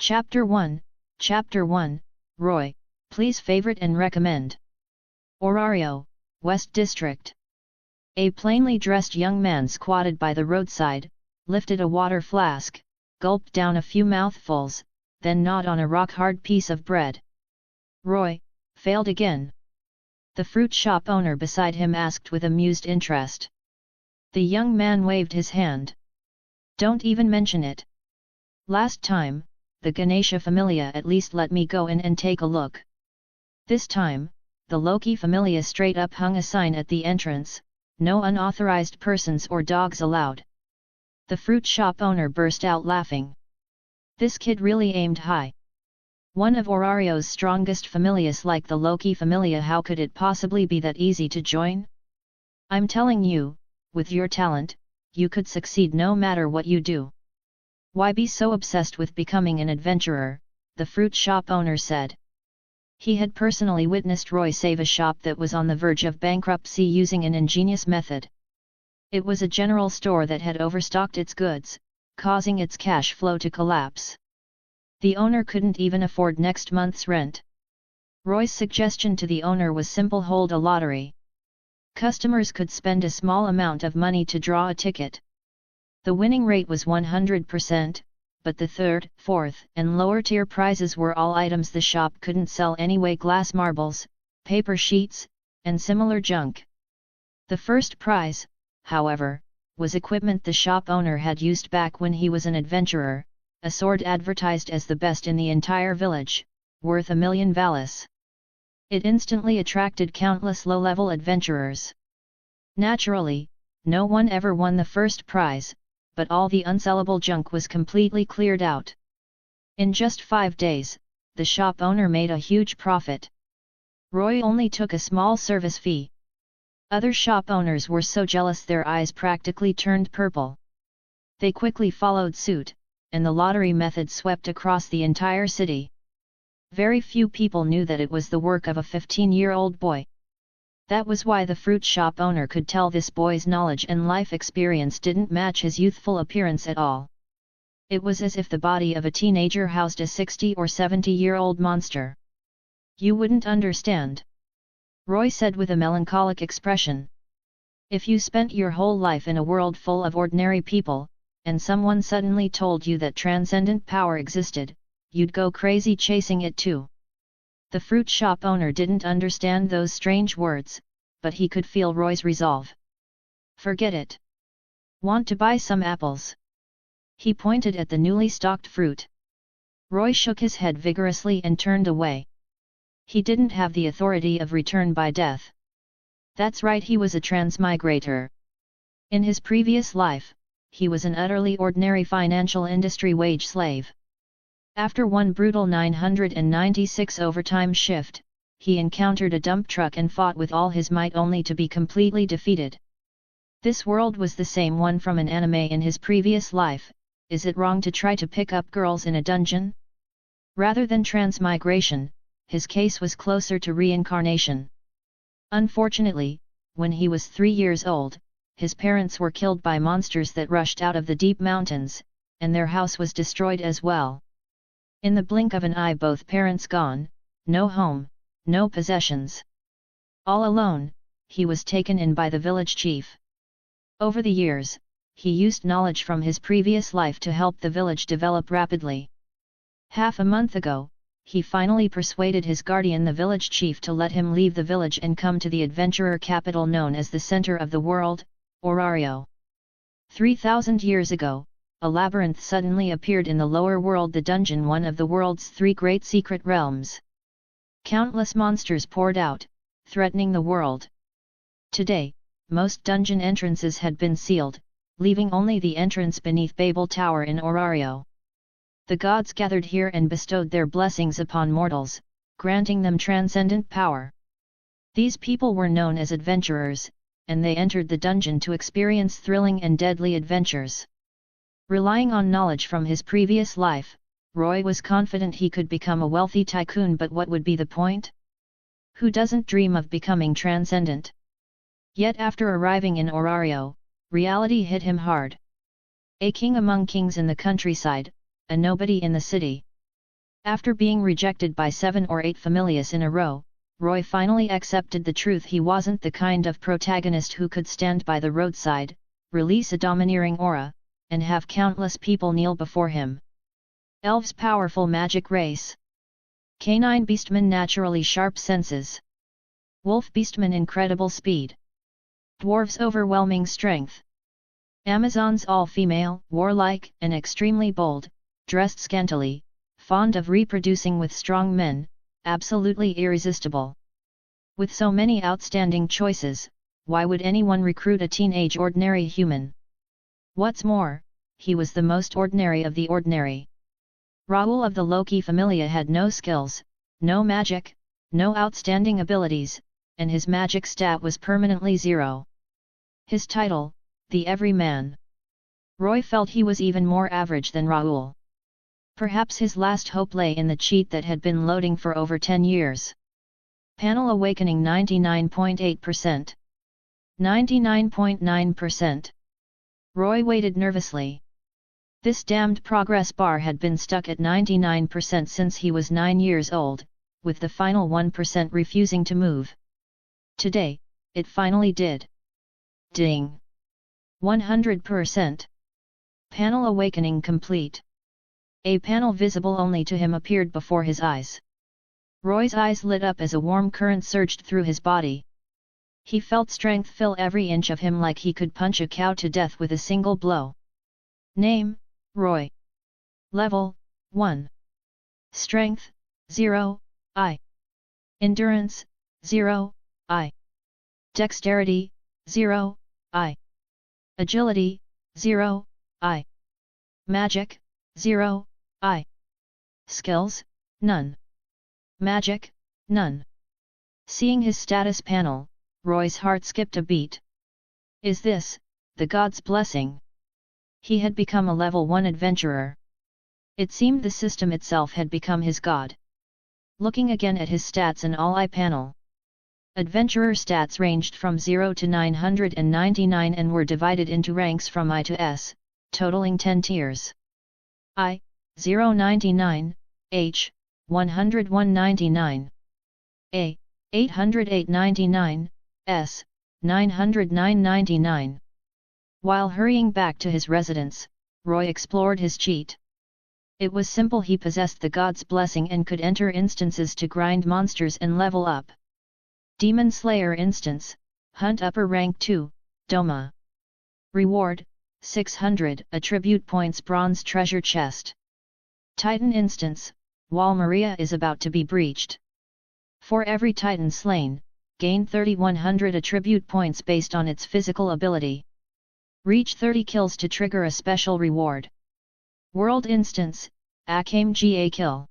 Chapter 1, Chapter 1, Roy, please favorite and recommend. Orario, West District. A plainly dressed young man squatted by the roadside, lifted a water flask, gulped down a few mouthfuls, then gnawed on a rock-hard piece of bread. Roy, failed again? The fruit shop owner beside him asked with amused interest. The young man waved his hand. Don't even mention it. Last time, the Ganesha Familia at least let me go in and take a look. This time, the Loki Familia straight up hung a sign at the entrance, no unauthorized persons or dogs allowed. The fruit shop owner burst out laughing. This kid really aimed high. One of Orario's strongest familias like the Loki Familia, how could it possibly be that easy to join? I'm telling you, with your talent, you could succeed no matter what you do. Why be so obsessed with becoming an adventurer, the fruit shop owner said. He had personally witnessed Roy save a shop that was on the verge of bankruptcy using an ingenious method. It was a general store that had overstocked its goods, causing its cash flow to collapse. The owner couldn't even afford next month's rent. Roy's suggestion to the owner was simple: hold a lottery. Customers could spend a small amount of money to draw a ticket. The winning rate was 100%, but the third, fourth, and lower tier prizes were all items the shop couldn't sell anyway: glass marbles, paper sheets, and similar junk. The first prize, however, was equipment the shop owner had used back when he was an adventurer, a sword advertised as the best in the entire village, worth 1,000,000 valis. It instantly attracted countless low-level adventurers. Naturally, no one ever won the first prize, but all the unsellable junk was completely cleared out. In just 5 days, the shop owner made a huge profit. Roy only took a small service fee. Other shop owners were so jealous their eyes practically turned purple. They quickly followed suit, and the lottery method swept across the entire city. Very few people knew that it was the work of a 15-year-old boy. That was why the fruit shop owner could tell this boy's knowledge and life experience didn't match his youthful appearance at all. It was as if the body of a teenager housed a 60 or 70-year-old monster. You wouldn't understand, Roy said with a melancholic expression. If you spent your whole life in a world full of ordinary people, and someone suddenly told you that transcendent power existed, you'd go crazy chasing it too. The fruit shop owner didn't understand those strange words, but he could feel Roy's resolve. Forget it. Want to buy some apples? He pointed at the newly stocked fruit. Roy shook his head vigorously and turned away. He didn't have the authority of return by death. That's right, he was a transmigrator. In his previous life, he was an utterly ordinary financial industry wage slave. After one brutal 996 overtime shift, he encountered a dump truck and fought with all his might only to be completely defeated. This world was the same one from an anime in his previous life. Is it wrong to try to pick up girls in a dungeon? Rather than transmigration, his case was closer to reincarnation. Unfortunately, when he was 3 years old, his parents were killed by monsters that rushed out of the deep mountains, and their house was destroyed as well. In the blink of an eye, both parents gone, no home, no possessions. All alone, he was taken in by the village chief. Over the years, he used knowledge from his previous life to help the village develop rapidly. Half a month ago, he finally persuaded his guardian, the village chief, to let him leave the village and come to the adventurer capital known as the center of the world, Orario. 3,000 years ago, a labyrinth suddenly appeared in the lower world, the dungeon, one of the world's 3 great secret realms. Countless monsters poured out, threatening the world. Today, most dungeon entrances had been sealed, leaving only the entrance beneath Babel Tower in Orario. The gods gathered here and bestowed their blessings upon mortals, granting them transcendent power. These people were known as adventurers, and they entered the dungeon to experience thrilling and deadly adventures. Relying on knowledge from his previous life, Roy was confident he could become a wealthy tycoon, but what would be the point? Who doesn't dream of becoming transcendent? Yet after arriving in Orario, reality hit him hard. A king among kings in the countryside, a nobody in the city. After being rejected by 7 or 8 Familias in a row, Roy finally accepted the truth: he wasn't the kind of protagonist who could stand by the roadside, release a domineering aura, and have countless people kneel before him. Elves' powerful magic race. Canine beastmen naturally sharp senses. Wolf beastmen incredible speed. Dwarves overwhelming strength. Amazons all female, warlike, and extremely bold, dressed scantily, fond of reproducing with strong men, absolutely irresistible. With so many outstanding choices, why would anyone recruit a teenage ordinary human? What's more, he was the most ordinary of the ordinary. Raoul of the Loki Familia had no skills, no magic, no outstanding abilities, and his magic stat was permanently 0. His title, the Everyman. Roy felt he was even more average than Raoul. Perhaps his last hope lay in the cheat that had been loading for over 10 years. Panel awakening 99.8%. 99.9%. Roy waited nervously. This damned progress bar had been stuck at 99% since he was 9 years old, with the final 1% refusing to move. Today, it finally did. Ding! 100%. Panel awakening complete. A panel visible only to him appeared before his eyes. Roy's eyes lit up as a warm current surged through his body. He felt strength fill every inch of him like he could punch a cow to death with a single blow. Name, Roy. Level, 1. Strength, 0, I. Endurance, 0, I. Dexterity, 0, I. Agility, 0, I. Magic, 0, I. Skills, none. Magic, none. Seeing his status panel, Roy's heart skipped a beat. Is this, the god's blessing? He had become a level 1 adventurer. It seemed the system itself had become his god. Looking again at his stats and all-eye panel. Adventurer stats ranged from 0 to 999 and were divided into ranks from I to S, totaling 10 tiers. I, 099, H, 101.99. A, 808.99, S, 909.99. While hurrying back to his residence, Roy explored his cheat. It was simple: he possessed the god's blessing and could enter instances to grind monsters and level up. Demon Slayer instance, Hunt upper rank 2, Doma. Reward, 600 attribute points bronze treasure chest. Titan instance, Wall Maria is about to be breached. For every Titan slain, gain 3100 attribute points based on its physical ability. Reach 30 kills to trigger a special reward. World instance, Akame Ga kill.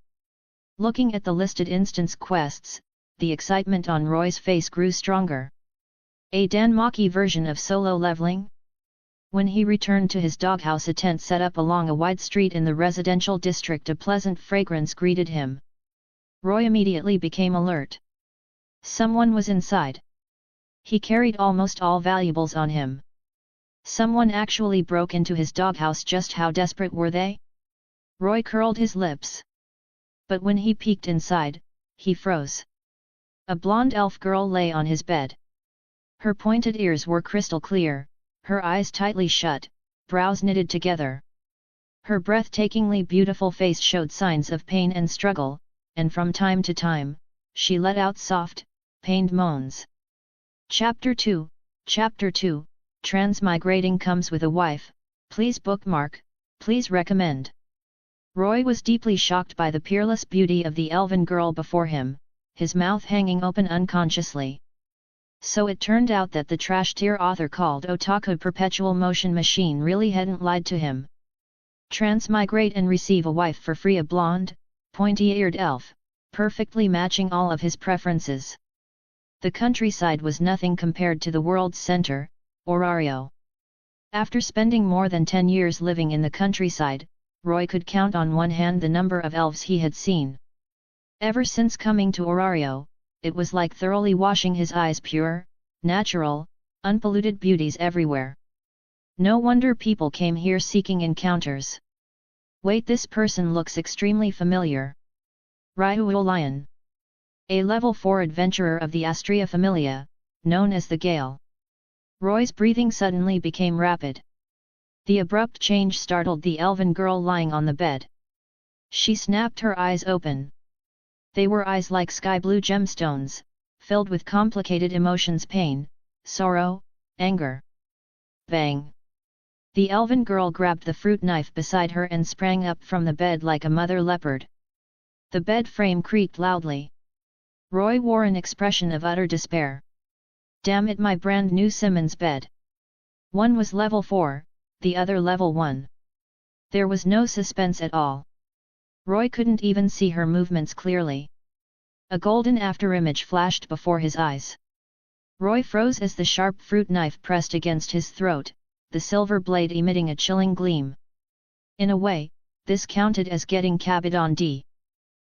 Looking at the listed instance quests, the excitement on Roy's face grew stronger. A DanMachi version of solo leveling? When he returned to his doghouse, a tent set up along a wide street in the residential district, a pleasant fragrance greeted him. Roy immediately became alert. Someone was inside. He carried almost all valuables on him. Someone actually broke into his doghouse. Just how desperate were they? Roy curled his lips. But when he peeked inside, he froze. A blonde elf girl lay on his bed. Her pointed ears were crystal clear, her eyes tightly shut, brows knitted together. Her breathtakingly beautiful face showed signs of pain and struggle, and from time to time, she let out soft, pained moans. Chapter 2, Transmigrating comes with a wife. Please bookmark, please recommend. Roy was deeply shocked by the peerless beauty of the elven girl before him, his mouth hanging open unconsciously. So it turned out that the trash-tier author called Otaku Perpetual Motion Machine really hadn't lied to him. Transmigrate and receive a wife for free, a blonde, pointy-eared elf, perfectly matching all of his preferences. The countryside was nothing compared to the world's center, Orario. After spending more than 10 years living in the countryside, Roy could count on one hand the number of elves he had seen. Ever since coming to Orario, it was like thoroughly washing his eyes: pure, natural, unpolluted beauties everywhere. No wonder people came here seeking encounters. Wait, this person looks extremely familiar. Ryu Lion. A level 4 adventurer of the Astraea Familia, known as the Gale. Roy's breathing suddenly became rapid. The abrupt change startled the elven girl lying on the bed. She snapped her eyes open. They were eyes like sky-blue gemstones, filled with complicated emotions: pain, sorrow, anger. Bang! The elven girl grabbed the fruit knife beside her and sprang up from the bed like a mother leopard. The bed frame creaked loudly. Roy wore an expression of utter despair. Damn it, my brand new Simmons bed. One was level 4, the other level 1. There was no suspense at all. Roy couldn't even see her movements clearly. A golden afterimage flashed before his eyes. Roy froze as the sharp fruit knife pressed against his throat, the silver blade emitting a chilling gleam. In a way, this counted as getting cabbed on D.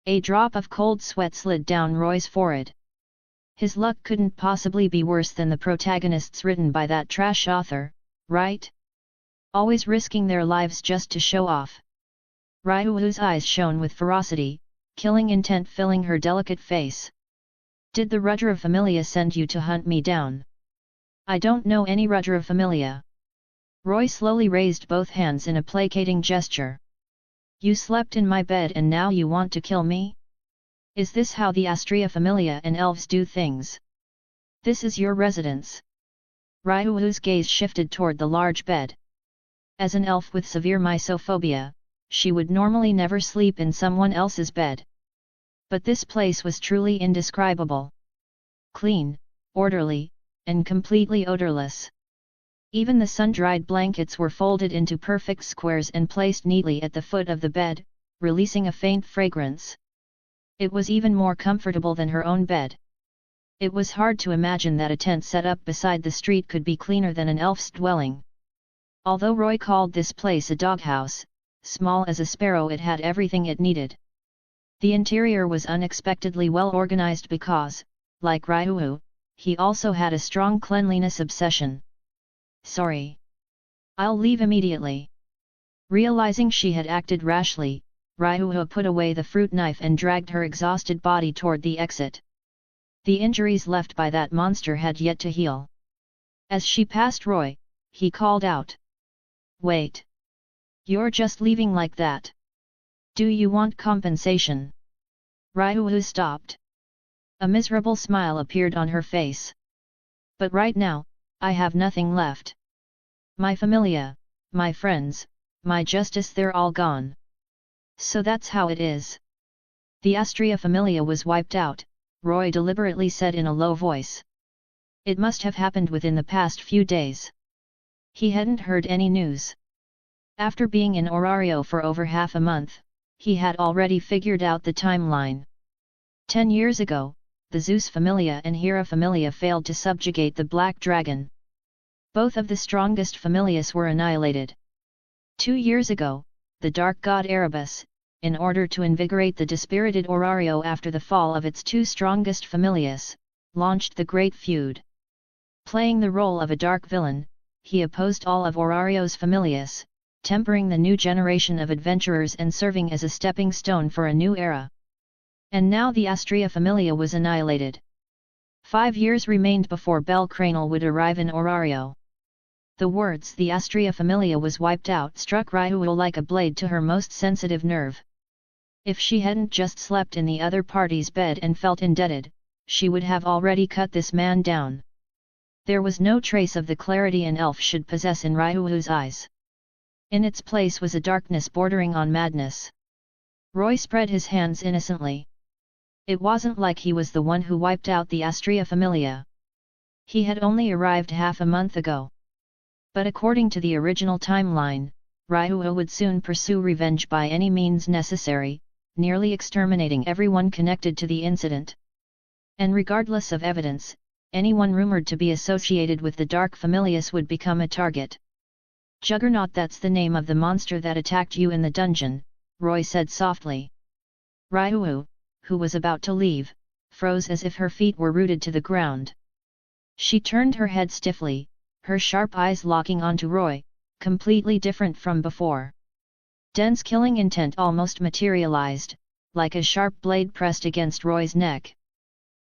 A drop of cold sweat slid down Roy's forehead. His luck couldn't possibly be worse than the protagonists written by that trash author, right? Always risking their lives just to show off. Ryuu's eyes shone with ferocity, killing intent filling her delicate face. Did the Rudra Familia send you to hunt me down? I don't know any Rudra Familia. Roy slowly raised both hands in a placating gesture. You slept in my bed and now you want to kill me? Is this how the Astraea Familia and elves do things? This is your residence. Ryuu's gaze shifted toward the large bed. As an elf with severe mysophobia, she would normally never sleep in someone else's bed. But this place was truly indescribable. Clean, orderly, and completely odorless. Even the sun-dried blankets were folded into perfect squares and placed neatly at the foot of the bed, releasing a faint fragrance. It was even more comfortable than her own bed. It was hard to imagine that a tent set up beside the street could be cleaner than an elf's dwelling. Although Roy called this place a doghouse, small as a sparrow, it had everything it needed. The interior was unexpectedly well organized because, like Ryuu, he also had a strong cleanliness obsession. Sorry. I'll leave immediately. Realizing she had acted rashly, Ryuu put away the fruit knife and dragged her exhausted body toward the exit. The injuries left by that monster had yet to heal. As she passed Roy, he called out. Wait. You're just leaving like that? Do you want compensation? Ryuu stopped. A miserable smile appeared on her face. But right now, I have nothing left. My familia, my friends, my justice, they're all gone. So that's how it is. The Astraea Familia was wiped out, Roy deliberately said in a low voice. It must have happened within the past few days. He hadn't heard any news. After being in Orario for over half a month, he had already figured out the timeline. 10 years ago, the Zeus Familia and Hera Familia failed to subjugate the Black Dragon. Both of the strongest Familias were annihilated. 2 years ago, the dark god Erebus, in order to invigorate the dispirited Orario after the fall of its 2 strongest Familias, launched the Great Feud. Playing the role of a dark villain, he opposed all of Orario's Familias, tempering the new generation of adventurers and serving as a stepping stone for a new era. And now the Astraea Familia was annihilated. 5 years remained before Bel Cranel would arrive in Orario. The words "the Astraea Familia was wiped out" struck Ryuu like a blade to her most sensitive nerve. If she hadn't just slept in the other party's bed and felt indebted, she would have already cut this man down. There was no trace of the clarity an elf should possess in Ryuu's eyes. In its place was a darkness bordering on madness. Roy spread his hands innocently. It wasn't like he was the one who wiped out the Astraea Familia. He had only arrived half a month ago. But according to the original timeline, Ryuu would soon pursue revenge by any means necessary, nearly exterminating everyone connected to the incident. And regardless of evidence, anyone rumored to be associated with the Dark Familias would become a target. Juggernaut, that's the name of the monster that attacked you in the dungeon, Roy said softly. Ryuu, who was about to leave, froze as if her feet were rooted to the ground. She turned her head stiffly, her sharp eyes locking onto Roy, completely different from before. Den's killing intent almost materialized, like a sharp blade pressed against Roy's neck.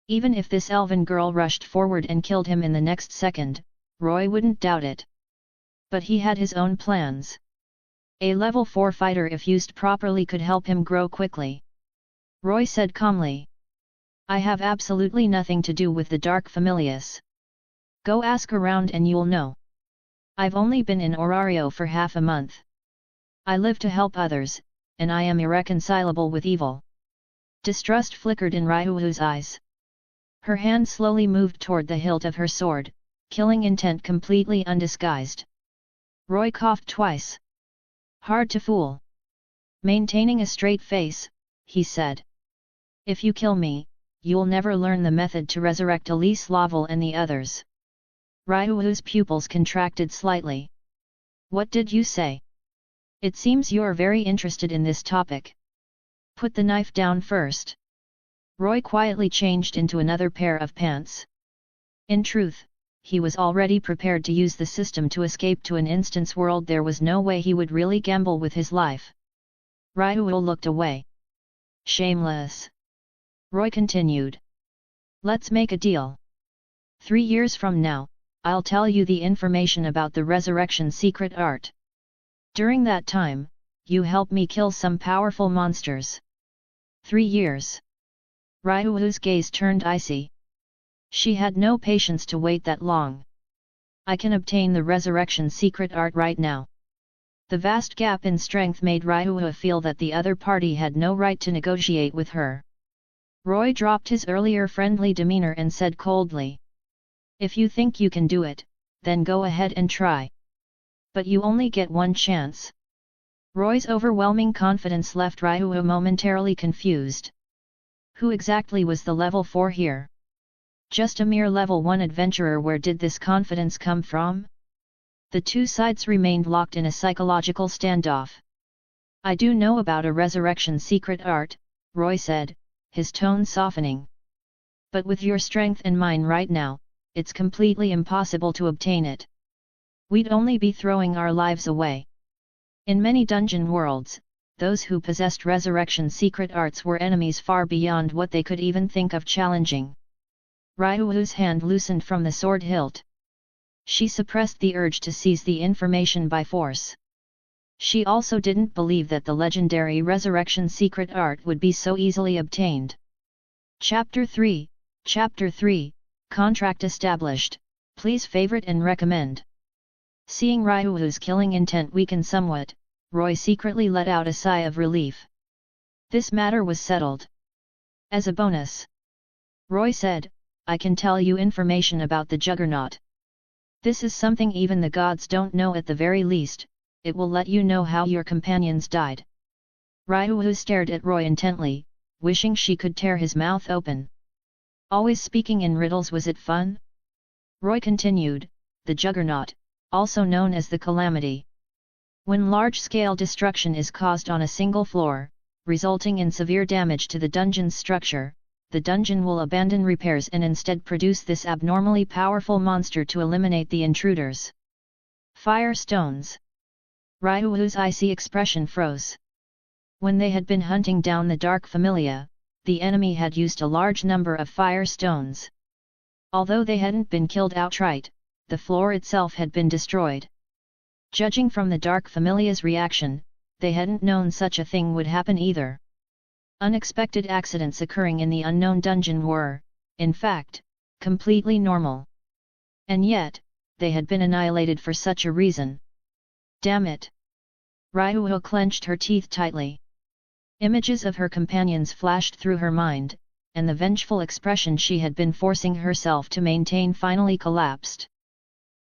Even if this elven girl rushed forward and killed him in the next second, Roy wouldn't doubt it. But he had his own plans. A level 4 fighter if used properly could help him grow quickly. Roy said calmly. I have absolutely nothing to do with the Dark Familias. Go ask around and you'll know. I've only been in Orario for half a month. I live to help others, and I am irreconcilable with evil. Distrust flickered in Ryuu's eyes. Her hand slowly moved toward the hilt of her sword, killing intent completely undisguised. Roy coughed twice. Hard to fool. Maintaining a straight face, he said. If you kill me, you'll never learn the method to resurrect Elise Laval and the others. Ryuu's pupils contracted slightly. What did you say? It seems you're very interested in this topic. Put the knife down first. Roy quietly changed into another pair of pants. In truth, he was already prepared to use the system to escape to an instance world. There was no way he would really gamble with his life. Ryuu looked away. Shameless. Roy continued. Let's make a deal. 3 years from now, I'll tell you the information about the resurrection secret art. During that time, you help me kill some powerful monsters. 3 years. Ryuu's gaze turned icy. She had no patience to wait that long. I can obtain the resurrection secret art right now. The vast gap in strength made Ryuu feel that the other party had no right to negotiate with her. Roy dropped his earlier friendly demeanor and said coldly. If you think you can do it, then go ahead and try. But you only get one chance. Roy's overwhelming confidence left Ryuu momentarily confused. Who exactly was the level 4 here? Just a mere level 1 adventurer. Where did this confidence come from? The two sides remained locked in a psychological standoff. I do know about a resurrection secret art, Roy said, his tone softening. But with your strength and mine right now, it's completely impossible to obtain it. We'd only be throwing our lives away. In many dungeon worlds, those who possessed resurrection secret arts were enemies far beyond what they could even think of challenging. Ryuu's hand loosened from the sword hilt. She suppressed the urge to seize the information by force. She also didn't believe that the legendary resurrection secret art would be so easily obtained. Chapter 3, Contract established. Please favorite and recommend. Seeing Ryuu's killing intent weaken somewhat, Roy secretly let out a sigh of relief. This matter was settled. As a bonus, Roy said, I can tell you information about the Juggernaut. This is something even the gods don't know. At the very least, it will let you know how your companions died. Ryuu stared at Roy intently, wishing she could tear his mouth open. Always speaking in riddles, was it fun? Roy continued, the Juggernaut, also known as the Calamity. When large-scale destruction is caused on a single floor, resulting in severe damage to the dungeon's structure, the dungeon will abandon repairs and instead produce this abnormally powerful monster to eliminate the intruders. Fire stones. Ryuu's icy expression froze. When they had been hunting down the Dark Familia, the enemy had used a large number of fire stones. Although they hadn't been killed outright, the floor itself had been destroyed. Judging from the Dark Familia's reaction, they hadn't known such a thing would happen either. Unexpected accidents occurring in the unknown dungeon were, in fact, completely normal. And yet, they had been annihilated for such a reason. Damn it! Ryuu clenched her teeth tightly. Images of her companions flashed through her mind, and the vengeful expression she had been forcing herself to maintain finally collapsed.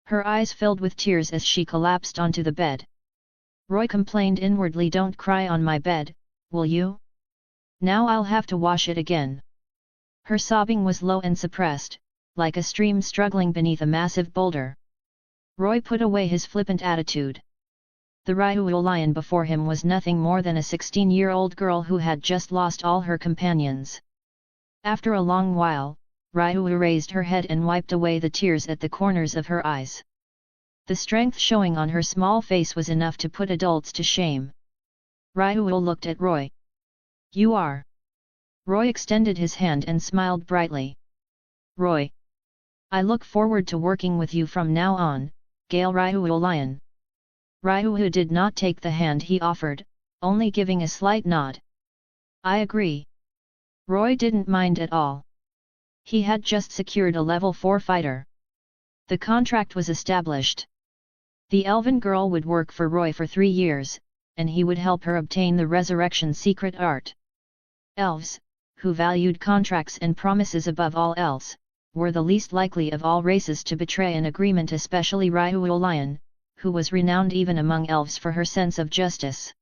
Her eyes filled with tears as she collapsed onto the bed. Roy complained inwardly, don't cry on my bed, will you? Now I'll have to wash it again. Her sobbing was low and suppressed, like a stream struggling beneath a massive boulder. Roy put away his flippant attitude. The Ryuu lion before him was nothing more than a 16-year-old girl who had just lost all her companions. After a long while, Ryuu raised her head and wiped away the tears at the corners of her eyes. The strength showing on her small face was enough to put adults to shame. Ryuu looked at Roy. You are. Roy extended his hand and smiled brightly. Roy. I look forward to working with you from now on, Gale Ryuhu Lion. Ryuhu did not take the hand he offered, only giving a slight nod. I agree. Roy didn't mind at all. He had just secured a level 4 fighter. The contract was established. The elven girl would work for Roy for 3 years, and he would help her obtain the resurrection secret art. Elves, who valued contracts and promises above all else, were the least likely of all races to betray an agreement, especially Ryuhu Lion, who was renowned even among elves for her sense of justice.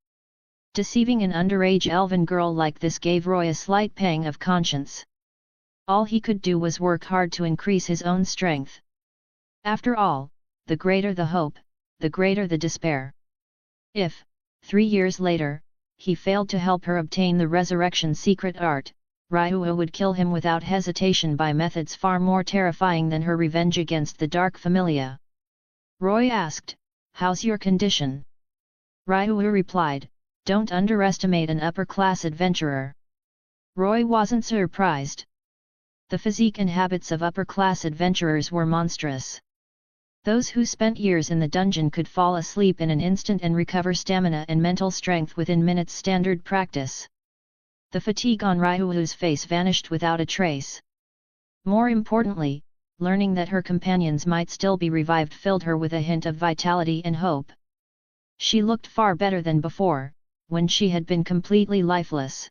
Deceiving an underage elven girl like this gave Roy a slight pang of conscience. All he could do was work hard to increase his own strength. After all, the greater the hope, the greater the despair. If, 3 years later, he failed to help her obtain the resurrection secret art, Ryuhu would kill him without hesitation by methods far more terrifying than her revenge against the Dark Familia. Roy asked, "How's your condition?" Ryuhu replied, "Don't underestimate an upper-class adventurer." Roy wasn't surprised. The physique and habits of upper-class adventurers were monstrous. Those who spent years in the dungeon could fall asleep in an instant and recover stamina and mental strength within minutes, standard practice. The fatigue on Ryuhu's face vanished without a trace. More importantly, learning that her companions might still be revived filled her with a hint of vitality and hope. She looked far better than before, when she had been completely lifeless.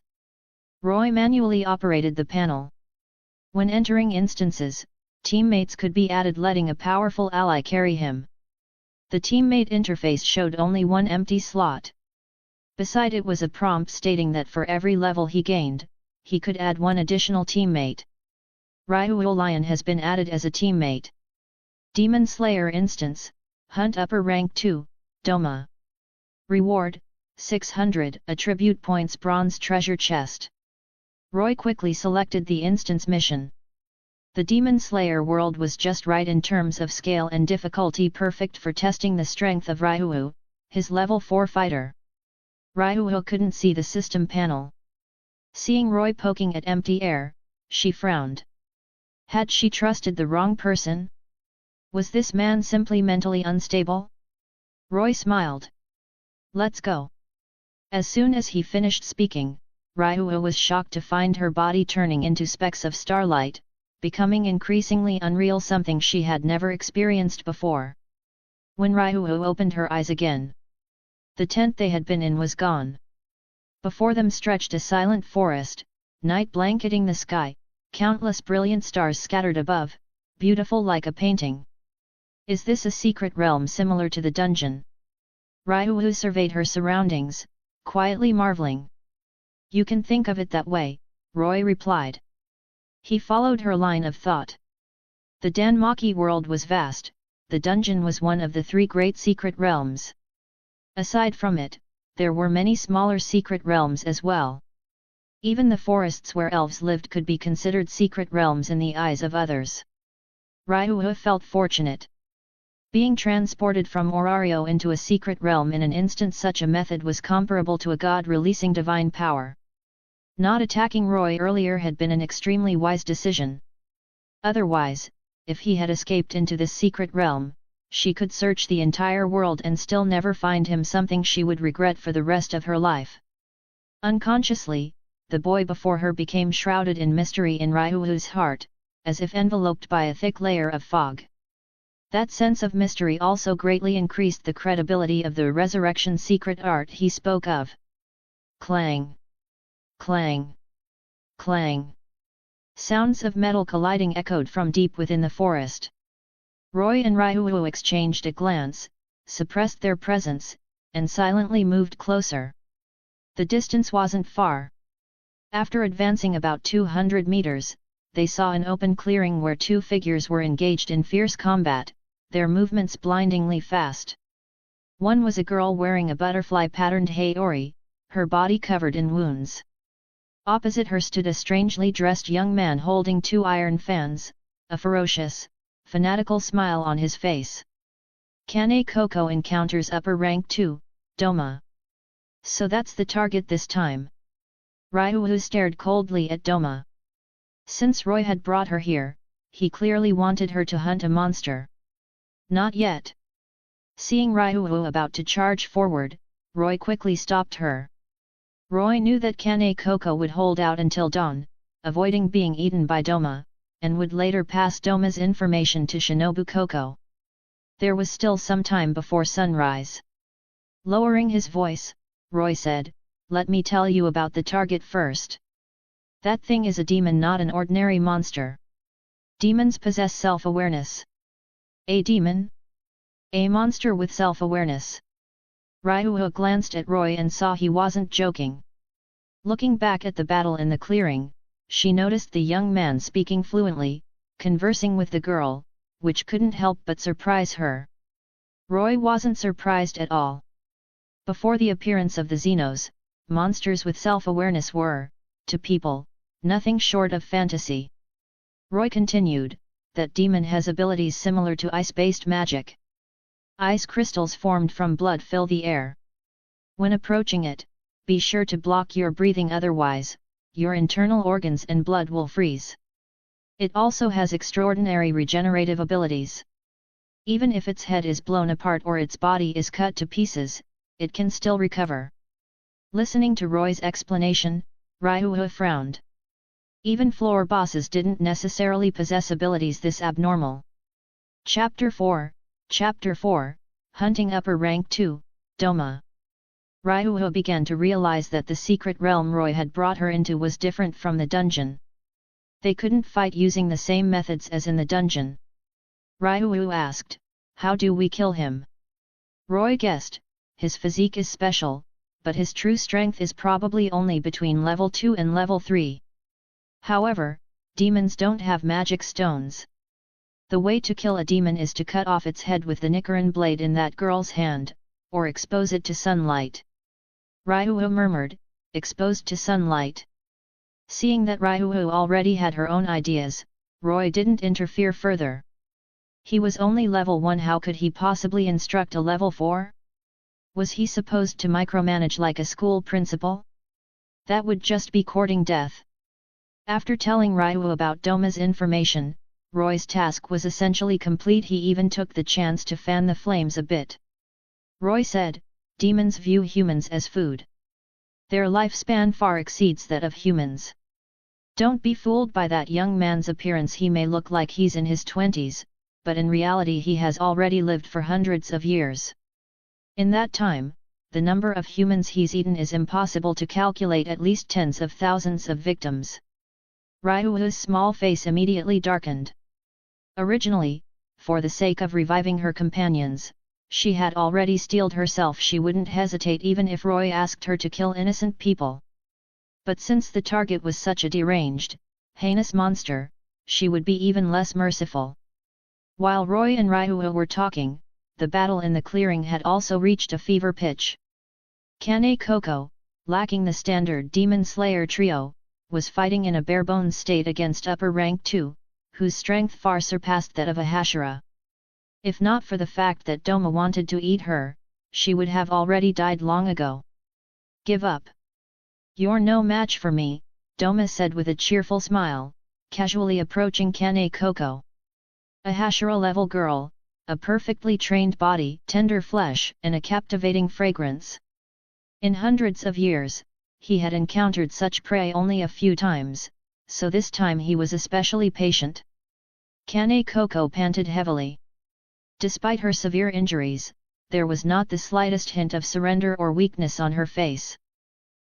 Roy manually operated the panel. When entering instances, teammates could be added, letting a powerful ally carry him. The teammate interface showed only one empty slot. Beside it was a prompt stating that for every level he gained, he could add one additional teammate. Ryuhu Lion has been added as a teammate. Demon Slayer instance, Hunt upper rank 2, Doma. Reward, 600 attribute points, bronze treasure chest. Roy quickly selected the instance mission. The Demon Slayer world was just right in terms of scale and difficulty, perfect for testing the strength of Ryuhu, his level 4 fighter. Ryuhu couldn't see the system panel. Seeing Roy poking at empty air, she frowned. Had she trusted the wrong person? Was this man simply mentally unstable? Roy smiled. Let's go. As soon as he finished speaking, Ryuhu was shocked to find her body turning into specks of starlight, becoming increasingly unreal, something she had never experienced before. When Ryuhu opened her eyes again, the tent they had been in was gone. Before them stretched a silent forest, night blanketing the sky, countless brilliant stars scattered above, beautiful like a painting. Is this a secret realm similar to the dungeon? Ryuhu surveyed her surroundings, quietly marveling. You can think of it that way, Roy replied. He followed her line of thought. The DanMachi world was vast, the dungeon was one of the 3 great secret realms. Aside from it, there were many smaller secret realms as well. Even the forests where elves lived could be considered secret realms in the eyes of others. Ryuhu felt fortunate. Being transported from Orario into a secret realm in an instant, such a method was comparable to a god releasing divine power. Not attacking Roy earlier had been an extremely wise decision. Otherwise, if he had escaped into this secret realm, she could search the entire world and still never find him, something she would regret for the rest of her life. Unconsciously, the boy before her became shrouded in mystery in Ryuhu's heart, as if enveloped by a thick layer of fog. That sense of mystery also greatly increased the credibility of the resurrection secret art he spoke of. Clang! Clang! Clang! Sounds of metal colliding echoed from deep within the forest. Roy and Ryuhu exchanged a glance, suppressed their presence, and silently moved closer. The distance wasn't far. After advancing about 200 meters, they saw an open clearing where 2 figures were engaged in fierce combat, their movements blindingly fast. One was a girl wearing a butterfly-patterned haori, her body covered in wounds. Opposite her stood a strangely dressed young man holding 2 iron fans, a ferocious, fanatical smile on his face. Kane Koko encounters upper rank 2, Doma. So that's the target this time. Ryu stared coldly at Doma. Since Roy had brought her here, he clearly wanted her to hunt a monster. Not yet. Seeing Ryu about to charge forward, Roy quickly stopped her. Roy knew that Kane Koko would hold out until dawn, avoiding being eaten by Doma, and would later pass Doma's information to Shinobu Koko. There was still some time before sunrise. Lowering his voice, Roy said, "Let me tell you about the target first. That thing is a demon, not an ordinary monster. Demons possess self-awareness." "A demon? A monster with self-awareness?" Ryu glanced at Roy and saw he wasn't joking. Looking back at the battle in the clearing, she noticed the young man speaking fluently, conversing with the girl, which couldn't help but surprise her. Roy wasn't surprised at all. Before the appearance of the Xenos, monsters with self-awareness were, to people, nothing short of fantasy. Roy continued, "That demon has abilities similar to ice-based magic. Ice crystals formed from blood fill the air. When approaching it, be sure to block your breathing, otherwise, your internal organs and blood will freeze. It also has extraordinary regenerative abilities. Even if its head is blown apart or its body is cut to pieces, it can still recover." Listening to Roy's explanation, Ryu frowned. Even floor bosses didn't necessarily possess abilities this abnormal. Chapter 4, Hunting Upper Rank 2, Doma. Ryu began to realize that the secret realm Roy had brought her into was different from the dungeon. They couldn't fight using the same methods as in the dungeon. Ryu asked, "How do we kill him?" Roy guessed, "His physique is special, but his true strength is probably only between level 2 and level 3. However, demons don't have magic stones. The way to kill a demon is to cut off its head with the Nichiren blade in that girl's hand, or expose it to sunlight." Ryu murmured, "Exposed to sunlight." Seeing that Ryu already had her own ideas, Roy didn't interfere further. He was only level 1, how could he possibly instruct a level 4? Was he supposed to micromanage like a school principal? That would just be courting death. After telling Ryu about Doma's information, Roy's task was essentially complete. He even took the chance to fan the flames a bit. Roy said, "Demons view humans as food. Their lifespan far exceeds that of humans. Don't be fooled by that young man's appearance. He may look like he's in his 20s, but in reality he has already lived for hundreds of years. In that time, the number of humans he's eaten is impossible to calculate, at least tens of thousands of victims." Ryu's small face immediately darkened. Originally, for the sake of reviving her companions, she had already steeled herself. She wouldn't hesitate even if Roy asked her to kill innocent people. But since the target was such a deranged, heinous monster, she would be even less merciful. While Roy and Ryu were talking, the battle in the clearing had also reached a fever pitch. Kane Koko, lacking the standard Demon Slayer trio, was fighting in a bare-bones state against upper rank 2, whose strength far surpassed that of a Hashira. If not for the fact that Doma wanted to eat her, she would have already died long ago. "Give up. You're no match for me," Doma said with a cheerful smile, casually approaching Kane Koko. A Hashira-level girl, a perfectly trained body, tender flesh, and a captivating fragrance. In hundreds of years, he had encountered such prey only a few times, so this time he was especially patient. Kane Koko panted heavily. Despite her severe injuries, there was not the slightest hint of surrender or weakness on her face.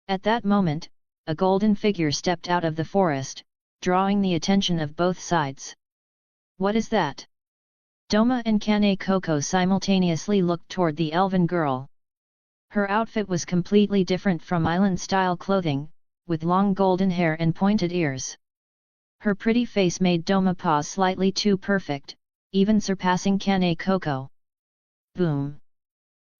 At that moment, a golden figure stepped out of the forest, drawing the attention of both sides. "What is that?" Doma and Kane Koko simultaneously looked toward the elven girl. Her outfit was completely different from island-style clothing, with long golden hair and pointed ears. Her pretty face made Doma pause slightly too perfect, even surpassing Kane Koko. Boom!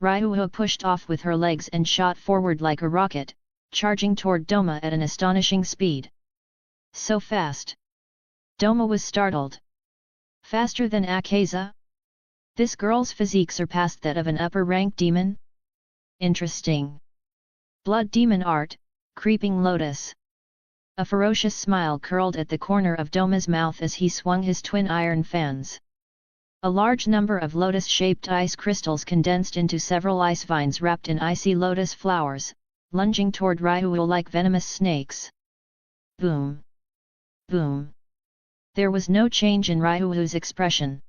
Ryu pushed off with her legs and shot forward like a rocket, charging toward Doma at an astonishing speed. So fast! Doma was startled. Faster than Akaza? This girl's physique surpassed that of an upper-rank demon? Interesting. Blood demon art, Creeping Lotus. A ferocious smile curled at the corner of Doma's mouth as he swung his twin iron fans. A large number of lotus-shaped ice crystals condensed into several ice vines wrapped in icy lotus flowers, lunging toward Ryuo like venomous snakes. Boom! Boom! There was no change in Ryuo's expression.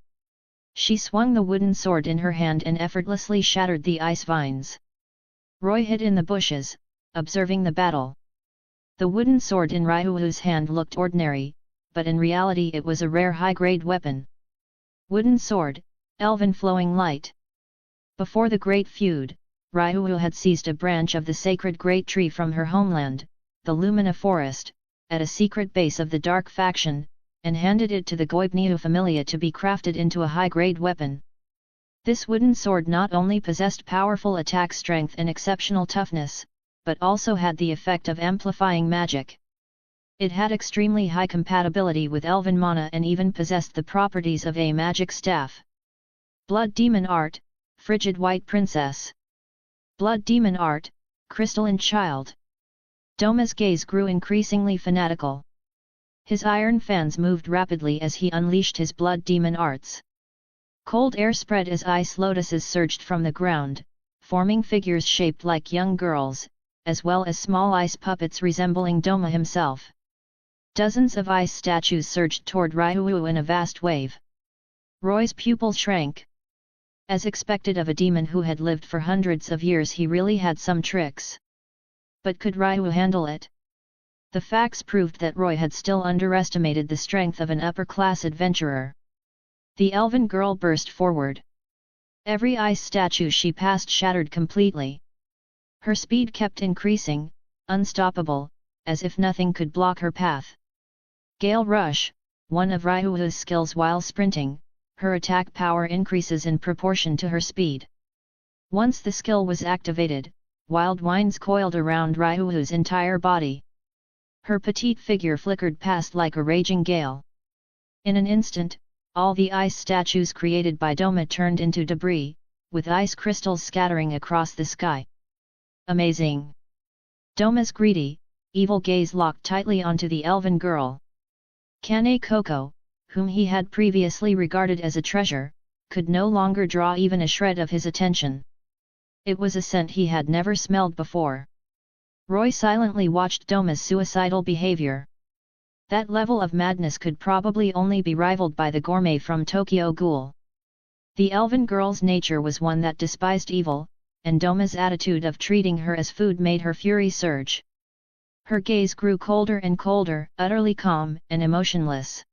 She swung the wooden sword in her hand and effortlessly shattered the ice vines. Roy hid in the bushes, observing the battle. The wooden sword in Ryuo's hand looked ordinary, but in reality it was a rare high-grade weapon. Wooden sword, elven flowing light. Before the great feud, Ryuo had seized a branch of the sacred great tree from her homeland, the Lumina forest, at a secret base of the Dark faction, and handed it to the Astraea Familia to be crafted into a high-grade weapon. This wooden sword not only possessed powerful attack strength and exceptional toughness, but also had the effect of amplifying magic. It had extremely high compatibility with elven mana and even possessed the properties of a magic staff. Blood Demon Art, Frigid White Princess. Blood Demon Art, Crystalline Child. Doma's gaze grew increasingly fanatical. His iron fans moved rapidly as he unleashed his blood demon arts. Cold air spread as ice lotuses surged from the ground, forming figures shaped like young girls, as well as small ice puppets resembling Doma himself. Dozens of ice statues surged toward Ryuo in a vast wave. Roy's pupils shrank. As expected of a demon who had lived for hundreds of years, he really had some tricks. But could Ryuo handle it? The facts proved that Roy had still underestimated the strength of an upper-class adventurer. The elven girl burst forward. Every ice statue she passed shattered completely. Her speed kept increasing, unstoppable, as if nothing could block her path. Gale Rush, one of Ryuo's skills while sprinting, her attack power increases in proportion to her speed. Once the skill was activated, wild winds coiled around Ryuo's entire body. Her petite figure flickered past like a raging gale. In an instant, all the ice statues created by Doma turned into debris, with ice crystals scattering across the sky. Amazing! Doma's greedy, evil gaze locked tightly onto the elven girl. Kane Koko, whom he had previously regarded as a treasure, could no longer draw even a shred of his attention. It was a scent he had never smelled before. Roy silently watched Doma's suicidal behavior. That level of madness could probably only be rivaled by the gourmet from Tokyo Ghoul. The elven girl's nature was one that despised evil, and Doma's attitude of treating her as food made her fury surge. Her gaze grew colder and colder, utterly calm and emotionless.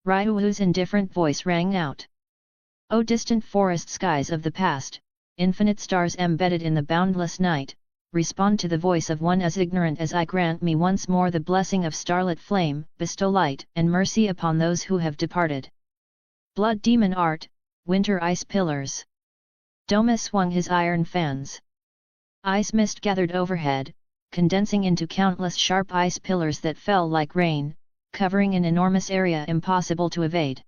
Ryuo's indifferent voice rang out. "O distant forest skies of the past, infinite stars embedded in the boundless night, respond to the voice of one as ignorant as I. Grant me once more the blessing of starlit flame, bestow light and mercy upon those who have departed." Blood Demon Art, Winter Ice Pillars. Doma swung his iron fans. Ice mist gathered overhead, condensing into countless sharp ice pillars that fell like rain, covering an enormous area impossible to evade.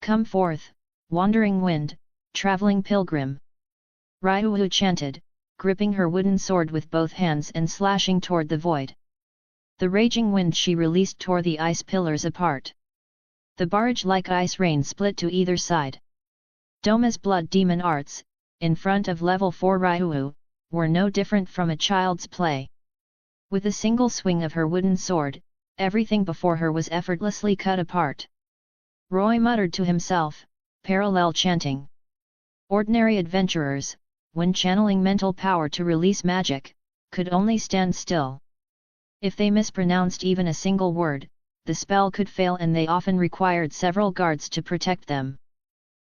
"Come forth, wandering wind, traveling pilgrim!" Ryuo chanted, gripping her wooden sword with both hands and slashing toward the void. The raging wind she released tore the ice pillars apart. The barrage-like ice rain split to either side. Doma's blood demon arts, in front of level 4 Ryuo, were no different from a child's play. With a single swing of her wooden sword, everything before her was effortlessly cut apart. Roy muttered to himself, parallel chanting. Ordinary adventurers, when channeling mental power to release magic, could only stand still. If they mispronounced even a single word, the spell could fail, and they often required several guards to protect them.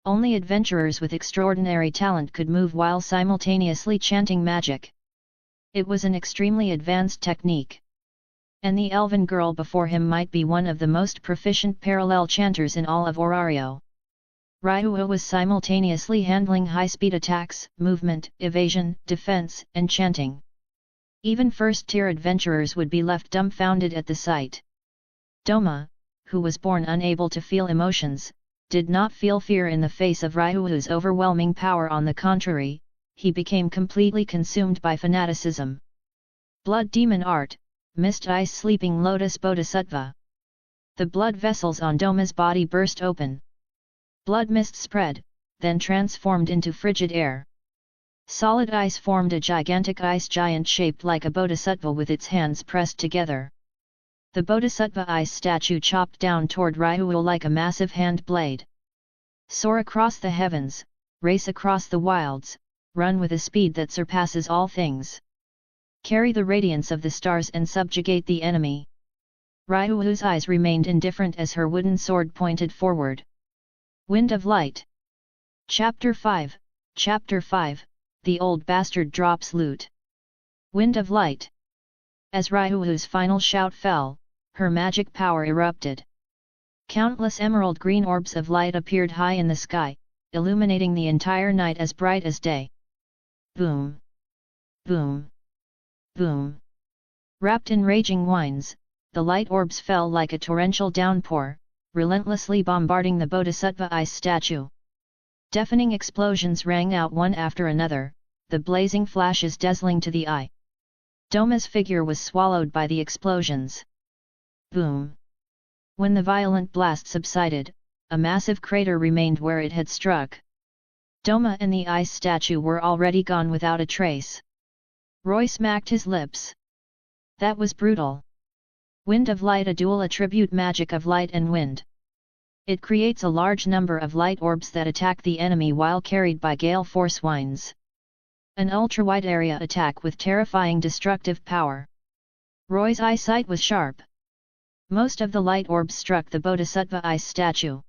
Only adventurers with extraordinary talent could move while simultaneously chanting magic. It was an extremely advanced technique. And the elven girl before him might be one of the most proficient parallel chanters in all of Orario. Ryuo was simultaneously handling high-speed attacks, movement, evasion, defense, and chanting. Even first-tier adventurers would be left dumbfounded at the sight. Doma, who was born unable to feel emotions, did not feel fear in the face of Ryuo's overwhelming power. On the contrary, he became completely consumed by fanaticism. Blood Demon Art, Mist Ice Sleeping Lotus Bodhisattva. The blood vessels on Doma's body burst open. Blood mist spread, then transformed into frigid air. Solid ice formed a gigantic ice giant shaped like a bodhisattva with its hands pressed together. The bodhisattva ice statue chopped down toward Ryuo like a massive hand blade. Soar across the heavens, race across the wilds, run with a speed that surpasses all things. Carry the radiance of the stars and subjugate the enemy. Ryuo's eyes remained indifferent as her wooden sword pointed forward. Wind of Light. Chapter 5, The Old Bastard Drops Loot. Wind of Light. As Ryuo's final shout fell, her magic power erupted. Countless emerald green orbs of light appeared high in the sky, illuminating the entire night as bright as day. Boom! Boom! Boom! Wrapped in raging winds, the light orbs fell like a torrential downpour, relentlessly bombarding the bodhisattva ice statue. Deafening explosions rang out one after another, the blazing flashes dazzling to the eye. Doma's figure was swallowed by the explosions. Boom! When the violent blast subsided, a massive crater remained where it had struck. Doma and the ice statue were already gone without a trace. Roy smacked his lips. That was brutal. Wind of Light, a dual attribute magic of light and wind. It creates a large number of light orbs that attack the enemy while carried by gale force winds. An ultra-wide area attack with terrifying destructive power. Roy's eyesight was sharp. Most of the light orbs struck the bodhisattva ice statue.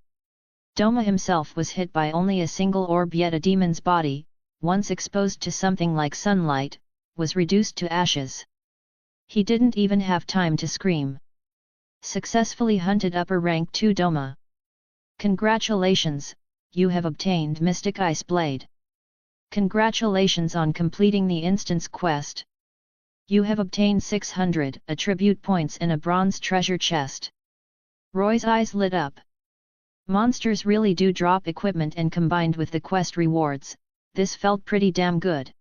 Doma himself was hit by only a single orb, yet a demon's body, once exposed to something like sunlight, was reduced to ashes. He didn't even have time to scream. Successfully hunted upper rank 2 Doma. Congratulations, you have obtained Mystic Ice Blade. Congratulations on completing the instance quest. You have obtained 600 attribute points in a bronze treasure chest. Roy's eyes lit up. Monsters really do drop equipment, and combined with the quest rewards, this felt pretty damn good.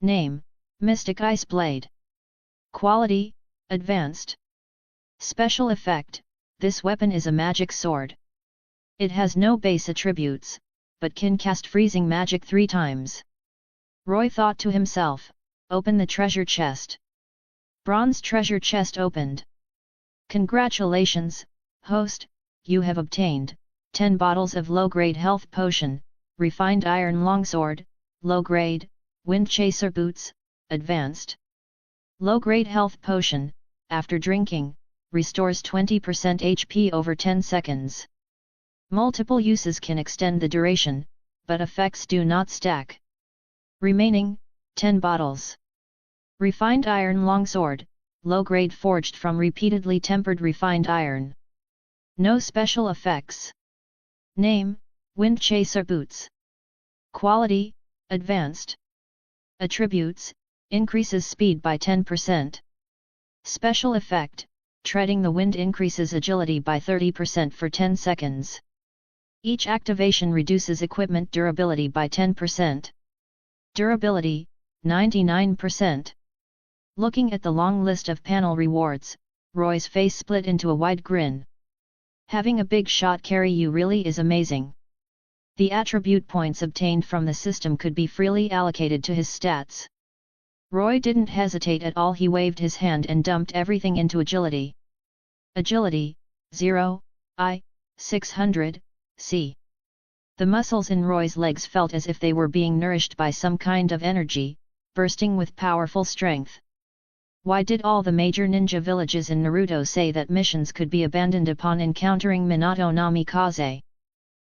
Name: Mystic Ice Blade. Quality: Advanced. Special effect: this weapon is a magic sword. It has no base attributes, but can cast freezing magic 3 times. Roy thought to himself, open the treasure chest. Bronze treasure chest opened. Congratulations, host, you have obtained 10 bottles of low-grade health potion, refined iron longsword, low-grade, wind chaser boots, advanced. Low-grade health potion, after drinking, restores 20% HP over 10 seconds. Multiple uses can extend the duration, but effects do not stack. Remaining, 10 bottles. Refined iron longsword, low-grade, forged from repeatedly tempered refined iron. No special effects. Name: Wind Chaser Boots. Quality: Advanced. Attributes: increases speed by 10%. Special effect: treading the wind increases agility by 30% for 10 seconds. Each activation reduces equipment durability by 10%. Durability: 99%. Looking at the long list of panel rewards, Roy's face split into a wide grin. Having a big shot carry you really is amazing. The attribute points obtained from the system could be freely allocated to his stats. Roy didn't hesitate at all, he waved his hand and dumped everything into agility. Agility, 0, 600, c. The muscles in Roy's legs felt as if they were being nourished by some kind of energy, bursting with powerful strength. Why did all the major ninja villages in Naruto say that missions could be abandoned upon encountering Minato Namikaze?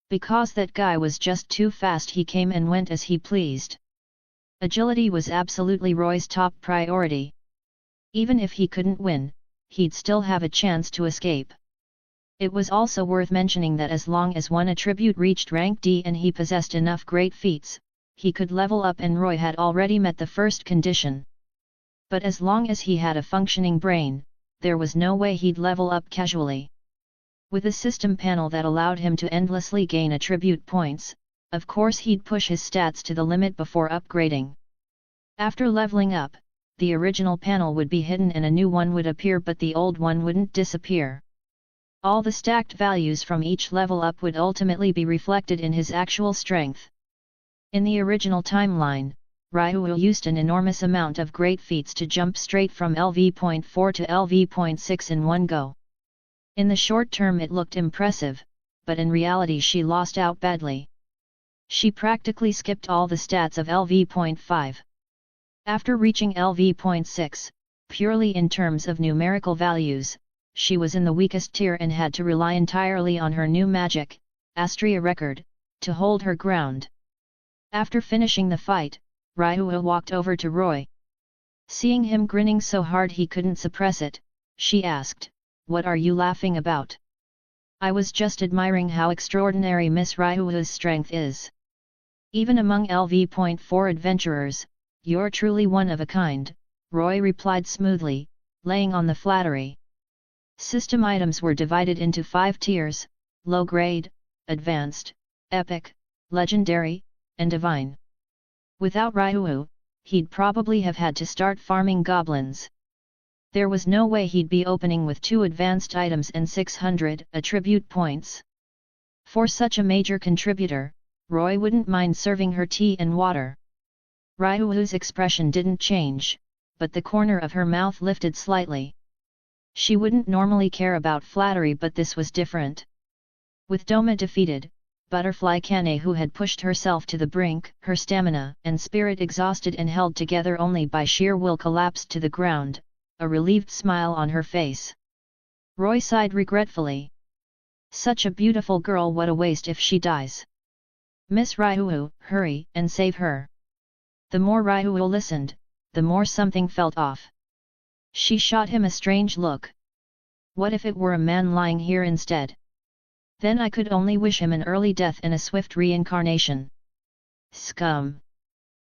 Because that guy was just too fast, he came and went as he pleased. Agility was absolutely Roy's top priority. Even if he couldn't win, he'd still have a chance to escape. It was also worth mentioning that as long as one attribute reached rank D and he possessed enough great feats, he could level up, and Roy had already met the first condition. But as long as he had a functioning brain, there was no way he'd level up casually. With a system panel that allowed him to endlessly gain attribute points, of course he'd push his stats to the limit before upgrading. After leveling up, the original panel would be hidden and a new one would appear, but the old one wouldn't disappear. All the stacked values from each level up would ultimately be reflected in his actual strength. In the original timeline, Ryu used an enormous amount of great feats to jump straight from LV.4 to LV.6 in one go. In the short term it looked impressive, but in reality she lost out badly. She practically skipped all the stats of LV.5. After reaching LV.6, purely in terms of numerical values, she was in the weakest tier and had to rely entirely on her new magic, Astraea record, to hold her ground. After finishing the fight, Ryu walked over to Roy. Seeing him grinning so hard he couldn't suppress it, she asked, "What are you laughing about?" "I was just admiring how extraordinary Miss Ryu's strength is. Even among LV.4 adventurers, you're truly one of a kind," Roy replied smoothly, laying on the flattery. System items were divided into 5 tiers: low grade, advanced, epic, legendary, and divine. Without Ryu, he'd probably have had to start farming goblins. There was no way he'd be opening with 2 advanced items and 600 attribute points. For such a major contributor, Roy wouldn't mind serving her tea and water. Ryu's expression didn't change, but the corner of her mouth lifted slightly. She wouldn't normally care about flattery, but this was different. With Doma defeated, Butterfly Kane, who had pushed herself to the brink, her stamina and spirit exhausted and held together only by sheer will, collapsed to the ground, a relieved smile on her face. Roy sighed regretfully. Such a beautiful girl, what a waste if she dies. "Miss Ryu, hurry and save her." The more Ryu listened, the more something felt off. She shot him a strange look. What if it were a man lying here instead? Then I could only wish him an early death and a swift reincarnation. Scum!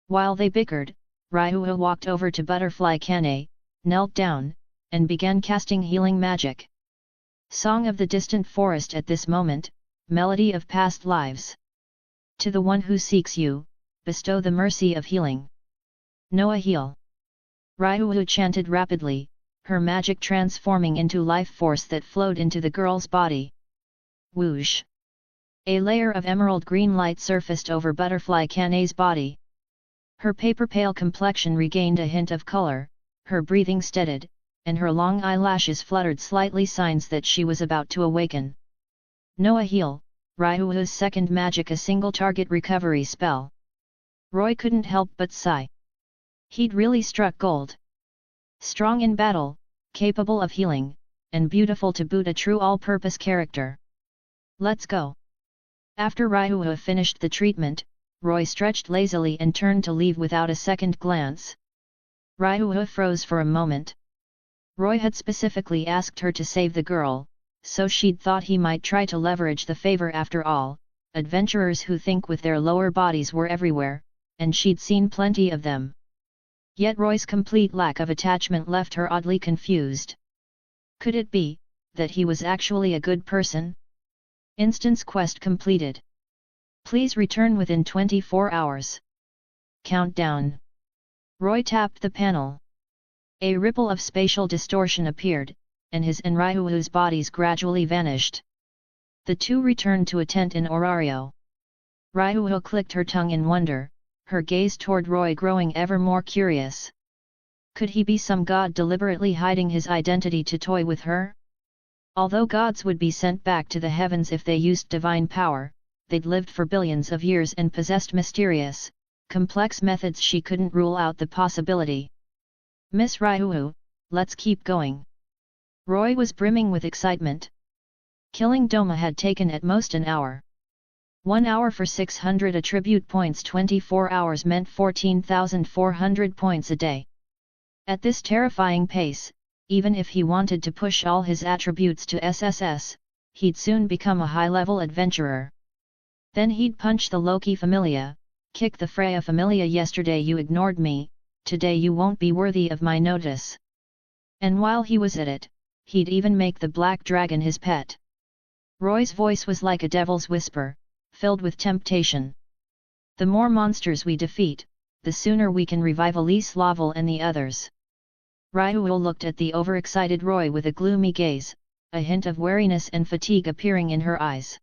While they bickered, Ryu walked over to Butterfly Kane, knelt down, and began casting healing magic. Song of the Distant Forest at this moment, melody of past lives. To the one who seeks you, bestow the mercy of healing. Noah heal. Ryu chanted rapidly, her magic transforming into life force that flowed into the girl's body. Whoosh! A layer of emerald green light surfaced over Butterfly Kane's body. Her paper pale complexion regained a hint of color, her breathing steadied, and her long eyelashes fluttered slightly, signs that she was about to awaken. Noah heal, Ryu's second magic, a single target recovery spell. Roy couldn't help but sigh. He'd really struck gold. Strong in battle, capable of healing, and beautiful to boot, a true all-purpose character. Let's go. After Ryu finished the treatment, Roy stretched lazily and turned to leave without a second glance. Ryu froze for a moment. Roy had specifically asked her to save the girl, so she'd thought he might try to leverage the favor. After all, adventurers who think with their lower bodies were everywhere, and she'd seen plenty of them. Yet Roy's complete lack of attachment left her oddly confused. Could it be that he was actually a good person? Instance quest completed. Please return within 24 hours. Countdown. Roy tapped the panel. A ripple of spatial distortion appeared, and his and Ryu's bodies gradually vanished. The two returned to a tent in Orario. Ryu clicked her tongue in wonder, her gaze toward Roy growing ever more curious. Could he be some god deliberately hiding his identity to toy with her? Although gods would be sent back to the heavens if they used divine power, they'd lived for billions of years and possessed mysterious, complex methods. She couldn't rule out the possibility. Miss Ryu, let's keep going. Roy was brimming with excitement. Killing Doma had taken at most an hour. 1 hour for 600 attribute points, 24 hours meant 14,400 points a day. At this terrifying pace, even if he wanted to push all his attributes to SSS, he'd soon become a high-level adventurer. Then he'd punch the Loki Familia, kick the Freya Familia. Yesterday you ignored me, today you won't be worthy of my notice. And while he was at it, he'd even make the Black Dragon his pet. Roy's voice was like a devil's whisper, filled with temptation. The more monsters we defeat, the sooner we can revive Elise Laval and the others. Ryuo looked at the overexcited Roy with a gloomy gaze, a hint of weariness and fatigue appearing in her eyes.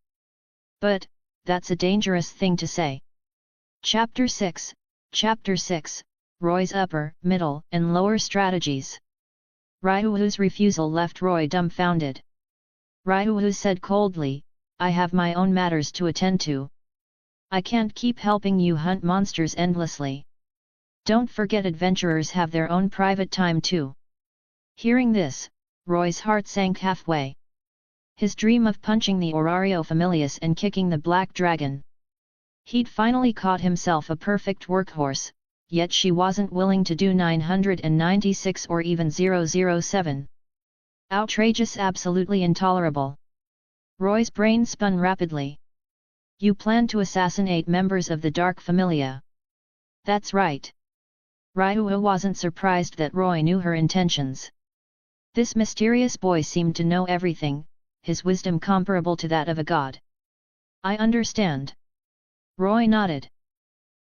But, that's a dangerous thing to say. Chapter 6, Roy's upper, middle, and lower strategies. Ryuo's refusal left Roy dumbfounded. Ryuo said coldly, I have my own matters to attend to. I can't keep helping you hunt monsters endlessly. Don't forget adventurers have their own private time too. Hearing this, Roy's heart sank halfway. His dream of punching the Orario Familias and kicking the black dragon. He'd finally caught himself a perfect workhorse, yet she wasn't willing to do 996 or even 007. Outrageous, absolutely intolerable. Roy's brain spun rapidly. You plan to assassinate members of the Dark Familia. That's right. Ryuo wasn't surprised that Roy knew her intentions. This mysterious boy seemed to know everything, his wisdom comparable to that of a god. I understand. Roy nodded.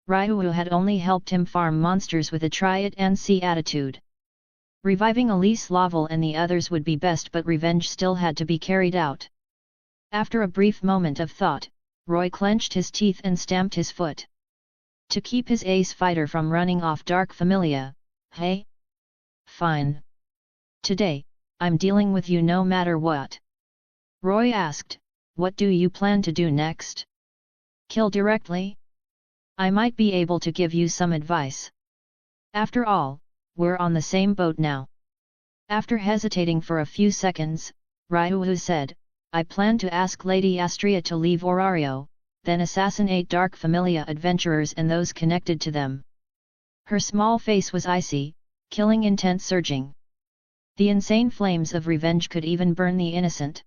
Ryuo had only helped him farm monsters with a try-it-and-see attitude. Reviving Elise Laval and the others would be best, but revenge still had to be carried out. After a brief moment of thought, Roy clenched his teeth and stamped his foot. To keep his ace fighter from running off Dark Familia, hey? Fine. Today, I'm dealing with you no matter what. Roy asked, what do you plan to do next? Kill directly? I might be able to give you some advice. After all, we're on the same boat now. After hesitating for a few seconds, Ryuo said, I plan to ask Lady Astraea to leave Orario, then assassinate Dark Familia adventurers and those connected to them. Her small face was icy, killing intent surging. The insane flames of revenge could even burn the innocent.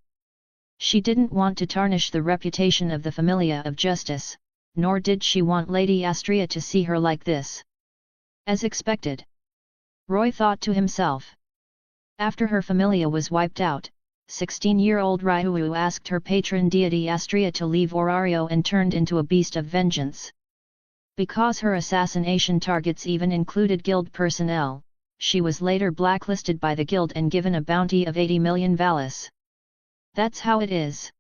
She didn't want to tarnish the reputation of the Familia of Justice, nor did she want Lady Astraea to see her like this. As expected. Roy thought to himself. After her Familia was wiped out, 16-year-old Ryuo asked her patron deity Astraea to leave Orario and turned into a beast of vengeance. Because her assassination targets even included guild personnel, she was later blacklisted by the guild and given a bounty of 80 million valis. That's how it is.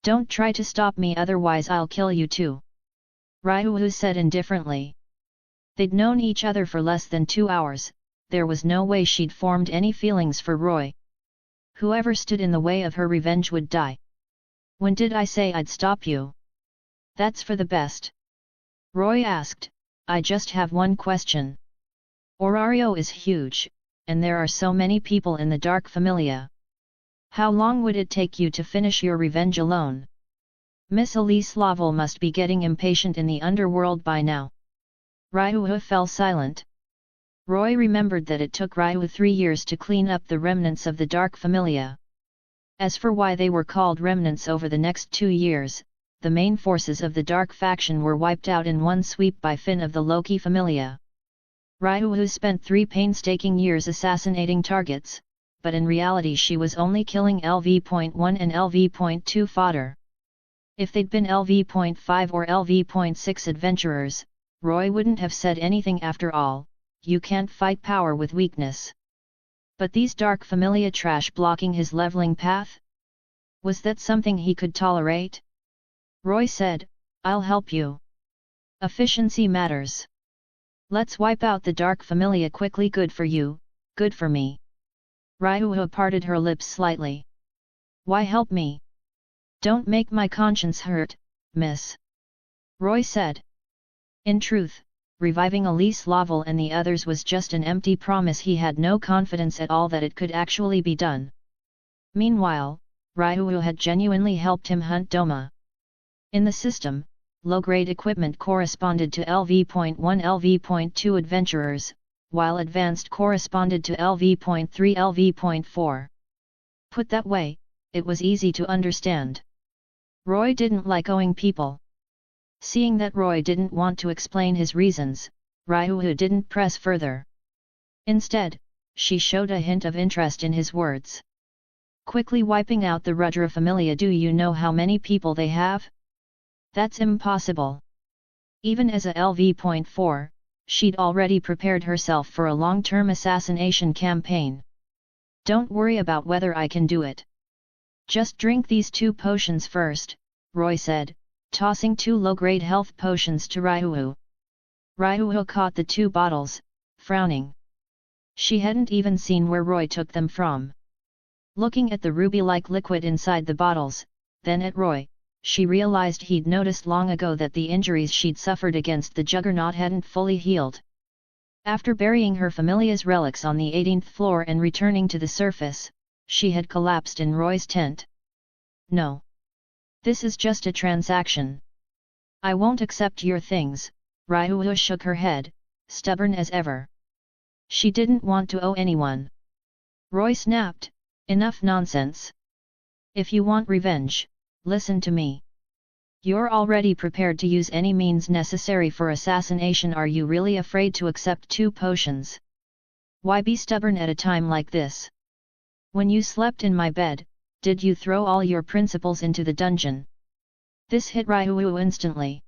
Don't try to stop me, otherwise I'll kill you too. Ryuo said indifferently. They'd known each other for less than 2 hours, there was no way she'd formed any feelings for Roy. Whoever stood in the way of her revenge would die. When did I say I'd stop you? That's for the best. Roy asked, I just have one question. Orario is huge, and there are so many people in the Dark Familia. How long would it take you to finish your revenge alone? Miss Elise Laval must be getting impatient in the underworld by now. Ryuo fell silent. Roy remembered that it took Ryuo 3 years to clean up the remnants of the Dark Familia. As for why they were called remnants over the next 2 years, the main forces of the Dark faction were wiped out in one sweep by Finn of the Loki Familia. Ryuo spent 3 painstaking years assassinating targets, but in reality she was only killing LV.1 and LV.2 fodder. If they'd been LV.5 or LV.6 adventurers, Roy wouldn't have said anything after all. You can't fight power with weakness. But these Dark Familia trash blocking his leveling path? Was that something he could tolerate? Roy said, I'll help you. Efficiency matters. Let's wipe out the Dark Familia quickly. Good for you, good for me. Ryuo parted her lips slightly. Why help me? Don't make my conscience hurt, miss. Roy said. In truth, reviving Elise Laval and the others was just an empty promise. He had no confidence at all that it could actually be done. Meanwhile, Ryuo had genuinely helped him hunt Doma. In the system, low-grade equipment corresponded to LV.1 LV.2 adventurers, while advanced corresponded to LV.3 LV.4. Put that way, it was easy to understand. Roy didn't like owing people. Seeing that Roy didn't want to explain his reasons, Ryuo didn't press further. Instead, she showed a hint of interest in his words. Quickly wiping out the Rudra Familia. Do you know how many people they have? That's impossible. Even as a LV.4, she'd already prepared herself for a long-term assassination campaign. Don't worry about whether I can do it. Just drink these 2 potions first, Roy said, tossing 2 low-grade health potions to Ryuhu. Ryuhu caught the 2 bottles, frowning. She hadn't even seen where Roy took them from. Looking at the ruby-like liquid inside the bottles, then at Roy, she realized he'd noticed long ago that the injuries she'd suffered against the Juggernaut hadn't fully healed. After burying her Familia's relics on the 18th floor and returning to the surface, she had collapsed in Roy's tent. No. This is just a transaction. I won't accept your things, Ryuhu shook her head, stubborn as ever. She didn't want to owe anyone. Roy snapped, enough nonsense. If you want revenge, listen to me. You're already prepared to use any means necessary for assassination. Are you really afraid to accept 2 potions? Why be stubborn at a time like this? When you slept in my bed, did you throw all your principles into the dungeon? This hit Ryuhu instantly.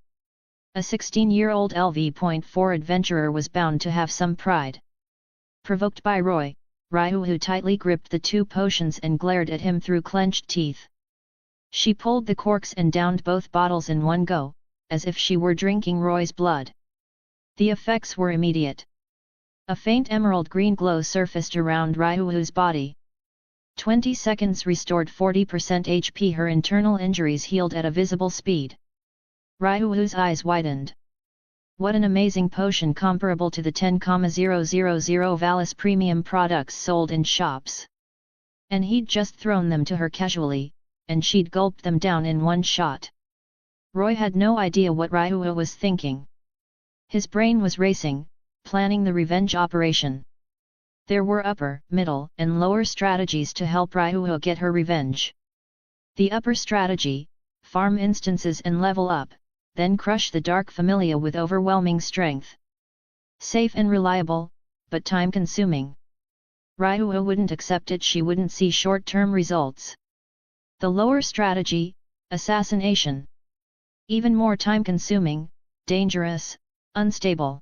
A 16-year-old LV.4 adventurer was bound to have some pride. Provoked by Roy, Ryuhu tightly gripped the 2 potions and glared at him through clenched teeth. She pulled the corks and downed both bottles in one go, as if she were drinking Roy's blood. The effects were immediate. A faint emerald green glow surfaced around Ryuhu's body. 20 seconds restored 40% HP. Her internal injuries healed at a visible speed. Ryuhu's eyes widened. What an amazing potion, comparable to the 10,000 Valis premium products sold in shops. And he'd just thrown them to her casually, and she'd gulped them down in one shot. Roy had no idea what Ryuhu was thinking. His brain was racing, planning the revenge operation. There were upper, middle, and lower strategies to help Ryuhu get her revenge. The upper strategy: farm instances and level up, then crush the Dark Familia with overwhelming strength. Safe and reliable, but time-consuming. Ryuhu wouldn't accept it. She wouldn't see short-term results. The lower strategy: assassination. Even more time-consuming, dangerous, unstable.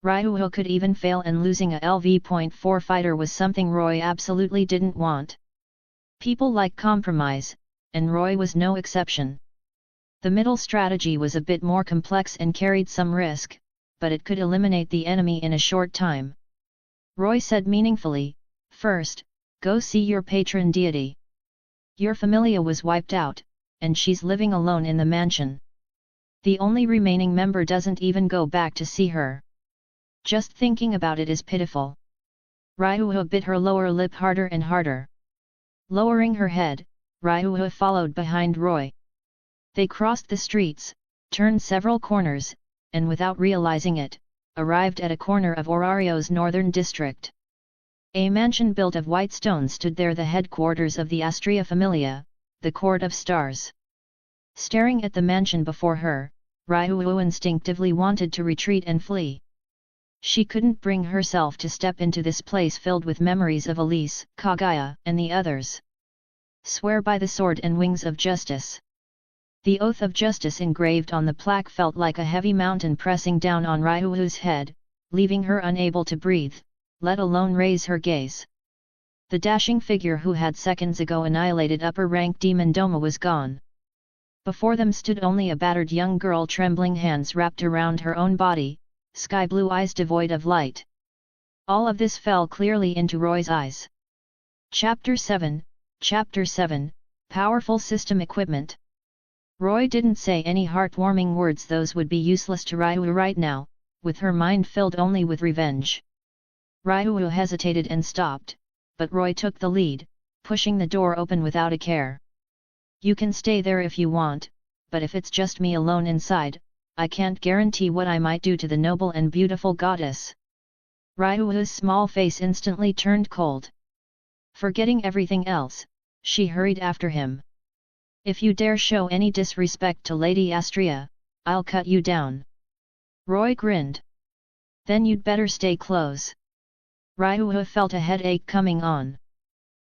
Ryuhu could even fail, and losing a LV.4 fighter was something Roy absolutely didn't want. People like compromise, and Roy was no exception. The middle strategy was a bit more complex and carried some risk, but it could eliminate the enemy in a short time. Roy said meaningfully, "First, go see your patron deity. Your Familia was wiped out, and she's living alone in the mansion. The only remaining member doesn't even go back to see her. Just thinking about it is pitiful." Ryuhu bit her lower lip harder and harder. Lowering her head, Ryuhu followed behind Roy. They crossed the streets, turned several corners, and without realizing it, arrived at a corner of Orario's northern district. A mansion built of white stone stood there, the headquarters of the Astraea Familia, the Court of Stars. Staring at the mansion before her, Ryuhu instinctively wanted to retreat and flee. She couldn't bring herself to step into this place filled with memories of Elise, Kaguya, and the others. Swear by the sword and wings of justice. The oath of justice engraved on the plaque felt like a heavy mountain pressing down on Ryuhu's head, leaving her unable to breathe, let alone raise her gaze. The dashing figure who had seconds ago annihilated upper-rank Demon Doma was gone. Before them stood only a battered young girl, trembling hands wrapped around her own body, sky-blue eyes devoid of light. All of this fell clearly into Roy's eyes. Chapter 7, Powerful System Equipment. Roy didn't say any heartwarming words. Those would be useless to Ryuhu right now, with her mind filled only with revenge. Ryuhu hesitated and stopped, but Roy took the lead, pushing the door open without a care. "You can stay there if you want, but if it's just me alone inside, I can't guarantee what I might do to the noble and beautiful goddess." Ryuhu's small face instantly turned cold. Forgetting everything else, she hurried after him. "If you dare show any disrespect to Lady Astraea, I'll cut you down." Roy grinned. "Then you'd better stay close." Ryuhu felt a headache coming on.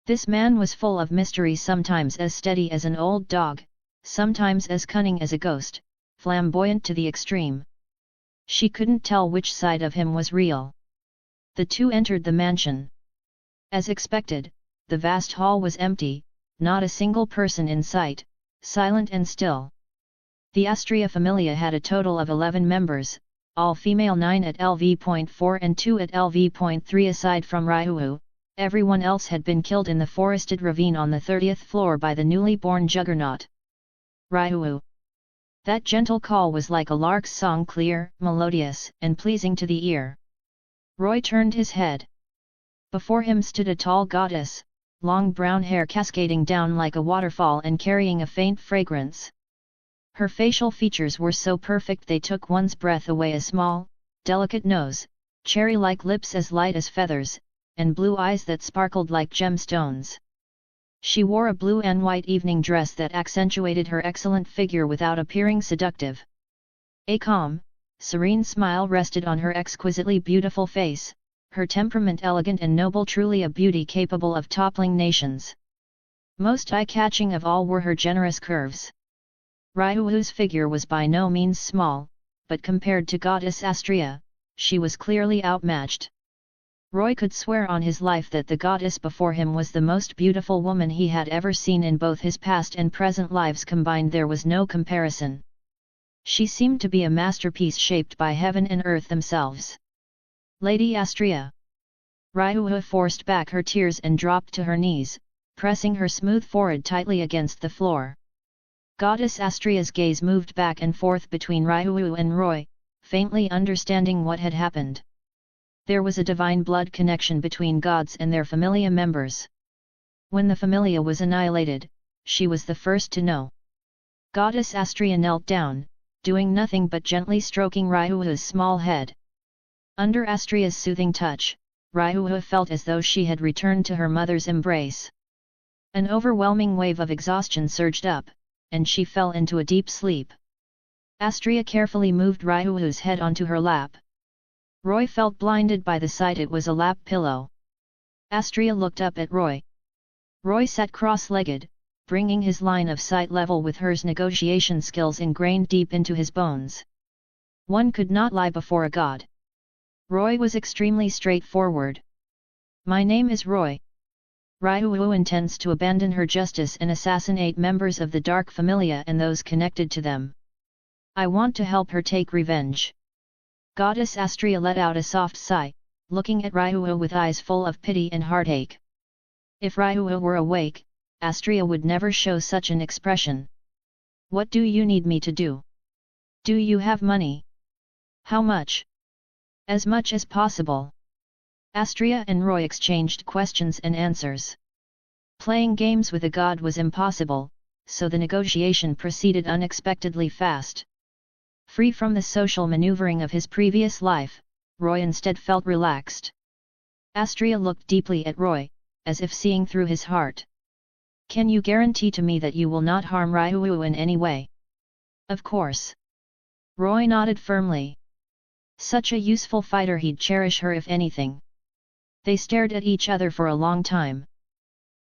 This man was full of mystery, sometimes as steady as an old dog, sometimes as cunning as a ghost, flamboyant to the extreme. She couldn't tell which side of him was real. The two entered the mansion. As expected, the vast hall was empty, not a single person in sight, silent and still. The Astraea Familia had a total of 11 members, all female, 9 at LV.4 and 2 at LV.3. Aside from Ryuhu, everyone else had been killed in the forested ravine on the 30th floor by the newly born juggernaut. Ryuhu. That gentle call was like a lark's song, clear, melodious, and pleasing to the ear. Roy turned his head. Before him stood a tall goddess, long brown hair cascading down like a waterfall and carrying a faint fragrance. Her facial features were so perfect they took one's breath away. A small, delicate nose, cherry-like lips as light as feathers, and blue eyes that sparkled like gemstones. She wore a blue and white evening dress that accentuated her excellent figure without appearing seductive. A calm, serene smile rested on her exquisitely beautiful face, her temperament elegant and noble, truly a beauty capable of toppling nations. Most eye-catching of all were her generous curves. Ryuhu's figure was by no means small, but compared to goddess Astraea, she was clearly outmatched. Roy could swear on his life that the goddess before him was the most beautiful woman he had ever seen in both his past and present lives combined. There was no comparison. She seemed to be a masterpiece shaped by heaven and earth themselves. Lady Astraea. Ryuhu forced back her tears and dropped to her knees, pressing her smooth forehead tightly against the floor. Goddess Astraea's gaze moved back and forth between Ryuhu and Roy, faintly understanding what had happened. There was a divine blood connection between gods and their familia members. When the familia was annihilated, she was the first to know. Goddess Astraea knelt down, doing nothing but gently stroking Ryuhu's small head. Under Astraea's soothing touch, Ryuhu felt as though she had returned to her mother's embrace. An overwhelming wave of exhaustion surged up, and she fell into a deep sleep. Astraea carefully moved Ryuhu's head onto her lap. Roy felt blinded by the sight. It was a lap pillow. Astraea looked up at Roy. Roy sat cross-legged, bringing his line of sight level with hers, negotiation skills ingrained deep into his bones. One could not lie before a god. Roy was extremely straightforward. My name is Roy. Ryuhu intends to abandon her justice and assassinate members of the Dark Familia and those connected to them. I want to help her take revenge. Goddess Astraea let out a soft sigh, looking at Ryuhu with eyes full of pity and heartache. If Ryuhu were awake, Astraea would never show such an expression. What do you need me to do? Do you have money? How much? As much as possible. Astraea and Roy exchanged questions and answers. Playing games with a god was impossible, so the negotiation proceeded unexpectedly fast. Free from the social maneuvering of his previous life, Roy instead felt relaxed. Astraea looked deeply at Roy, as if seeing through his heart. Can you guarantee to me that you will not harm Ryuhu in any way? Of course. Roy nodded firmly. Such a useful fighter, he'd cherish her if anything. They stared at each other for a long time.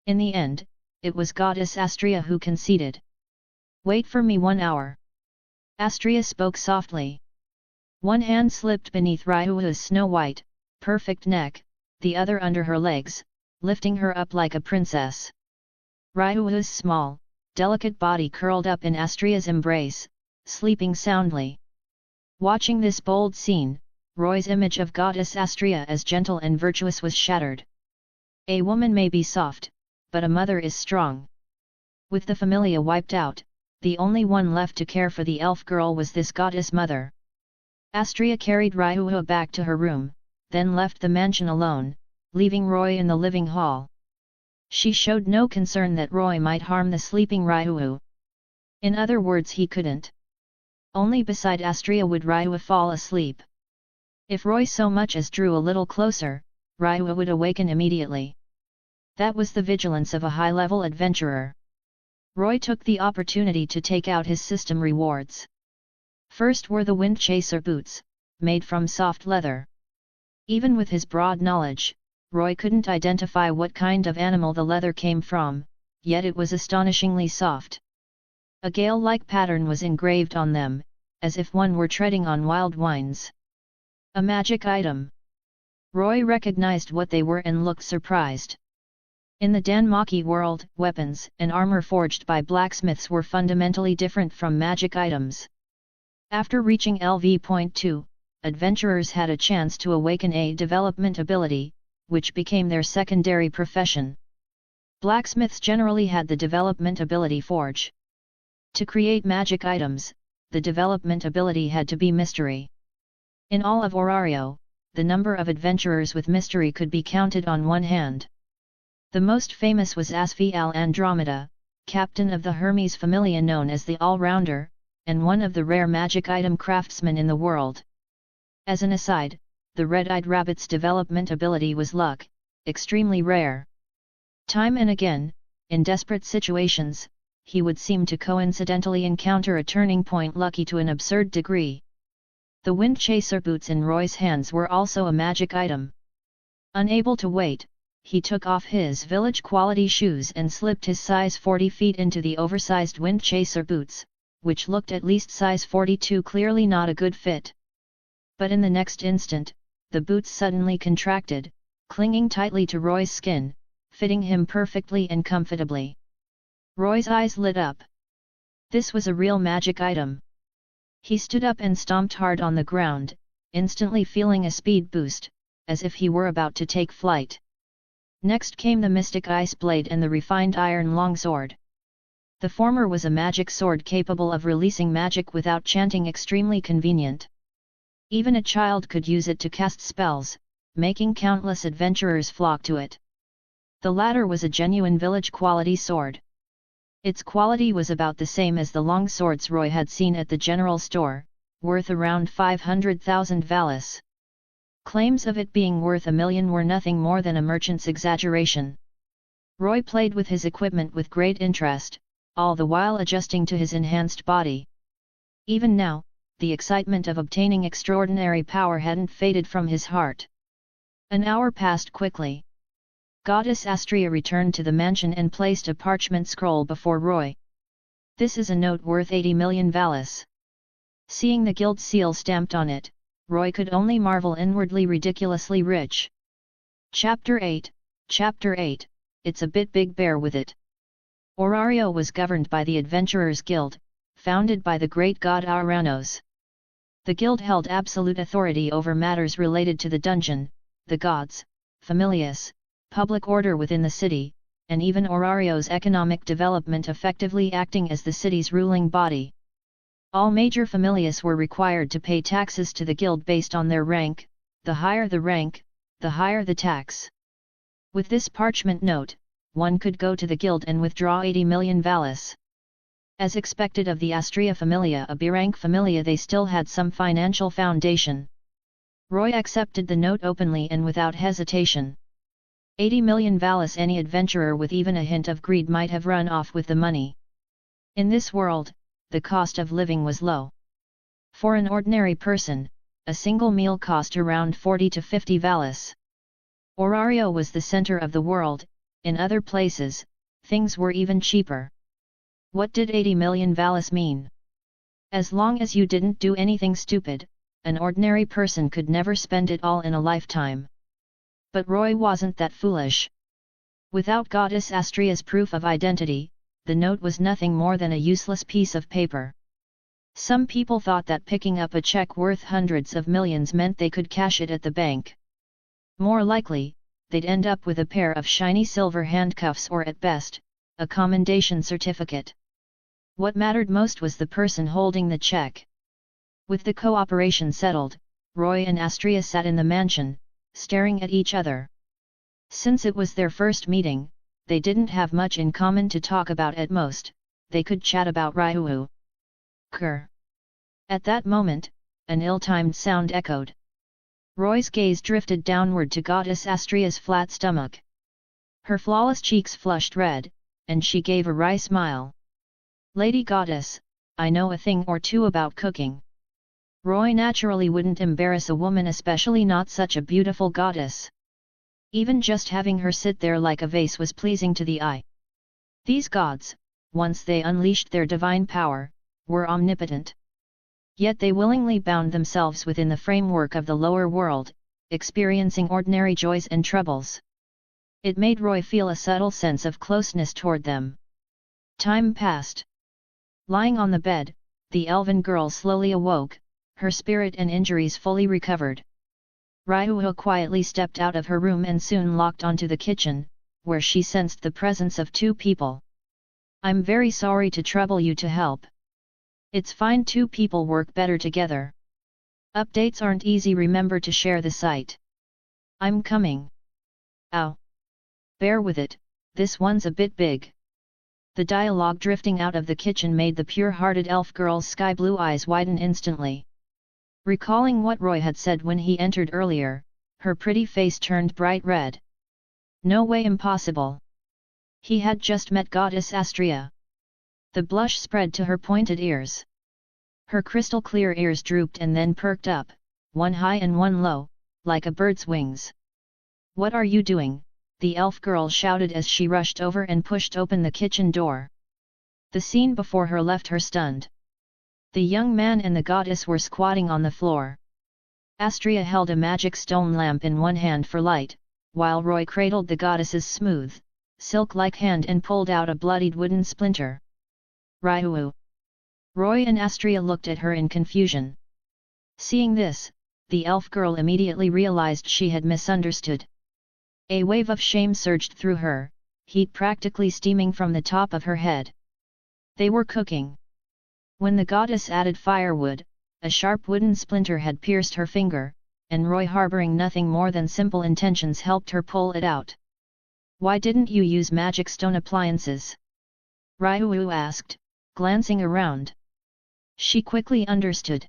In the end, it was Goddess Astraea who conceded. Wait for me 1 hour. Astraea spoke softly. One hand slipped beneath Ryuhu's snow-white, perfect neck, the other under her legs, lifting her up like a princess. Ryuhu's small, delicate body curled up in Astraea's embrace, sleeping soundly. Watching this bold scene, Roy's image of Goddess Astraea as gentle and virtuous was shattered. A woman may be soft, but a mother is strong. With the familia wiped out, the only one left to care for the elf girl was this goddess mother. Astraea carried Ryuhu back to her room, then left the mansion alone, leaving Roy in the living hall. She showed no concern that Roy might harm the sleeping Ryuhu. In other words, he couldn't. Only beside Astraea would Ryuhu fall asleep. If Roy so much as drew a little closer, Ryuhu would awaken immediately. That was the vigilance of a high-level adventurer. Roy took the opportunity to take out his system rewards. First were the wind chaser boots, made from soft leather. Even with his broad knowledge, Roy couldn't identify what kind of animal the leather came from, yet it was astonishingly soft. A gale-like pattern was engraved on them, as if one were treading on wild winds. A magic item. Roy recognized what they were and looked surprised. In the DanMachi world, weapons and armor forged by blacksmiths were fundamentally different from magic items. After reaching LV.2, adventurers had a chance to awaken a development ability, which became their secondary profession. Blacksmiths generally had the development ability forge. To create magic items, the development ability had to be mystery. In all of Orario, the number of adventurers with mystery could be counted on one hand. The most famous was Asfi Andromeda, captain of the Hermes Familia known as the All-Rounder, and one of the rare magic item craftsmen in the world. As an aside, the red-eyed rabbit's development ability was luck, extremely rare. Time and again, in desperate situations, he would seem to coincidentally encounter a turning point lucky to an absurd degree. The wind chaser boots in Roy's hands were also a magic item. Unable to wait, he took off his village quality shoes and slipped his size 40 feet into the oversized wind chaser boots, which looked at least size 42, clearly not a good fit. But in the next instant, the boots suddenly contracted, clinging tightly to Roy's skin, fitting him perfectly and comfortably. Roy's eyes lit up. This was a real magic item. He stood up and stomped hard on the ground, instantly feeling a speed boost, as if he were about to take flight. Next came the mystic ice blade and the refined iron longsword. The former was a magic sword capable of releasing magic without chanting, extremely convenient. Even a child could use it to cast spells, making countless adventurers flock to it. The latter was a genuine village quality sword. Its quality was about the same as the long swords Roy had seen at the general store, worth around 500,000 valis. Claims of it being worth $1 million were nothing more than a merchant's exaggeration. Roy played with his equipment with great interest, all the while adjusting to his enhanced body. Even now, the excitement of obtaining extraordinary power hadn't faded from his heart. An hour passed quickly. Goddess Astraea returned to the mansion and placed a parchment scroll before Roy. This is a note worth 80 million valis. Seeing the guild seal stamped on it, Roy could only marvel inwardly, ridiculously rich. Chapter 8, It's a bit big, bear with it. Orario was governed by the Adventurers Guild, founded by the great god Aranos. The guild held absolute authority over matters related to the dungeon, the gods, Familias, public order within the city, and even Orario's economic development, effectively acting as the city's ruling body. All major Familias were required to pay taxes to the guild based on their rank. The higher the rank, the higher the tax. With this parchment note, one could go to the guild and withdraw 80 million valis. As expected of the Astraea Familia, a B-rank familia, they still had some financial foundation. Roy accepted the note openly and without hesitation. 80 million valis, any adventurer with even a hint of greed might have run off with the money. In this world, the cost of living was low. For an ordinary person, a single meal cost around 40 to 50 valis. Orario was the center of the world. In other places, things were even cheaper. What did 80 million valis mean? As long as you didn't do anything stupid, an ordinary person could never spend it all in a lifetime. But Roy wasn't that foolish. Without Goddess Astraea's proof of identity, the note was nothing more than a useless piece of paper. Some people thought that picking up a check worth hundreds of millions meant they could cash it at the bank. More likely, they'd end up with a pair of shiny silver handcuffs or, at best, a commendation certificate. What mattered most was the person holding the check. With the cooperation settled, Roy and Astraea sat in the mansion, staring at each other. Since it was their first meeting, they didn't have much in common to talk about. At most, they could chat about Ryuhu. Kerr. At that moment, an ill-timed sound echoed. Roy's gaze drifted downward to Goddess Astraea's flat stomach. Her flawless cheeks flushed red, and she gave a wry smile. Lady Goddess, I know a thing or two about cooking. Roy naturally wouldn't embarrass a woman, especially not such a beautiful goddess. Even just having her sit there like a vase was pleasing to the eye. These gods, once they unleashed their divine power, were omnipotent. Yet they willingly bound themselves within the framework of the lower world, experiencing ordinary joys and troubles. It made Roy feel a subtle sense of closeness toward them. Time passed. Lying on the bed, the elven girl slowly awoke, her spirit and injuries fully recovered. Ryuho quietly stepped out of her room and soon locked onto the kitchen, where she sensed the presence of two people. "I'm very sorry to trouble you to help. It's fine, two people work better together. Updates aren't easy, remember to share the site. I'm coming. Ow. Bear with it, this one's a bit big." The dialogue drifting out of the kitchen made the pure-hearted elf girl's sky-blue eyes widen instantly. Recalling what Roy had said when he entered earlier, her pretty face turned bright red. No way, impossible. He had just met Goddess Astraea. The blush spread to her pointed ears. Her crystal-clear ears drooped and then perked up, one high and one low, like a bird's wings. "What are you doing?" the elf girl shouted as she rushed over and pushed open the kitchen door. The scene before her left her stunned. The young man and the goddess were squatting on the floor. Astraea held a magic stone lamp in one hand for light, while Roy cradled the goddess's smooth, silk-like hand and pulled out a bloodied wooden splinter. "Ryu." Roy and Astraea looked at her in confusion. Seeing this, the elf girl immediately realized she had misunderstood. A wave of shame surged through her, heat practically steaming from the top of her head. They were cooking. When the goddess added firewood, a sharp wooden splinter had pierced her finger, and Roy, harboring nothing more than simple intentions, helped her pull it out. "Why didn't you use magic stone appliances?" Ryu asked, glancing around. She quickly understood.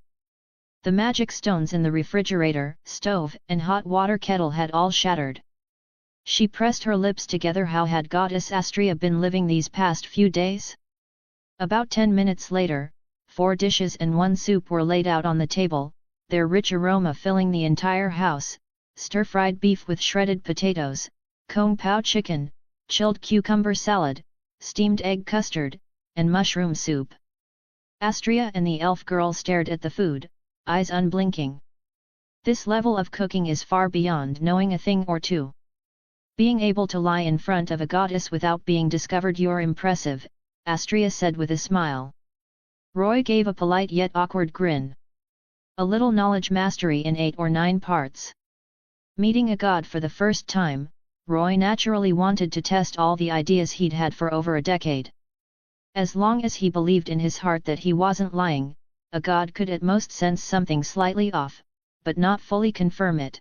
The magic stones in the refrigerator, stove, and hot water kettle had all shattered. She pressed her lips together. How had Goddess Astraea been living these past few days? About 10 minutes later, 4 dishes and 1 soup were laid out on the table, their rich aroma filling the entire house: stir-fried beef with shredded potatoes, kung pao chicken, chilled cucumber salad, steamed egg custard, and mushroom soup. Astraea and the elf girl stared at the food, eyes unblinking. This level of cooking is far beyond knowing a thing or two. Being able to lie in front of a goddess without being discovered, you're impressive, Astraea said with a smile. Roy gave a polite yet awkward grin. A little knowledge mastery in 8 or 9 parts. Meeting a god for the first time, Roy naturally wanted to test all the ideas he'd had for over a decade. As long as he believed in his heart that he wasn't lying, a god could at most sense something slightly off, but not fully confirm it.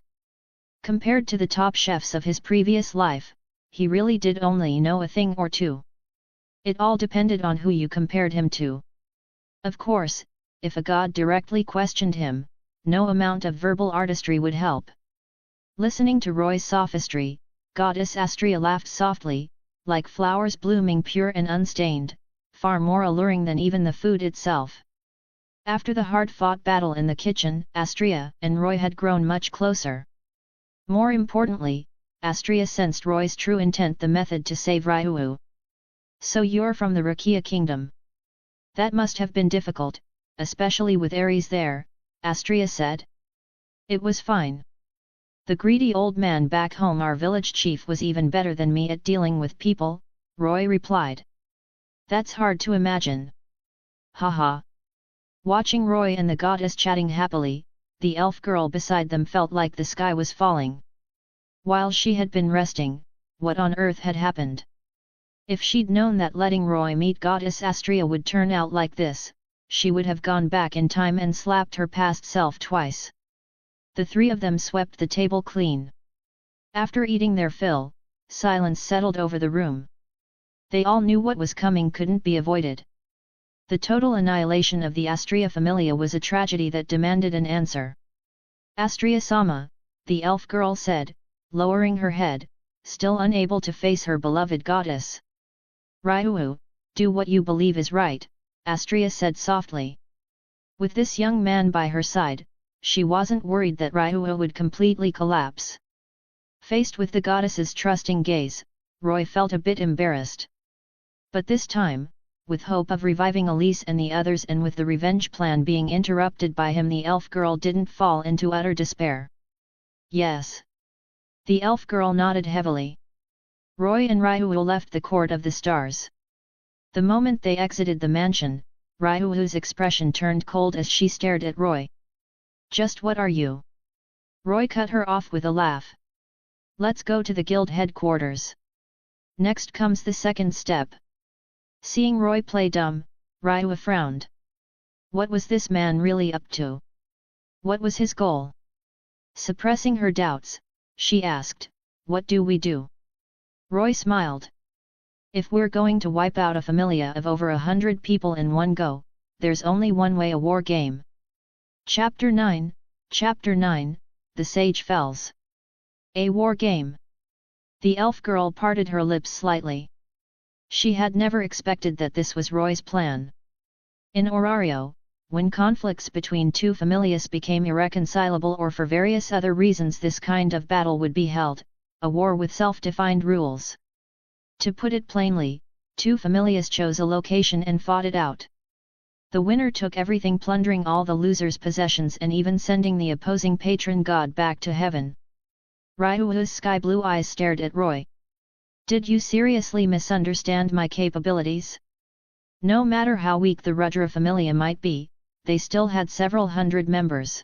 Compared to the top chefs of his previous life, he really did only know a thing or two. It all depended on who you compared him to. Of course, if a god directly questioned him, no amount of verbal artistry would help. Listening to Roy's sophistry, Goddess Astraea laughed softly, like flowers blooming pure and unstained, far more alluring than even the food itself. After the hard-fought battle in the kitchen, Astraea and Roy had grown much closer. More importantly, Astraea sensed Roy's true intent, the method to save Ryu. "So you're from the Rakia kingdom? That must have been difficult, especially with Ares there," Astraea said. "It was fine. The greedy old man back home, our village chief, was even better than me at dealing with people," Roy replied. "That's hard to imagine." Haha. Watching Roy and the goddess chatting happily, the elf girl beside them felt like the sky was falling. While she had been resting, what on earth had happened? If she'd known that letting Roy meet Goddess Astraea would turn out like this, she would have gone back in time and slapped her past self twice. The 3 of them swept the table clean. After eating their fill, silence settled over the room. They all knew what was coming couldn't be avoided. The total annihilation of the Astraea Familia was a tragedy that demanded an answer. "Astraea-sama," the elf girl said, lowering her head, still unable to face her beloved goddess. "Ryu, do what you believe is right," Astraea said softly. With this young man by her side, she wasn't worried that Ryu would completely collapse. Faced with the goddess's trusting gaze, Roy felt a bit embarrassed. But this time, with hope of reviving Elise and the others, and with the revenge plan being interrupted by him, the elf girl didn't fall into utter despair. Yes. The elf girl nodded heavily. Roy and Ryuhu left the Court of the Stars. The moment they exited the mansion, Ryuhu's expression turned cold as she stared at Roy. Just what are you? Roy cut her off with a laugh. Let's go to the guild headquarters. Next comes the second step. Seeing Roy play dumb, Ryuhu frowned. What was this man really up to? What was his goal? Suppressing her doubts, she asked, what do we do? Roy smiled. If we're going to wipe out a familia of over 100 people in one go, there's only one way: a war game. Chapter 9, The Sage Fells. A war game. The elf girl parted her lips slightly. She had never expected that this was Roy's plan. In Orario, when conflicts between two familias became irreconcilable or for various other reasons, this kind of battle would be held, a war with self-defined rules. To put it plainly, two familias chose a location and fought it out. The winner took everything, plundering all the losers' possessions and even sending the opposing patron god back to heaven. Ryuhu's sky-blue eyes stared at Roy. Did you seriously misunderstand my capabilities? No matter how weak the Rudra Familia might be, they still had several hundred members.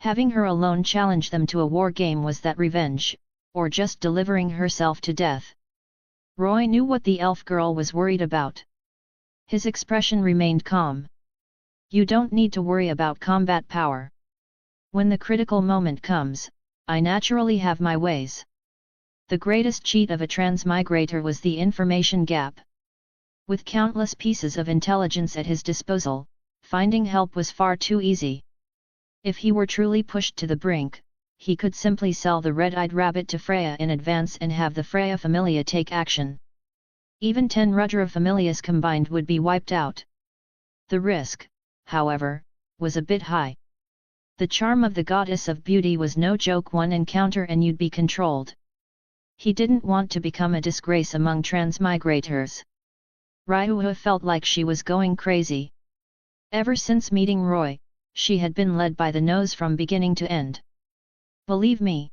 Having her alone challenge them to a war game, was that revenge, or just delivering herself to death? Roy knew what the elf girl was worried about. His expression remained calm. You don't need to worry about combat power. When the critical moment comes, I naturally have my ways. The greatest cheat of a transmigrator was the information gap. With countless pieces of intelligence at his disposal, finding help was far too easy. If he were truly pushed to the brink, he could simply sell the red-eyed rabbit to Freya in advance and have the Freya Familia take action. Even 10 Rudra Familias combined would be wiped out. The risk, however, was a bit high. The charm of the goddess of beauty was no joke. One encounter and you'd be controlled. He didn't want to become a disgrace among transmigrators. Ryuhu felt like she was going crazy. Ever since meeting Roy, she had been led by the nose from beginning to end. Believe me.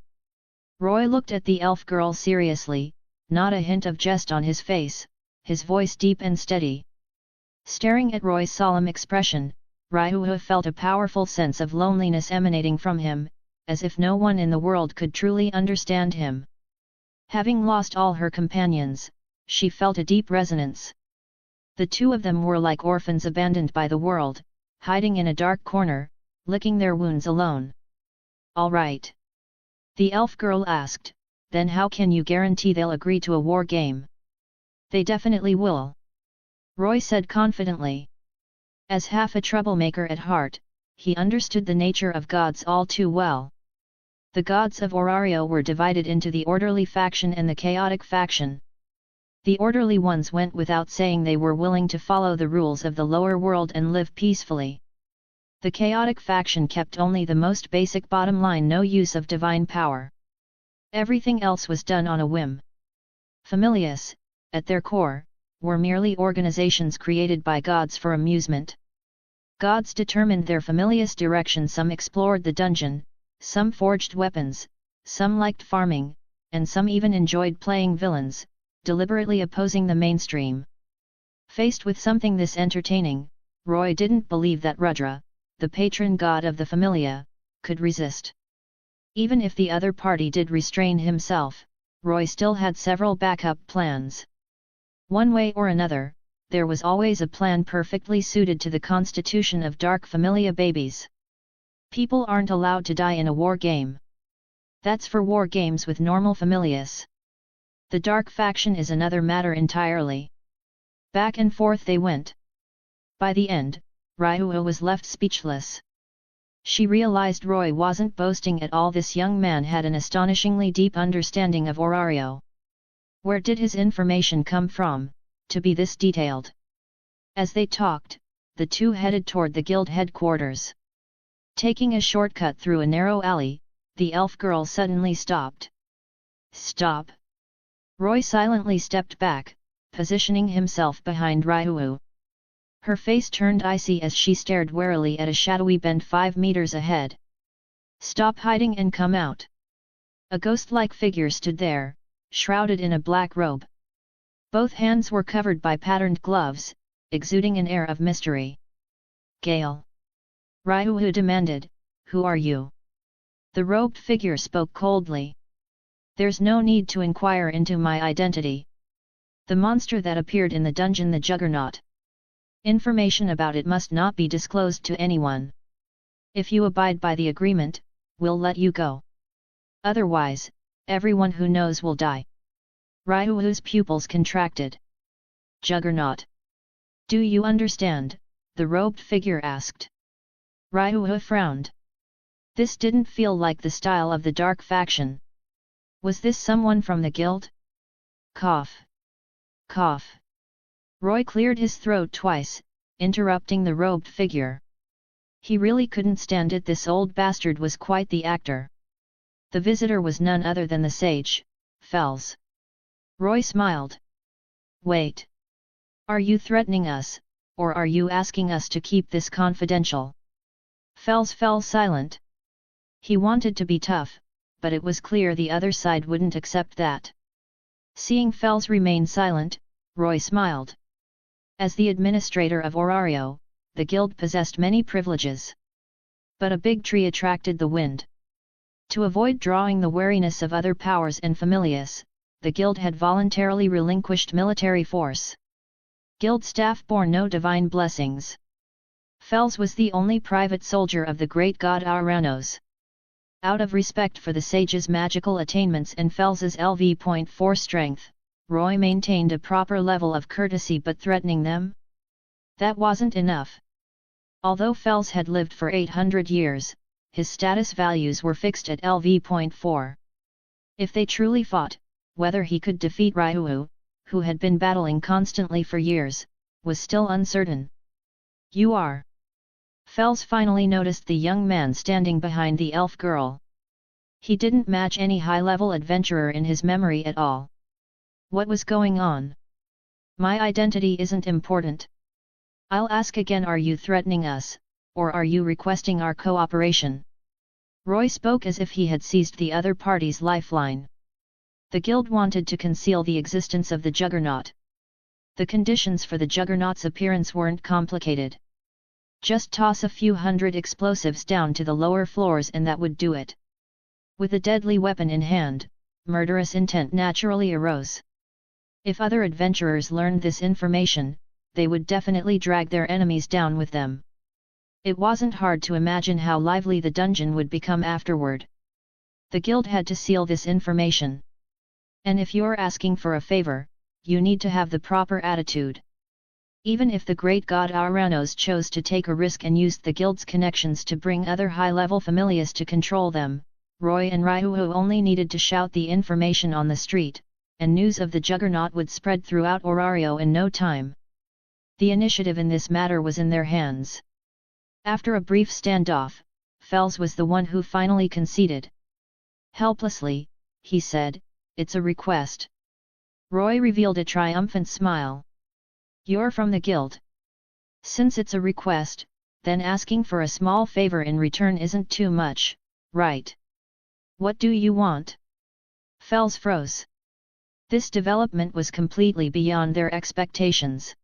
Roy looked at the elf girl seriously, not a hint of jest on his face, his voice deep and steady. Staring at Roy's solemn expression, Ryuhu felt a powerful sense of loneliness emanating from him, as if no one in the world could truly understand him. Having lost all her companions, she felt a deep resonance. The two of them were like orphans abandoned by the world, hiding in a dark corner, licking their wounds alone. All right. The elf girl asked, then how can you guarantee they'll agree to a war game? They definitely will. Roy said confidently. As half a troublemaker at heart, he understood the nature of gods all too well. The gods of Orario were divided into the orderly faction and the chaotic faction. The orderly ones went without saying they were willing to follow the rules of the lower world and live peacefully. The chaotic faction kept only the most basic bottom line: no use of divine power. Everything else was done on a whim. Familias, at their core, were merely organizations created by gods for amusement. Gods determined their familias' direction. Some explored the dungeon, some forged weapons, some liked farming, and some even enjoyed playing villains, deliberately opposing the mainstream. Faced with something this entertaining, Roy didn't believe that Rudra, the patron god of the Familia, could resist. Even if the other party did restrain himself, Roy still had several backup plans. One way or another, there was always a plan perfectly suited to the constitution of dark Familia babies. People aren't allowed to die in a war game. That's for war games with normal Familias. The dark faction is another matter entirely. Back and forth they went. By the end, Ryuhu was left speechless. She realized Roy wasn't boasting at all. This young man had an astonishingly deep understanding of Orario. Where did his information come from, to be this detailed? As they talked, the two headed toward the guild headquarters. Taking a shortcut through a narrow alley, the elf girl suddenly stopped. Stop! Roy silently stepped back, positioning himself behind Ryu. Her face turned icy as she stared warily at a shadowy bend 5 meters ahead. "Stop hiding and come out." A ghost-like figure stood there, shrouded in a black robe. Both hands were covered by patterned gloves, exuding an air of mystery. "Gale," Ryu demanded, "who are you?" The robed figure spoke coldly. "There's no need to inquire into my identity. The monster that appeared in the dungeon, the Juggernaut. Information about it must not be disclosed to anyone. If you abide by the agreement, we'll let you go. Otherwise, everyone who knows will die." Ryu's pupils contracted. "Juggernaut. Do you understand?" the robed figure asked. Ryu frowned. This didn't feel like the style of the dark faction. Was this someone from the guild? Cough. Cough. Roy cleared his throat twice, interrupting the robed figure. He really couldn't stand it. This old bastard was quite the actor. The visitor was none other than the sage, Fells. Roy smiled. "Wait. Are you threatening us, or are you asking us to keep this confidential?" Fells fell silent. He wanted to be tough, but it was clear the other side wouldn't accept that. Seeing Fells remain silent, Roy smiled. As the administrator of Orario, the guild possessed many privileges. But a big tree attracted the wind. To avoid drawing the wariness of other powers and Familias, the guild had voluntarily relinquished military force. Guild staff bore no divine blessings. Fells was the only private soldier of the great god Aranos. Out of respect for the sage's magical attainments and Fells's LV.4 strength, Roy maintained a proper level of courtesy, but threatening them? That wasn't enough. Although Fells had lived for 800 years, his status values were fixed at LV.4. If they truly fought, whether he could defeat Ryu, who had been battling constantly for years, was still uncertain. "You are." Fells finally noticed the young man standing behind the elf girl. He didn't match any high-level adventurer in his memory at all. What was going on? "My identity isn't important. I'll ask again, are you threatening us, or are you requesting our cooperation?" Roy spoke as if he had seized the other party's lifeline. The guild wanted to conceal the existence of the Juggernaut. The conditions for the Juggernaut's appearance weren't complicated. Just toss a few hundred explosives down to the lower floors and that would do it. With a deadly weapon in hand, murderous intent naturally arose. If other adventurers learned this information, they would definitely drag their enemies down with them. It wasn't hard to imagine how lively the dungeon would become afterward. The guild had to seal this information. And if you're asking for a favor, you need to have the proper attitude. Even if the great god Aranos chose to take a risk and used the guild's connections to bring other high-level Familias to control them, Roy and Ryu only needed to shout the information on the street, and news of the Juggernaut would spread throughout Orario in no time. The initiative in this matter was in their hands. After a brief standoff, Fells was the one who finally conceded. Helplessly, he said, "It's a request." Roy revealed a triumphant smile. "You're from the guild. Since it's a request, then asking for a small favor in return isn't too much, right? What do you want?" Fells froze. This development was completely beyond their expectations.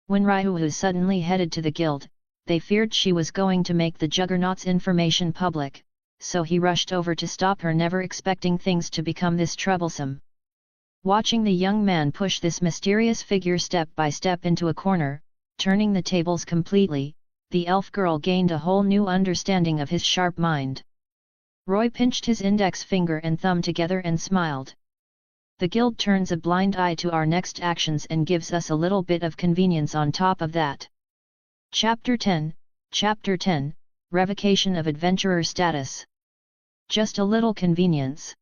When Ryu suddenly headed to the guild, they feared she was going to make the Juggernaut's information public, so he rushed over to stop her, never expecting things to become this troublesome. Watching the young man push this mysterious figure step by step into a corner, turning the tables completely, the elf girl gained a whole new understanding of his sharp mind. Roy pinched his index finger and thumb together and smiled. "The guild turns a blind eye to our next actions and gives us a little bit of convenience on top of that." Chapter 10, Revocation of Adventurer Status. Just a little convenience.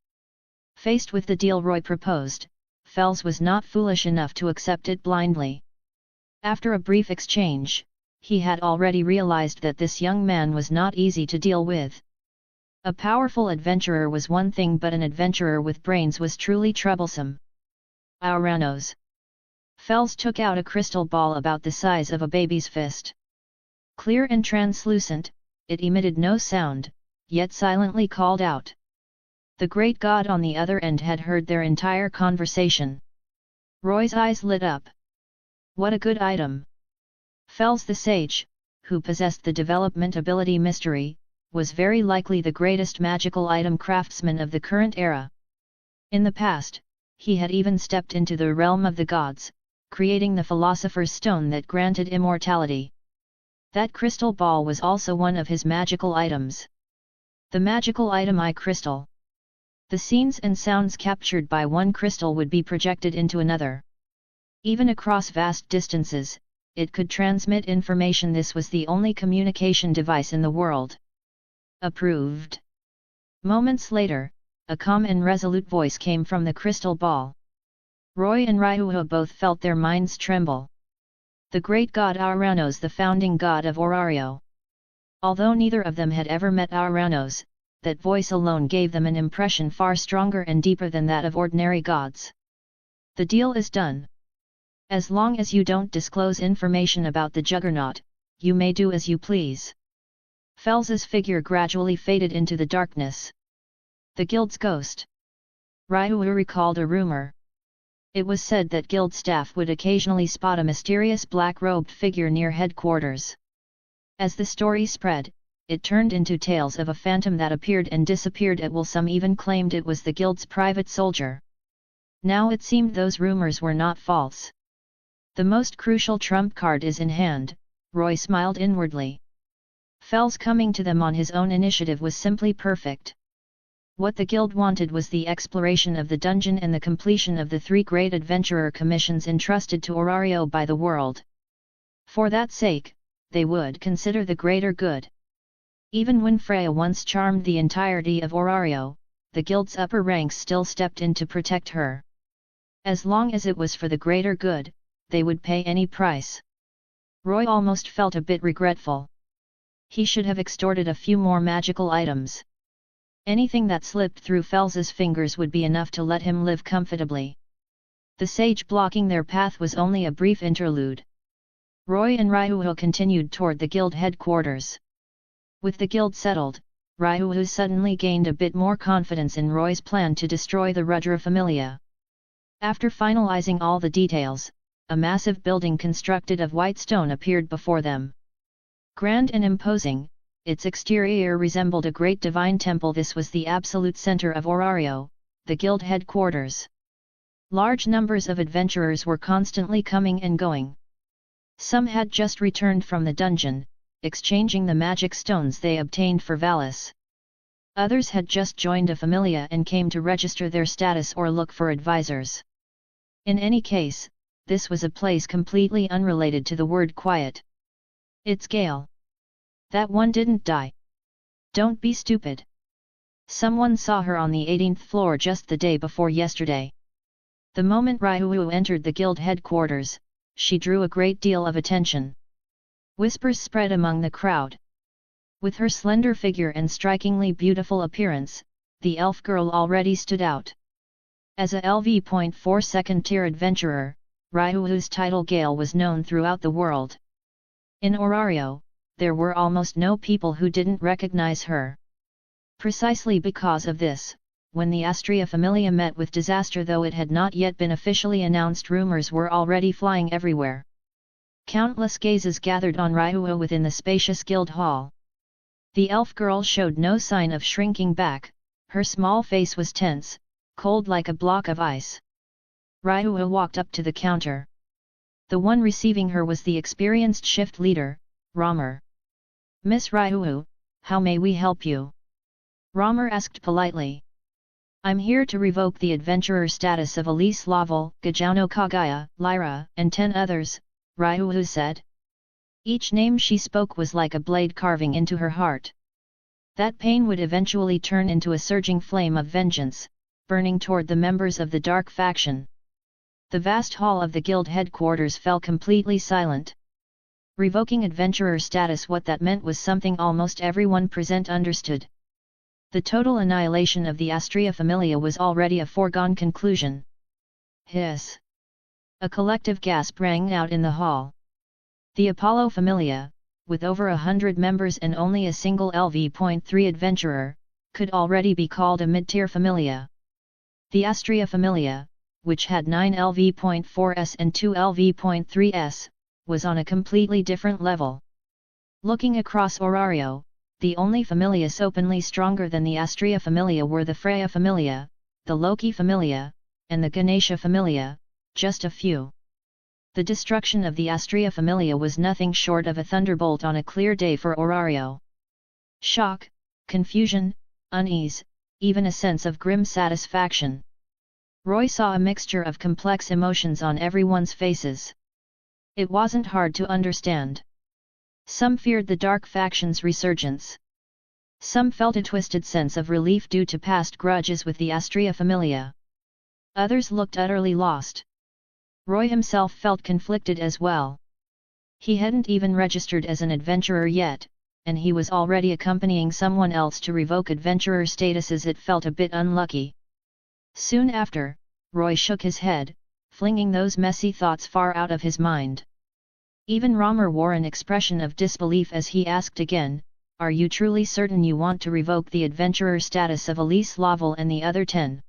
Faced with the deal Roy proposed, Fells was not foolish enough to accept it blindly. After a brief exchange, he had already realized that this young man was not easy to deal with. A powerful adventurer was one thing, but an adventurer with brains was truly troublesome. "Aranos." Fels took out a crystal ball about the size of a baby's fist. Clear and translucent, it emitted no sound, yet silently called out. The great god on the other end had heard their entire conversation. Roy's eyes lit up. What a good item! Fels the sage, who possessed the development ability Mystery, was very likely the greatest magical item craftsman of the current era. In the past, he had even stepped into the realm of the gods, creating the Philosopher's Stone that granted immortality. That crystal ball was also one of his magical items. The magical item Eye Crystal. The scenes and sounds captured by one crystal would be projected into another. Even across vast distances, it could transmit information. This was the only communication device in the world. Approved. Moments later, a calm and resolute voice came from the crystal ball. Roy and Ryuho both felt their minds tremble. The great god Auranos, the founding god of Orario. Although neither of them had ever met Auranos, that voice alone gave them an impression far stronger and deeper than that of ordinary gods. The deal is done. As long as you don't disclose information about the Juggernaut, you may do as you please. Fels's figure gradually faded into the darkness. The guild's ghost. Ryuho recalled a rumor. It was said that guild staff would occasionally spot a mysterious black-robed figure near headquarters. As the story spread, it turned into tales of a phantom that appeared and disappeared at will. Some even claimed it was the guild's private soldier. Now it seemed those rumors were not false. The most crucial trump card is in hand, Roy smiled inwardly. Fels coming to them on his own initiative was simply perfect. What the guild wanted was the exploration of the dungeon and the completion of the 3 great adventurer commissions entrusted to Orario by the world. For that sake, they would consider the greater good. Even when Freya once charmed the entirety of Orario, the guild's upper ranks still stepped in to protect her. As long as it was for the greater good, they would pay any price. Roy almost felt a bit regretful. He should have extorted a few more magical items. Anything that slipped through Fels's fingers would be enough to let him live comfortably. The sage blocking their path was only a brief interlude. Roy and Ryuho continued toward the guild headquarters. With the guild settled, Ryuho suddenly gained a bit more confidence in Roy's plan to destroy the Rudra Familia. After finalizing all the details, a massive building constructed of white stone appeared before them. Grand and imposing, its exterior resembled a great divine temple. This was the absolute center of Orario, the guild headquarters. Large numbers of adventurers were constantly coming and going. Some had just returned from the dungeon, exchanging the magic stones they obtained for Valis. Others had just joined a familia and came to register their status or look for advisors. In any case, this was a place completely unrelated to the word quiet. It's Gale. That one didn't die. Don't be stupid. Someone saw her on the 18th floor just the day before yesterday. The moment Ryuho entered the guild headquarters, she drew a great deal of attention. Whispers spread among the crowd. With her slender figure and strikingly beautiful appearance, the elf girl already stood out. As a LV.4 second-tier adventurer, Ryuho's title Gale was known throughout the world. In Orario, there were almost no people who didn't recognize her. Precisely because of this, when the Astraea Familia met with disaster, though it had not yet been officially announced, rumors were already flying everywhere. Countless gazes gathered on Ryuho within the spacious guild hall. The elf girl showed no sign of shrinking back, her small face was tense, cold like a block of ice. Ryuho walked up to the counter. The one receiving her was the experienced shift leader, Romer. "Miss Ryuho, how may we help you?" Romer asked politely. "I'm here to revoke the adventurer status of Elise Laval, Gajano Kagaya, Lyra, and 10 others, Ryuho said. Each name she spoke was like a blade carving into her heart. That pain would eventually turn into a surging flame of vengeance, burning toward the members of the dark faction. The vast hall of the guild headquarters fell completely silent. Revoking adventurer status, what that meant was something almost everyone present understood. The total annihilation of the Astraea Familia was already a foregone conclusion. Hiss! A collective gasp rang out in the hall. The Apollo Familia, with over 100 members and only a single LV.3 adventurer, could already be called a mid-tier familia. The Astraea Familia, which had 9 LV.4s and 2 LV.3s, was on a completely different level. Looking across Orario, the only familias openly stronger than the Astraea Familia were the Freya Familia, the Loki Familia, and the Ganesha Familia, just a few. The destruction of the Astraea Familia was nothing short of a thunderbolt on a clear day for Orario. Shock, confusion, unease, even a sense of grim satisfaction. Roy saw a mixture of complex emotions on everyone's faces. It wasn't hard to understand. Some feared the dark faction's resurgence. Some felt a twisted sense of relief due to past grudges with the Astraea Familia. Others looked utterly lost. Roy himself felt conflicted as well. He hadn't even registered as an adventurer yet, and he was already accompanying someone else to revoke adventurer statuses. It felt a bit unlucky. Soon after, Roy shook his head, flinging those messy thoughts far out of his mind. Even Romer wore an expression of disbelief as he asked again, "Are you truly certain you want to revoke the adventurer status of Elise Laval and the other 10?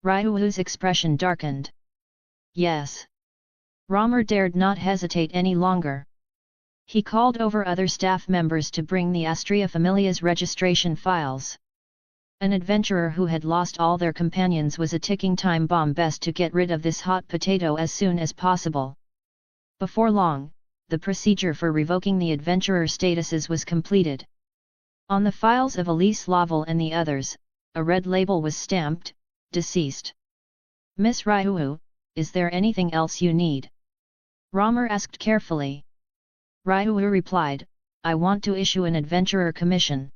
Ryuu's expression darkened. Yes. Romer dared not hesitate any longer. He called over other staff members to bring the Astraea Familia's registration files. An adventurer who had lost all their companions was a ticking time bomb. Best to get rid of this hot potato as soon as possible. Before long, the procedure for revoking the adventurer statuses was completed. On the files of Elise Laval and the others, a red label was stamped, "Deceased." "Miss Ryuu, is there anything else you need?" Romer asked carefully. Ryuu replied, "I want to issue an adventurer commission."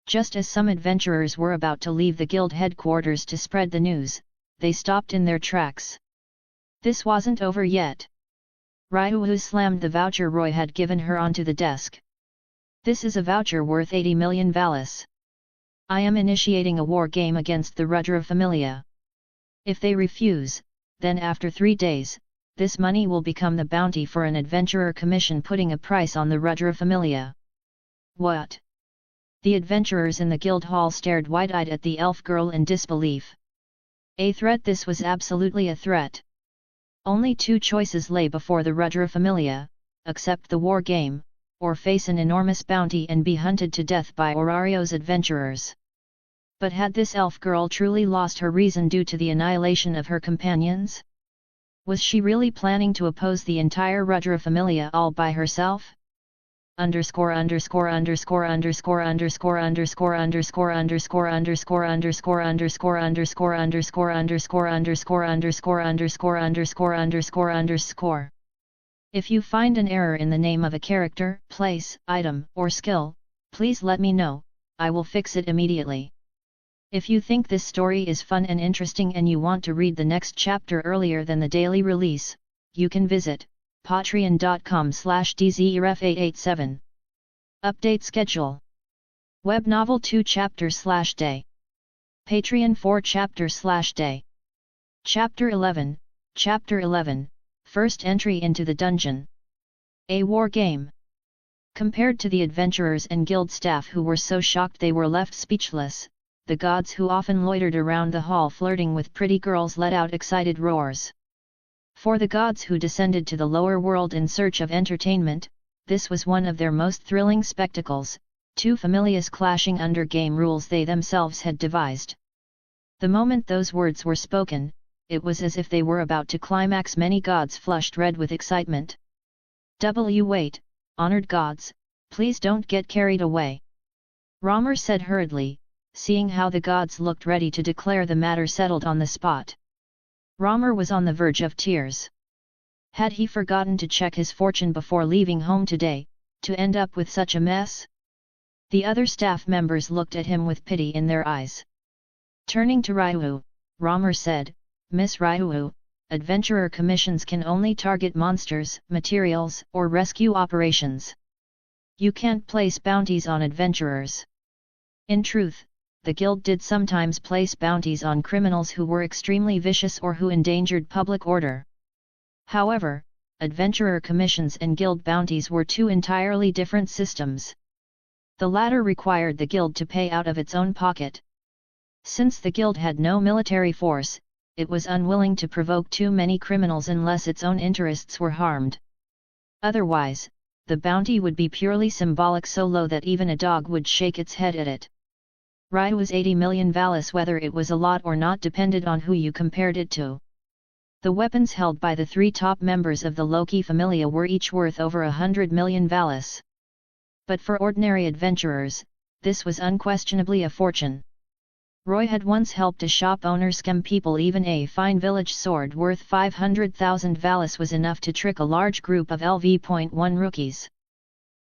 Just as some adventurers were about to leave the guild headquarters to spread the news, they stopped in their tracks. This wasn't over yet. Ryuu slammed the voucher Roy had given her onto the desk. "This is a voucher worth 80 million Valis. I am initiating a war game against the Rudra Familia. If they refuse, then after 3 days, this money will become the bounty for an adventurer commission, putting a price on the Rudra Familia." "What?" The adventurers in the guild hall stared wide-eyed at the elf girl in disbelief. A threat? This was absolutely a threat. Only 2 choices lay before the Rudra Familia: accept the war game, or face an enormous bounty and be hunted to death by Orario's adventurers. But had this elf girl truly lost her reason due to the annihilation of her companions? Was she really planning to oppose the entire Rudra Familia all by herself? Underscore underscore underscore underscore underscore underscore underscore underscore underscore underscore underscore underscore underscore underscore underscore underscore underscore underscore underscore underscore. If you find an error in the name of a character, place, item, or skill, please let me know. I will fix it immediately. If you think this story is fun and interesting and you want to read the next chapter earlier than the daily release, you can visit patreon.com/dzerf887. Update schedule. Web novel 2 chapter/day. Patreon 4 chapter/day. Chapter 11, Chapter 11, First entry into the dungeon. A war game. Compared to the adventurers and guild staff who were so shocked they were left speechless, the gods who often loitered around the hall flirting with pretty girls let out excited roars. For the gods who descended to the lower world in search of entertainment, this was one of their most thrilling spectacles, 2 familias clashing under game rules they themselves had devised. The moment those words were spoken, it was as if they were about to climax. Many gods flushed red with excitement. Wait, honored gods, please don't get carried away," Romer said hurriedly, seeing how the gods looked ready to declare the matter settled on the spot. Romer was on the verge of tears. Had he forgotten to check his fortune before leaving home today, to end up with such a mess? The other staff members looked at him with pity in their eyes. Turning to Ryuu, Romer said, "Miss Ryuu, adventurer commissions can only target monsters, materials, or rescue operations. You can't place bounties on adventurers." In truth, the guild did sometimes place bounties on criminals who were extremely vicious or who endangered public order. However, adventurer commissions and guild bounties were two entirely different systems. The latter required the guild to pay out of its own pocket. Since the guild had no military force, it was unwilling to provoke too many criminals unless its own interests were harmed. Otherwise, the bounty would be purely symbolic, so low that even a dog would shake its head at it. Ryu's 80 million valis, whether it was a lot or not, depended on who you compared it to. The weapons held by the three top members of the Loki Familia were each worth over 100 million valis. But for ordinary adventurers, this was unquestionably a fortune. Roy had once helped a shop owner scam people. Even a fine village sword worth 500,000 valis was enough to trick a large group of LV.1 rookies.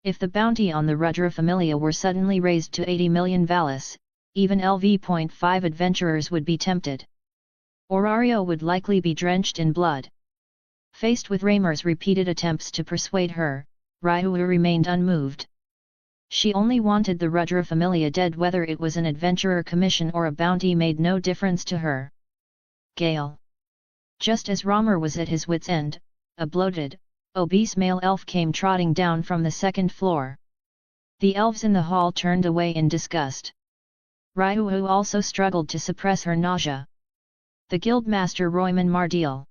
If the bounty on the Rudra Familia were suddenly raised to 80 million valis, even LV.5 adventurers would be tempted. Orario would likely be drenched in blood. Faced with Raymer's repeated attempts to persuade her, Ryu remained unmoved. She only wanted the Rudra Familia dead. Whether it was an adventurer commission or a bounty made no difference to her. Gale. Just as Raymer was at his wit's end, a bloated, obese male elf came trotting down from the second floor. The elves in the hall turned away in disgust. Ryu also struggled to suppress her nausea. The guildmaster Royman Mardial.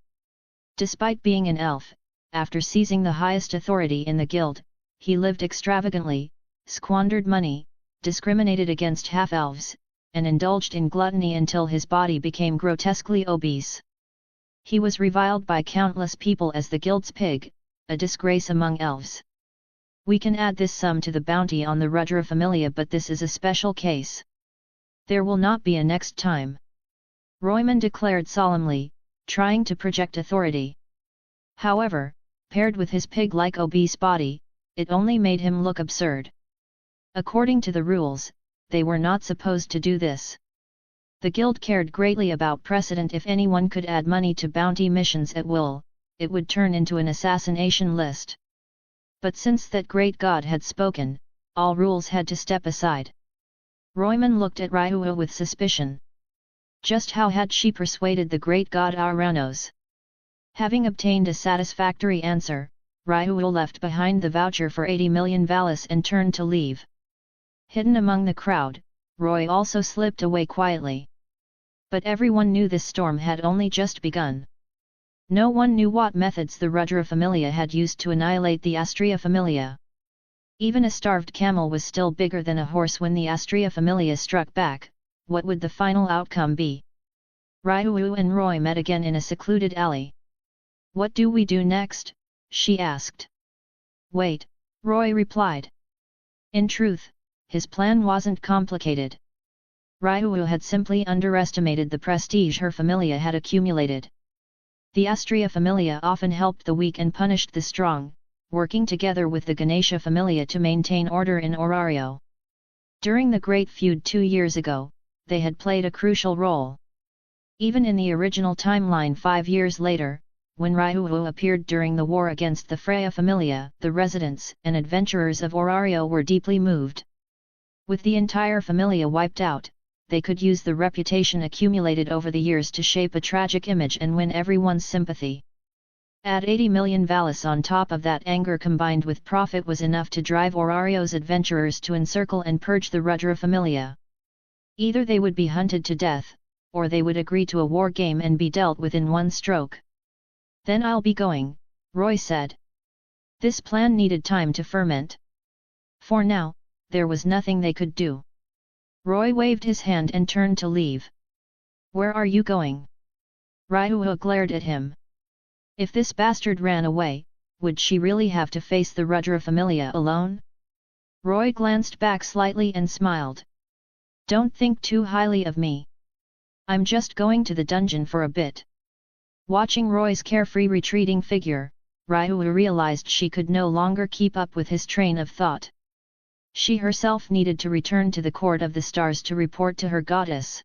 Despite being an elf, after seizing the highest authority in the guild, he lived extravagantly, squandered money, discriminated against half-elves, and indulged in gluttony until his body became grotesquely obese. He was reviled by countless people as the guild's pig, a disgrace among elves. We can add this sum to the bounty on the Rudra Familia, but this is a special case. There will not be a next time. Royman declared solemnly, trying to project authority. However, paired with his pig-like obese body, it only made him look absurd. According to the rules, they were not supposed to do this. The guild cared greatly about precedent. If anyone could add money to bounty missions at will, it would turn into an assassination list. But since that great god had spoken, all rules had to step aside. Royman looked at Ryu with suspicion. Just how had she persuaded the great god Aranos? Having obtained a satisfactory answer, Ryu left behind the voucher for 80 million valis and turned to leave. Hidden among the crowd, Roy also slipped away quietly. But everyone knew this storm had only just begun. No one knew what methods the Rudra Familia had used to annihilate the Astraea Familia. Even a starved camel was still bigger than a horse when the Astraea Familia struck back. What would the final outcome be? Ryu and Roy met again in a secluded alley. "What do we do next?" she asked. "Wait," Roy replied. In truth, his plan wasn't complicated. Ryu had simply underestimated the prestige her familia had accumulated. The Astraea Familia often helped the weak and punished the strong, working together with the Ganesha Familia to maintain order in Orario. During the Great Feud 2 years ago, they had played a crucial role. Even in the original timeline 5 years later, when Ryu appeared during the war against the Freya Familia, the residents and adventurers of Orario were deeply moved. With the entire familia wiped out, they could use the reputation accumulated over the years to shape a tragic image and win everyone's sympathy. Add 80 million valis on top of that. Anger combined with profit was enough to drive Orario's adventurers to encircle and purge the Rudra Familia. Either they would be hunted to death, or they would agree to a war game and be dealt with in one stroke. "Then I'll be going," Roy said. This plan needed time to ferment. For now, there was nothing they could do. Roy waved his hand and turned to leave. "Where are you going?" Ryu glared at him. If this bastard ran away, would she really have to face the Rudra Familia alone? Roy glanced back slightly and smiled. "Don't think too highly of me. I'm just going to the dungeon for a bit." Watching Roy's carefree retreating figure, Ryu realized she could no longer keep up with his train of thought. She herself needed to return to the Court of the Stars to report to her goddess.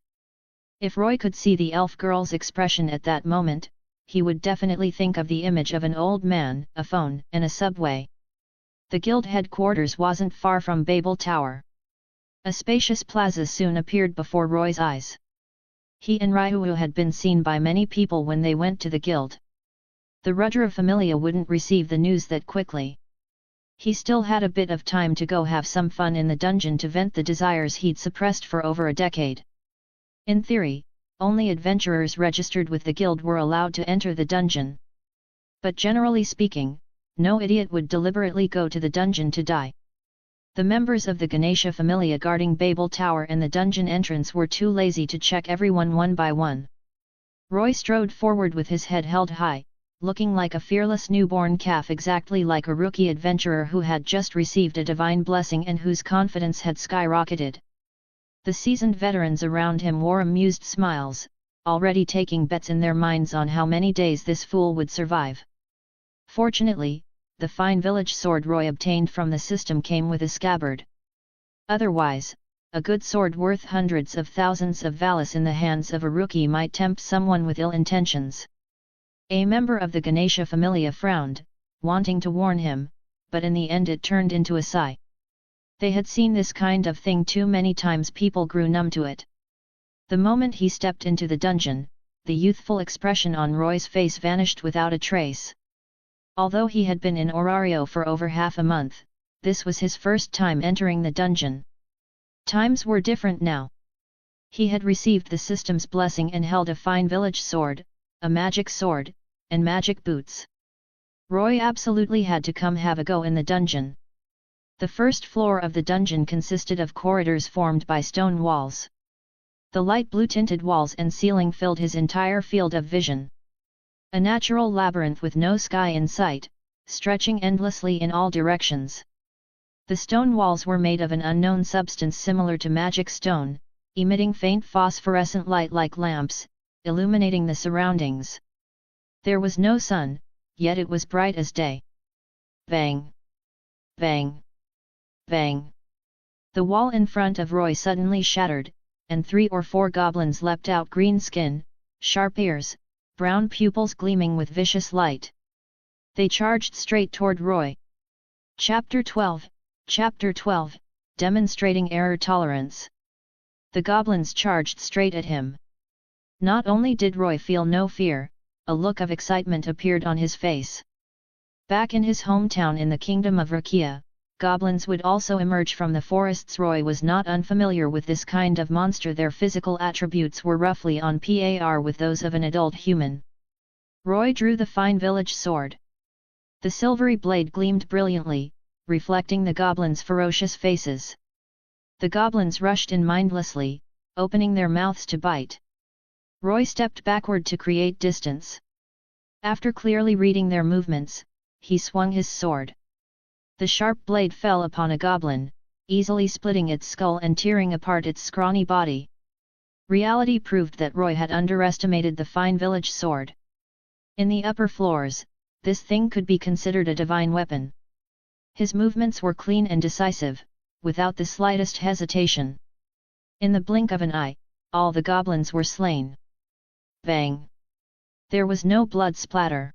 If Roy could see the elf girl's expression at that moment, he would definitely think of the image of an old man, a phone, and a subway. The guild headquarters wasn't far from Babel Tower. A spacious plaza soon appeared before Roy's eyes. He and Ryu had been seen by many people when they went to the guild. The Rudra Familia wouldn't receive the news that quickly. He still had a bit of time to go have some fun in the dungeon to vent the desires he'd suppressed for over a decade. In theory, only adventurers registered with the guild were allowed to enter the dungeon. But generally speaking, no idiot would deliberately go to the dungeon to die. The members of the Ganesha Familia guarding Babel Tower and the dungeon entrance were too lazy to check everyone one by one. Roy strode forward with his head held high, looking like a fearless newborn calf, exactly like a rookie adventurer who had just received a divine blessing and whose confidence had skyrocketed. The seasoned veterans around him wore amused smiles, already taking bets in their minds on how many days this fool would survive. Fortunately, the fine village sword Roy obtained from the system came with a scabbard. Otherwise, a good sword worth hundreds of thousands of valis in the hands of a rookie might tempt someone with ill intentions. A member of the Ganesha Familia frowned, wanting to warn him, but in the end it turned into a sigh. They had seen this kind of thing too many times. People grew numb to it. The moment he stepped into the dungeon, the youthful expression on Roy's face vanished without a trace. Although he had been in Orario for over half a month, this was his first time entering the dungeon. Times were different now. He had received the system's blessing and held a fine village sword, a magic sword, and magic boots. Roy absolutely had to come have a go in the dungeon. The first floor of the dungeon consisted of corridors formed by stone walls. The light blue-tinted walls and ceiling filled his entire field of vision. A natural labyrinth with no sky in sight, stretching endlessly in all directions. The stone walls were made of an unknown substance similar to magic stone, emitting faint phosphorescent light like lamps, illuminating the surroundings. There was no sun, yet it was bright as day. Bang! Bang! Bang! The wall in front of Roy suddenly shattered, and 3 or 4 goblins leapt out, green skin, sharp ears, brown pupils gleaming with vicious light. They charged straight toward Roy. Chapter 12, Demonstrating Error Tolerance. The goblins charged straight at him. Not only did Roy feel no fear, a look of excitement appeared on his face. Back in his hometown in the kingdom of Rakia, goblins would also emerge from the forests. Roy was not unfamiliar with this kind of monster. Their physical attributes were roughly on par with those of an adult human. Roy drew the fine village sword. The silvery blade gleamed brilliantly, reflecting the goblins' ferocious faces. The goblins rushed in mindlessly, opening their mouths to bite. Roy stepped backward to create distance. After clearly reading their movements, he swung his sword. The sharp blade fell upon a goblin, easily splitting its skull and tearing apart its scrawny body. Reality proved that Roy had underestimated the fine village sword. In the upper floors, this thing could be considered a divine weapon. His movements were clean and decisive, without the slightest hesitation. In the blink of an eye, all the goblins were slain. Bang! There was no blood splatter.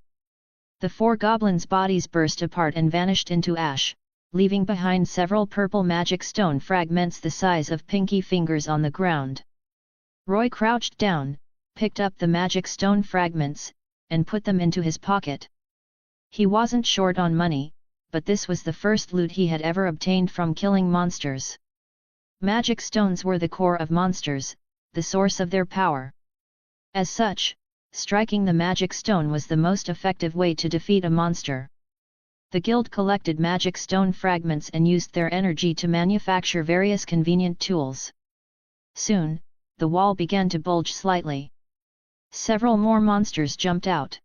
The 4 goblins' bodies burst apart and vanished into ash, leaving behind several purple magic stone fragments the size of pinky fingers on the ground. Roy crouched down, picked up the magic stone fragments, and put them into his pocket. He wasn't short on money, but this was the first loot he had ever obtained from killing monsters. Magic stones were the core of monsters, the source of their power. As such, striking the magic stone was the most effective way to defeat a monster. The guild collected magic stone fragments and used their energy to manufacture various convenient tools. Soon, the wall began to bulge slightly. Several more monsters jumped out.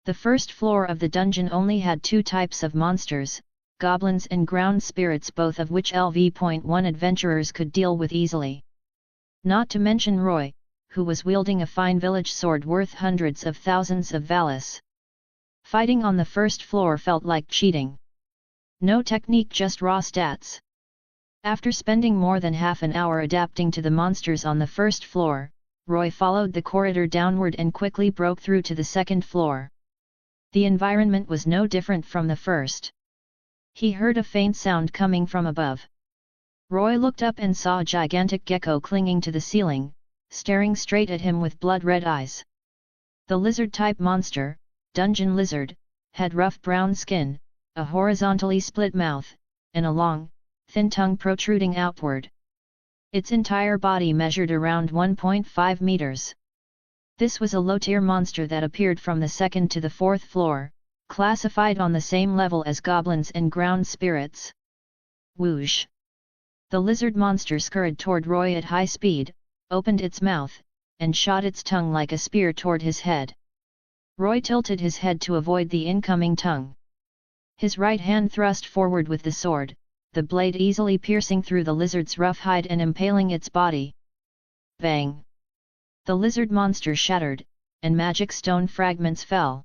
The first floor of the dungeon only had 2 types of monsters, goblins and ground spirits, both of which LV.1 adventurers could deal with easily. Not to mention Roy, who was wielding a fine village sword worth hundreds of thousands of valis. Fighting on the first floor felt like cheating. No technique, just raw stats. After spending more than half an hour adapting to the monsters on the first floor, Roy followed the corridor downward and quickly broke through to the second floor. The environment was no different from the first. He heard a faint sound coming from above. Roy looked up and saw a gigantic gecko clinging to the ceiling, staring straight at him with blood-red eyes. The lizard-type monster, dungeon lizard, had rough brown skin, a horizontally split mouth, and a long, thin tongue protruding outward. Its entire body measured around 1.5 meters. This was a low-tier monster that appeared from the second to the fourth floor, classified on the same level as goblins and ground spirits. Whoosh! The lizard monster scurried toward Roy at high speed, opened its mouth, and shot its tongue like a spear toward his head. Roy tilted his head to avoid the incoming tongue. His right hand thrust forward with the sword, the blade easily piercing through the lizard's rough hide and impaling its body. Bang! The lizard monster shattered, and magic stone fragments fell.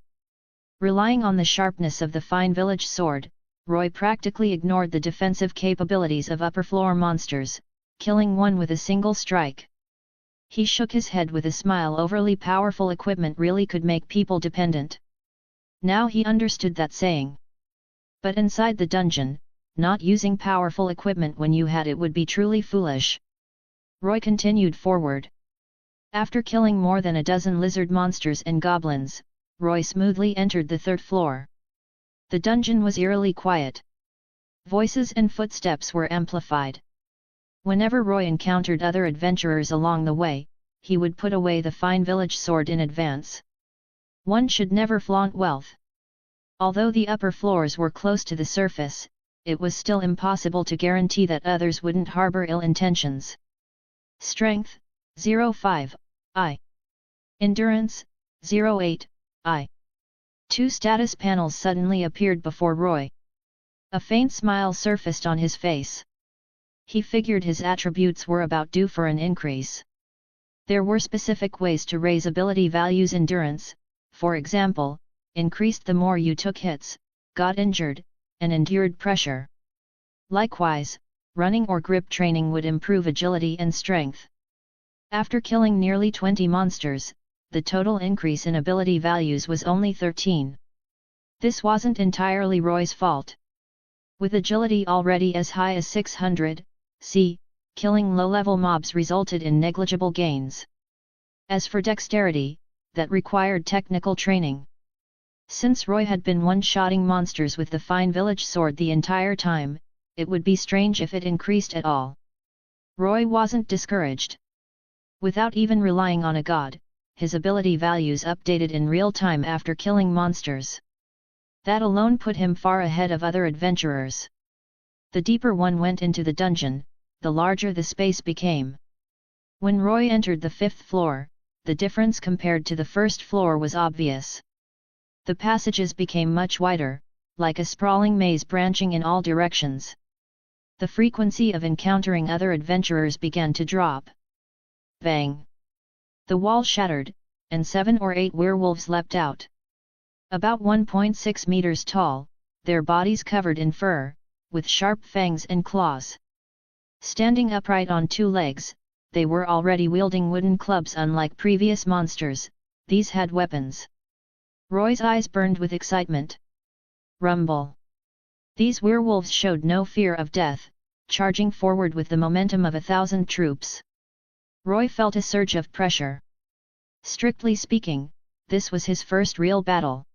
Relying on the sharpness of the fine village sword, Roy practically ignored the defensive capabilities of upper-floor monsters, killing one with a single strike. He shook his head with a smile. Overly powerful equipment really could make people dependent. Now he understood that saying. But inside the dungeon, not using powerful equipment when you had it would be truly foolish. Roy continued forward. After killing more than a dozen lizard monsters and goblins, Roy smoothly entered the third floor. The dungeon was eerily quiet. Voices and footsteps were amplified. Whenever Roy encountered other adventurers along the way, he would put away the fine village sword in advance. One should never flaunt wealth. Although the upper floors were close to the surface, it was still impossible to guarantee that others wouldn't harbor ill intentions. Strength, 05, I. Endurance, 08, I. Two status panels suddenly appeared before Roy. A faint smile surfaced on his face. He figured his attributes were about due for an increase. There were specific ways to raise ability values. Endurance, for example, increased the more you took hits, got injured, and endured pressure. Likewise, running or grip training would improve agility and strength. After killing nearly 20 monsters, the total increase in ability values was only 13. This wasn't entirely Roy's fault. With agility already as high as 600, killing low-level mobs resulted in negligible gains. As for dexterity, that required technical training. Since Roy had been one-shotting monsters with the fine village sword the entire time, it would be strange if it increased at all. Roy wasn't discouraged. Without even relying on a god, his ability values updated in real time after killing monsters. That alone put him far ahead of other adventurers. The deeper one went into the dungeon, the larger the space became. When Roy entered the fifth floor, the difference compared to the first floor was obvious. The passages became much wider, like a sprawling maze branching in all directions. The frequency of encountering other adventurers began to drop. Bang! The wall shattered, and 7 or 8 werewolves leapt out. About 1.6 meters tall, their bodies covered in fur, with sharp fangs and claws. Standing upright on 2 legs, they were already wielding wooden clubs. Unlike previous monsters, these had weapons. Roy's eyes burned with excitement. Rumble! These werewolves showed no fear of death, charging forward with the momentum of 1,000 troops. Roy felt a surge of pressure. Strictly speaking, this was his first real battle.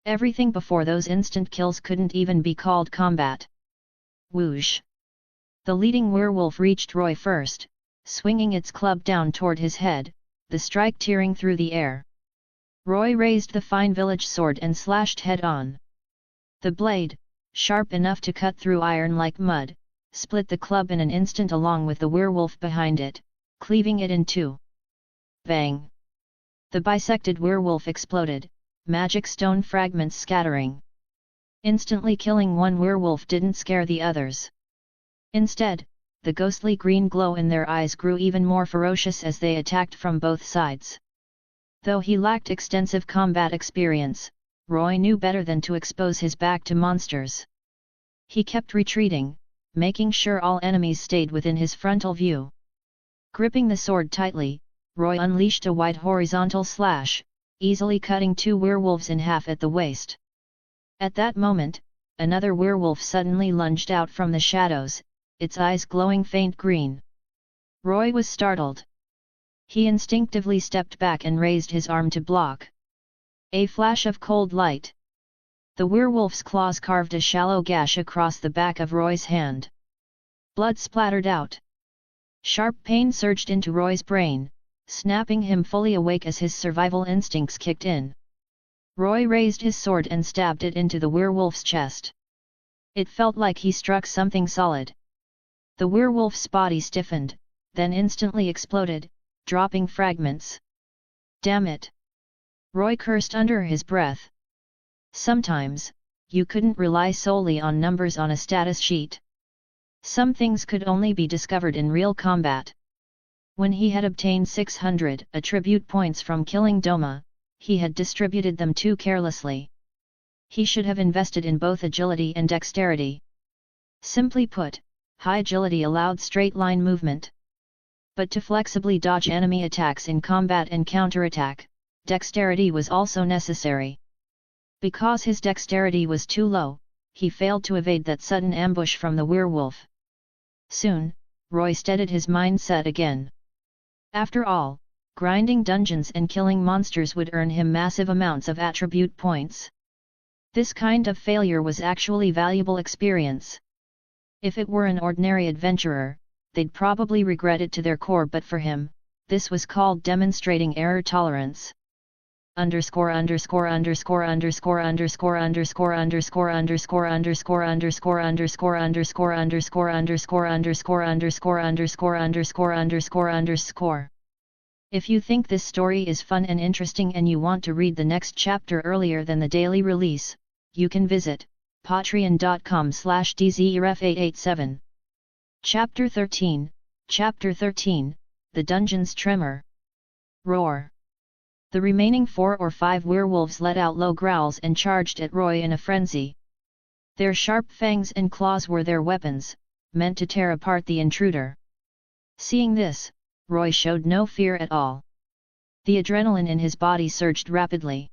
Everything before those instant kills couldn't even be called combat. Whoosh! The leading werewolf reached Roy first, swinging its club down toward his head, the strike tearing through the air. Roy raised the fine village sword and slashed head-on. The blade, sharp enough to cut through iron like mud, split the club in an instant along with the werewolf behind it, cleaving it in two. Bang! The bisected werewolf exploded, magic stone fragments scattering. Instantly killing one werewolf didn't scare the others. Instead, the ghostly green glow in their eyes grew even more ferocious as they attacked from both sides. Though he lacked extensive combat experience, Roy knew better than to expose his back to monsters. He kept retreating, making sure all enemies stayed within his frontal view. Gripping the sword tightly, Roy unleashed a wide horizontal slash, easily cutting 2 werewolves in half at the waist. At that moment, another werewolf suddenly lunged out from the shadows, its eyes glowing faint green. Roy was startled. He instinctively stepped back and raised his arm to block. A flash of cold light. The werewolf's claws carved a shallow gash across the back of Roy's hand. Blood splattered out. Sharp pain surged into Roy's brain, snapping him fully awake as his survival instincts kicked in. Roy raised his sword and stabbed it into the werewolf's chest. It felt like he struck something solid. The werewolf's body stiffened, then instantly exploded, dropping fragments. Damn it! Roy cursed under his breath. Sometimes, you couldn't rely solely on numbers on a status sheet. Some things could only be discovered in real combat. When he had obtained 600 attribute points from killing Doma, he had distributed them too carelessly. He should have invested in both agility and dexterity. Simply put, high agility allowed straight-line movement. But to flexibly dodge enemy attacks in combat and counterattack, dexterity was also necessary. Because his dexterity was too low, he failed to evade that sudden ambush from the werewolf. Soon, Roy steadied his mindset again. After all, grinding dungeons and killing monsters would earn him massive amounts of attribute points. This kind of failure was actually valuable experience. If it were an ordinary adventurer, they'd probably regret it to their core, but for him, this was called demonstrating error tolerance. Underscore underscore underscore underscore underscore underscore underscore underscore underscore underscore underscore underscore underscore underscore underscore underscore underscore underscore underscore underscore. If you think this story is fun and interesting and you want to read the next chapter earlier than the daily release, you can visit patreon.com/dzref887. Chapter 13, Chapter 13, The Dungeon's Tremor. Roar. The remaining 4 or 5 werewolves let out low growls and charged at Roy in a frenzy. Their sharp fangs and claws were their weapons, meant to tear apart the intruder. Seeing this, Roy showed no fear at all. The adrenaline in his body surged rapidly.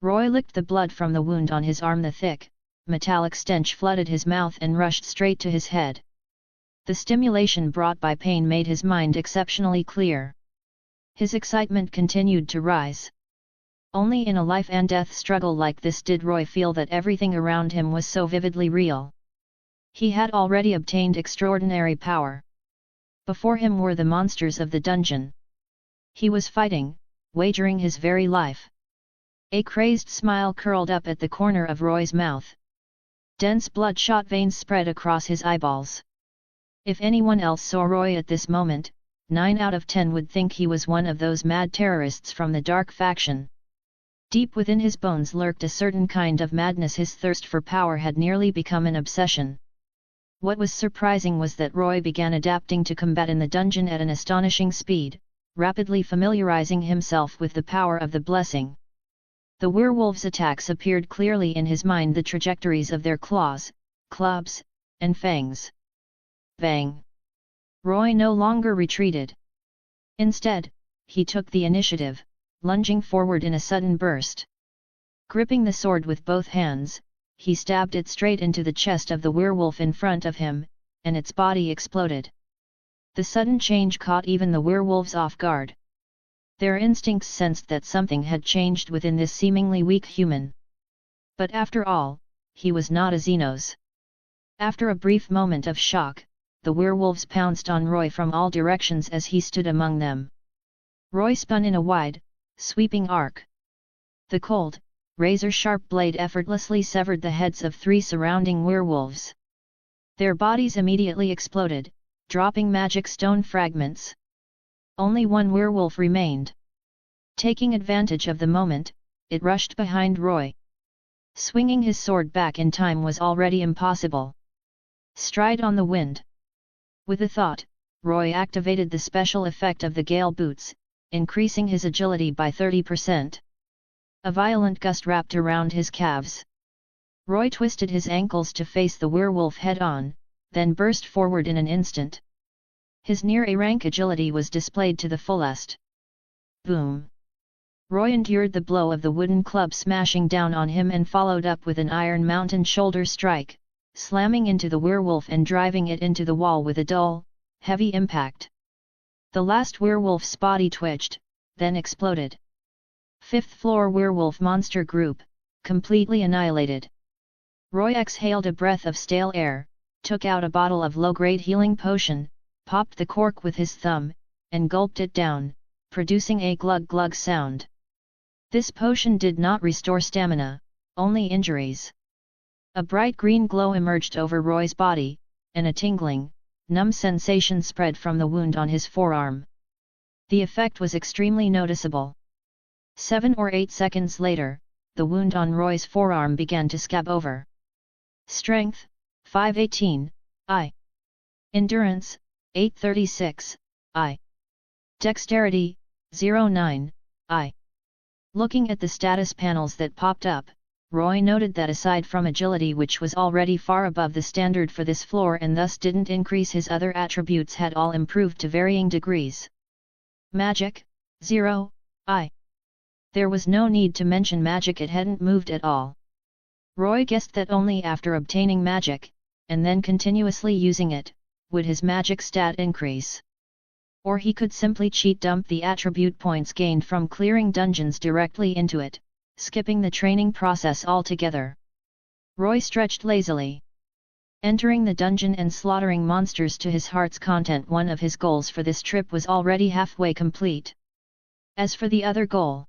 Roy licked the blood from the wound on his arm. The thick, metallic stench flooded his mouth and rushed straight to his head. The stimulation brought by pain made his mind exceptionally clear. His excitement continued to rise. Only in a life-and-death struggle like this did Roy feel that everything around him was so vividly real. He had already obtained extraordinary power. Before him were the monsters of the dungeon. He was fighting, wagering his very life. A crazed smile curled up at the corner of Roy's mouth. Dense bloodshot veins spread across his eyeballs. If anyone else saw Roy at this moment, 9 out of 10 would think he was one of those mad terrorists from the dark faction. Deep within his bones lurked a certain kind of madness. His thirst for power had nearly become an obsession. What was surprising was that Roy began adapting to combat in the dungeon at an astonishing speed, rapidly familiarizing himself with the power of the blessing. The werewolves' attacks appeared clearly in his mind, the trajectories of their claws, clubs, and fangs. Bang! Roy no longer retreated. Instead, he took the initiative, lunging forward in a sudden burst. Gripping the sword with both hands, he stabbed it straight into the chest of the werewolf in front of him, and its body exploded. The sudden change caught even the werewolves off guard. Their instincts sensed that something had changed within this seemingly weak human. But after all, he was not a Xenos. After a brief moment of shock, the werewolves pounced on Roy from all directions as he stood among them. Roy spun in a wide, sweeping arc. The cold, razor-sharp blade effortlessly severed the heads of 3 surrounding werewolves. Their bodies immediately exploded, dropping magic stone fragments. Only one werewolf remained. Taking advantage of the moment, it rushed behind Roy. Swinging his sword back in time was already impossible. Stride on the wind. With a thought, Roy activated the special effect of the gale boots, increasing his agility by 30%. A violent gust wrapped around his calves. Roy twisted his ankles to face the werewolf head-on, then burst forward in an instant. His near-A-rank agility was displayed to the fullest. Boom! Roy endured the blow of the wooden club smashing down on him and followed up with an Iron Mountain shoulder strike, slamming into the werewolf and driving it into the wall with a dull, heavy impact. The last werewolf's body twitched, then exploded. 5th floor werewolf monster group, completely annihilated. Roy exhaled a breath of stale air, took out a bottle of low-grade healing potion, popped the cork with his thumb, and gulped it down, producing a glug-glug sound. This potion did not restore stamina, only injuries. A bright green glow emerged over Roy's body, and a tingling, numb sensation spread from the wound on his forearm. The effect was extremely noticeable. 7 or 8 seconds later, the wound on Roy's forearm began to scab over. Strength, 518, I. Endurance, 836, I. Dexterity, 09, I. Looking at the status panels that popped up, Roy noted that aside from agility, which was already far above the standard for this floor and thus didn't increase, his other attributes had all improved to varying degrees. Magic, 0, I. There was no need to mention magic, it hadn't moved at all. Roy guessed that only after obtaining magic, and then continuously using it, would his magic stat increase. Or he could simply cheat dump the attribute points gained from clearing dungeons directly into it, skipping the training process altogether. Roy stretched lazily. Entering the dungeon and slaughtering monsters to his heart's content, one of his goals for this trip, was already halfway complete. As for the other goal,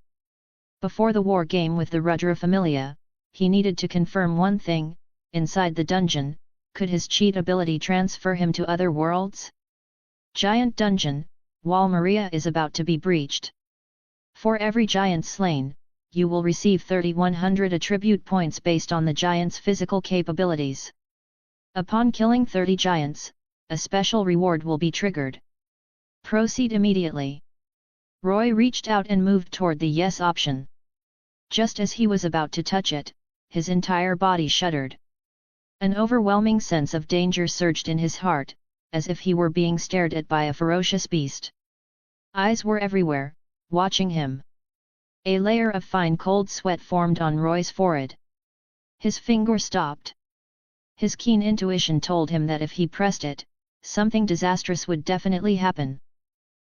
before the war game with the Astraea Familia, he needed to confirm one thing: inside the dungeon, could his cheat ability transfer him to other worlds? Giant dungeon, Wall Maria is about to be breached. For every giant slain, you will receive 3100 attribute points based on the giant's physical capabilities. Upon killing 30 giants, a special reward will be triggered. Proceed immediately. Roy reached out and moved toward the yes option. Just as he was about to touch it, his entire body shuddered. An overwhelming sense of danger surged in his heart, as if he were being stared at by a ferocious beast. Eyes were everywhere, watching him. A layer of fine cold sweat formed on Roy's forehead. His finger stopped. His keen intuition told him that if he pressed it, something disastrous would definitely happen.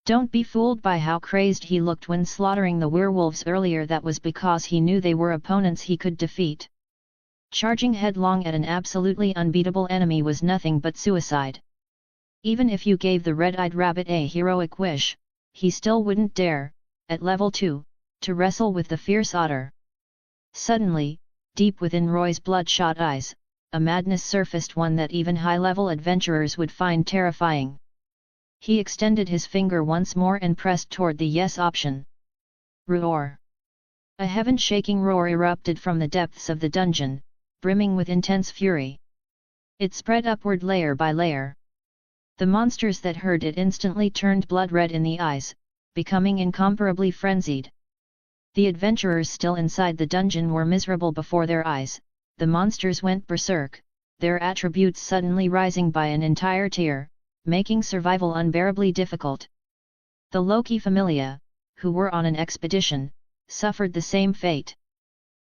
Don't be fooled by how crazed he looked when slaughtering the werewolves earlier. That was because he knew they were opponents he could defeat. Charging headlong at an absolutely unbeatable enemy was nothing but suicide. Even if you gave the red-eyed rabbit a heroic wish, he still wouldn't dare, at level 2, to wrestle with the fierce otter. Suddenly, deep within Roy's bloodshot eyes, a madness surfaced, one that even high-level adventurers would find terrifying. He extended his finger once more and pressed toward the yes option. Roar! A heaven-shaking roar erupted from the depths of the dungeon, brimming with intense fury. It spread upward layer by layer. The monsters that heard it instantly turned blood-red in the eyes, becoming incomparably frenzied. The adventurers still inside the dungeon were miserable before their eyes. The monsters went berserk, their attributes suddenly rising by an entire tier, making survival unbearably difficult. The Loki Familia, who were on an expedition, suffered the same fate.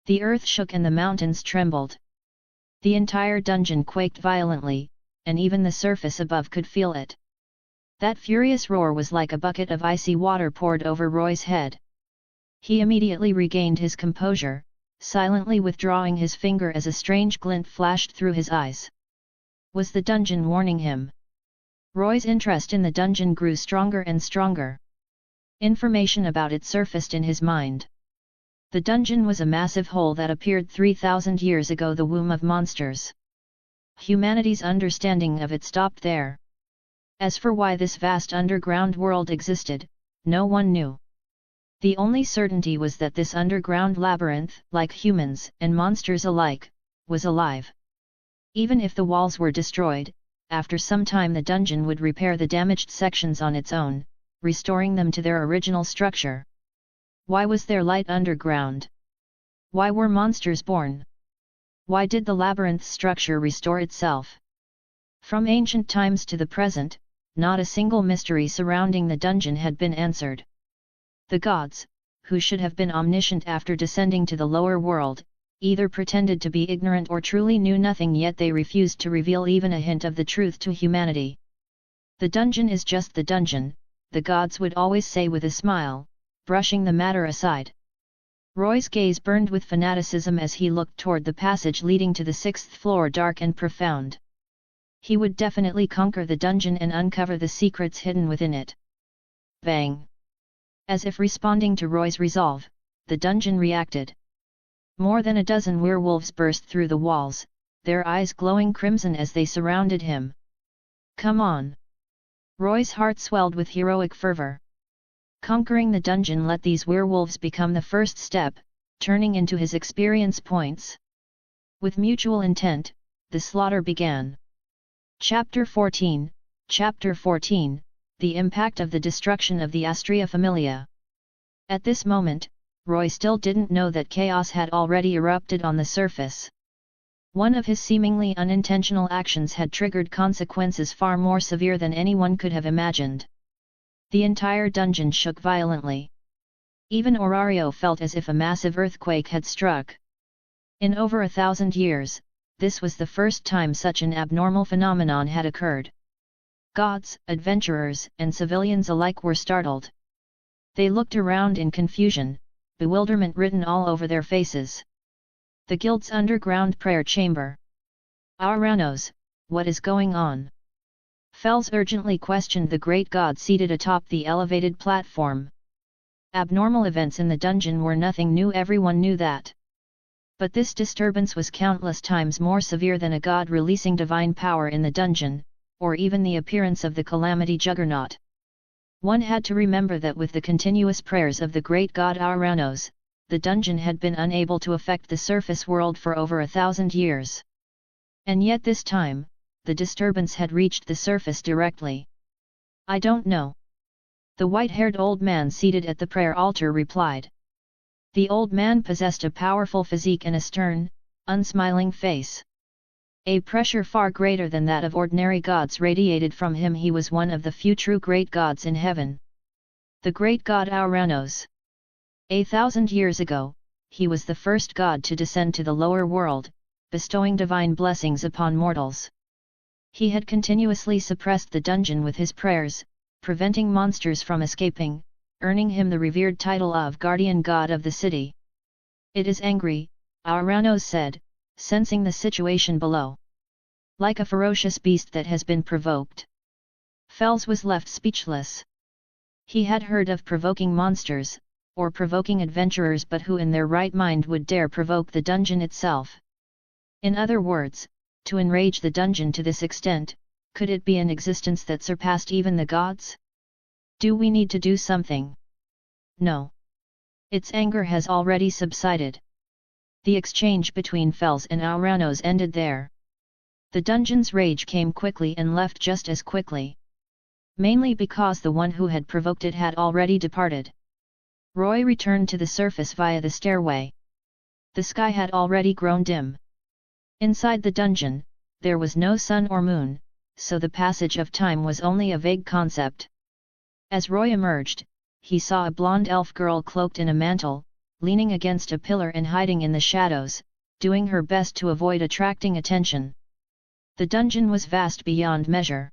The earth shook and the mountains trembled. The entire dungeon quaked violently, and even the surface above could feel it. That furious roar was like a bucket of icy water poured over Roy's head. He immediately regained his composure, silently withdrawing his finger as a strange glint flashed through his eyes. Was the dungeon warning him? Roy's interest in the dungeon grew stronger and stronger. Information about it surfaced in his mind. The dungeon was a massive hole that appeared 3,000 years ago, the womb of monsters. Humanity's understanding of it stopped there. As for why this vast underground world existed, no one knew. The only certainty was that this underground labyrinth, like humans and monsters alike, was alive. Even if the walls were destroyed, after some time the dungeon would repair the damaged sections on its own, restoring them to their original structure. Why was there light underground? Why were monsters born? Why did the labyrinth's structure restore itself? From ancient times to the present, not a single mystery surrounding the dungeon had been answered. The gods, who should have been omniscient after descending to the lower world, either pretended to be ignorant or truly knew nothing, yet they refused to reveal even a hint of the truth to humanity. The dungeon is just the dungeon, the gods would always say with a smile, brushing the matter aside. Roy's gaze burned with fanaticism as he looked toward the passage leading to the 6th floor, dark and profound. He would definitely conquer the dungeon and uncover the secrets hidden within it. Bang! As if responding to Roy's resolve, the dungeon reacted. More than a dozen werewolves burst through the walls, their eyes glowing crimson as they surrounded him. Come on! Roy's heart swelled with heroic fervor. Conquering the dungeon let these werewolves become the first step, turning into his experience points. With mutual intent, the slaughter began. Chapter 14, The Impact of the Destruction of the Astraea Familia. At this moment, Roy still didn't know that chaos had already erupted on the surface. One of his seemingly unintentional actions had triggered consequences far more severe than anyone could have imagined. The entire dungeon shook violently. Even Orario felt as if a massive earthquake had struck. In over 1,000 years, this was the first time such an abnormal phenomenon had occurred. Gods, adventurers, and civilians alike were startled. They looked around in confusion, bewilderment written all over their faces. The guild's underground prayer chamber. Aranos, what is going on? Fels urgently questioned the great god seated atop the elevated platform. Abnormal events in the dungeon were nothing new, everyone knew that. But this disturbance was countless times more severe than a god releasing divine power in the dungeon, or even the appearance of the calamity juggernaut. One had to remember that with the continuous prayers of the great god Aranos, the dungeon had been unable to affect the surface world for over 1,000 years. And yet this time, the disturbance had reached the surface directly. I don't know. The white-haired old man seated at the prayer altar replied. The old man possessed a powerful physique and a stern, unsmiling face. A pressure far greater than that of ordinary gods radiated from him. He was one of the few true great gods in heaven. The great god Aranos. 1,000 years ago, he was the first god to descend to the lower world, bestowing divine blessings upon mortals. He had continuously suppressed the dungeon with his prayers, preventing monsters from escaping, earning him the revered title of guardian god of the city. It is angry, Aranos said, sensing the situation below. Like a ferocious beast that has been provoked. Fels was left speechless. He had heard of provoking monsters, or provoking adventurers, but who in their right mind would dare provoke the dungeon itself? In other words, to enrage the dungeon to this extent, could it be an existence that surpassed even the gods? Do we need to do something? No. Its anger has already subsided. The exchange between Fels and Aranos ended there. The dungeon's rage came quickly and left just as quickly. Mainly because the one who had provoked it had already departed. Roy returned to the surface via the stairway. The sky had already grown dim. Inside the dungeon, there was no sun or moon, so the passage of time was only a vague concept. As Roy emerged, he saw a blonde elf girl cloaked in a mantle, leaning against a pillar and hiding in the shadows, doing her best to avoid attracting attention. The dungeon was vast beyond measure.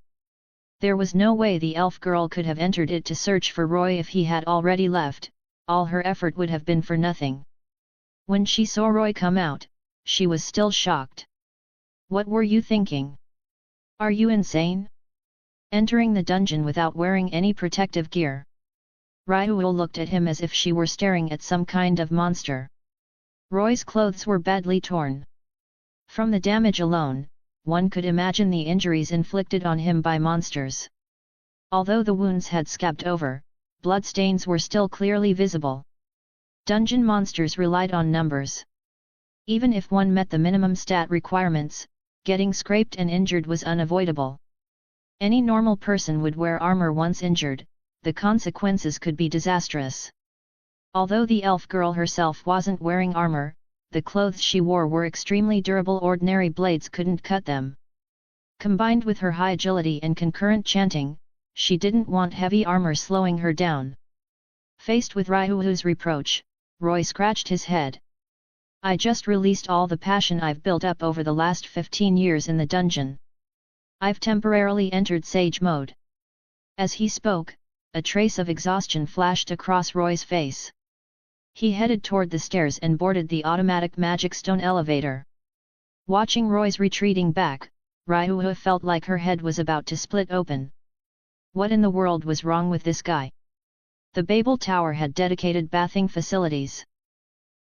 There was no way the elf girl could have entered it to search for Roy if he had already left. All her effort would have been for nothing. When she saw Roy come out, she was still shocked. What were you thinking? Are you insane? Entering the dungeon without wearing any protective gear. Ryuul looked at him as if she were staring at some kind of monster. Roy's clothes were badly torn. From the damage alone, one could imagine the injuries inflicted on him by monsters. Although the wounds had scabbed over, bloodstains were still clearly visible. Dungeon monsters relied on numbers. Even if one met the minimum stat requirements, getting scraped and injured was unavoidable. Any normal person would wear armor once injured, the consequences could be disastrous. Although the elf girl herself wasn't wearing armor, the clothes she wore were extremely durable, ordinary blades couldn't cut them. Combined with her high agility and concurrent chanting, she didn't want heavy armor slowing her down. Faced with Ryuu's reproach, Roy scratched his head. I just released all the passion I've built up over the last 15 years in the dungeon. I've temporarily entered sage mode. As he spoke, a trace of exhaustion flashed across Roy's face. He headed toward the stairs and boarded the automatic magic stone elevator. Watching Roy's retreating back, Ryuha felt like her head was about to split open. What in the world was wrong with this guy? The Babel Tower had dedicated bathing facilities.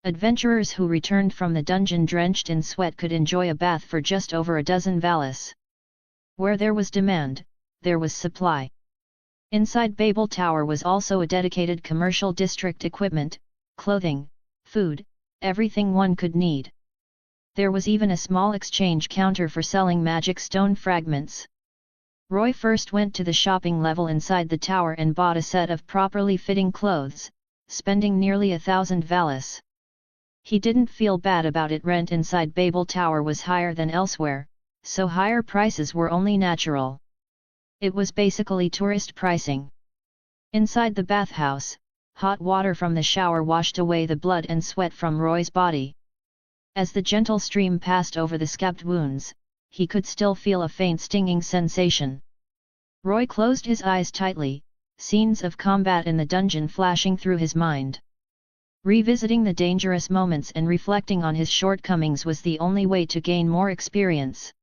Adventurers who returned from the dungeon drenched in sweat could enjoy a bath for just over a dozen valis. Where there was demand, there was supply. Inside Babel Tower was also a dedicated commercial district: equipment, clothing, food, everything one could need. There was even a small exchange counter for selling magic stone fragments. Roy first went to the shopping level inside the tower and bought a set of properly fitting clothes, spending nearly 1,000 valis. He didn't feel bad about it. Rent inside Babel Tower was higher than elsewhere, so higher prices were only natural. It was basically tourist pricing. Inside the bathhouse, hot water from the shower washed away the blood and sweat from Roy's body. As the gentle stream passed over the scabbed wounds, he could still feel a faint stinging sensation. Roy closed his eyes tightly, scenes of combat in the dungeon flashing through his mind. Revisiting the dangerous moments and reflecting on his shortcomings was the only way to gain more experience.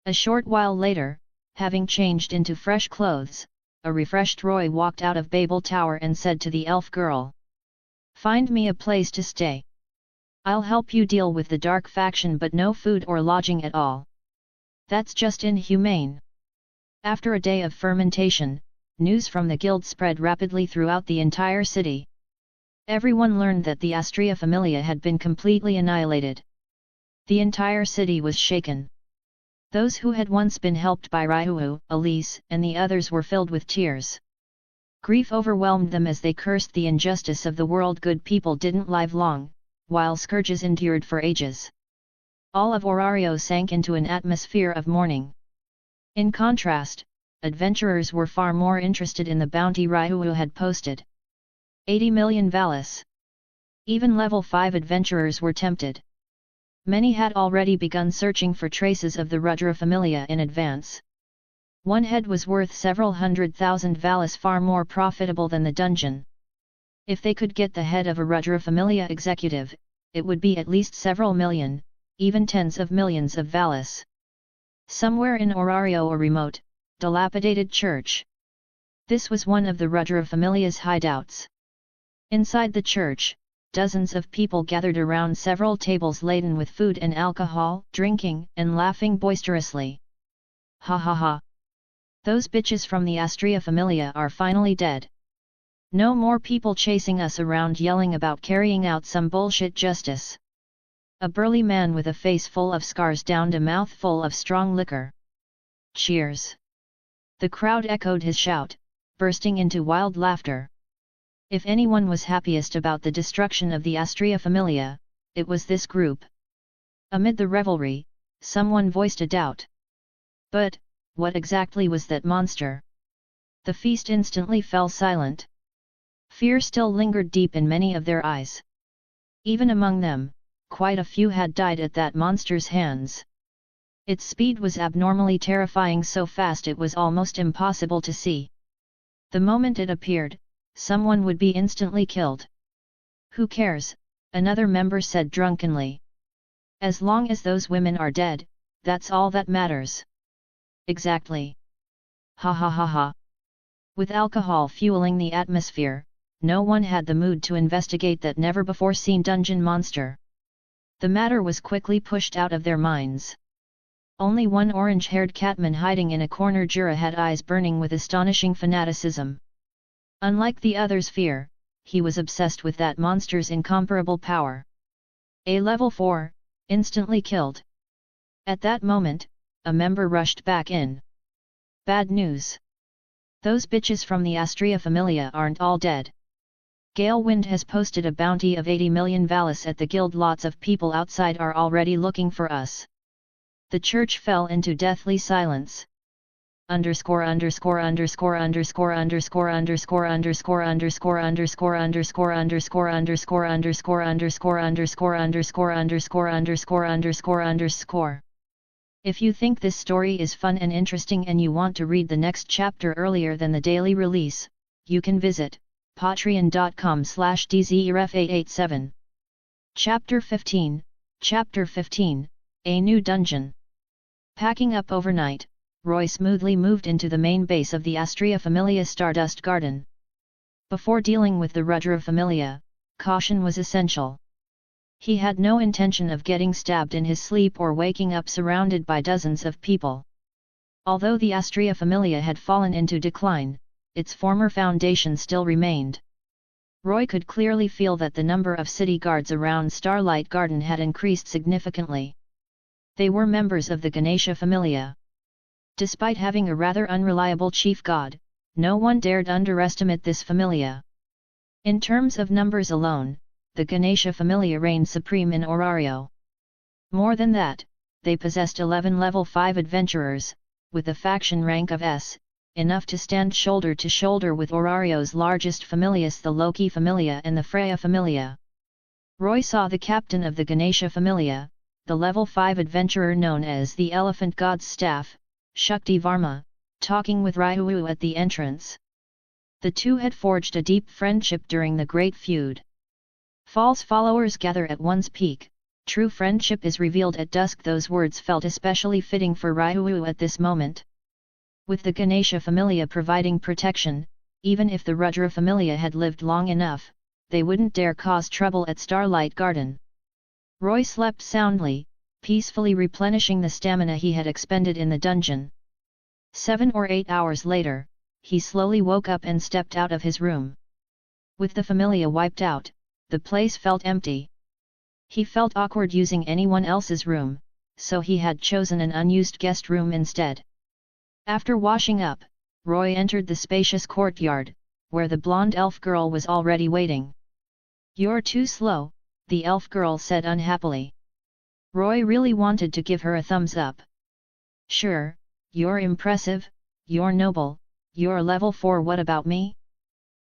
A short while later, having changed into fresh clothes, a refreshed Roy walked out of Babel Tower and said to the elf girl, "Find me a place to stay. I'll help you deal with the dark faction, but no food or lodging at all. That's just inhumane." After a day of fermentation, news from the guild spread rapidly throughout the entire city. Everyone learned that the Astraea Familia had been completely annihilated. The entire city was shaken. Those who had once been helped by Ryuhu, Elise, and the others were filled with tears. Grief overwhelmed them as they cursed the injustice of the world. Good people didn't live long, while scourges endured for ages. All of Orario sank into an atmosphere of mourning. In contrast, adventurers were far more interested in the bounty Ryuhu had posted. 80 million valis. Even level 5 adventurers were tempted. Many had already begun searching for traces of the Rudra Familia in advance. One head was worth several 100,000 valis, far more profitable than the dungeon. If they could get the head of a Rudra Familia executive, it would be at least several million, even tens of millions of valis. Somewhere in Orario, a remote, dilapidated church. This was one of the Rudra Familia's hideouts. Inside the church, dozens of people gathered around several tables laden with food and alcohol, drinking and laughing boisterously. Ha ha ha! Those bitches from the Astraea Familia are finally dead. No more people chasing us around yelling about carrying out some bullshit justice. A burly man with a face full of scars downed a mouthful of strong liquor. Cheers! The crowd echoed his shout, bursting into wild laughter. If anyone was happiest about the destruction of the Astraea Familia, it was this group. Amid the revelry, someone voiced a doubt. But, what exactly was that monster? The feast instantly fell silent. Fear still lingered deep in many of their eyes. Even among them, quite a few had died at that monster's hands. Its speed was abnormally terrifying, so fast it was almost impossible to see. The moment it appeared, someone would be instantly killed. "Who cares?" another member said drunkenly. "As long as those women are dead, that's all that matters." "Exactly. Ha ha ha ha." With alcohol fueling the atmosphere, no one had the mood to investigate that never-before-seen dungeon monster. The matter was quickly pushed out of their minds. Only one orange-haired catman hiding in a corner Jura had eyes burning with astonishing fanaticism. Unlike the others' fear, he was obsessed with that monster's incomparable power. A level 4, instantly killed. At that moment, a member rushed back in. "Bad news. Those bitches from the Astraea Familia aren't all dead. Galewind has posted a bounty of 80 million valis at the guild. Lots of people outside are already looking for us." The church fell into deathly silence. Underscore underscore underscore underscore underscore underscore underscore underscore underscore underscore underscore underscore underscore underscore underscore underscore underscore underscore underscore underscore. If you think this story is fun and interesting and you want to read the next chapter earlier than the daily release, you can visit patreon.com/dzerf887. Chapter 15, Chapter 15, A New Dungeon. Packing up overnight, Roy smoothly moved into the main base of the Astraea Familia Stardust Garden. Before dealing with the Astraea Familia, caution was essential. He had no intention of getting stabbed in his sleep or waking up surrounded by dozens of people. Although the Astraea Familia had fallen into decline, its former foundation still remained. Roy could clearly feel that the number of city guards around Starlight Garden had increased significantly. They were members of the Ganesha Familia. Despite having a rather unreliable chief god, no one dared underestimate this familia. In terms of numbers alone, the Ganesha Familia reigned supreme in Orario. More than that, they possessed 11 level 5 adventurers, with a faction rank of S, enough to stand shoulder to shoulder with Orario's largest familias, the Loki Familia and the Freya Familia. Roy saw the captain of the Ganesha Familia, the level 5 adventurer known as the Elephant God's Staff, Shakti Varma, talking with Ryu at the entrance. The two had forged a deep friendship during the Great Feud. False followers gather at one's peak, true friendship is revealed at dusk. Those words felt especially fitting for Ryu at this moment. With the Ganesha Familia providing protection, even if the Rudra Familia had lived long enough, they wouldn't dare cause trouble at Starlight Garden. Roy slept soundly, peacefully replenishing the stamina he had expended in the dungeon. 7 or 8 hours later, he slowly woke up and stepped out of his room. With the familia wiped out, the place felt empty. He felt awkward using anyone else's room, so he had chosen an unused guest room instead. After washing up, Roy entered the spacious courtyard, where the blonde elf girl was already waiting. "You're too slow," the elf girl said unhappily. Roy really wanted to give her a thumbs up. "Sure, you're impressive, you're noble, you're level 4. What about me?"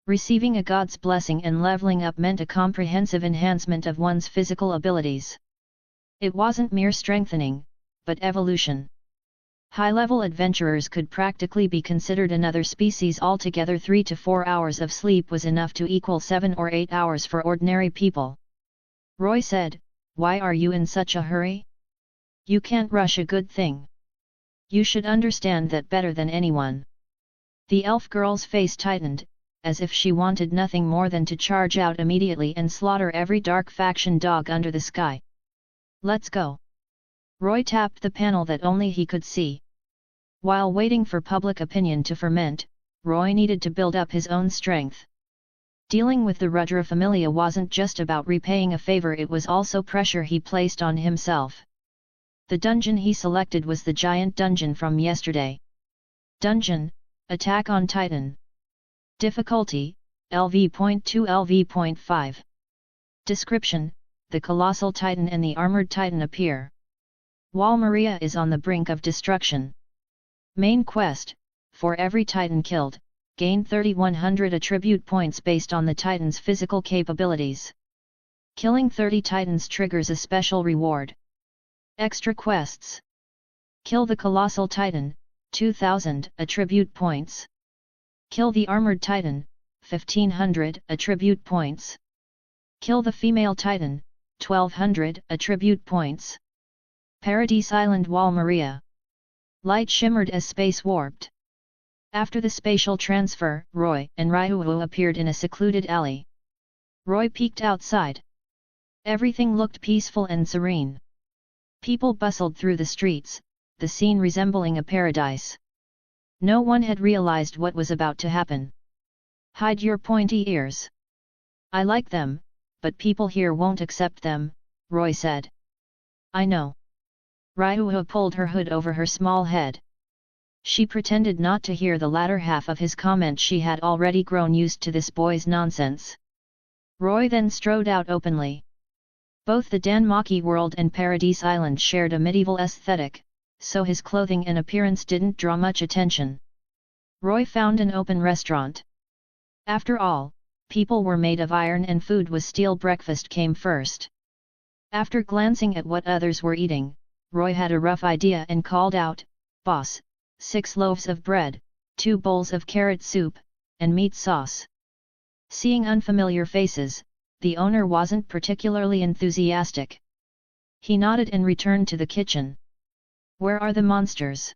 Receiving a god's blessing and leveling up meant a comprehensive enhancement of one's physical abilities. It wasn't mere strengthening, but evolution. High-level adventurers could practically be considered another species altogether. 3 to 4 hours of sleep was enough to equal 7 or 8 hours for ordinary people. Roy said, "Why are you in such a hurry? You can't rush a good thing. You should understand that better than anyone." The elf girl's face tightened, as if she wanted nothing more than to charge out immediately and slaughter every dark faction dog under the sky. "Let's go." Roy tapped the panel that only he could see. While waiting for public opinion to ferment, Roy needed to build up his own strength. Dealing with the Rudra Familia wasn't just about repaying a favor, it was also pressure he placed on himself. The dungeon he selected was the giant dungeon from yesterday. Dungeon, Attack on Titan. Difficulty, LV.2 LV.5. Description, the colossal titan and the armored titan appear. Wall Maria is on the brink of destruction. Main quest, for every titan killed, gain 3100 attribute points based on the titan's physical capabilities. Killing 30 titans triggers a special reward. Extra quests. Kill the colossal titan, 2000 attribute points. Kill the armored titan, 1500 attribute points. Kill the female titan, 1200 attribute points. Paradise Island Wall Maria. Light shimmered as space warped. After the spatial transfer, Roy and Ryu appeared in a secluded alley. Roy peeked outside. Everything looked peaceful and serene. People bustled through the streets, the scene resembling a paradise. No one had realized what was about to happen. "Hide your pointy ears. I like them, but people here won't accept them," Roy said. "I know." Ryu pulled her hood over her small head. She pretended not to hear the latter half of his comment. She had already grown used to this boy's nonsense. Roy then strode out openly. Both the DanMachi world and Paradise Island shared a medieval aesthetic, so his clothing and appearance didn't draw much attention. Roy found an open restaurant. After all, people were made of iron and food was steel. Breakfast came first. After glancing at what others were eating, Roy had a rough idea and called out, "Boss, 6 loaves of bread, 2 bowls of carrot soup, and meat sauce." Seeing unfamiliar faces, the owner wasn't particularly enthusiastic. He nodded and returned to the kitchen. Where are the monsters?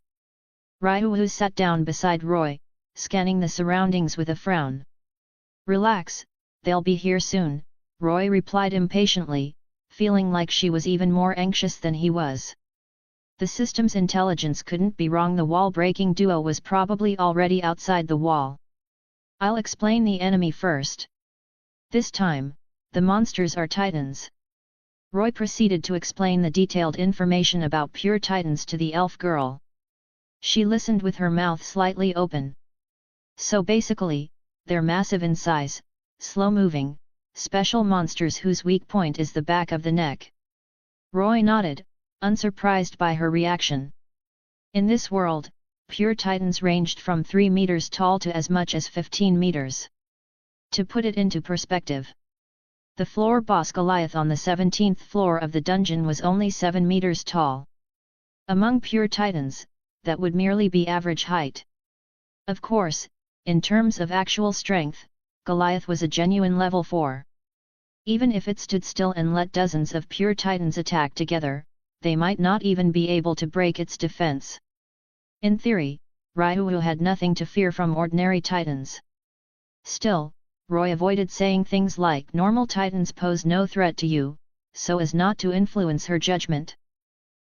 Ryu sat down beside Roy, scanning the surroundings with a frown. Relax, they'll be here soon, Roy replied impatiently, feeling like she was even more anxious than he was. The system's intelligence couldn't be wrong. The wall-breaking duo was probably already outside the wall. I'll explain the enemy first. This time, the monsters are titans. Roy proceeded to explain the detailed information about pure titans to the elf girl. She listened with her mouth slightly open. So basically, they're massive in size, slow-moving, special monsters whose weak point is the back of the neck. Roy nodded, unsurprised by her reaction. In this world, pure titans ranged from 3 meters tall to as much as 15 meters. To put it into perspective, the floor boss Goliath on the 17th floor of the dungeon was only 7 meters tall. Among pure titans, that would merely be average height. Of course, in terms of actual strength, Goliath was a genuine level 4. Even if it stood still and let dozens of pure titans attack together, they might not even be able to break its defense. In theory, Ryu had nothing to fear from ordinary titans. Still, Roy avoided saying things like normal titans pose no threat to you, so as not to influence her judgment.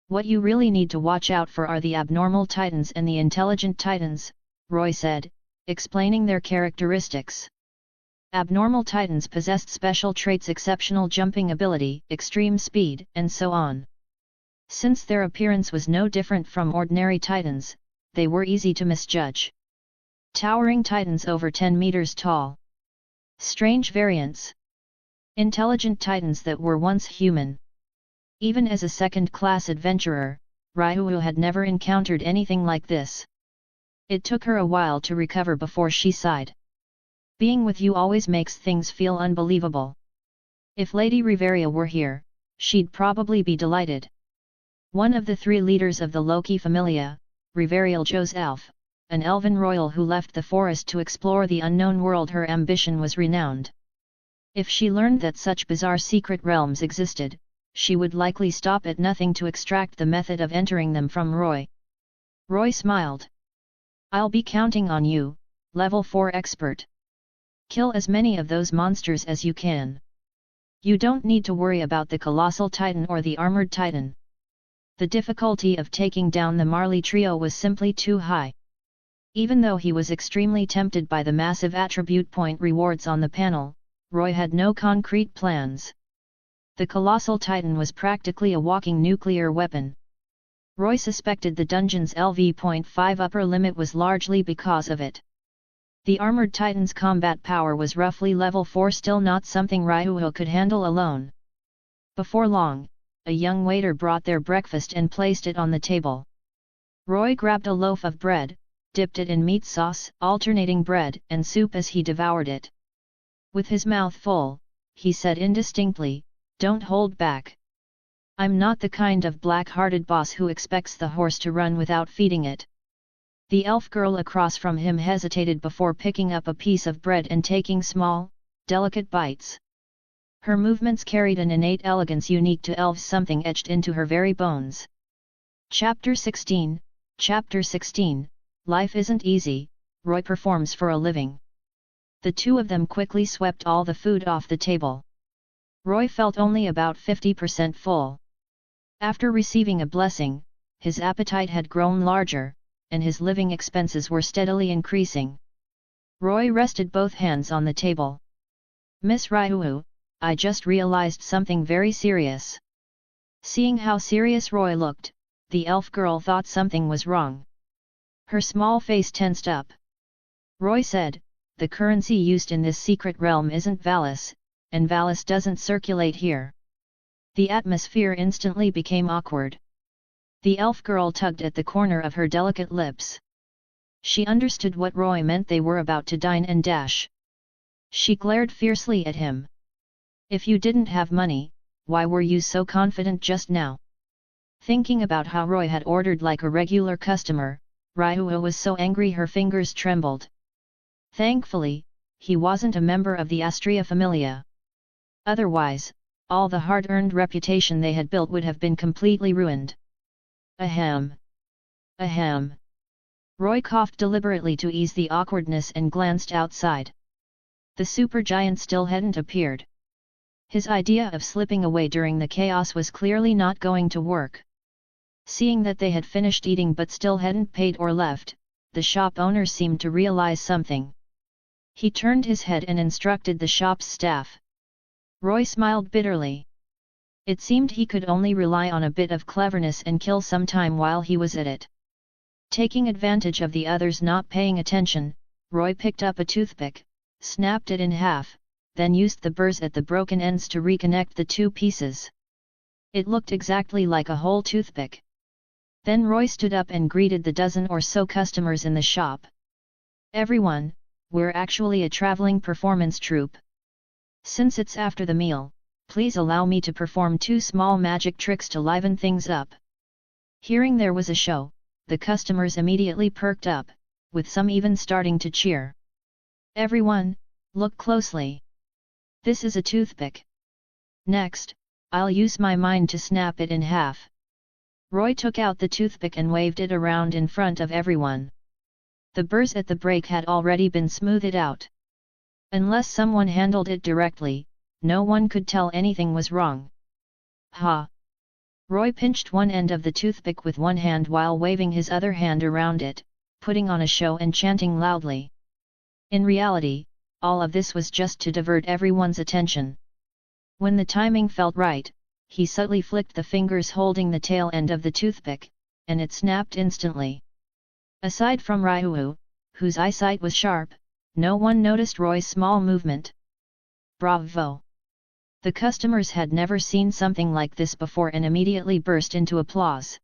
What you really need to watch out for are the abnormal titans and the intelligent titans, Roy said, explaining their characteristics. Abnormal titans possessed special traits, exceptional jumping ability, extreme speed, and so on. Since their appearance was no different from ordinary titans, they were easy to misjudge. Towering titans over 10 meters tall. Strange variants. Intelligent titans that were once human. Even as a second-class adventurer, Ryu had never encountered anything like this. It took her a while to recover before she sighed. Being with you always makes things feel unbelievable. If Lady Riveria were here, she'd probably be delighted. One of the 3 leaders of the Loki Familia, Riverial Joe's elf, an elven royal who left the forest to explore the unknown world, her ambition was renowned. If she learned that such bizarre secret realms existed, she would likely stop at nothing to extract the method of entering them from Roy. Roy smiled. I'll be counting on you, level 4 expert. Kill as many of those monsters as you can. You don't need to worry about the colossal titan or the armored titan. The difficulty of taking down the Marley trio was simply too high. Even though he was extremely tempted by the massive attribute point rewards on the panel, Roy had no concrete plans. The colossal titan was practically a walking nuclear weapon. Roy suspected the dungeon's LV.5 upper limit was largely because of it. The armored titan's combat power was roughly level 4, still not something Ryu could handle alone. Before long, a young waiter brought their breakfast and placed it on the table. Roy grabbed a loaf of bread, dipped it in meat sauce, alternating bread and soup as he devoured it. With his mouth full, he said indistinctly, "Don't hold back. I'm not the kind of black-hearted boss who expects the horse to run without feeding it." The elf girl across from him hesitated before picking up a piece of bread and taking small, delicate bites. Her movements carried an innate elegance unique to elves, something etched into her very bones. Chapter 16, Life isn't easy, Roy performs for a living. The two of them quickly swept all the food off the table. Roy felt only about 50% full. After receiving a blessing, his appetite had grown larger, and his living expenses were steadily increasing. Roy rested both hands on the table. "Miss Ryu, I just realized something very serious." Seeing how serious Roy looked, the elf girl thought something was wrong. Her small face tensed up. Roy said, "The currency used in this secret realm isn't Valis, and Valis doesn't circulate here." The atmosphere instantly became awkward. The elf girl tugged at the corner of her delicate lips. She understood what Roy meant. They were about to dine and dash. She glared fiercely at him. "If you didn't have money, why were you so confident just now?" Thinking about how Roy had ordered like a regular customer, Ryu was so angry her fingers trembled. Thankfully, he wasn't a member of the Astraea Familia. Otherwise, all the hard-earned reputation they had built would have been completely ruined. Ahem. Ahem. Roy coughed deliberately to ease the awkwardness and glanced outside. The supergiant still hadn't appeared. His idea of slipping away during the chaos was clearly not going to work. Seeing that they had finished eating but still hadn't paid or left, the shop owner seemed to realize something. He turned his head and instructed the shop's staff. Roy smiled bitterly. It seemed he could only rely on a bit of cleverness and kill some time while he was at it. Taking advantage of the others not paying attention, Roy picked up a toothpick, snapped it in half, then used the burrs at the broken ends to reconnect the two pieces. It looked exactly like a whole toothpick. Then Roy stood up and greeted the dozen or so customers in the shop. "Everyone, we're actually a traveling performance troupe. Since it's after the meal, please allow me to perform 2 small magic tricks to liven things up." Hearing there was a show, the customers immediately perked up, with some even starting to cheer. "Everyone, look closely. This is a toothpick. Next, I'll use my mind to snap it in half." Roy took out the toothpick and waved it around in front of everyone. The burrs at the break had already been smoothed out. Unless someone handled it directly, no one could tell anything was wrong. "Ha!" Roy pinched one end of the toothpick with one hand while waving his other hand around it, putting on a show and chanting loudly. In reality, all of this was just to divert everyone's attention. When the timing felt right, he subtly flicked the fingers holding the tail end of the toothpick, and it snapped instantly. Aside from Ryu, whose eyesight was sharp, no one noticed Roy's small movement. "Bravo!" The customers had never seen something like this before and immediately burst into applause.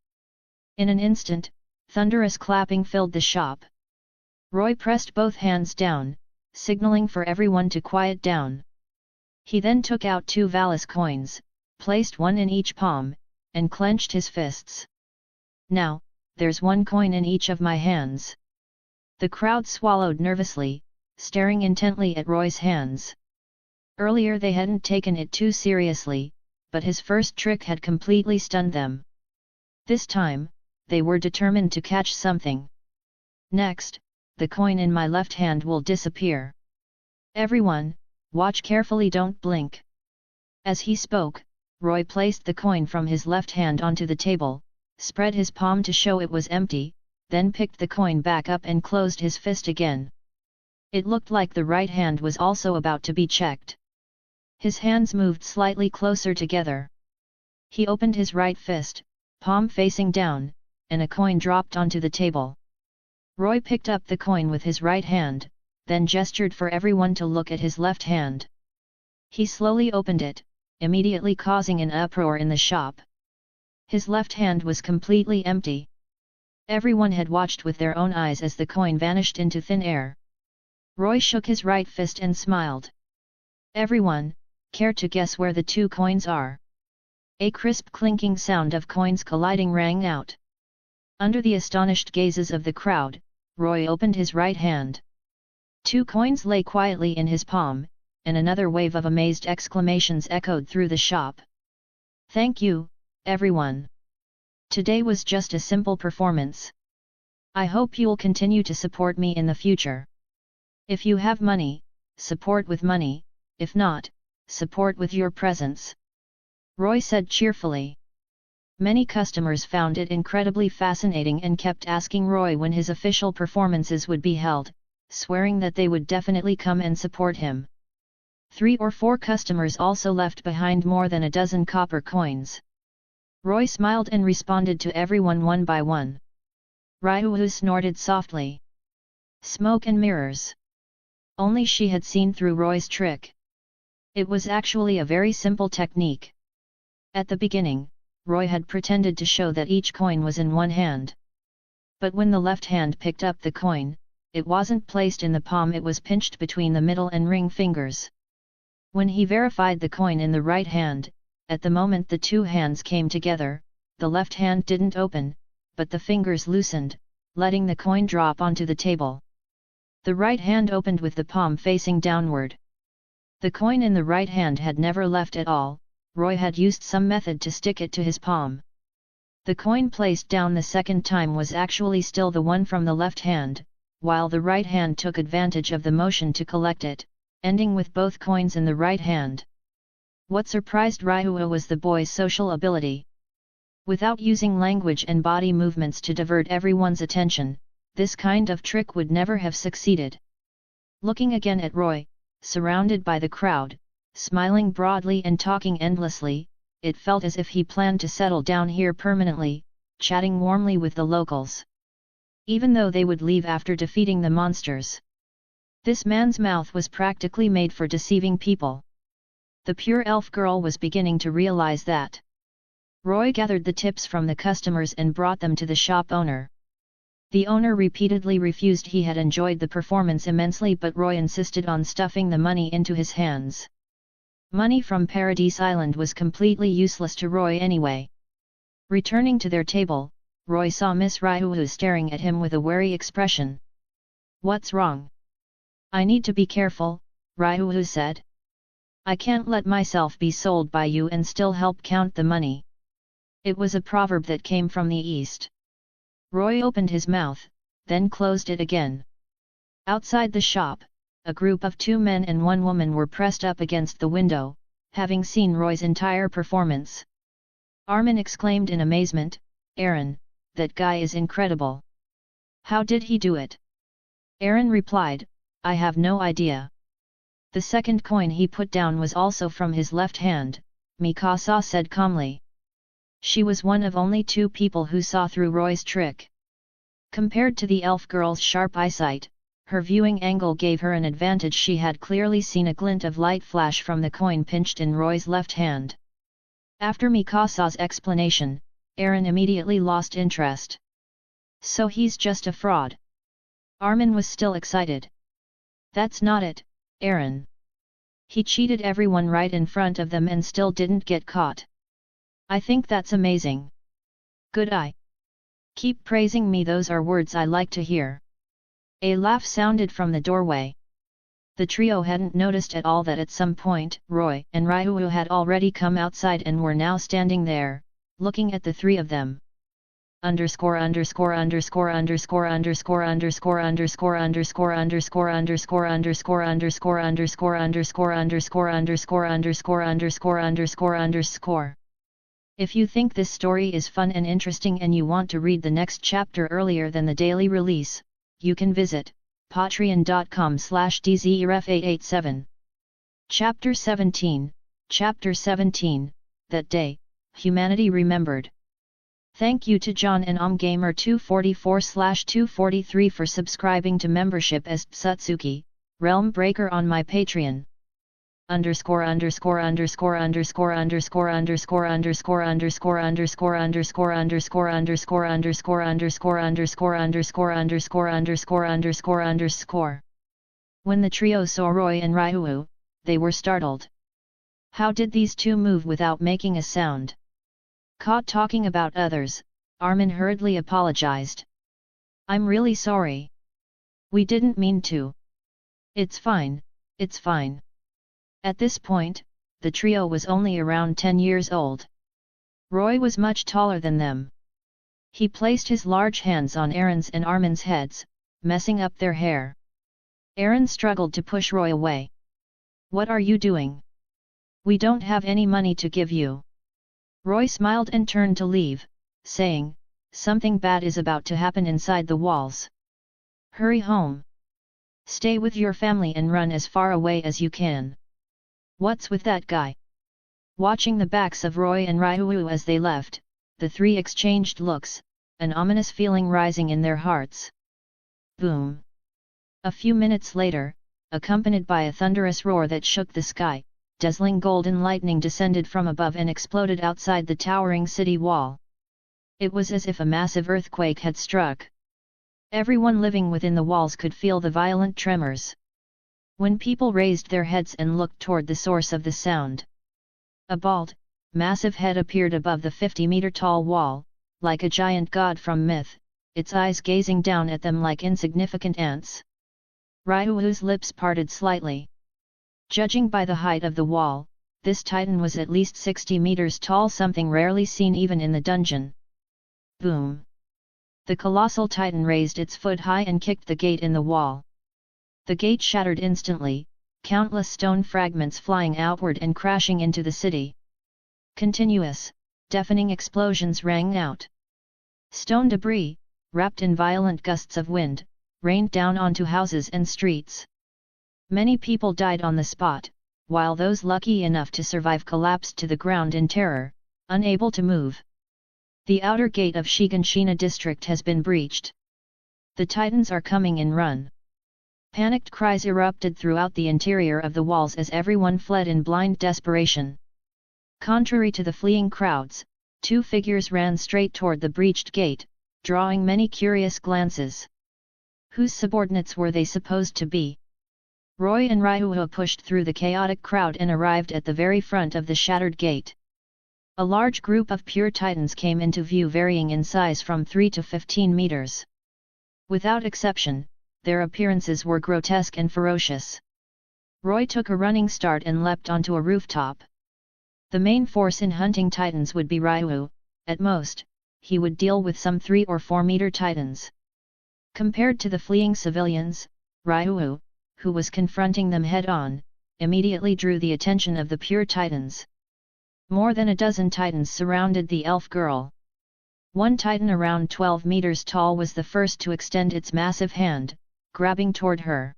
In an instant, thunderous clapping filled the shop. Roy pressed both hands down, signaling for everyone to quiet down. He then took out 2 valise coins, placed one in each palm, and clenched his fists. "Now, there's 1 coin in each of my hands." The crowd swallowed nervously, staring intently at Roy's hands. Earlier they hadn't taken it too seriously, but his first trick had completely stunned them. This time, they were determined to catch something. "Next, the coin in my left hand will disappear. Everyone, watch carefully, don't blink." As he spoke, Roy placed the coin from his left hand onto the table, spread his palm to show it was empty, then picked the coin back up and closed his fist again. It looked like the right hand was also about to be checked. His hands moved slightly closer together. He opened his right fist, palm facing down, and a coin dropped onto the table. Roy picked up the coin with his right hand, then gestured for everyone to look at his left hand. He slowly opened it, immediately causing an uproar in the shop. His left hand was completely empty. Everyone had watched with their own eyes as the coin vanished into thin air. Roy shook his right fist and smiled. "Everyone, care to guess where the 2 coins are?" A crisp clinking sound of coins colliding rang out. Under the astonished gazes of the crowd, Roy opened his right hand. 2 coins lay quietly in his palm, and another wave of amazed exclamations echoed through the shop. "Thank you, everyone. Today was just a simple performance. I hope you'll continue to support me in the future. If you have money, support with money, if not, support with your presence," Roy said cheerfully. Many customers found it incredibly fascinating and kept asking Roy when his official performances would be held, swearing that they would definitely come and support him. 3 or 4 customers also left behind more than a dozen copper coins. Roy smiled and responded to everyone one by one. Ryu snorted softly. Smoke and mirrors. Only she had seen through Roy's trick. It was actually a very simple technique. At the beginning, Roy had pretended to show that each coin was in one hand. But when the left hand picked up the coin, it wasn't placed in the palm, it was pinched between the middle and ring fingers. When he verified the coin in the right hand, at the moment the 2 hands came together, the left hand didn't open, but the fingers loosened, letting the coin drop onto the table. The right hand opened with the palm facing downward. The coin in the right hand had never left at all. Roy had used some method to stick it to his palm. The coin placed down the second time was actually still the one from the left hand, while the right hand took advantage of the motion to collect it, ending with both coins in the right hand. What surprised Ryuo was the boy's social ability. Without using language and body movements to divert everyone's attention, this kind of trick would never have succeeded. Looking again at Roy, surrounded by the crowd, smiling broadly and talking endlessly, it felt as if he planned to settle down here permanently, chatting warmly with the locals. Even though they would leave after defeating the monsters. This man's mouth was practically made for deceiving people. The pure elf girl was beginning to realize that. Roy gathered the tips from the customers and brought them to the shop owner. The owner repeatedly refused. He had enjoyed the performance immensely, but Roy insisted on stuffing the money into his hands. Money from Paradise Island was completely useless to Roy anyway. Returning to their table, Roy saw Miss Ryuhu staring at him with a wary expression. "What's wrong?" "I need to be careful," Ryuhu said. "I can't let myself be sold by you and still help count the money." It was a proverb that came from the East. Roy opened his mouth, then closed it again. Outside the shop, a group of 2 men and 1 woman were pressed up against the window, having seen Roy's entire performance. Armin exclaimed in amazement, "Aaron, that guy is incredible. How did he do it?" Aaron replied, "I have no idea." The second coin he put down was also from his left hand, Mikasa said calmly. She was one of only 2 people who saw through Roy's trick. Compared to the elf girl's sharp eyesight, her viewing angle gave her an advantage. She had clearly seen a glint of light flash from the coin pinched in Roy's left hand. After Mikasa's explanation, Aaron immediately lost interest. "So he's just a fraud?" Armin was still excited. "That's not it, Aaron. He cheated everyone right in front of them and still didn't get caught. I think that's amazing. Good eye. Keep praising me, those are words I like to hear." A laugh sounded from the doorway. The trio hadn't noticed at all that at some point Roy and Ryuhu had already come outside and were now standing there, looking at the 3 of them. Underscore underscore underscore underscore underscore underscore underscore underscore underscore underscore underscore underscore underscore underscore underscore underscore underscore underscore underscore underscore. If you think this story is fun and interesting and you want to read the next chapter earlier than the daily release, you can visit patreon.com/dzeref887. Chapter 17, Chapter 17, That Day, Humanity Remembered. Thank you to John and OmGamer244/243 for subscribing to membership as Tsutsuki, Realm Breaker on my Patreon. Underscore underscore underscore underscore underscore underscore underscore underscore underscore underscore underscore underscore underscore underscore underscore underscore underscore underscore underscore underscore. When the trio saw Roy and Ryuhu, they were startled. How did these 2 move without making a sound? Caught talking about others, Armin hurriedly apologized. "I'm really sorry. We didn't mean to. It's fine, it's fine." At this point, the trio was only around 10 years old. Roy was much taller than them. He placed his large hands on Aaron's and Armin's heads, messing up their hair. Aaron struggled to push Roy away. "What are you doing? We don't have any money to give you." Roy smiled and turned to leave, saying, "Something bad is about to happen inside the walls. Hurry home. Stay with your family and run as far away as you can." "What's with that guy?" Watching the backs of Roy and Ryuhu as they left, the 3 exchanged looks, an ominous feeling rising in their hearts. Boom! A few minutes later, accompanied by a thunderous roar that shook the sky, dazzling golden lightning descended from above and exploded outside the towering city wall. It was as if a massive earthquake had struck. Everyone living within the walls could feel the violent tremors. When people raised their heads and looked toward the source of the sound, a bald, massive head appeared above the 50-meter-tall wall, like a giant god from myth, its eyes gazing down at them like insignificant ants. Ryuu's lips parted slightly. Judging by the height of the wall, this titan was at least 60 meters tall, something rarely seen even in the dungeon. Boom! The colossal titan raised its foot high and kicked the gate in the wall. The gate shattered instantly, countless stone fragments flying outward and crashing into the city. Continuous, deafening explosions rang out. Stone debris, wrapped in violent gusts of wind, rained down onto houses and streets. Many people died on the spot, while those lucky enough to survive collapsed to the ground in terror, unable to move. The outer gate of Shiganshina district has been breached. The titans are coming in, run! Panicked cries erupted throughout the interior of the walls as everyone fled in blind desperation. Contrary to the fleeing crowds, two figures ran straight toward the breached gate, drawing many curious glances. Whose subordinates were they supposed to be? Roy and Ryuo pushed through the chaotic crowd and arrived at the very front of the shattered gate. A large group of pure titans came into view, varying in size from 3 to 15 meters. Without exception, their appearances were grotesque and ferocious. Roy took a running start and leapt onto a rooftop. The main force in hunting titans would be Ryu. At most, he would deal with some 3 or 4 meter titans. Compared to the fleeing civilians, Ryu, who was confronting them head-on, immediately drew the attention of the pure titans. More than a dozen titans surrounded the elf girl. One titan around 12 meters tall was the first to extend its massive hand, grabbing toward her.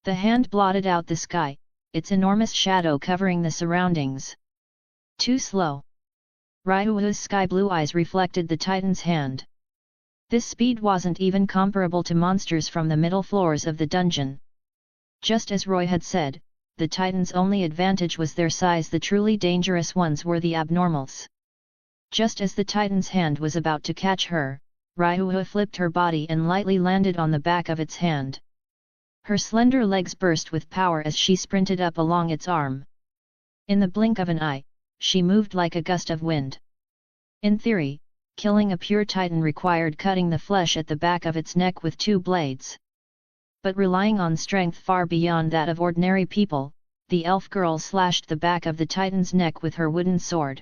The hand blotted out the sky, its enormous shadow covering the surroundings. Too slow. Ryuu's sky-blue eyes reflected the titan's hand. This speed wasn't even comparable to monsters from the middle floors of the dungeon. Just as Roy had said, the titan's only advantage was their size. The truly dangerous ones were the abnormals. Just as the titan's hand was about to catch her, Ryuu flipped her body and lightly landed on the back of its hand. Her slender legs burst with power as she sprinted up along its arm. In the blink of an eye, she moved like a gust of wind. In theory, killing a pure titan required cutting the flesh at the back of its neck with 2 blades. But relying on strength far beyond that of ordinary people, the elf girl slashed the back of the titan's neck with her wooden sword.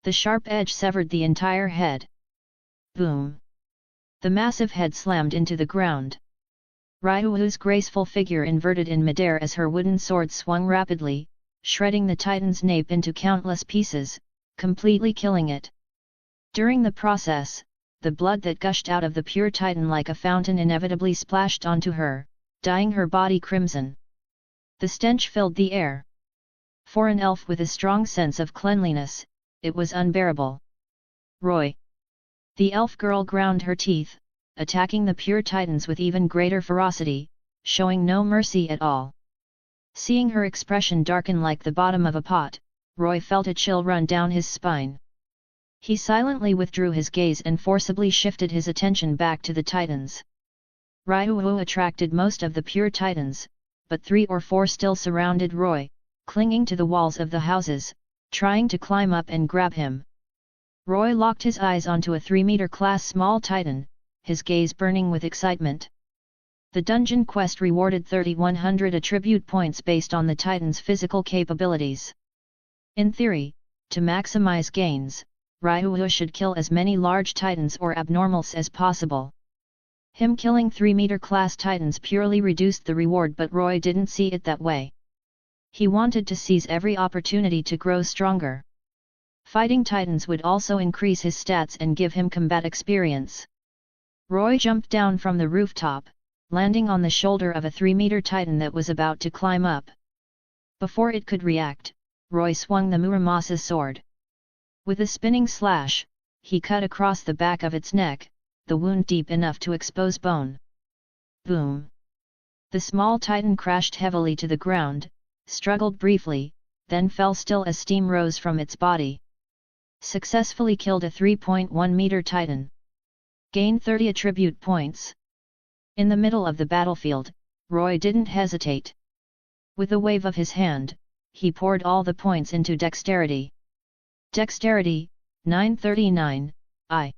The sharp edge severed the entire head. Boom! The massive head slammed into the ground. Ryuu's graceful figure inverted in midair as her wooden sword swung rapidly, shredding the titan's nape into countless pieces, completely killing it. During the process, the blood that gushed out of the pure titan like a fountain inevitably splashed onto her, dyeing her body crimson. The stench filled the air. For an elf with a strong sense of cleanliness, it was unbearable. Roy! The elf girl ground her teeth, attacking the pure titans with even greater ferocity, showing no mercy at all. Seeing her expression darken like the bottom of a pot, Roy felt a chill run down his spine. He silently withdrew his gaze and forcibly shifted his attention back to the titans. Ryuu attracted most of the pure titans, but 3 or 4 still surrounded Roy, clinging to the walls of the houses, trying to climb up and grab him. Roy locked his eyes onto a 3-meter class small titan, his gaze burning with excitement. The dungeon quest rewarded 3,100 attribute points based on the titan's physical capabilities. In theory, to maximize gains, Ryuu should kill as many large titans or abnormals as possible. Him killing 3-meter class titans purely reduced the reward, but Roy didn't see it that way. He wanted to seize every opportunity to grow stronger. Fighting titans would also increase his stats and give him combat experience. Roy jumped down from the rooftop, landing on the shoulder of a 3-meter titan that was about to climb up. Before it could react, Roy swung the Muramasa sword. With a spinning slash, he cut across the back of its neck, the wound deep enough to expose bone. Boom! The small titan crashed heavily to the ground, struggled briefly, then fell still as steam rose from its body. Successfully killed a 3.1-meter titan. Gained 30 attribute points. In the middle of the battlefield, Roy didn't hesitate. With a wave of his hand, he poured all the points into dexterity. Dexterity, 939, I.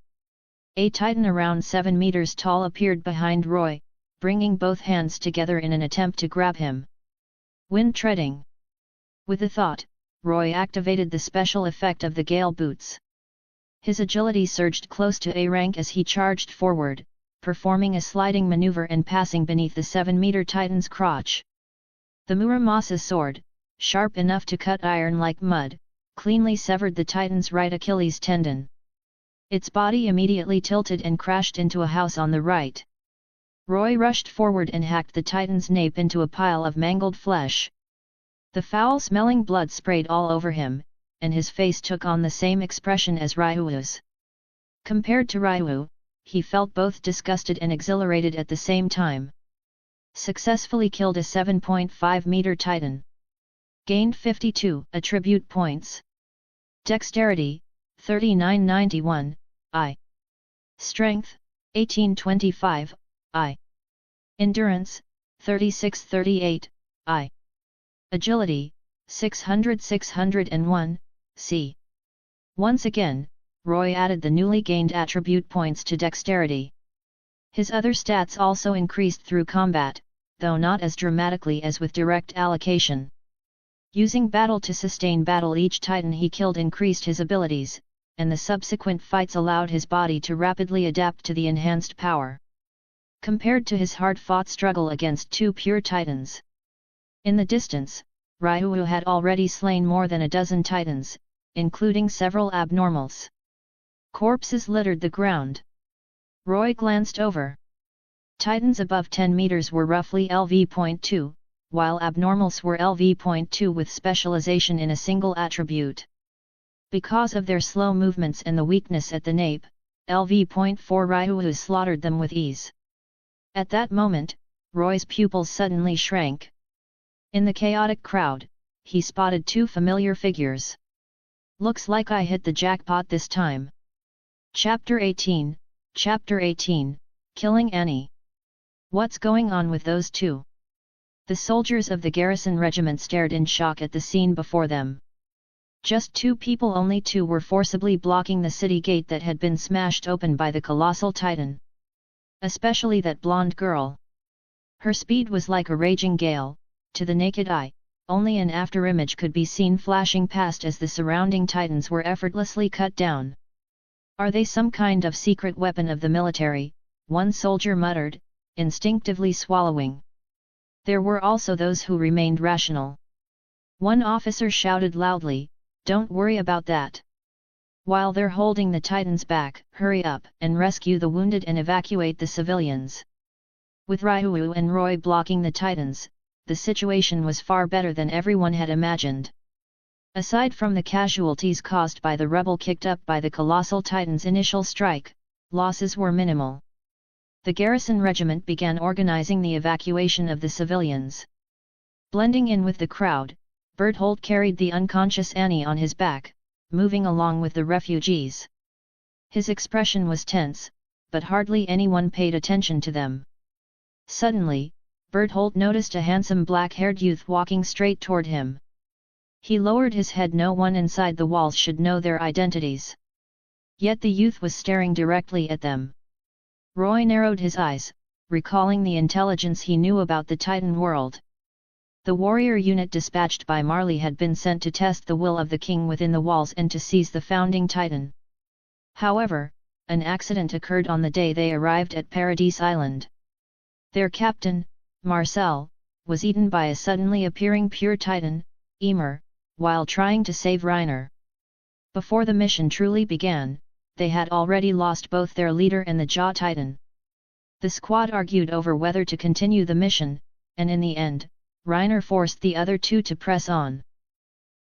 A titan around 7 meters tall appeared behind Roy, bringing both hands together in an attempt to grab him. Wind treading. With the thought, Roy activated the special effect of the gale boots. His agility surged close to A rank as he charged forward, performing a sliding maneuver and passing beneath the 7-meter Titan's crotch. The Muramasa sword, sharp enough to cut iron like mud, cleanly severed the Titan's right Achilles tendon. Its body immediately tilted and crashed into a house on the right. Roy rushed forward and hacked the Titan's nape into a pile of mangled flesh. The foul-smelling blood sprayed all over him, and his face took on the same expression as Ryuu's. Compared to Ryu, he felt both disgusted and exhilarated at the same time. Successfully killed a 7.5-meter Titan. Gained 52 attribute points. Dexterity, 3991, I. Strength, 1825, I. Endurance, 3638, I. Agility, 601, C. Once again, Roy added the newly gained attribute points to dexterity. His other stats also increased through combat, though not as dramatically as with direct allocation. Using battle to sustain battle, each Titan he killed increased his abilities, and the subsequent fights allowed his body to rapidly adapt to the enhanced power. Compared to his hard-fought struggle against 2 pure Titans. In the distance, Ryu had already slain more than a dozen Titans, including several abnormals. Corpses littered the ground. Roy glanced over. Titans above 10 meters were roughly LV.2, while abnormals were LV.2 with specialization in a single attribute. Because of their slow movements and the weakness at the nape, LV.4 Ryu slaughtered them with ease. At that moment, Roy's pupils suddenly shrank. In the chaotic crowd, he spotted 2 familiar figures. Looks like I hit the jackpot this time. Chapter 18, Killing Annie. What's going on with those 2? The soldiers of the garrison regiment stared in shock at the scene before them. Just 2 people, only 2 were forcibly blocking the city gate that had been smashed open by the colossal Titan. Especially that blonde girl. Her speed was like a raging gale. To the naked eye, only an afterimage could be seen flashing past as the surrounding Titans were effortlessly cut down. Are they some kind of secret weapon of the military? One soldier muttered, instinctively swallowing. There were also those who remained rational. One officer shouted loudly, "Don't worry about that. While they're holding the Titans back, hurry up and rescue the wounded and evacuate the civilians." With Ryu and Roy blocking the Titans, the situation was far better than everyone had imagined. Aside from the casualties caused by the rubble kicked up by the colossal Titan's initial strike, losses were minimal. The garrison regiment began organizing the evacuation of the civilians. Blending in with the crowd, Berthold carried the unconscious Annie on his back, moving along with the refugees. His expression was tense, but hardly anyone paid attention to them. Suddenly, Berthold noticed a handsome black-haired youth walking straight toward him. He lowered his head. No one inside the walls should know their identities. Yet the youth was staring directly at them. Roy narrowed his eyes, recalling the intelligence he knew about the Titan world. The warrior unit dispatched by Marley had been sent to test the will of the king within the walls and to seize the founding Titan. However, an accident occurred on the day they arrived at Paradise Island. Their captain, Marcel, was eaten by a suddenly appearing pure Titan, Emer, while trying to save Reiner. Before the mission truly began, they had already lost both their leader and the Jaw Titan. The squad argued over whether to continue the mission, and in the end, Reiner forced the other 2 to press on.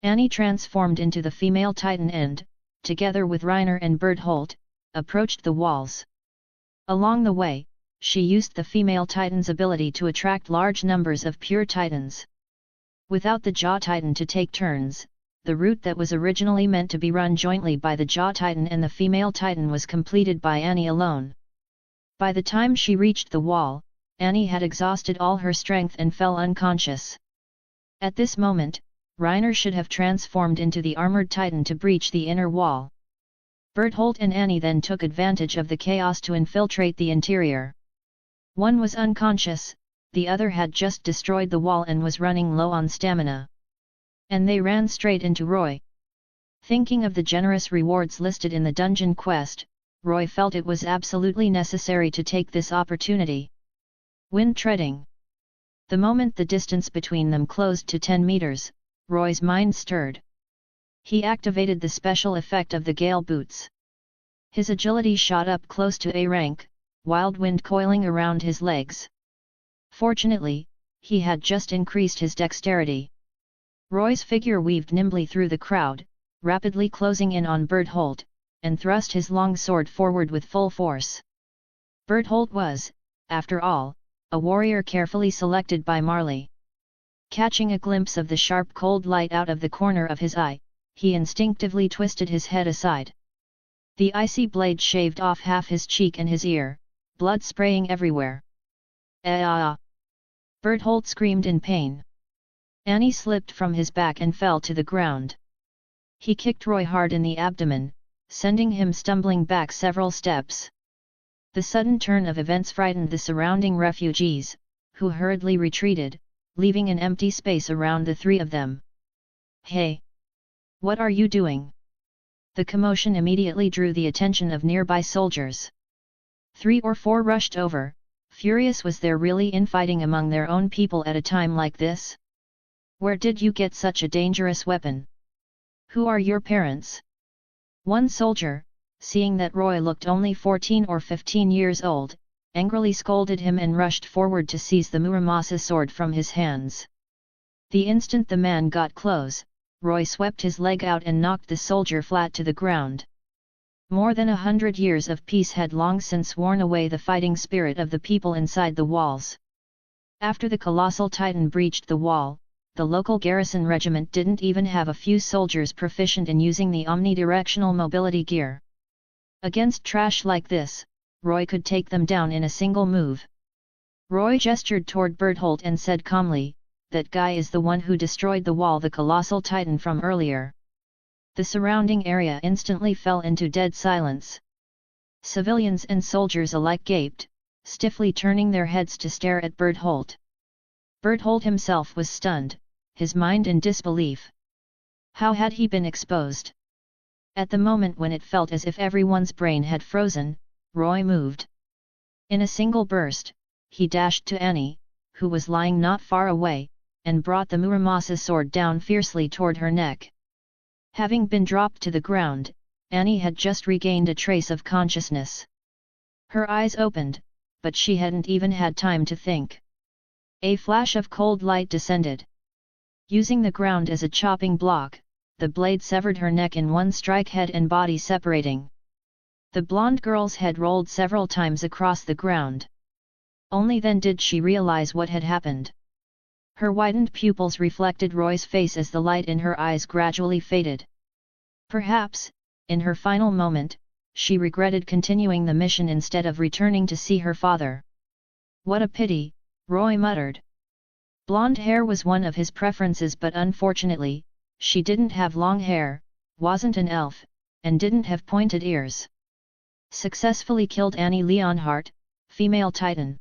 Annie transformed into the female Titan and, together with Reiner and Berthold, approached the walls. Along the way, she used the female Titan's ability to attract large numbers of pure Titans. Without the Jaw Titan to take turns, the route that was originally meant to be run jointly by the Jaw Titan and the female Titan was completed by Annie alone. By the time she reached the wall, Annie had exhausted all her strength and fell unconscious. At this moment, Reiner should have transformed into the armored Titan to breach the inner wall. Berthold and Annie then took advantage of the chaos to infiltrate the interior. One was unconscious, the other had just destroyed the wall and was running low on stamina. And they ran straight into Roy. Thinking of the generous rewards listed in the dungeon quest, Roy felt it was absolutely necessary to take this opportunity. Wind treading. The moment the distance between them closed to 10 meters, Roy's mind stirred. He activated the special effect of the gale boots. His agility shot up close to A rank, wild wind coiling around his legs. Fortunately, he had just increased his dexterity. Roy's figure weaved nimbly through the crowd, rapidly closing in on Berthold, and thrust his long sword forward with full force. Berthold was, after all, a warrior carefully selected by Marley. Catching a glimpse of the sharp cold light out of the corner of his eye, he instinctively twisted his head aside. The icy blade shaved off half his cheek and his ear, blood spraying everywhere. Ah! Berthold screamed in pain. Annie slipped from his back and fell to the ground. He kicked Roy hard in the abdomen, sending him stumbling back several steps. The sudden turn of events frightened the surrounding refugees, who hurriedly retreated, leaving an empty space around the three of them. Hey! What are you doing? The commotion immediately drew the attention of nearby soldiers. 3 or 4 rushed over, furious. Was there really infighting among their own people at a time like this? Where did you get such a dangerous weapon? Who are your parents? One soldier, seeing that Roy looked only 14 or 15 years old, angrily scolded him and rushed forward to seize the Muramasa sword from his hands. The instant the man got close, Roy swept his leg out and knocked the soldier flat to the ground. More than 100 years of peace had long since worn away the fighting spirit of the people inside the walls. After the colossal titan breached the wall, the local garrison regiment didn't even have a few soldiers proficient in using the omnidirectional mobility gear. Against trash like this, Roy could take them down in a single move. Roy gestured toward Berthold and said calmly, "That guy is the one who destroyed the wall, the colossal titan from earlier." The surrounding area instantly fell into dead silence. Civilians and soldiers alike gaped, stiffly turning their heads to stare at Berthold. Berthold himself was stunned, his mind in disbelief. How had he been exposed? At the moment when it felt as if everyone's brain had frozen, Roy moved. In a single burst, he dashed to Annie, who was lying not far away, and brought the Muramasa sword down fiercely toward her neck. Having been dropped to the ground, Annie had just regained a trace of consciousness. Her eyes opened, but she hadn't even had time to think. A flash of cold light descended. Using the ground as a chopping block, the blade severed her neck in one strike, head and body separating. The blonde girl's head rolled several times across the ground. Only then did she realize what had happened. Her widened pupils reflected Roy's face as the light in her eyes gradually faded. Perhaps, in her final moment, she regretted continuing the mission instead of returning to see her father. What a pity, Roy muttered. Blonde hair was one of his preferences, but unfortunately, she didn't have long hair, wasn't an elf, and didn't have pointed ears. Successfully killed Annie Leonhardt, female titan.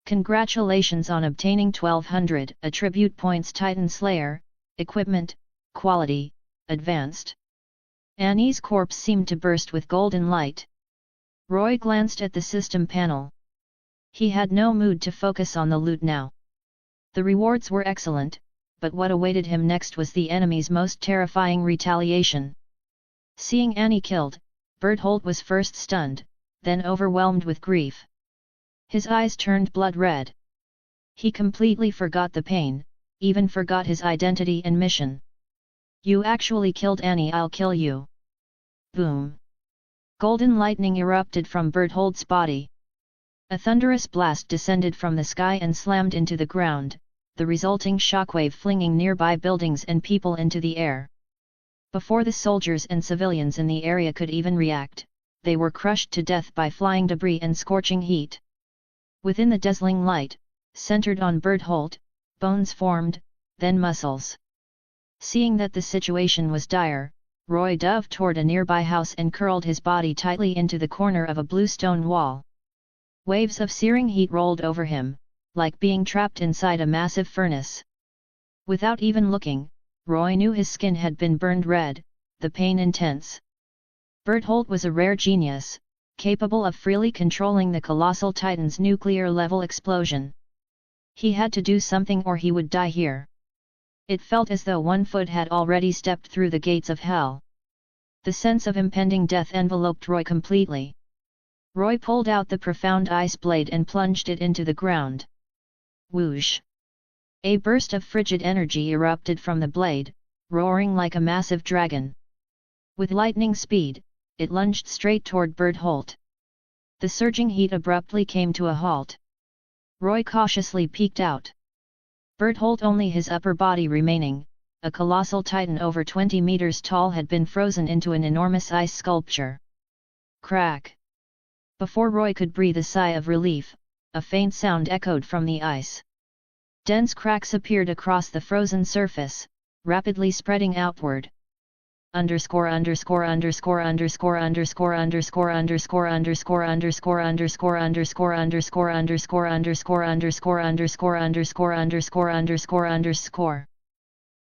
Congratulations on obtaining 1200 attribute points. Titan Slayer, equipment, quality, advanced. Annie's corpse seemed to burst with golden light. Roy glanced at the system panel. He had no mood to focus on the loot now. The rewards were excellent, but what awaited him next was the enemy's most terrifying retaliation. Seeing Annie killed, Berthold was first stunned, then overwhelmed with grief. His eyes turned blood red. He completely forgot the pain, even forgot his identity and mission. "You actually killed Annie, I'll kill you." Boom! Golden lightning erupted from Berthold's body. A thunderous blast descended from the sky and slammed into the ground, the resulting shockwave flinging nearby buildings and people into the air. Before the soldiers and civilians in the area could even react, they were crushed to death by flying debris and scorching heat. Within the dazzling light, centered on Berthold, bones formed, then muscles. Seeing that the situation was dire, Roy dove toward a nearby house and curled his body tightly into the corner of a blue stone wall. Waves of searing heat rolled over him, like being trapped inside a massive furnace. Without even looking, Roy knew his skin had been burned red, the pain intense. Berthold was a rare genius, capable of freely controlling the colossal titan's nuclear-level explosion. He had to do something or he would die here. It felt as though one foot had already stepped through the gates of hell. The sense of impending death enveloped Roy completely. Roy pulled out the profound ice blade and plunged it into the ground. Whoosh! A burst of frigid energy erupted from the blade, roaring like a massive dragon. With lightning speed, it lunged straight toward Berthold. The surging heat abruptly came to a halt. Roy cautiously peeked out. Berthold, only his upper body remaining, a colossal titan over 20 meters tall, had been frozen into an enormous ice sculpture. Crack! Before Roy could breathe a sigh of relief, a faint sound echoed from the ice. Dense cracks appeared across the frozen surface, rapidly spreading outward. Underscore underscore underscore underscore underscore underscore underscore underscore underscore underscore underscore underscore underscore underscore underscore underscore underscore underscore underscore underscore.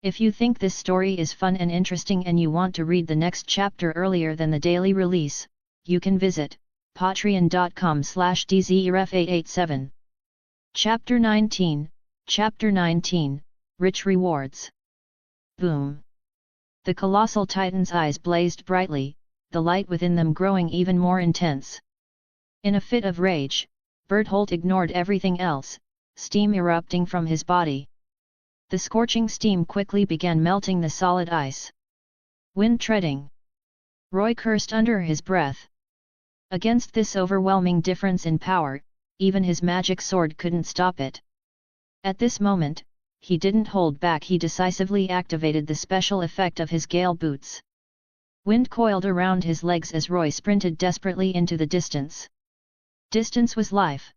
If you think this story is fun and interesting and you want to read the next chapter earlier than the daily release, you can visit patreon.com/dzeref887. Chapter 19, Chapter 19, Rich Rewards. Boom! The colossal titan's eyes blazed brightly, the light within them growing even more intense. In a fit of rage, Berthold ignored everything else, steam erupting from his body. The scorching steam quickly began melting the solid ice. Wind treading. Roy cursed under his breath. Against this overwhelming difference in power, even his magic sword couldn't stop it. At this moment, he didn't hold back. He decisively activated the special effect of his gale boots. Wind coiled around his legs as Roy sprinted desperately into the distance. Distance was life.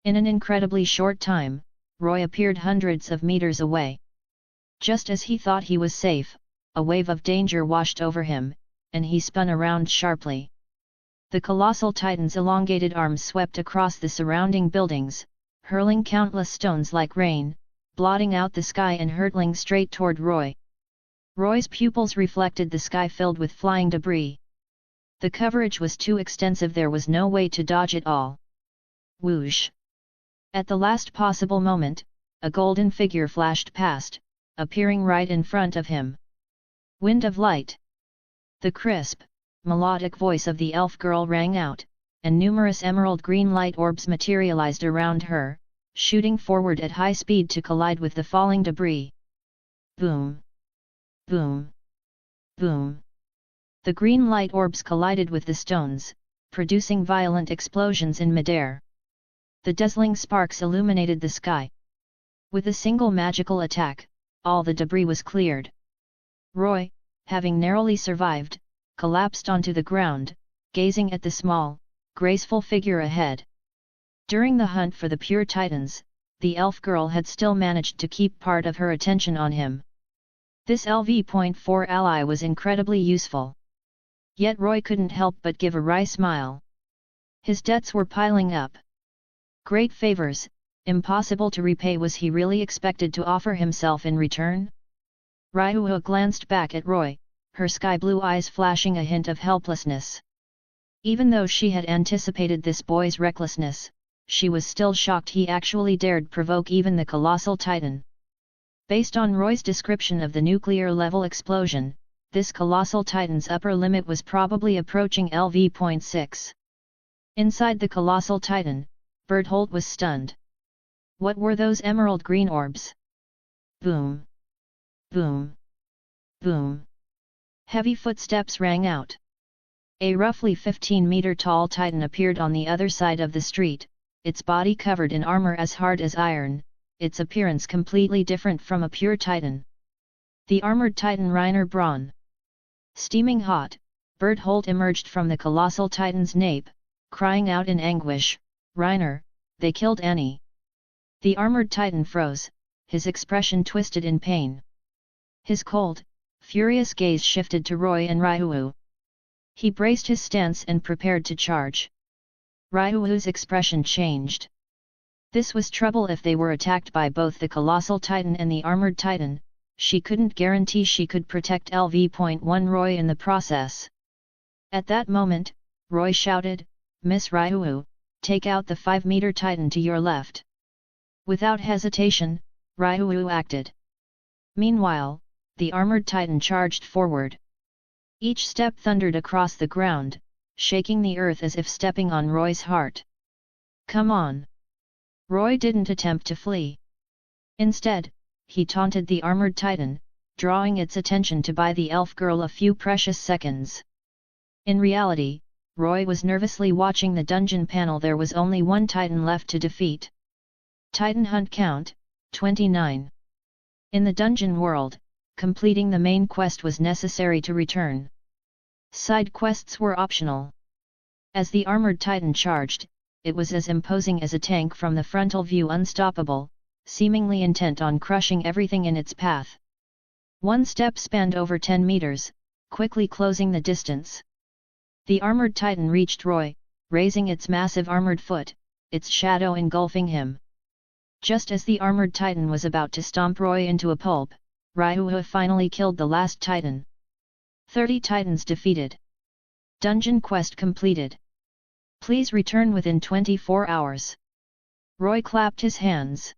In an incredibly short time, Roy appeared hundreds of meters away. Just as he thought he was safe, a wave of danger washed over him, and he spun around sharply. The colossal titan's elongated arms swept across the surrounding buildings, hurling countless stones like rain, blotting out the sky and hurtling straight toward Roy. Roy's pupils reflected the sky filled with flying debris. The coverage was too extensive, there was no way to dodge it all. Whoosh! At the last possible moment, a golden figure flashed past, appearing right in front of him. Wind of light! The crisp, melodic voice of the elf girl rang out, and numerous emerald green light orbs materialized around her, shooting forward at high speed to collide with the falling debris. Boom! Boom! Boom! The green light orbs collided with the stones, producing violent explosions in midair. The dazzling sparks illuminated the sky. With a single magical attack, all the debris was cleared. Roy, having narrowly survived, collapsed onto the ground, gazing at the small, graceful figure ahead. During the hunt for the pure titans, the elf girl had still managed to keep part of her attention on him. This LV.4 ally was incredibly useful. Yet Roy couldn't help but give a wry smile. His debts were piling up. Great favors, impossible to repay. Was he really expected to offer himself in return? Ryuho glanced back at Roy, her sky-blue eyes flashing a hint of helplessness. Even though she had anticipated this boy's recklessness, she was still shocked he actually dared provoke even the colossal titan. Based on Roy's description of the nuclear-level explosion, this colossal titan's upper limit was probably approaching LV.6. Inside the colossal titan, Berthold was stunned. What were those emerald green orbs? Boom! Boom! Boom! Heavy footsteps rang out. A roughly 15-meter-tall titan appeared on the other side of the street, its body covered in armor as hard as iron, its appearance completely different from a pure titan. The armored titan Reiner Braun. Steaming hot, Berthold emerged from the colossal titan's nape, crying out in anguish, "Reiner, they killed Annie!" The armored titan froze, his expression twisted in pain. His cold, furious gaze shifted to Roy and Ryuho. He braced his stance and prepared to charge. Ryuu's expression changed. This was trouble if they were attacked by both the Colossal Titan and the Armored Titan. She couldn't guarantee she could protect LV.1 Roy in the process. At that moment, Roy shouted, "Miss Ryuu, take out the 5-meter Titan to your left." Without hesitation, Ryuu acted. Meanwhile, the Armored Titan charged forward. Each step thundered across the ground, shaking the earth as if stepping on Roy's heart. "Come on!" Roy didn't attempt to flee. Instead, he taunted the Armored Titan, drawing its attention to buy the elf girl a few precious seconds. In reality, Roy was nervously watching the dungeon panel. There was only one Titan left to defeat. Titan Hunt Count, 29. In the dungeon world, completing the main quest was necessary to return. Side quests were optional. As the Armored Titan charged, it was as imposing as a tank from the frontal view, unstoppable, seemingly intent on crushing everything in its path. One step spanned over 10 meters, quickly closing the distance. The Armored Titan reached Roy, raising its massive armored foot, its shadow engulfing him. Just as the Armored Titan was about to stomp Roy into a pulp, Ryuu finally killed the last Titan. 30 Titans defeated. Dungeon quest completed. Please return within 24 hours. Roy clapped his hands.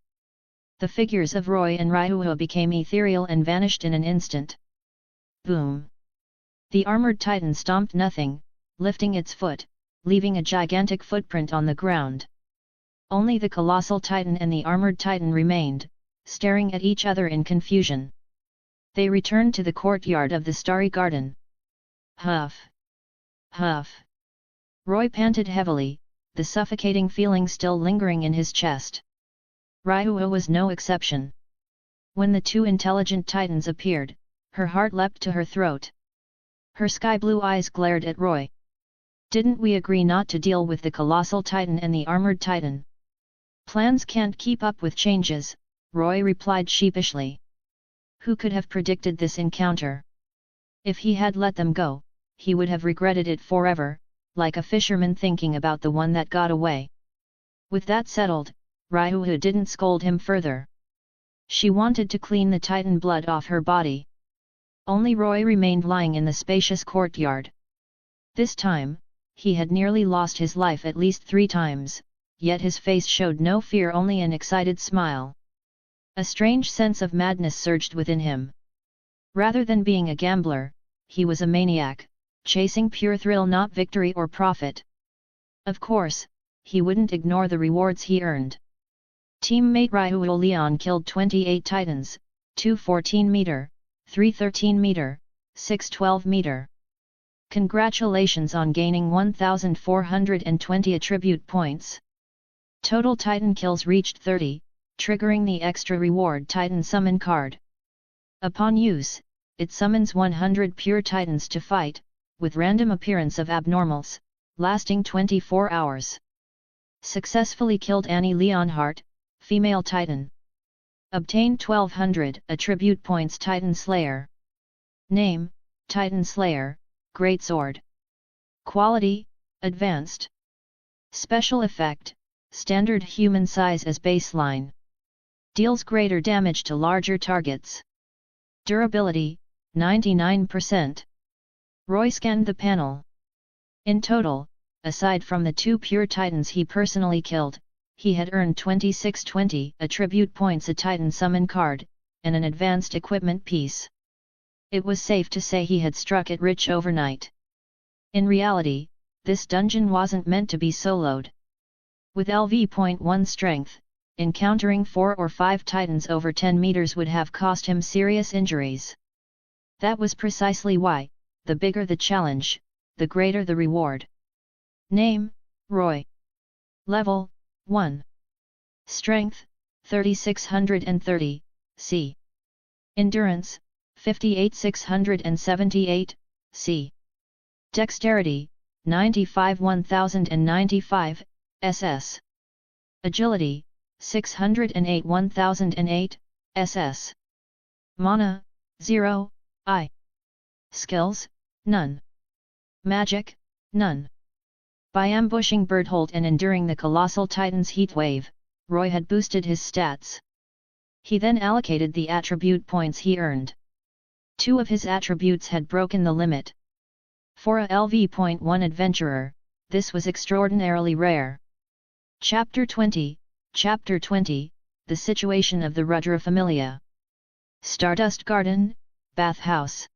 The figures of Roy and Ryuu became ethereal and vanished in an instant. Boom! The Armored Titan stomped nothing, lifting its foot, leaving a gigantic footprint on the ground. Only the Colossal Titan and the Armored Titan remained, staring at each other in confusion. They returned to the courtyard of the Starry Garden. Huff! Huff! Roy panted heavily, the suffocating feeling still lingering in his chest. Ryuu was no exception. When the two intelligent Titans appeared, her heart leapt to her throat. Her sky-blue eyes glared at Roy. "Didn't we agree not to deal with the Colossal Titan and the Armored Titan?" "Plans can't keep up with changes," Roy replied sheepishly. Who could have predicted this encounter? If he had let them go, he would have regretted it forever, like a fisherman thinking about the one that got away. With that settled, Ryuu didn't scold him further. She wanted to clean the Titan blood off her body. Only Roy remained lying in the spacious courtyard. This time, he had nearly lost his life at least 3 times, yet his face showed no fear, only an excited smile. A strange sense of madness surged within him. Rather than being a gambler, he was a maniac, chasing pure thrill, not victory or profit. Of course, he wouldn't ignore the rewards he earned. Teammate Ryuu Leon killed 28 Titans, 2 14-meter, 3 13-meter, 6 12-meter. Congratulations on gaining 1,420 attribute points. Total Titan kills reached 30, triggering the extra reward Titan Summon card. Upon use, it summons 100 pure Titans to fight, with random appearance of abnormals, lasting 24 hours. Successfully killed Annie Leonhardt, female Titan. Obtained 1200 attribute points. Titan Slayer. Name, Titan Slayer, Greatsword. Quality, Advanced. Special effect, standard human size as baseline. Deals greater damage to larger targets. Durability, 99%. Roy scanned the panel. In total, aside from the 2 pure Titans he personally killed, he had earned 2620 attribute points, a Titan Summon card, and an advanced equipment piece. It was safe to say he had struck it rich overnight. In reality, this dungeon wasn't meant to be soloed. With LV.1 strength, encountering 4 or 5 Titans over 10 meters would have cost him serious injuries. That was precisely why, the bigger the challenge, the greater the reward. Name, Roy. Level, 1. Strength, 3630, C. Endurance, 58678, C. Dexterity, 95 1095, SS. Agility, 608 1008, SS. Mana, 0, I. Skills, none. Magic, none. By ambushing Berthold and enduring the colossal Titan's heatwave, Roy had boosted his stats. He then allocated the attribute points he earned. 2 of his attributes had broken the limit. For a LV.1 adventurer, this was extraordinarily rare. Chapter 20, The Situation of the Rudra Familia. Stardust Garden, Bathhouse.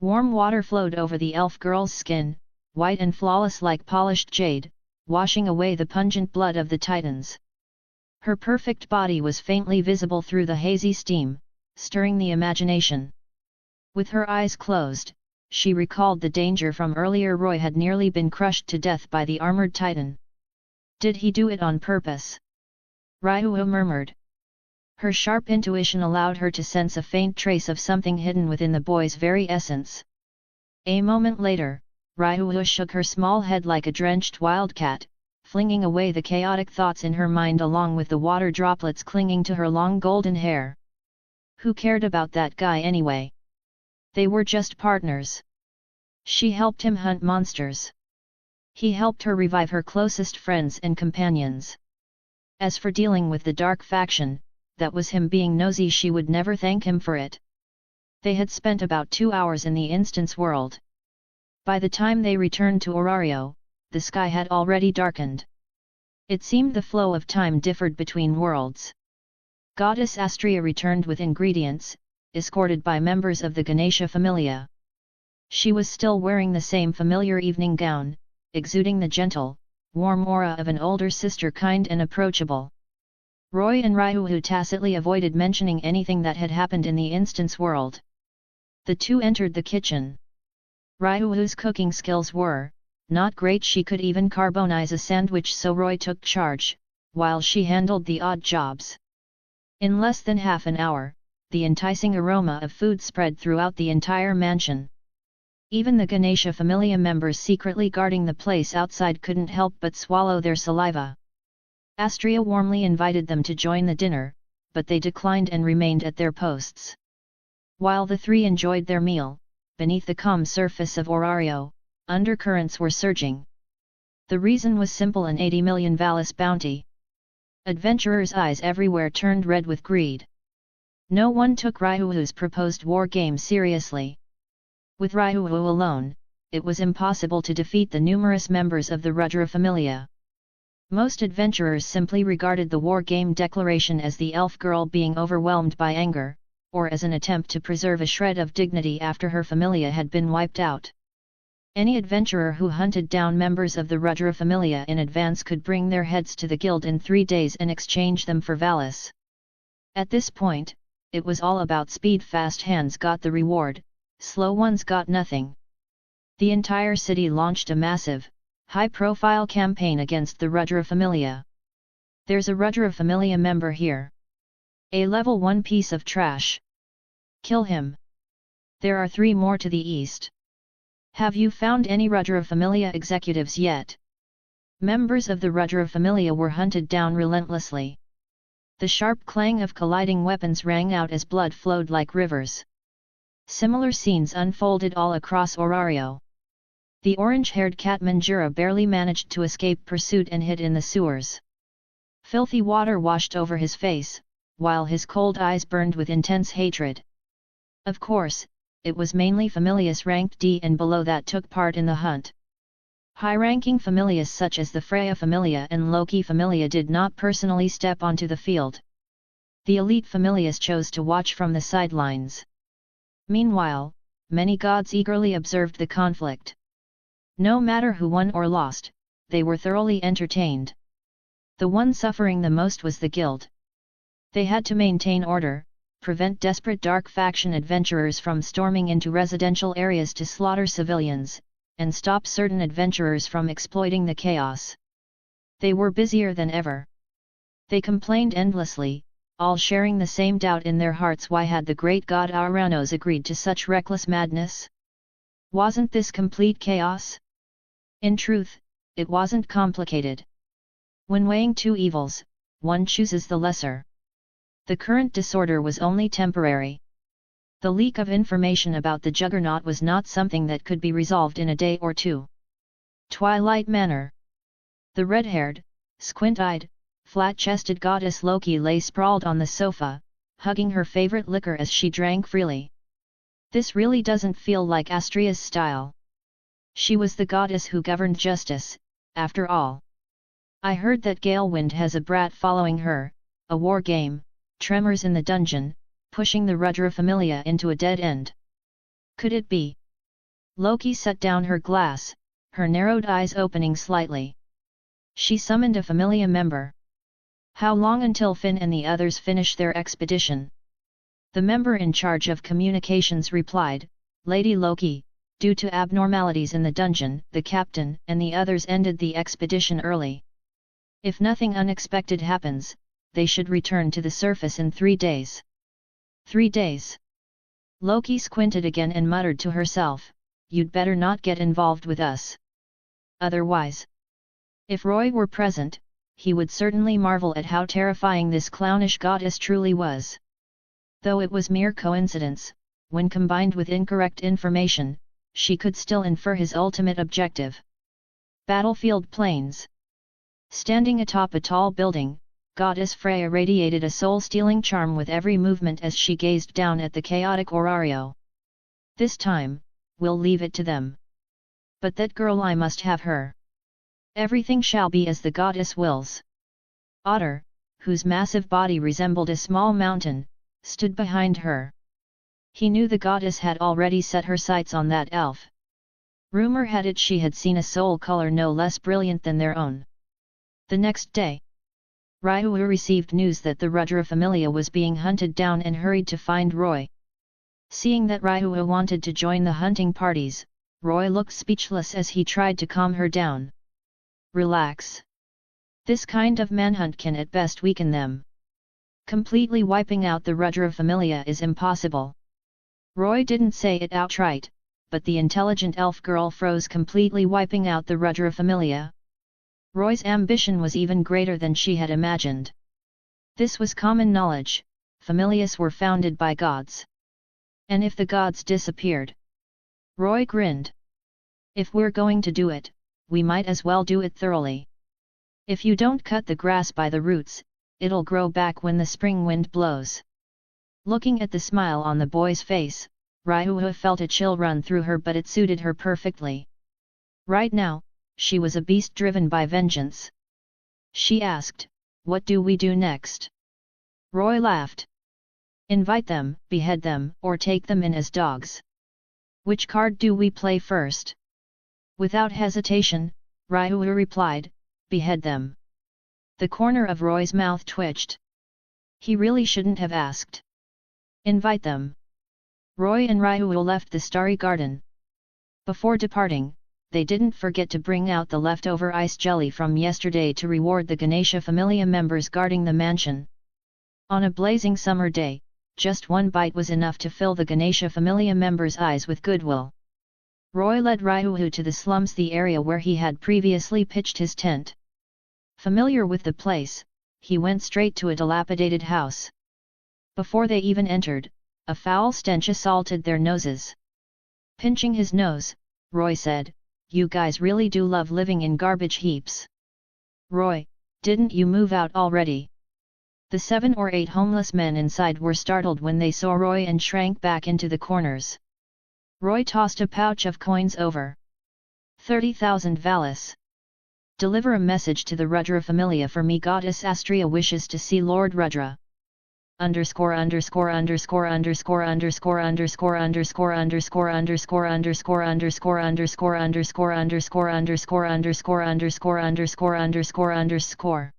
Warm water flowed over the elf girl's skin, white and flawless like polished jade, washing away the pungent blood of the Titans. Her perfect body was faintly visible through the hazy steam, stirring the imagination. With her eyes closed, she recalled the danger from earlier. Roy had nearly been crushed to death by the armored Titan. Did he do it on purpose? Ryu murmured. Her sharp intuition allowed her to sense a faint trace of something hidden within the boy's very essence. A moment later, Ryu shook her small head like a drenched wildcat, flinging away the chaotic thoughts in her mind along with the water droplets clinging to her long golden hair. Who cared about that guy anyway? They were just partners. She helped him hunt monsters. He helped her revive her closest friends and companions. As for dealing with the dark faction, that was him being nosy. She would never thank him for it. They had spent about 2 hours in the instance world. By the time they returned to Orario, the sky had already darkened. It seemed the flow of time differed between worlds. Goddess Astraea returned with ingredients, escorted by members of the Ganesha Familia. She was still wearing the same familiar evening gown, exuding the gentle, warm aura of an older sister, kind and approachable. Roy and Ryu tacitly avoided mentioning anything that had happened in the instance world. The two entered the kitchen. Ryu's cooking skills were not great. She could even carbonize a sandwich, so Roy took charge, while she handled the odd jobs. In less than half an hour, the enticing aroma of food spread throughout the entire mansion. Even the Ganesha Familia members secretly guarding the place outside couldn't help but swallow their saliva. Astraea warmly invited them to join the dinner, but they declined and remained at their posts. While the three enjoyed their meal, beneath the calm surface of Orario, undercurrents were surging. The reason was simple: an 80 million Valis bounty. Adventurers' eyes everywhere turned red with greed. No one took Ryu's proposed war game seriously. With Ryu alone, it was impossible to defeat the numerous members of the Rudra Familia. Most adventurers simply regarded the war game declaration as the elf girl being overwhelmed by anger, or as an attempt to preserve a shred of dignity after her familia had been wiped out. Any adventurer who hunted down members of the Rudra Familia in advance could bring their heads to the guild in 3 days and exchange them for Valis. At this point, it was all about speed. Fast hands got the reward, slow ones got nothing. The entire city launched a massive, high-profile campaign against the Rudra Familia. There's a Rudra Familia member here. A level 1 piece of trash. Kill him. There are 3 more to the east. Have you found any Rudra Familia executives yet? Members of the Rudra Familia were hunted down relentlessly. The sharp clang of colliding weapons rang out as blood flowed like rivers. Similar scenes unfolded all across Orario. The orange-haired Katmanjura barely managed to escape pursuit and hid in the sewers. Filthy water washed over his face, while his cold eyes burned with intense hatred. Of course, it was mainly Familias ranked D and below that took part in the hunt. High-ranking Familias such as the Freya Familia and Loki Familia did not personally step onto the field. The elite Familias chose to watch from the sidelines. Meanwhile, many gods eagerly observed the conflict. No matter who won or lost, they were thoroughly entertained. The one suffering the most was the guild. They had to maintain order, prevent desperate dark faction adventurers from storming into residential areas to slaughter civilians, and stop certain adventurers from exploiting the chaos. They were busier than ever. They complained endlessly, all sharing the same doubt in their hearts: why had the great god Aranos agreed to such reckless madness? Wasn't this complete chaos? In truth, it wasn't complicated. When weighing 2 evils, one chooses the lesser. The current disorder was only temporary. The leak of information about the Juggernaut was not something that could be resolved in a day or 2. Twilight Manor. The red-haired, squint-eyed, flat-chested goddess Loki lay sprawled on the sofa, hugging her favorite liquor as she drank freely. This really doesn't feel like Astraea's style. She was the goddess who governed justice, after all. I heard that Galewind has a brat following her, a war game, tremors in the dungeon, pushing the Rudra Familia into a dead end. Could it be? Loki set down her glass, her narrowed eyes opening slightly. She summoned a Familia member. How long until Finn and the others finish their expedition? The member in charge of communications replied, Lady Loki, due to abnormalities in the dungeon, the captain and the others ended the expedition early. If nothing unexpected happens, they should return to the surface in 3 days. 3 days? Loki squinted again and muttered to herself, you'd better not get involved with us. Otherwise. If Roy were present, he would certainly marvel at how terrifying this clownish goddess truly was. Though it was mere coincidence, when combined with incorrect information, she could still infer his ultimate objective. Battlefield Plains. Standing atop a tall building, Goddess Freya radiated a soul-stealing charm with every movement as she gazed down at the chaotic Orario. This time, we'll leave it to them. But that girl, I must have her. Everything shall be as the goddess wills. Otter, whose massive body resembled a small mountain, stood behind her. He knew the goddess had already set her sights on that elf. Rumor had it she had seen a soul color no less brilliant than their own. The next day, Ryu received news that the Rudra Familia was being hunted down and hurried to find Roy. Seeing that Ryu wanted to join the hunting parties, Roy looked speechless as he tried to calm her down. Relax. This kind of manhunt can at best weaken them. Completely wiping out the Rudra Familia is impossible. Roy didn't say it outright, but the intelligent elf girl froze. Completely wiping out the Rudra Familia. Roy's ambition was even greater than she had imagined. This was common knowledge, Familias were founded by gods. And if the gods disappeared? Roy grinned. If we're going to do it, we might as well do it thoroughly. If you don't cut the grass by the roots, it'll grow back when the spring wind blows. Looking at the smile on the boy's face, Ryu felt a chill run through her, but it suited her perfectly. Right now, she was a beast driven by vengeance. She asked, what do we do next? Roy laughed. Invite them, behead them, or take them in as dogs. Which card do we play first? Without hesitation, Ryu replied, behead them. The corner of Roy's mouth twitched. He really shouldn't have asked. Invite them. Roy and Ryu left the starry garden. Before departing, they didn't forget to bring out the leftover ice jelly from yesterday to reward the Ganesha Familia members guarding the mansion. On a blazing summer day, just one bite was enough to fill the Ganesha Familia members' eyes with goodwill. Roy led Ryu to the slums, the area where he had previously pitched his tent. Familiar with the place, he went straight to a dilapidated house. Before they even entered, a foul stench assaulted their noses. Pinching his nose, Roy said, you guys really do love living in garbage heaps. Roy, didn't you move out already? The 7 or 8 homeless men inside were startled when they saw Roy and shrank back into the corners. Roy tossed a pouch of coins over. 30,000 Valis. Deliver a message to the Rudra Familia for me. Goddess Astraea wishes to see Lord Rudra. Underscore underscore underscore underscore underscore underscore underscore underscore underscore underscore underscore underscore underscore underscore underscore underscore underscore underscore underscore underscore.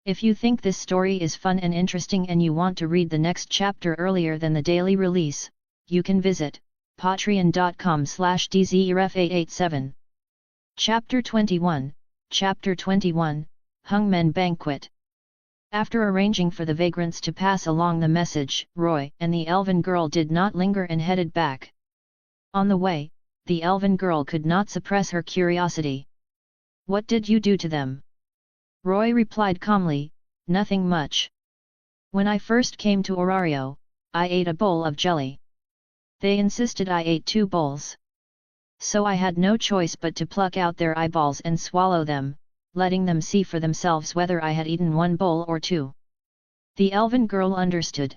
If you think this story is fun and interesting and you want to read the next chapter earlier than the daily release, you can visit patreon.com/dzerf887. Chapter 21, Chapter 21, Hungmen Banquet. After arranging for the vagrants to pass along the message, Roy and the elven girl did not linger and headed back. On the way, the elven girl could not suppress her curiosity. What did you do to them? Roy replied calmly, nothing much. When I first came to Orario, I ate a bowl of jelly. They insisted I ate 2 bowls. So I had no choice but to pluck out their eyeballs and swallow them, letting them see for themselves whether I had eaten one bowl or two. The elven girl understood.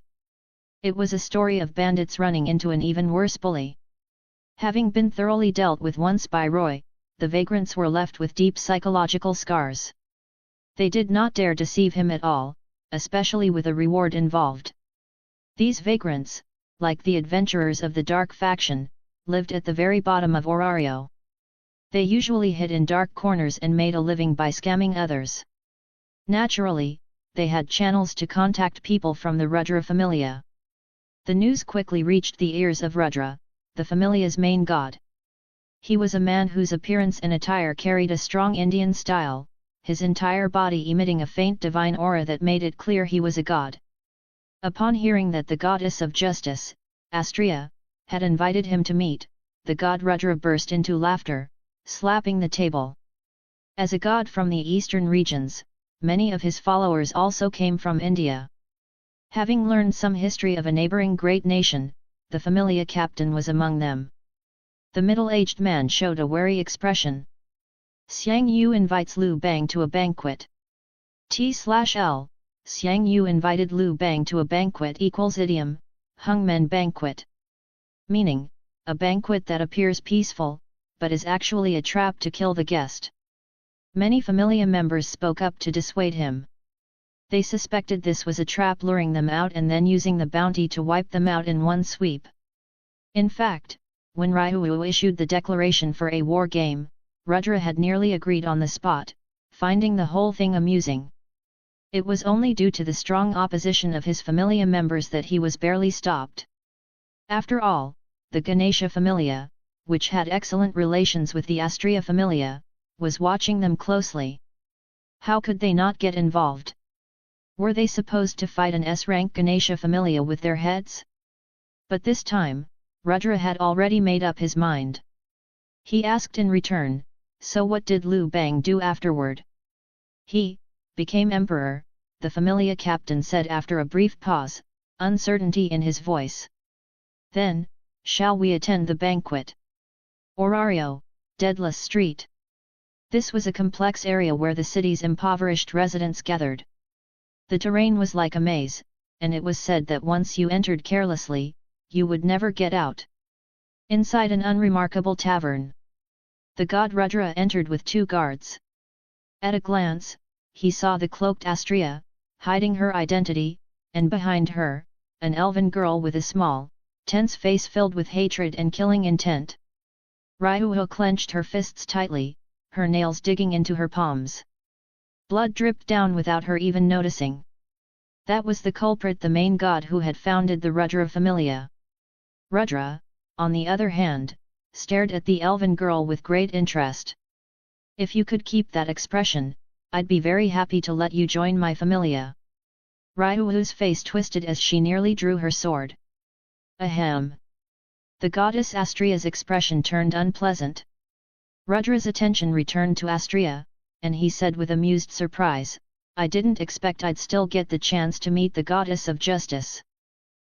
It was a story of bandits running into an even worse bully. Having been thoroughly dealt with once by Roy, the vagrants were left with deep psychological scars. They did not dare deceive him at all, especially with a reward involved. These vagrants, like the adventurers of the Dark Faction, lived at the very bottom of Orario. They usually hid in dark corners and made a living by scamming others. Naturally, they had channels to contact people from the Rudra Familia. The news quickly reached the ears of Rudra, the Familia's main god. He was a man whose appearance and attire carried a strong Indian style, his entire body emitting a faint divine aura that made it clear he was a god. Upon hearing that the goddess of justice, Astraea, had invited him to meet, the god Rudra burst into laughter, slapping the table. As a god from the eastern regions, many of his followers also came from India. Having learned some history of a neighboring great nation, the Familia captain was among them. The middle-aged man showed a wary expression. Xiang Yu invites Liu Bang to a banquet. T/L, Xiang Yu invited Liu Bang to a banquet equals idiom, Hungmen banquet. Meaning, a banquet that appears peaceful, but is actually a trap to kill the guest. Many Familia members spoke up to dissuade him. They suspected this was a trap luring them out and then using the bounty to wipe them out in one sweep. In fact, when Ryu issued the declaration for a war game, Rudra had nearly agreed on the spot, finding the whole thing amusing. It was only due to the strong opposition of his Familia members that he was barely stopped. After all, the Ganesha Familia, which had excellent relations with the Astraea Familia, was watching them closely. How could they not get involved? Were they supposed to fight an S-rank Ganesha Familia with their heads? But this time, Rudra had already made up his mind. He asked in return, so what did Liu Bang do afterward? He became emperor, the Familia captain said after a brief pause, uncertainty in his voice. Then, shall we attend the banquet? Orario, Deadless Street. This was a complex area where the city's impoverished residents gathered. The terrain was like a maze, and it was said that once you entered carelessly, you would never get out. Inside an unremarkable tavern, the god Rudra entered with 2 guards. At a glance, he saw the cloaked Astraea, hiding her identity, and behind her, an elven girl with a small, tense face filled with hatred and killing intent. Ryu clenched her fists tightly, her nails digging into her palms. Blood dripped down without her even noticing. That was the culprit, the main god who had founded the Rudra Familia. Rudra, on the other hand, stared at the elven girl with great interest. If you could keep that expression, I'd be very happy to let you join my familia. Ryuu's face twisted as she nearly drew her sword. Ahem. The goddess Astraea's expression turned unpleasant. Rudra's attention returned to Astraea, and he said with amused surprise, I didn't expect I'd still get the chance to meet the goddess of justice.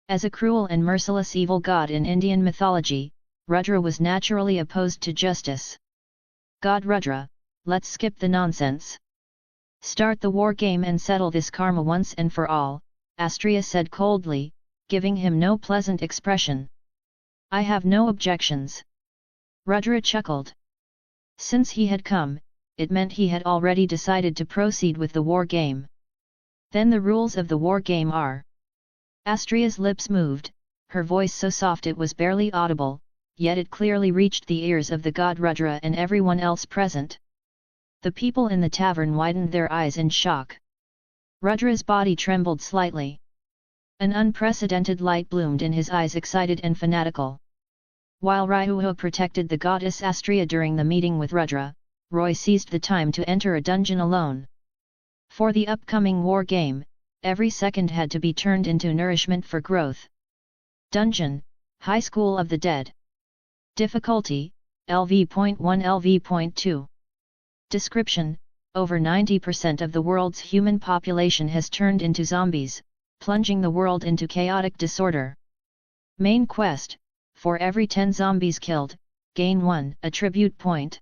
As a cruel and merciless evil god in Indian mythology, Rudra was naturally opposed to justice. God Rudra, let's skip the nonsense. Start the war game and settle this karma once and for all, Astraea said coldly, giving him no pleasant expression. I have no objections. Rudra chuckled. Since he had come, it meant he had already decided to proceed with the war game. Then the rules of the war game are. Astraea's lips moved, her voice so soft it was barely audible, yet it clearly reached the ears of the god Rudra and everyone else present. The people in the tavern widened their eyes in shock. Rudra's body trembled slightly. An unprecedented light bloomed in his eyes, excited and fanatical. While Ryu protected the goddess Astraea during the meeting with Rudra, Roy seized the time to enter a dungeon alone. For the upcoming war game, every second had to be turned into nourishment for growth. Dungeon, High School of the Dead. Difficulty, LV.1 LV.2. Description, over 90% of the world's human population has turned into zombies, plunging the world into chaotic disorder. Main quest, for every 10 zombies killed, gain 1 attribute point.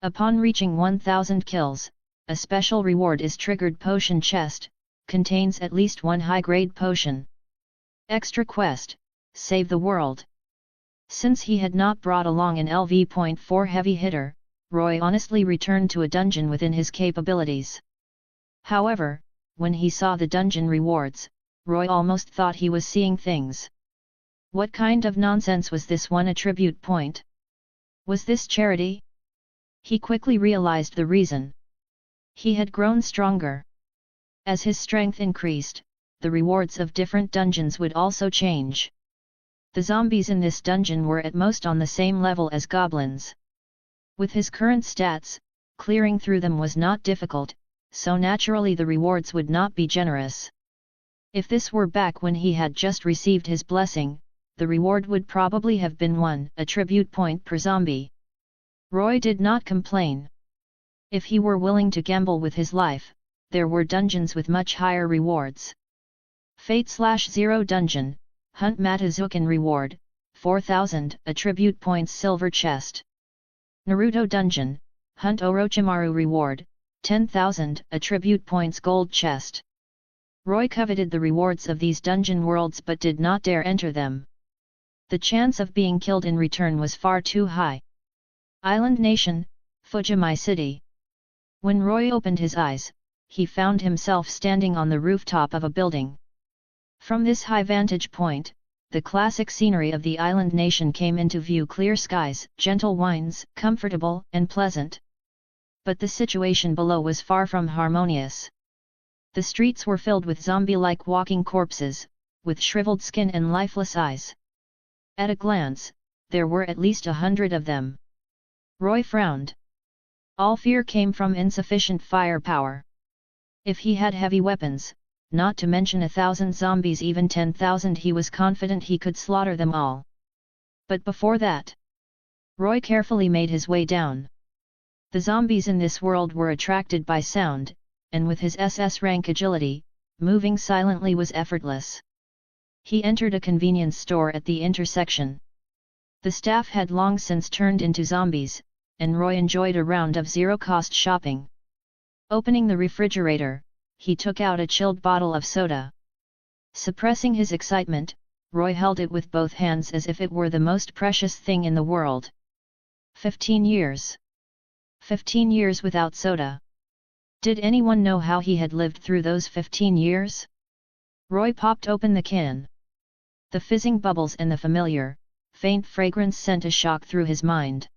Upon reaching 1000 kills, a special reward is triggered. Potion chest, contains at least 1 high-grade potion. Extra quest, save the world. Since he had not brought along an LV.4 heavy hitter, Roy honestly returned to a dungeon within his capabilities. However, when he saw the dungeon rewards, Roy almost thought he was seeing things. What kind of nonsense was this 1 attribute point? Was this charity? He quickly realized the reason. He had grown stronger. As his strength increased, the rewards of different dungeons would also change. The zombies in this dungeon were at most on the same level as goblins. With his current stats, clearing through them was not difficult, so naturally the rewards would not be generous. If this were back when he had just received his blessing, the reward would probably have been 1 attribute point per zombie. Roy did not complain. If he were willing to gamble with his life, there were dungeons with much higher rewards. Fate/0 Dungeon, Hunt Matazukan Reward, 4000 attribute points silver chest. Naruto Dungeon, Hunt Orochimaru Reward, 10,000 attribute points gold chest. Roy coveted the rewards of these dungeon worlds but did not dare enter them. The chance of being killed in return was far too high. Island Nation, Fujimi City. When Roy opened his eyes, he found himself standing on the rooftop of a building. From this high vantage point, the classic scenery of the island nation came into view: clear skies, gentle winds, comfortable and pleasant. But the situation below was far from harmonious. The streets were filled with zombie-like walking corpses, with shriveled skin and lifeless eyes. At a glance, there were at least 100 of them. Roy frowned. All fear came from insufficient firepower. If he had heavy weapons, not to mention 1,000 zombies, even 10,000, he was confident he could slaughter them all. But before that, Roy carefully made his way down. The zombies in this world were attracted by sound, and with his SS rank agility, moving silently was effortless. He entered a convenience store at the intersection. The staff had long since turned into zombies, and Roy enjoyed a round of zero-cost shopping. Opening the refrigerator, he took out a chilled bottle of soda. Suppressing his excitement, Roy held it with both hands as if it were the most precious thing in the world. 15 years. 15 years without soda. Did anyone know how he had lived through those 15 years? Roy popped open the can. The fizzing bubbles and the familiar, faint fragrance sent a shock through his mind.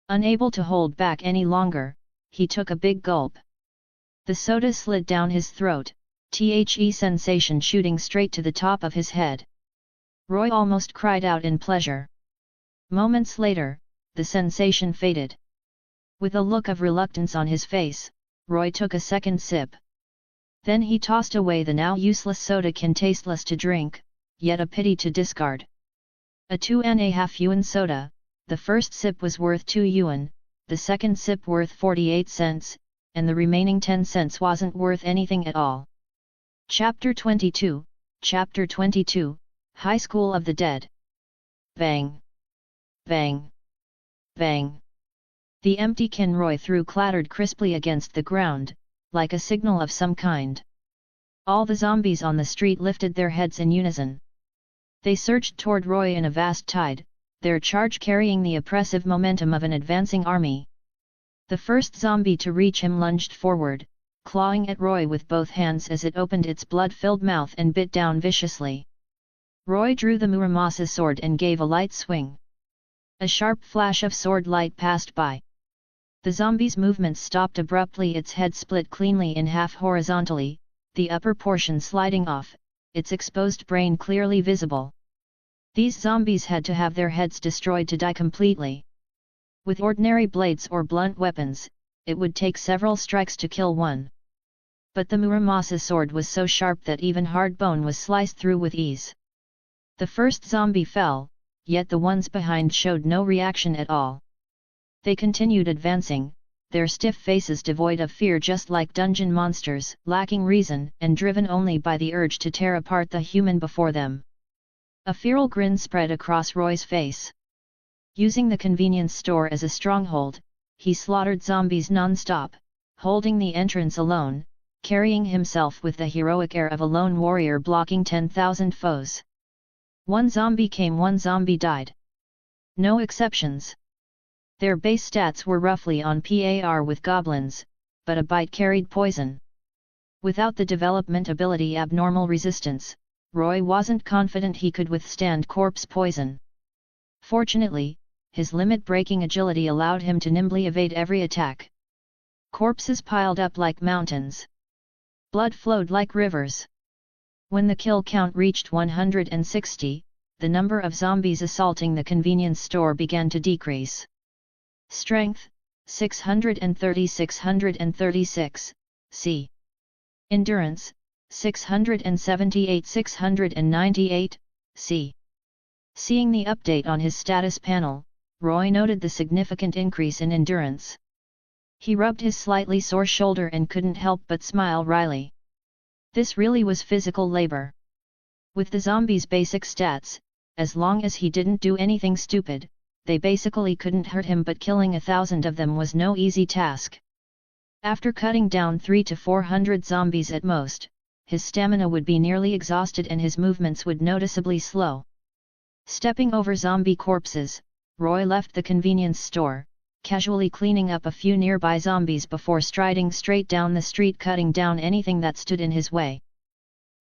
Unable to hold back any longer, he took a big gulp. The soda slid down his throat, the sensation shooting straight to the top of his head. Roy almost cried out in pleasure. Moments later, the sensation faded. With a look of reluctance on his face, Roy took a second sip. Then he tossed away the now useless soda can, tasteless to drink, yet a pity to discard. A 2.5 yuan soda, the first sip was worth 2 yuan, the second sip worth 48 cents, and the remaining 10 cents wasn't worth anything at all. Chapter 22, Chapter 22, High School of the Dead. Bang! Bang! Bang! The empty can Roy threw clattered crisply against the ground, like a signal of some kind. All the zombies on the street lifted their heads in unison. They surged toward Roy in a vast tide, their charge carrying the oppressive momentum of an advancing army. The first zombie to reach him lunged forward, clawing at Roy with both hands as it opened its blood-filled mouth and bit down viciously. Roy drew the Muramasa sword and gave a light swing. A sharp flash of sword light passed by. The zombie's movements stopped abruptly, its head split cleanly in half horizontally, the upper portion sliding off, its exposed brain clearly visible. These zombies had to have their heads destroyed to die completely. With ordinary blades or blunt weapons, it would take several strikes to kill one. But the Muramasa sword was so sharp that even hard bone was sliced through with ease. The first zombie fell, yet the ones behind showed no reaction at all. They continued advancing, their stiff faces devoid of fear, just like dungeon monsters, lacking reason and driven only by the urge to tear apart the human before them. A feral grin spread across Roy's face. Using the convenience store as a stronghold, he slaughtered zombies non-stop, holding the entrance alone, carrying himself with the heroic air of a lone warrior blocking 10,000 foes. One zombie came, one zombie died. No exceptions. Their base stats were roughly on par with goblins, but a bite carried poison. Without the development ability abnormal resistance, Roy wasn't confident he could withstand corpse poison. Fortunately, his limit-breaking agility allowed him to nimbly evade every attack. Corpses piled up like mountains. Blood flowed like rivers. When the kill count reached 160, the number of zombies assaulting the convenience store began to decrease. Strength, 636, c. Endurance, 678, c. Seeing the update on his status panel, Roy noted the significant increase in endurance. He rubbed his slightly sore shoulder and couldn't help but smile wryly. This really was physical labor. With the zombies' basic stats, as long as he didn't do anything stupid, they basically couldn't hurt him, but killing 1,000 of them was no easy task. After cutting down 300 to 400 zombies at most, his stamina would be nearly exhausted and his movements would noticeably slow. Stepping over zombie corpses, Roy left the convenience store, casually cleaning up a few nearby zombies before striding straight down the street, cutting down anything that stood in his way.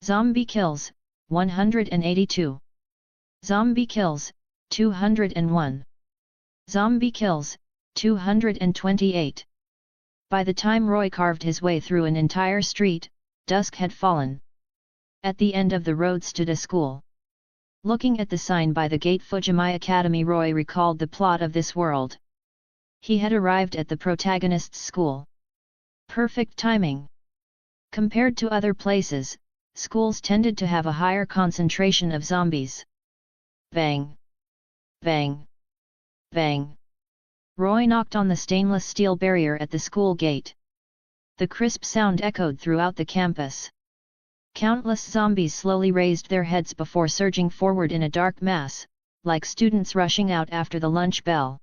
Zombie kills, 182. Zombie kills, 201. Zombie kills, 228. By the time Roy carved his way through an entire street, dusk had fallen. At the end of the road stood a school. Looking at the sign by the gate Fujimi Academy, Roy recalled the plot of this world. He had arrived at the protagonist's school. Perfect timing. Compared to other places, schools tended to have a higher concentration of zombies. Bang! Bang! Bang! Roy knocked on the stainless steel barrier at the school gate. The crisp sound echoed throughout the campus. Countless zombies slowly raised their heads before surging forward in a dark mass, like students rushing out after the lunch bell.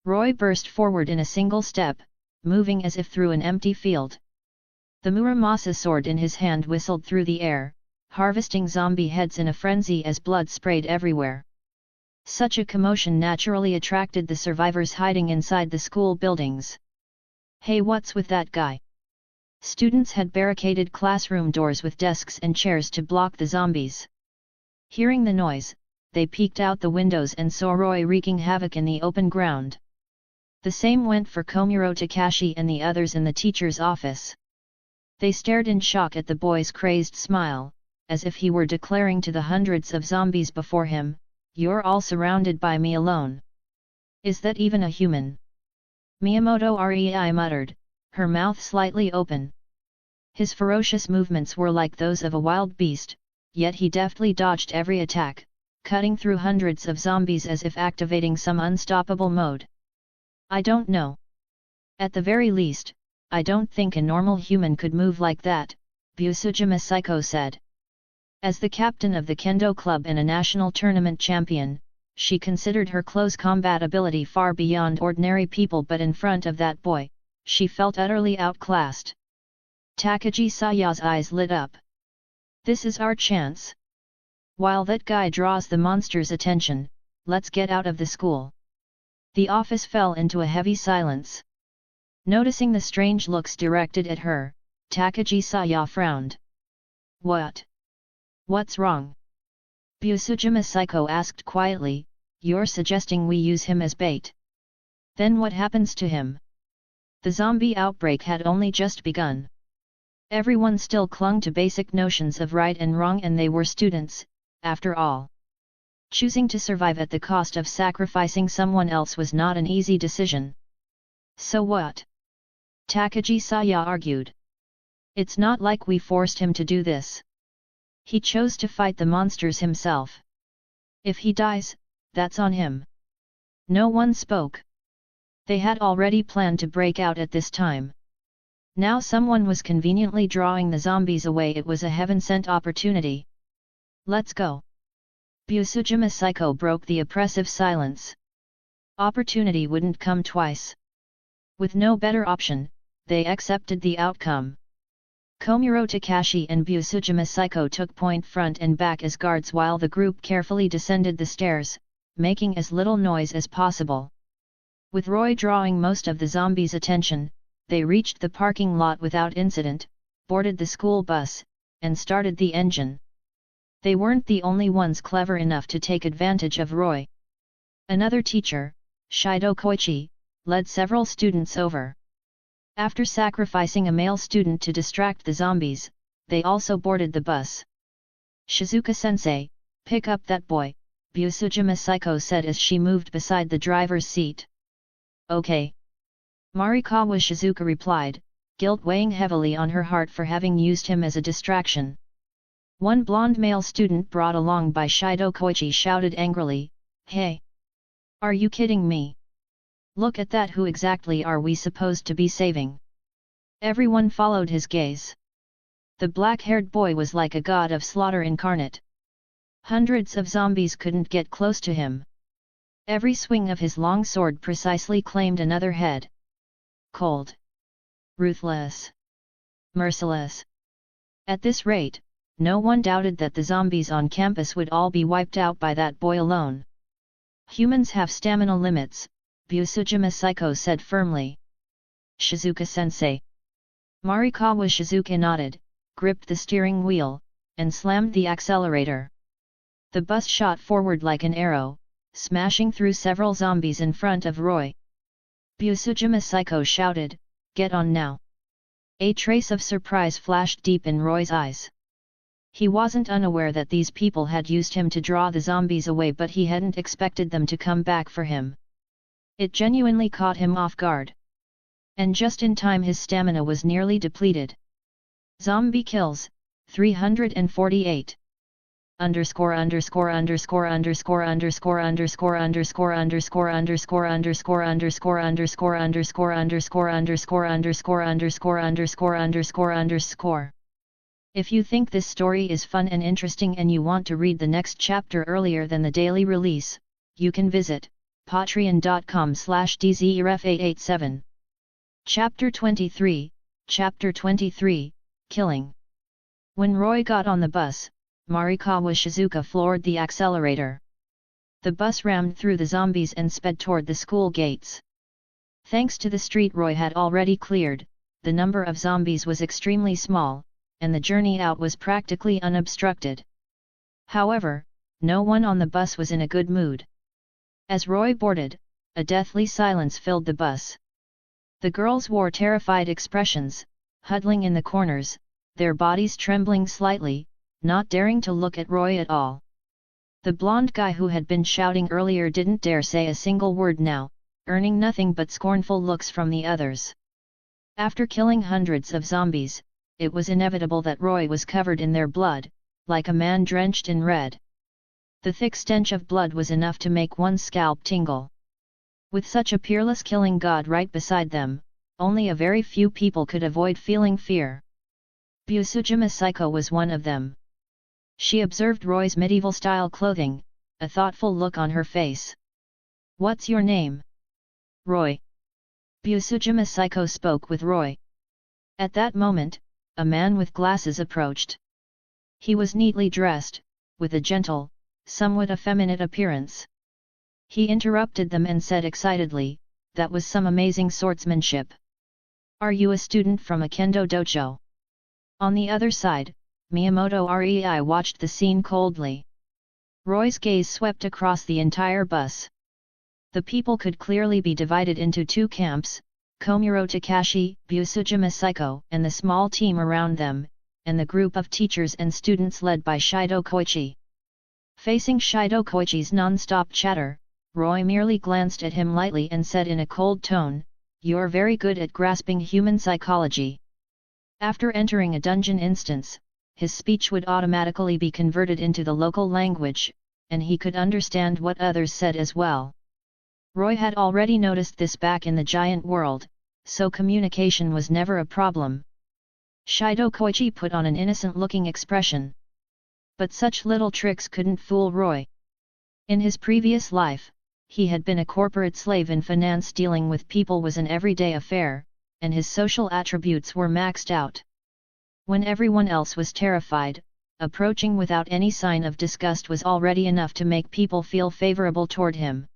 Roy burst forward in a single step, moving as if through an empty field. The Muramasa sword in his hand whistled through the air, harvesting zombie heads in a frenzy as blood sprayed everywhere. Such a commotion naturally attracted the survivors hiding inside the school buildings. "Hey, what's with that guy?" Students had barricaded classroom doors with desks and chairs to block the zombies. Hearing the noise, they peeked out the windows and saw Roy wreaking havoc in the open ground. The same went for Komuro Takashi and the others in the teacher's office. They stared in shock at the boy's crazed smile, as if he were declaring to the hundreds of zombies before him, "You're all surrounded by me alone. Is that even a human?" Miyamoto Rei muttered, her mouth slightly open. His ferocious movements were like those of a wild beast, yet he deftly dodged every attack, cutting through hundreds of zombies as if activating some unstoppable mode. "I don't know. At the very least, I don't think a normal human could move like that," Busujima Saiko said. As the captain of the Kendo Club and a national tournament champion, she considered her close combat ability far beyond ordinary people, but in front of that boy, she felt utterly outclassed. Takagi Saya's eyes lit up. "This is our chance. While that guy draws the monster's attention, let's get out of the school." The office fell into a heavy silence. Noticing the strange looks directed at her, Takagi Saya frowned. What's wrong?" Busujima Saiko asked quietly. "You're suggesting we use him as bait. Then what happens to him?" The zombie outbreak had only just begun. Everyone still clung to basic notions of right and wrong, and they were students, after all. Choosing to survive at the cost of sacrificing someone else was not an easy decision. "So what?" Takagi Saya argued. "It's not like we forced him to do this. He chose to fight the monsters himself. If he dies, that's on him." No one spoke. They had already planned to break out at this time. Now someone was conveniently drawing the zombies away. It was a heaven-sent opportunity. "Let's go." Busujima Saiko broke the oppressive silence. Opportunity wouldn't come twice. With no better option, they accepted the outcome. Komuro Takashi and Busujima Saiko took point front and back as guards while the group carefully descended the stairs, making as little noise as possible. With Roy drawing most of the zombies' attention, they reached the parking lot without incident, boarded the school bus, and started the engine. They weren't the only ones clever enough to take advantage of Roy. Another teacher, Shido Koichi, led several students over. After sacrificing a male student to distract the zombies, they also boarded the bus. Shizuka-sensei, pick up that boy, Busujima Saiko said as she moved beside the driver's seat. Okay. Marikawa Shizuka replied, guilt weighing heavily on her heart for having used him as a distraction. One blonde male student brought along by Shido Koichi shouted angrily, "Hey! Are you kidding me? Look at that, who exactly are we supposed to be saving?" Everyone followed his gaze. The black-haired boy was like a god of slaughter incarnate. Hundreds of zombies couldn't get close to him. Every swing of his long sword precisely claimed another head. Cold. Ruthless. Merciless. At this rate, no one doubted that the zombies on campus would all be wiped out by that boy alone. Humans have stamina limits, Busujima Saiko said firmly. Shizuka-sensei. Marikawa Shizuka nodded, gripped the steering wheel, and slammed the accelerator. The bus shot forward like an arrow, smashing through several zombies in front of Roy. Busujima Saiko shouted, "Get on now!" A trace of surprise flashed deep in Roy's eyes. He wasn't unaware that these people had used him to draw the zombies away, but he hadn't expected them to come back for him. It genuinely caught him off guard. And just in time his stamina was nearly depleted. Zombie kills, 348. Underscore underscore underscore underscore underscore underscore underscore underscore underscore underscore underscore underscore underscore underscore underscore underscore underscore underscore underscore underscore. If you think this story is fun and interesting and you want to read the next chapter earlier than the daily release, you can visit patreon.com/dzref887. Chapter 23, Chapter 23, Killing. When Roy got on the bus, Marikawa Shizuka floored the accelerator. The bus rammed through the zombies and sped toward the school gates. Thanks to the street Roy had already cleared, the number of zombies was extremely small, and the journey out was practically unobstructed. However, no one on the bus was in a good mood. As Roy boarded, a deathly silence filled the bus. The girls wore terrified expressions, huddling in the corners, their bodies trembling slightly, not daring to look at Roy at all. The blonde guy who had been shouting earlier didn't dare say a single word now, earning nothing but scornful looks from the others. After killing hundreds of zombies, it was inevitable that Roy was covered in their blood, like a man drenched in red. The thick stench of blood was enough to make one's scalp tingle. With such a peerless killing god right beside them, only a very few people could avoid feeling fear. Busujima Saiko was one of them. She observed Roy's medieval-style clothing, a thoughtful look on her face. "What's your name?" "Roy." Busujima Saiko spoke with Roy. At that moment, a man with glasses approached. He was neatly dressed, with a gentle, somewhat effeminate appearance. He interrupted them and said excitedly, "That was some amazing swordsmanship. Are you a student from a kendo dojo?" On the other side, Miyamoto Rei watched the scene coldly. Roy's gaze swept across the entire bus. The people could clearly be divided into two camps, Komuro Takashi, Busujima Saiko, and the small team around them, and the group of teachers and students led by Shido Koichi. Facing Shido Koichi's non-stop chatter, Roy merely glanced at him lightly and said in a cold tone, "You're very good at grasping human psychology." After entering a dungeon instance, his speech would automatically be converted into the local language, and he could understand what others said as well. Roy had already noticed this back in the giant world, so communication was never a problem. Shido Koichi put on an innocent-looking expression. But such little tricks couldn't fool Roy. In his previous life, he had been a corporate slave in finance. Dealing with people was an everyday affair, and his social attributes were maxed out. When everyone else was terrified, approaching without any sign of disgust was already enough to make people feel favorable toward him.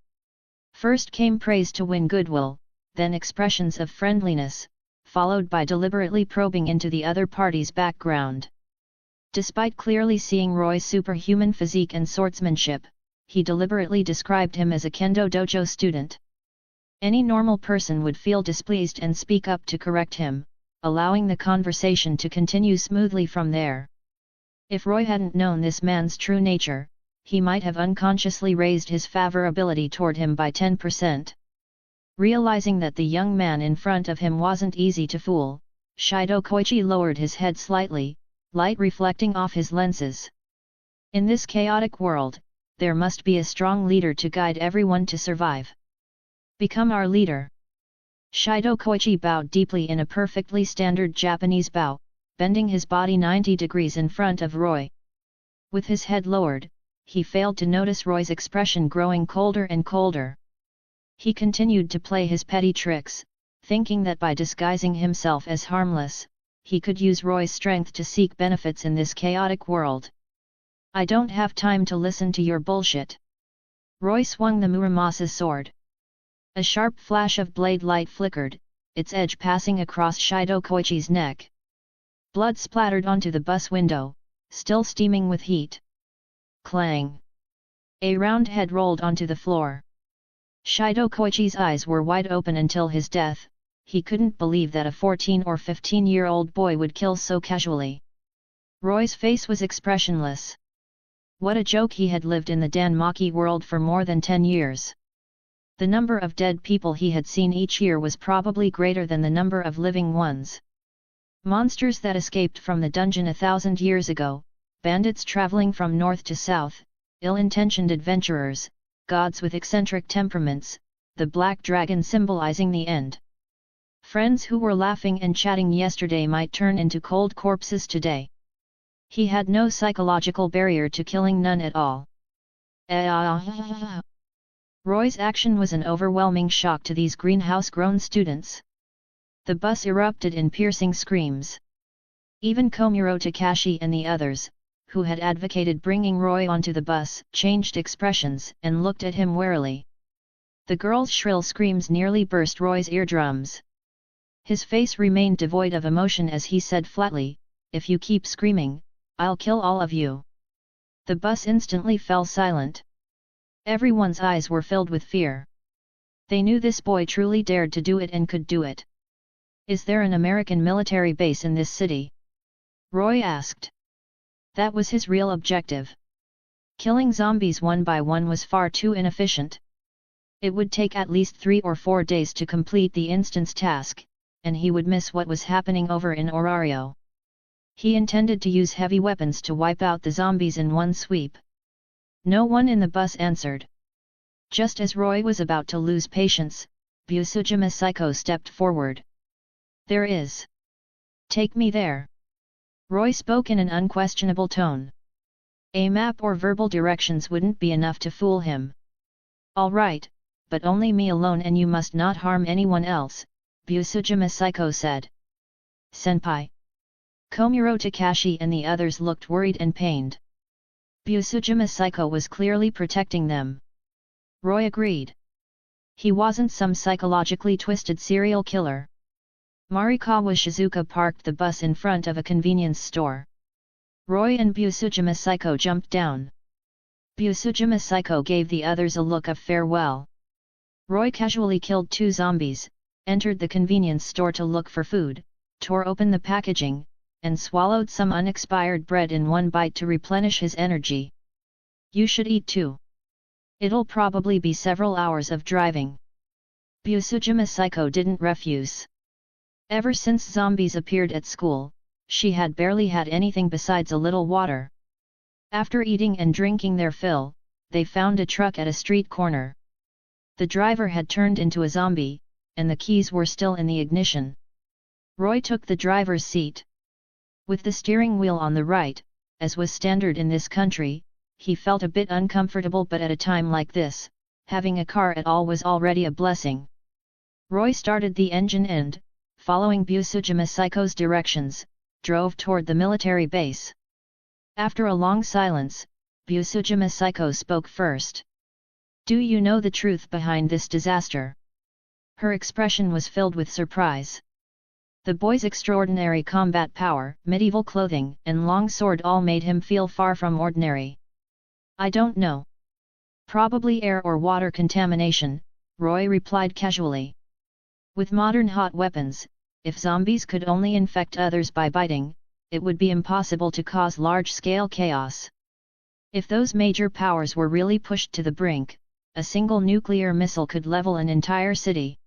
First came praise to win goodwill, then expressions of friendliness, followed by deliberately probing into the other party's background. Despite clearly seeing Roy's superhuman physique and swordsmanship, he deliberately described him as a kendo dojo student. Any normal person would feel displeased and speak up to correct him, allowing the conversation to continue smoothly from there. If Roy hadn't known this man's true nature, he might have unconsciously raised his favorability toward him by 10%. Realizing that the young man in front of him wasn't easy to fool, Shido Koichi lowered his head slightly, light reflecting off his lenses. In this chaotic world, there must be a strong leader to guide everyone to survive. Become our leader. Shido Koichi bowed deeply in a perfectly standard Japanese bow, bending his body 90 degrees in front of Roy. With his head lowered, he failed to notice Roy's expression growing colder and colder. He continued to play his petty tricks, thinking that by disguising himself as harmless, he could use Roy's strength to seek benefits in this chaotic world. I don't have time to listen to your bullshit. Roy swung the Muramasa sword. A sharp flash of blade light flickered, its edge passing across Shido Koichi's neck. Blood splattered onto the bus window, still steaming with heat. Clang! A round head rolled onto the floor. Shido Koichi's eyes were wide open until his death. He couldn't believe that a 14 or 15-year-old boy would kill so casually. Roy's face was expressionless. What a joke. He had lived in the DanMachi world for more than 10 years. The number of dead people he had seen each year was probably greater than the number of living ones. Monsters that escaped from the dungeon 1,000 years ago, bandits traveling from north to south, ill-intentioned adventurers, gods with eccentric temperaments, the black dragon symbolizing the end. Friends who were laughing and chatting yesterday might turn into cold corpses today. He had no psychological barrier to killing, none at all. Roy's action was an overwhelming shock to these greenhouse-grown students. The bus erupted in piercing screams. Even Komuro Takashi and the others, who had advocated bringing Roy onto the bus, changed expressions and looked at him warily. The girl's shrill screams nearly burst Roy's eardrums. His face remained devoid of emotion as he said flatly, "If you keep screaming, I'll kill all of you." The bus instantly fell silent. Everyone's eyes were filled with fear. They knew this boy truly dared to do it and could do it. "Is there an American military base in this city?" Roy asked. That was his real objective. Killing zombies one by one was far too inefficient. It would take at least 3 or 4 days to complete the instance task, and he would miss what was happening over in Orario. He intended to use heavy weapons to wipe out the zombies in one sweep. No one in the bus answered. Just as Roy was about to lose patience, Busujima Psycho stepped forward. "There is. Take me there." Roy spoke in an unquestionable tone. A map or verbal directions wouldn't be enough to fool him. "All right, but only me alone, and you must not harm anyone else," Busujima Psycho said. "Senpai." Komuro Takashi and the others looked worried and pained. Busujima Psycho was clearly protecting them. Roy agreed. He wasn't some psychologically twisted serial killer. Marikawa Shizuka parked the bus in front of a convenience store. Roy and Busujima Psycho jumped down. Busujima Psycho gave the others a look of farewell. Roy casually killed 2 zombies, entered the convenience store to look for food, tore open the packaging, and swallowed some unexpired bread in one bite to replenish his energy. "You should eat too. It'll probably be several hours of driving." Busujima Psycho didn't refuse. Ever since zombies appeared at school, she had barely had anything besides a little water. After eating and drinking their fill, they found a truck at a street corner. The driver had turned into a zombie, and the keys were still in the ignition. Roy took the driver's seat. With the steering wheel on the right, as was standard in this country, he felt a bit uncomfortable, but at a time like this, having a car at all was already a blessing. Roy started the engine and, following Busujima Psycho's directions, drove toward the military base. After a long silence, Busujima Psycho spoke first. "Do you know the truth behind this disaster?" Her expression was filled with surprise. The boy's extraordinary combat power, medieval clothing, and long sword all made him feel far from ordinary. "I don't know. Probably air or water contamination," Roy replied casually. With modern hot weapons, if zombies could only infect others by biting, it would be impossible to cause large-scale chaos. If those major powers were really pushed to the brink, a single nuclear missile could level an entire city.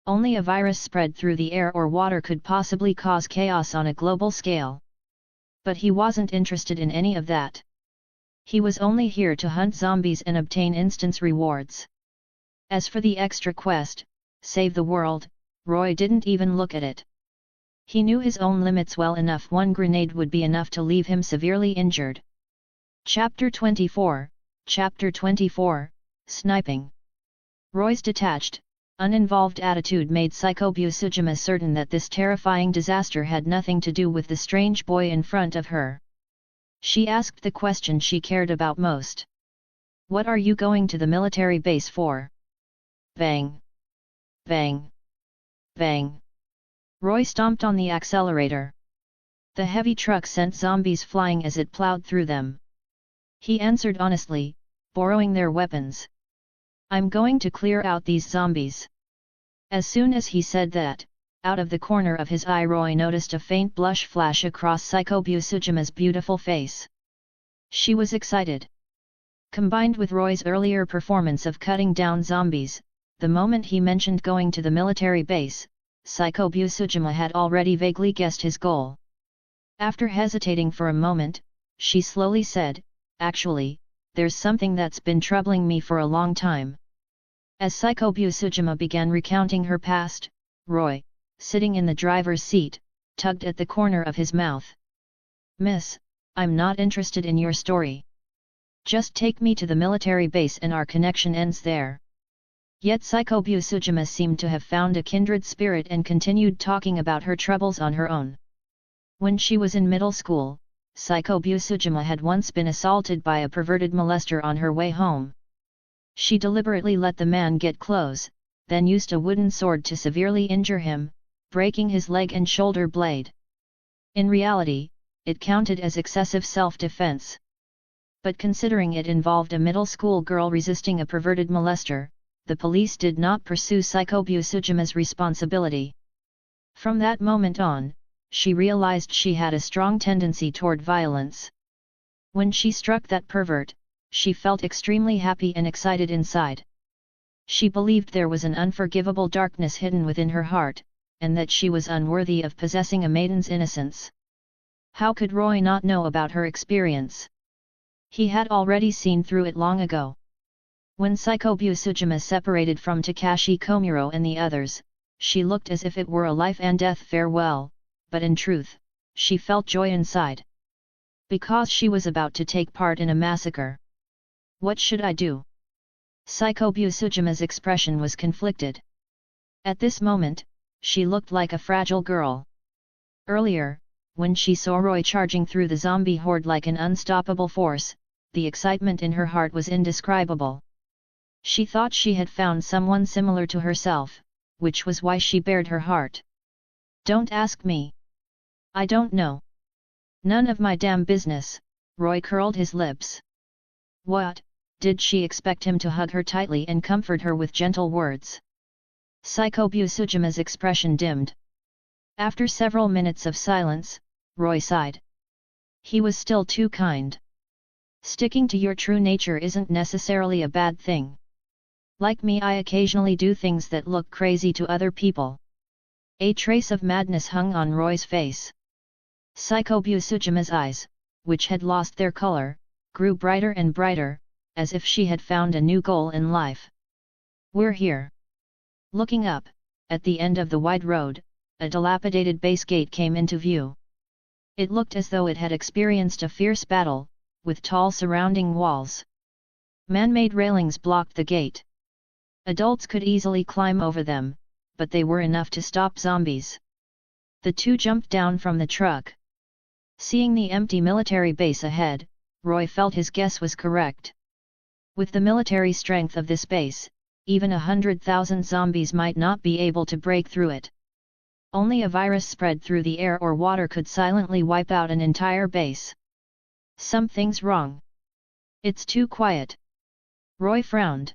Only a virus spread through the air or water could possibly cause chaos on a global scale. But he wasn't interested in any of that. He was only here to hunt zombies and obtain instance rewards. As for the extra quest, save the world, Roy didn't even look at it. He knew his own limits well enough. One grenade would be enough to leave him severely injured. Chapter 24, Sniping. Roy's detached, uninvolved attitude made Psycho Busujima certain that this terrifying disaster had nothing to do with the strange boy in front of her. She asked the question she cared about most. "What are you going to the military base for?" Bang! Bang! Bang! Roy stomped on the accelerator. The heavy truck sent zombies flying as it plowed through them. He answered honestly, borrowing their weapons. "I'm going to clear out these zombies." As soon as he said that, out of the corner of his eye Roy noticed a faint blush flash across Psycho Busujima's beautiful face. She was excited. Combined with Roy's earlier performance of cutting down zombies, the moment he mentioned going to the military base, Psycho Busujima had already vaguely guessed his goal. After hesitating for a moment, she slowly said, "Actually, there's something that's been troubling me for a long time." As Psycho Busujima began recounting her past, Roy, sitting in the driver's seat, tugged at the corner of his mouth. "Miss, I'm not interested in your story. Just take me to the military base and our connection ends there." Yet Psycho Busujima seemed to have found a kindred spirit and continued talking about her troubles on her own. When she was in middle school, Psycho Busujima had once been assaulted by a perverted molester on her way home. She deliberately let the man get close, then used a wooden sword to severely injure him, breaking his leg and shoulder blade. In reality, it counted as excessive self-defense. But considering it involved a middle school girl resisting a perverted molester, the police did not pursue Psycho Busujima's responsibility. From that moment on, she realized she had a strong tendency toward violence. When she struck that pervert, she felt extremely happy and excited inside. She believed there was an unforgivable darkness hidden within her heart, and that she was unworthy of possessing a maiden's innocence. How could Roy not know about her experience? He had already seen through it long ago. When Psycho Busujima separated from Takashi Komuro and the others, she looked as if it were a life-and-death farewell, but in truth, she felt joy inside. Because she was about to take part in a massacre. "What should I do?" Psycho Busujima's expression was conflicted. At this moment, she looked like a fragile girl. Earlier, when she saw Roy charging through the zombie horde like an unstoppable force, the excitement in her heart was indescribable. She thought she had found someone similar to herself, which was why she bared her heart. "Don't ask me. I don't know." "None of my damn business," Roy curled his lips. What, did she expect him to hug her tightly and comfort her with gentle words? Psycho Busujima's expression dimmed. After several minutes of silence, Roy sighed. He was still too kind. Sticking to your true nature isn't necessarily a bad thing. Like me, I occasionally do things that look crazy to other people. A trace of madness hung on Roy's face. Psycho Busujima's eyes, which had lost their color, grew brighter and brighter, as if she had found a new goal in life. "We're here." Looking up, at the end of the wide road, a dilapidated base gate came into view. It looked as though it had experienced a fierce battle, with tall surrounding walls. Man-made railings blocked the gate. Adults could easily climb over them, but they were enough to stop zombies. The two jumped down from the truck. Seeing the empty military base ahead, Roy felt his guess was correct. With the military strength of this base, even 100,000 zombies might not be able to break through it. Only a virus spread through the air or water could silently wipe out an entire base. Something's wrong. It's too quiet. Roy frowned.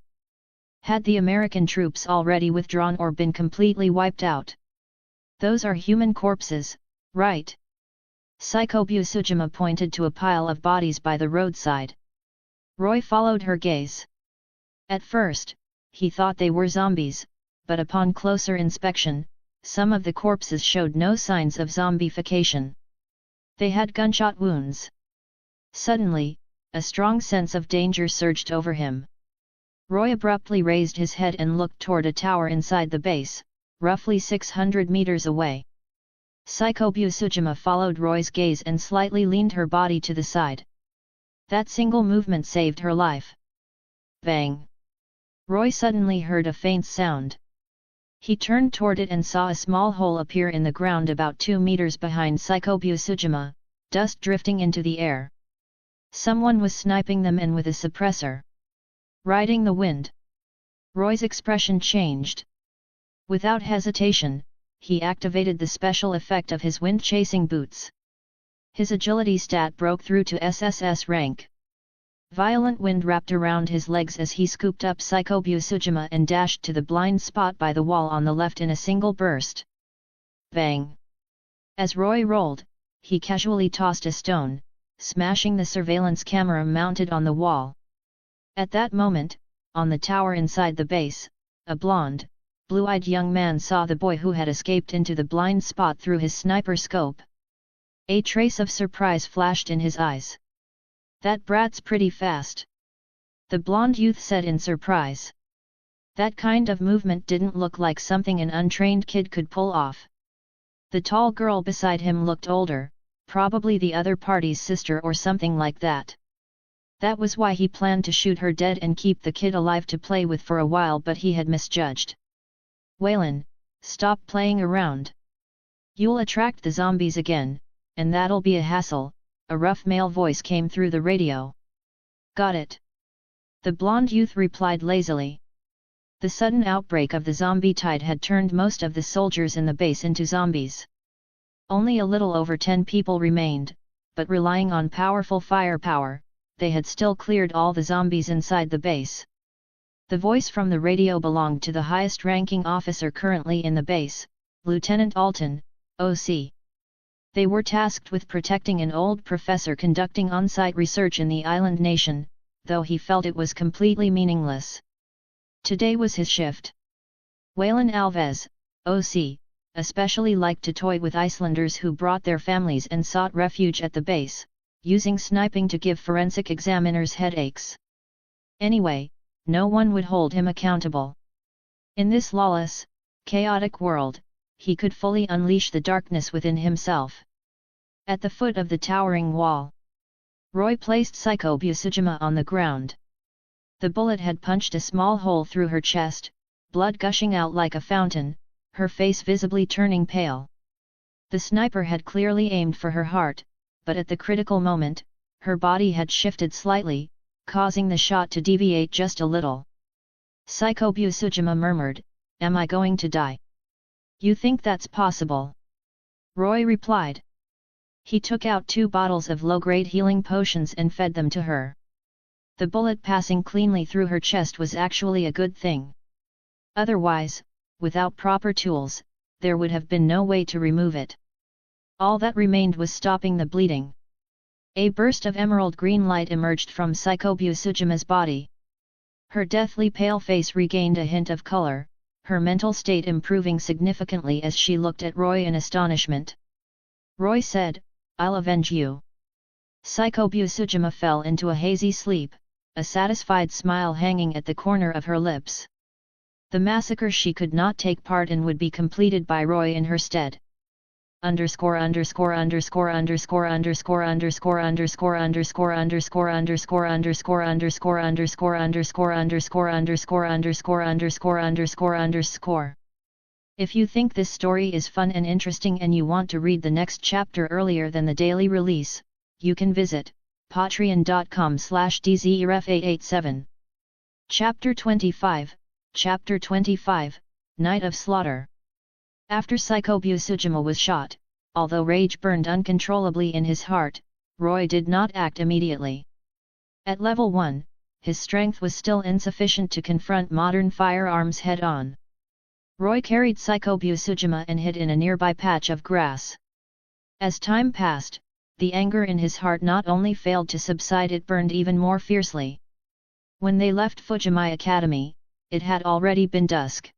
Had the American troops already withdrawn or been completely wiped out? Those are human corpses, right? Psycho-Busujima pointed to a pile of bodies by the roadside. Roy followed her gaze. At first, he thought they were zombies, but upon closer inspection, some of the corpses showed no signs of zombification. They had gunshot wounds. Suddenly, a strong sense of danger surged over him. Roy abruptly raised his head and looked toward a tower inside the base, roughly 600 meters away. Psycho-Busujima followed Roy's gaze and slightly leaned her body to the side. That single movement saved her life. Bang! Roy suddenly heard a faint sound. He turned toward it and saw a small hole appear in the ground about 2 meters behind Psycho-Busujima, dust drifting into the air. Someone was sniping them in with a suppressor. Riding the wind. Roy's expression changed. Without hesitation, he activated the special effect of his wind-chasing boots. His agility stat broke through to SSS rank. Violent wind wrapped around his legs as he scooped up Psycho-Busujima and dashed to the blind spot by the wall on the left in a single burst. Bang! As Roy rolled, he casually tossed a stone, smashing the surveillance camera mounted on the wall. At that moment, on the tower inside the base, a blonde, blue-eyed young man saw the boy who had escaped into the blind spot through his sniper scope. A trace of surprise flashed in his eyes. "That brat's pretty fast," the blonde youth said in surprise. That kind of movement didn't look like something an untrained kid could pull off. The tall girl beside him looked older, probably the other party's sister or something like that. That was why he planned to shoot her dead and keep the kid alive to play with for a while, but he had misjudged. "Waylon, stop playing around. You'll attract the zombies again, and that'll be a hassle," a rough male voice came through the radio. "Got it," the blonde youth replied lazily. The sudden outbreak of the zombie tide had turned most of the soldiers in the base into zombies. Only a little over 10 people remained, but relying on powerful firepower, they had still cleared all the zombies inside the base. The voice from the radio belonged to the highest-ranking officer currently in the base, Lieutenant Alton, OC. They were tasked with protecting an old professor conducting on-site research in the island nation, though he felt it was completely meaningless. Today was his shift. Waylon Alves, OC, especially liked to toy with Icelanders who brought their families and sought refuge at the base, using sniping to give forensic examiners headaches. Anyway, no one would hold him accountable. In this lawless, chaotic world, he could fully unleash the darkness within himself. At the foot of the towering wall, Roy placed Psycho-Busujima on the ground. The bullet had punched a small hole through her chest, blood gushing out like a fountain, her face visibly turning pale. The sniper had clearly aimed for her heart, but at the critical moment, her body had shifted slightly, causing the shot to deviate just a little. Psycho-Busujima murmured, "Am I going to die?" "You think that's possible?" Roy replied. He took out 2 bottles of low-grade healing potions and fed them to her. The bullet passing cleanly through her chest was actually a good thing. Otherwise, without proper tools, there would have been no way to remove it. All that remained was stopping the bleeding. A burst of emerald green light emerged from Psycho-Busujima's body. Her deathly pale face regained a hint of color, her mental state improving significantly as she looked at Roy in astonishment. Roy said, "I'll avenge you." Psycho-Busujima fell into a hazy sleep, a satisfied smile hanging at the corner of her lips. The massacre she could not take part in would be completed by Roy in her stead. underscore underscore underscore underscore underscore underscore underscore underscore underscore underscore underscore underscore underscore underscore underscore underscore underscore underscore underscore underscore. If you think this story is fun and interesting and you want to read the next chapter earlier than the daily release, you can visit patreon.com/dzerf887. Chapter 25, Chapter 25, Night of Slaughter. After Psycho-Busujima was shot, although rage burned uncontrollably in his heart, Roy did not act immediately. At level 1, his strength was still insufficient to confront modern firearms head-on. Roy carried Psycho-Busujima and hid in a nearby patch of grass. As time passed, the anger in his heart not only failed to subside, it burned even more fiercely. When they left Fujimai Academy, it had already been dusk.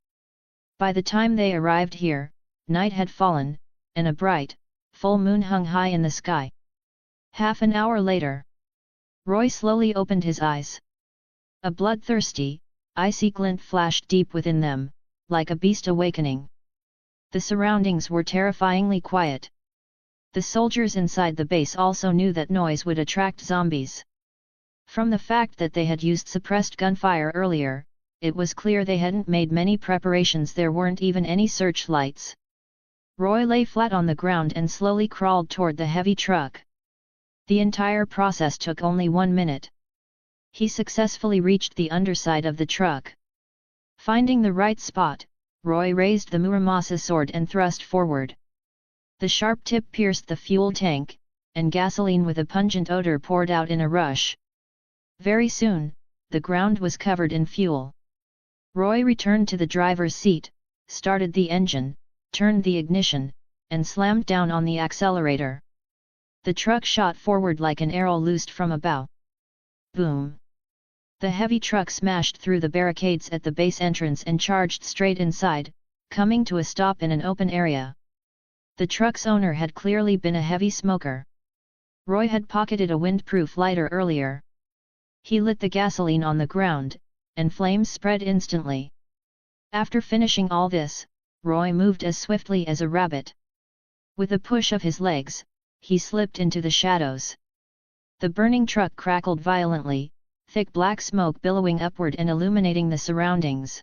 By the time they arrived here, night had fallen, and a bright, full moon hung high in the sky. Half an hour later, Roy slowly opened his eyes. A bloodthirsty, icy glint flashed deep within them, like a beast awakening. The surroundings were terrifyingly quiet. The soldiers inside the base also knew that noise would attract zombies. From the fact that they had used suppressed gunfire earlier, it was clear they hadn't made many preparations. There weren't even any searchlights. Roy lay flat on the ground and slowly crawled toward the heavy truck. The entire process took only 1 minute. He successfully reached the underside of the truck. Finding the right spot, Roy raised the Muramasa sword and thrust forward. The sharp tip pierced the fuel tank, and gasoline with a pungent odor poured out in a rush. Very soon, the ground was covered in fuel. Roy returned to the driver's seat, started the engine, turned the ignition, and slammed down on the accelerator. The truck shot forward like an arrow loosed from a bow. Boom! The heavy truck smashed through the barricades at the base entrance and charged straight inside, coming to a stop in an open area. The truck's owner had clearly been a heavy smoker. Roy had pocketed a windproof lighter earlier. He lit the gasoline on the ground, and flames spread instantly. After finishing all this, Roy moved as swiftly as a rabbit. With a push of his legs, he slipped into the shadows. The burning truck crackled violently, thick black smoke billowing upward and illuminating the surroundings.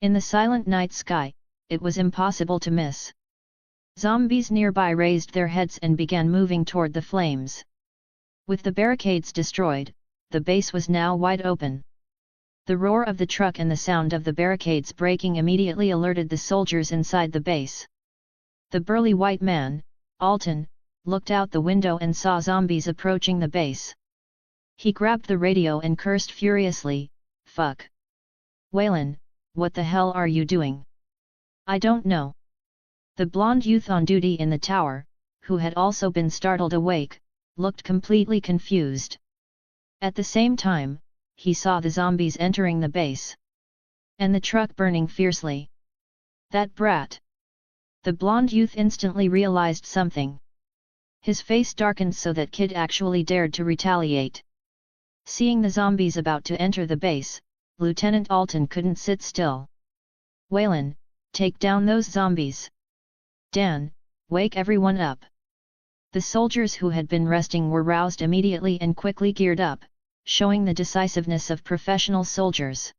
In the silent night sky, it was impossible to miss. Zombies nearby raised their heads and began moving toward the flames. With the barricades destroyed, the base was now wide open. The roar of the truck and the sound of the barricades breaking immediately alerted the soldiers inside the base. The burly white man, Alton, looked out the window and saw zombies approaching the base. He grabbed the radio and cursed furiously, "Fuck! Waylon, what the hell are you doing?" "I don't know." The blonde youth on duty in the tower, who had also been startled awake, looked completely confused. At the same time, he saw the zombies entering the base. And the truck burning fiercely. That brat! The blonde youth instantly realized something. His face darkened so that Kid actually dared to retaliate. Seeing the zombies about to enter the base, Lieutenant Alton couldn't sit still. "Waylon, take down those zombies. Dan, wake everyone up." The soldiers who had been resting were roused immediately and quickly geared up, showing the decisiveness of professional soldiers.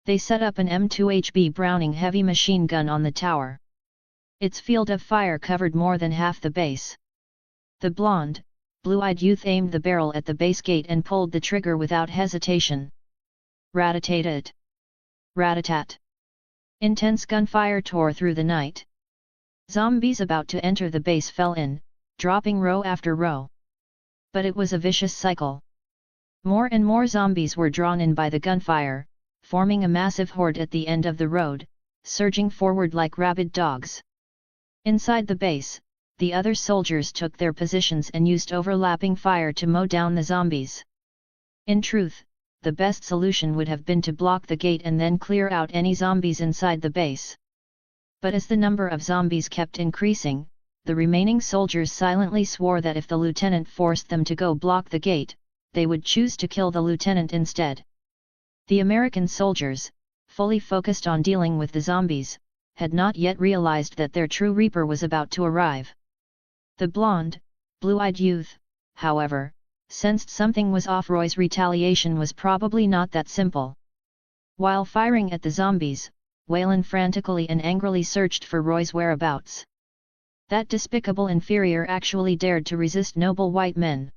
They set up an M2HB Browning heavy machine gun on the tower. Its field of fire covered more than half the base. The blonde, blue-eyed youth aimed the barrel at the base gate and pulled the trigger without hesitation. Rat-a-tat-tat. Rat-a-tat. Intense gunfire tore through the night. Zombies about to enter the base fell in, dropping row after row. But it was a vicious cycle. More and more zombies were drawn in by the gunfire, forming a massive horde at the end of the road, surging forward like rabid dogs. Inside the base, the other soldiers took their positions and used overlapping fire to mow down the zombies. In truth, the best solution would have been to block the gate and then clear out any zombies inside the base. But as the number of zombies kept increasing, the remaining soldiers silently swore that if the lieutenant forced them to go block the gate, they would choose to kill the lieutenant instead. The American soldiers, fully focused on dealing with the zombies, had not yet realized that their true reaper was about to arrive. The blonde, blue-eyed youth, however, sensed something was off. Roy's retaliation was probably not that simple. While firing at the zombies, Waylon frantically and angrily searched for Roy's whereabouts. That despicable inferior actually dared to resist noble white men.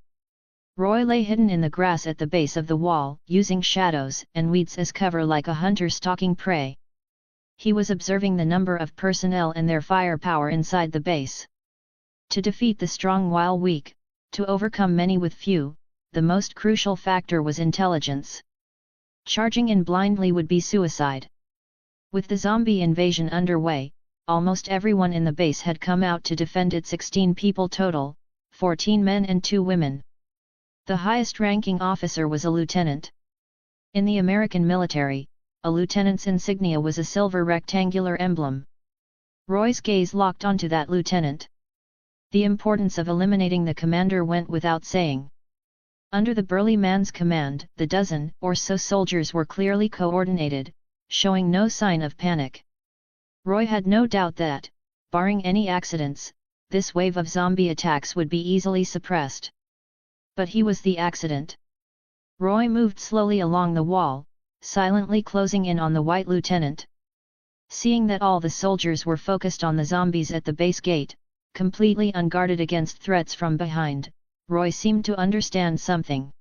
Roy lay hidden in the grass at the base of the wall, using shadows and weeds as cover like a hunter stalking prey. He was observing the number of personnel and their firepower inside the base. To defeat the strong while weak, to overcome many with few, the most crucial factor was intelligence. Charging in blindly would be suicide. With the zombie invasion underway, almost everyone in the base had come out to defend it. 16 people total, 14 men and 2 women. The highest-ranking officer was a lieutenant. In the American military, a lieutenant's insignia was a silver rectangular emblem. Roy's gaze locked onto that lieutenant. The importance of eliminating the commander went without saying. Under the burly man's command, the dozen or so soldiers were clearly coordinated, showing no sign of panic. Roy had no doubt that, barring any accidents, this wave of zombie attacks would be easily suppressed. But he was the accident. Roy moved slowly along the wall, silently closing in on the white lieutenant. Seeing that all the soldiers were focused on the zombies at the base gate, completely unguarded against threats from behind, Roy seemed to understand something.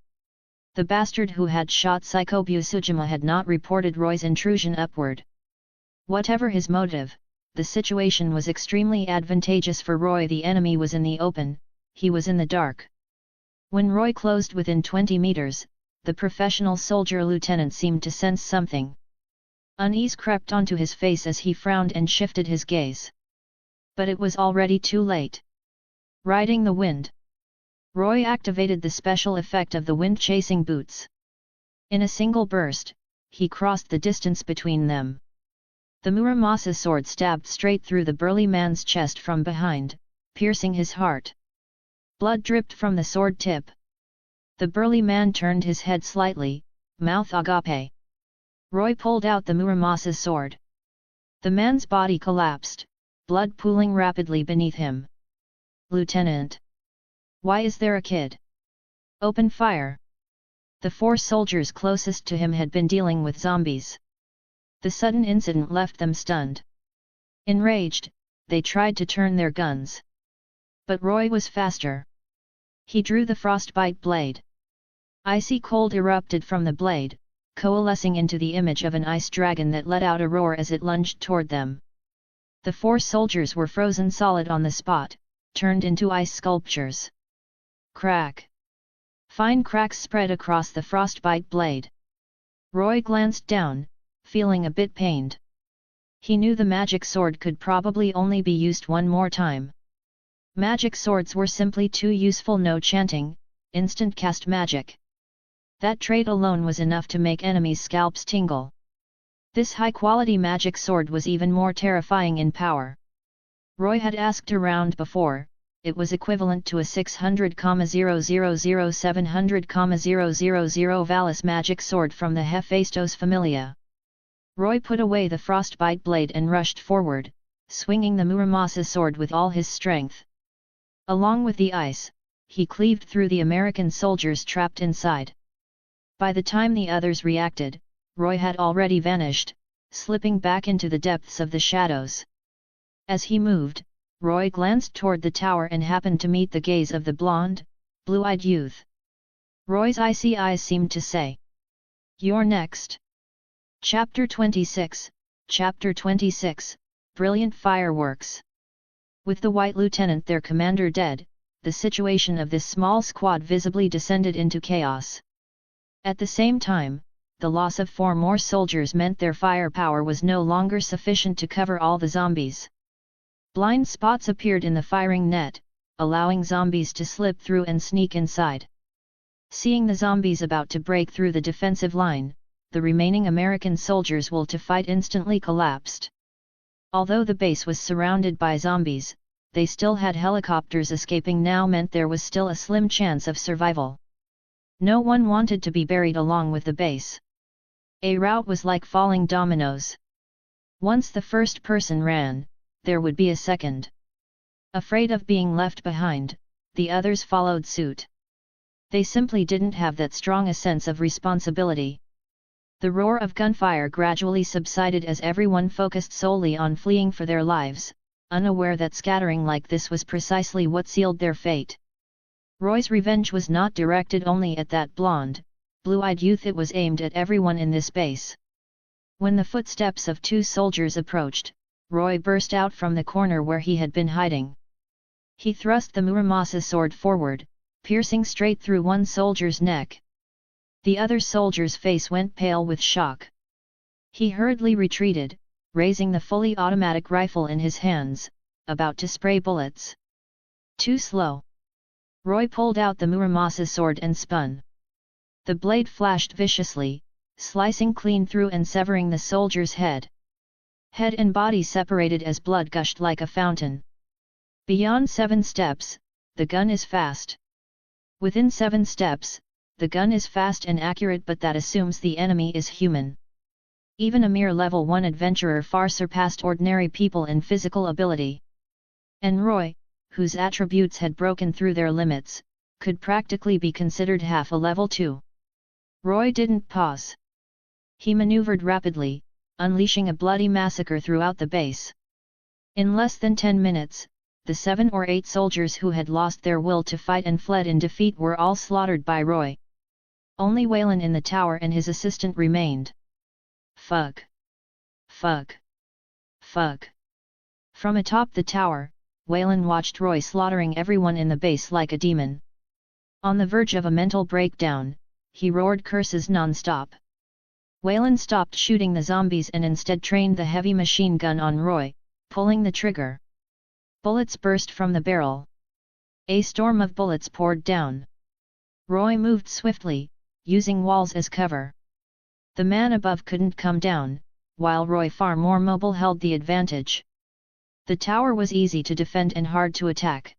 The bastard who had shot Psycho Busujima had not reported Roy's intrusion upward. Whatever his motive, the situation was extremely advantageous for Roy. The enemy was in the open, he was in the dark. When Roy closed within 20 meters, the professional soldier lieutenant seemed to sense something. Unease crept onto his face as he frowned and shifted his gaze. But it was already too late. Riding the wind. Roy activated the special effect of the wind-chasing boots. In a single burst, he crossed the distance between them. The Muramasa sword stabbed straight through the burly man's chest from behind, piercing his heart. Blood dripped from the sword tip. The burly man turned his head slightly, mouth agape. Roy pulled out the Muramasa sword. The man's body collapsed, blood pooling rapidly beneath him. "Lieutenant! Why is there a kid? Open fire!" The 4 soldiers closest to him had been dealing with zombies. The sudden incident left them stunned. Enraged, they tried to turn their guns. But Roy was faster. He drew the frostbite blade. Icy cold erupted from the blade, coalescing into the image of an ice dragon that let out a roar as it lunged toward them. The 4 soldiers were frozen solid on the spot, turned into ice sculptures. Crack! Fine cracks spread across the frostbite blade. Roy glanced down, feeling a bit pained. He knew the magic sword could probably only be used one more time. Magic swords were simply too useful. No chanting, instant cast magic. That trait alone was enough to make enemies' scalps tingle. This high-quality magic sword was even more terrifying in power. Roy had asked around before, it was equivalent to a 600,000 700,000 Valis magic sword from the Hephaestos Familia. Roy put away the frostbite blade and rushed forward, swinging the Muramasa sword with all his strength. Along with the ice, he cleaved through the American soldiers trapped inside. By the time the others reacted, Roy had already vanished, slipping back into the depths of the shadows. As he moved, Roy glanced toward the tower and happened to meet the gaze of the blonde, blue-eyed youth. Roy's icy eyes seemed to say, "You're next." Chapter 26, Chapter 26, Brilliant Fireworks. With the White Lieutenant, their commander, dead, the situation of this small squad visibly descended into chaos. At the same time, the loss of 4 more soldiers meant their firepower was no longer sufficient to cover all the zombies. Blind spots appeared in the firing net, allowing zombies to slip through and sneak inside. Seeing the zombies about to break through the defensive line, the remaining American soldiers' will to fight instantly collapsed. Although the base was surrounded by zombies, they still had helicopters. Escaping now meant there was still a slim chance of survival. No one wanted to be buried along with the base. A rout was like falling dominoes. Once the first person ran, there would be a second. Afraid of being left behind, the others followed suit. They simply didn't have that strong a sense of responsibility. The roar of gunfire gradually subsided as everyone focused solely on fleeing for their lives, unaware that scattering like this was precisely what sealed their fate. Roy's revenge was not directed only at that blonde, blue-eyed youth, it was aimed at everyone in this base. When the footsteps of two soldiers approached, Roy burst out from the corner where he had been hiding. He thrust the Muramasa sword forward, piercing straight through one soldier's neck. The other soldier's face went pale with shock. He hurriedly retreated, raising the fully automatic rifle in his hands, about to spray bullets. Too slow. Roy pulled out the Muramasa sword and spun. The blade flashed viciously, slicing clean through and severing the soldier's head. Head and body separated as blood gushed like a fountain. Beyond 7 steps, the gun is fast. Within 7 steps, the gun is fast and accurate, but that assumes the enemy is human. Even a mere level 1 adventurer far surpassed ordinary people in physical ability. And Roy, whose attributes had broken through their limits, could practically be considered half a level 2. Roy didn't pause. He maneuvered rapidly, unleashing a bloody massacre throughout the base. In less than 10 minutes, the 7 or 8 soldiers who had lost their will to fight and fled in defeat were all slaughtered by Roy. Only Waylon in the tower and his assistant remained. Fuck. Fuck. Fuck. From atop the tower, Waylon watched Roy slaughtering everyone in the base like a demon. On the verge of a mental breakdown, he roared curses non-stop. Waylon stopped shooting the zombies and instead trained the heavy machine gun on Roy, pulling the trigger. Bullets burst from the barrel. A storm of bullets poured down. Roy moved swiftly, using walls as cover. The man above couldn't come down, while Roy, far more mobile, held the advantage. The tower was easy to defend and hard to attack.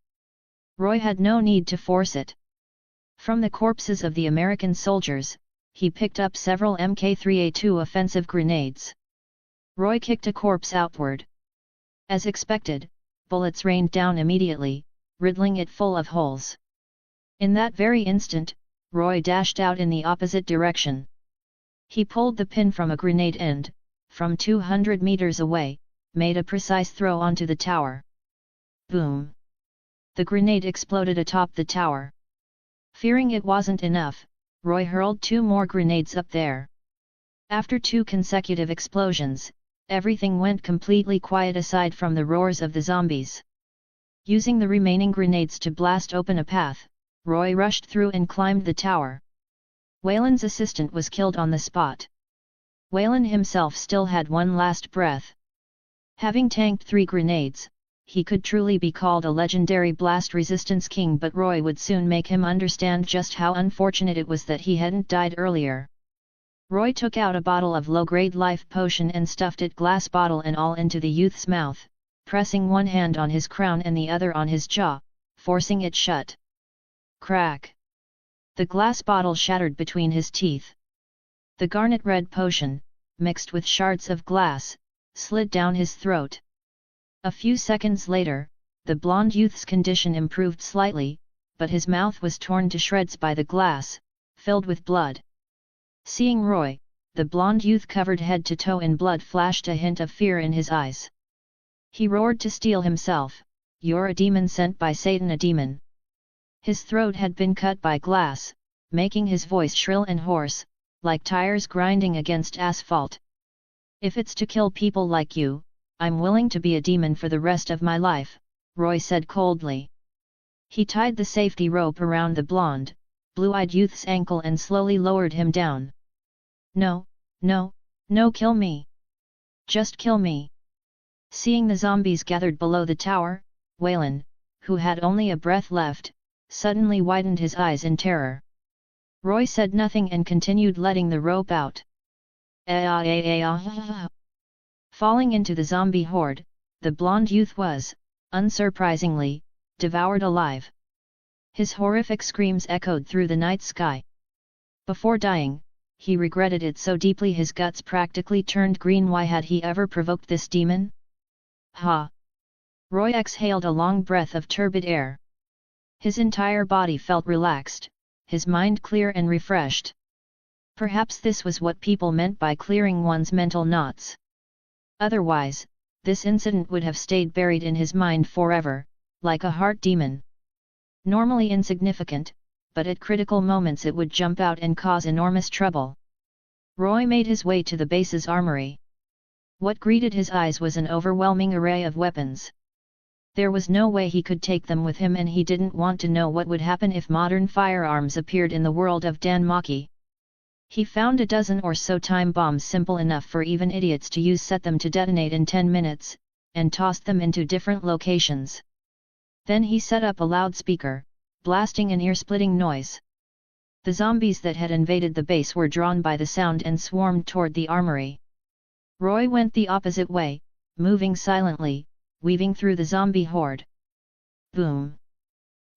Roy had no need to force it. From the corpses of the American soldiers, he picked up several Mk3A2 offensive grenades. Roy kicked a corpse outward. As expected, bullets rained down immediately, riddling it full of holes. In that very instant, Roy dashed out in the opposite direction. He pulled the pin from a grenade and, from 200 meters away, made a precise throw onto the tower. Boom! The grenade exploded atop the tower. Fearing it wasn't enough, Roy hurled 2 more grenades up there. After 2 consecutive explosions, everything went completely quiet aside from the roars of the zombies. Using the remaining grenades to blast open a path, Roy rushed through and climbed the tower. Waylon's assistant was killed on the spot. Waylon himself still had one last breath. Having tanked 3 grenades, he could truly be called a legendary blast resistance king, but Roy would soon make him understand just how unfortunate it was that he hadn't died earlier. Roy took out a bottle of low-grade life potion and stuffed it, glass bottle and all, into the youth's mouth, pressing one hand on his crown and the other on his jaw, forcing it shut. Crack! The glass bottle shattered between his teeth. The garnet red potion, mixed with shards of glass, slid down his throat. A few seconds later, the blonde youth's condition improved slightly, but his mouth was torn to shreds by the glass, filled with blood. Seeing Roy, the blonde youth, covered head to toe in blood, flashed a hint of fear in his eyes. He roared to steel himself, "You're a demon sent by Satan, a demon!" His throat had been cut by glass, making his voice shrill and hoarse, like tires grinding against asphalt. "If it's to kill people like you, I'm willing to be a demon for the rest of my life," Roy said coldly. He tied the safety rope around the blonde, blue-eyed youth's ankle and slowly lowered him down. "No, no, no, kill me! Just kill me!" Seeing the zombies gathered below the tower, Waylon, who had only a breath left, suddenly widened his eyes in terror. Roy said nothing and continued letting the rope out. Falling into the zombie horde, the blonde youth was, unsurprisingly, devoured alive. His horrific screams echoed through the night sky. Before dying, he regretted it so deeply his guts practically turned green. Why had he ever provoked this demon? Ha! Roy exhaled a long breath of turbid air. His entire body felt relaxed, his mind clear and refreshed. Perhaps this was what people meant by clearing one's mental knots. Otherwise, this incident would have stayed buried in his mind forever, like a heart demon. Normally insignificant, but at critical moments it would jump out and cause enormous trouble. Roy made his way to the base's armory. What greeted his eyes was an overwhelming array of weapons. There was no way he could take them with him, and he didn't want to know what would happen if modern firearms appeared in the world of DanMachi. He found a dozen or so time bombs simple enough for even idiots to use, set them to detonate in 10 minutes, and tossed them into different locations. Then he set up a loudspeaker, blasting an ear-splitting noise. The zombies that had invaded the base were drawn by the sound and swarmed toward the armory. Roy went the opposite way, moving silently, weaving through the zombie horde. Boom!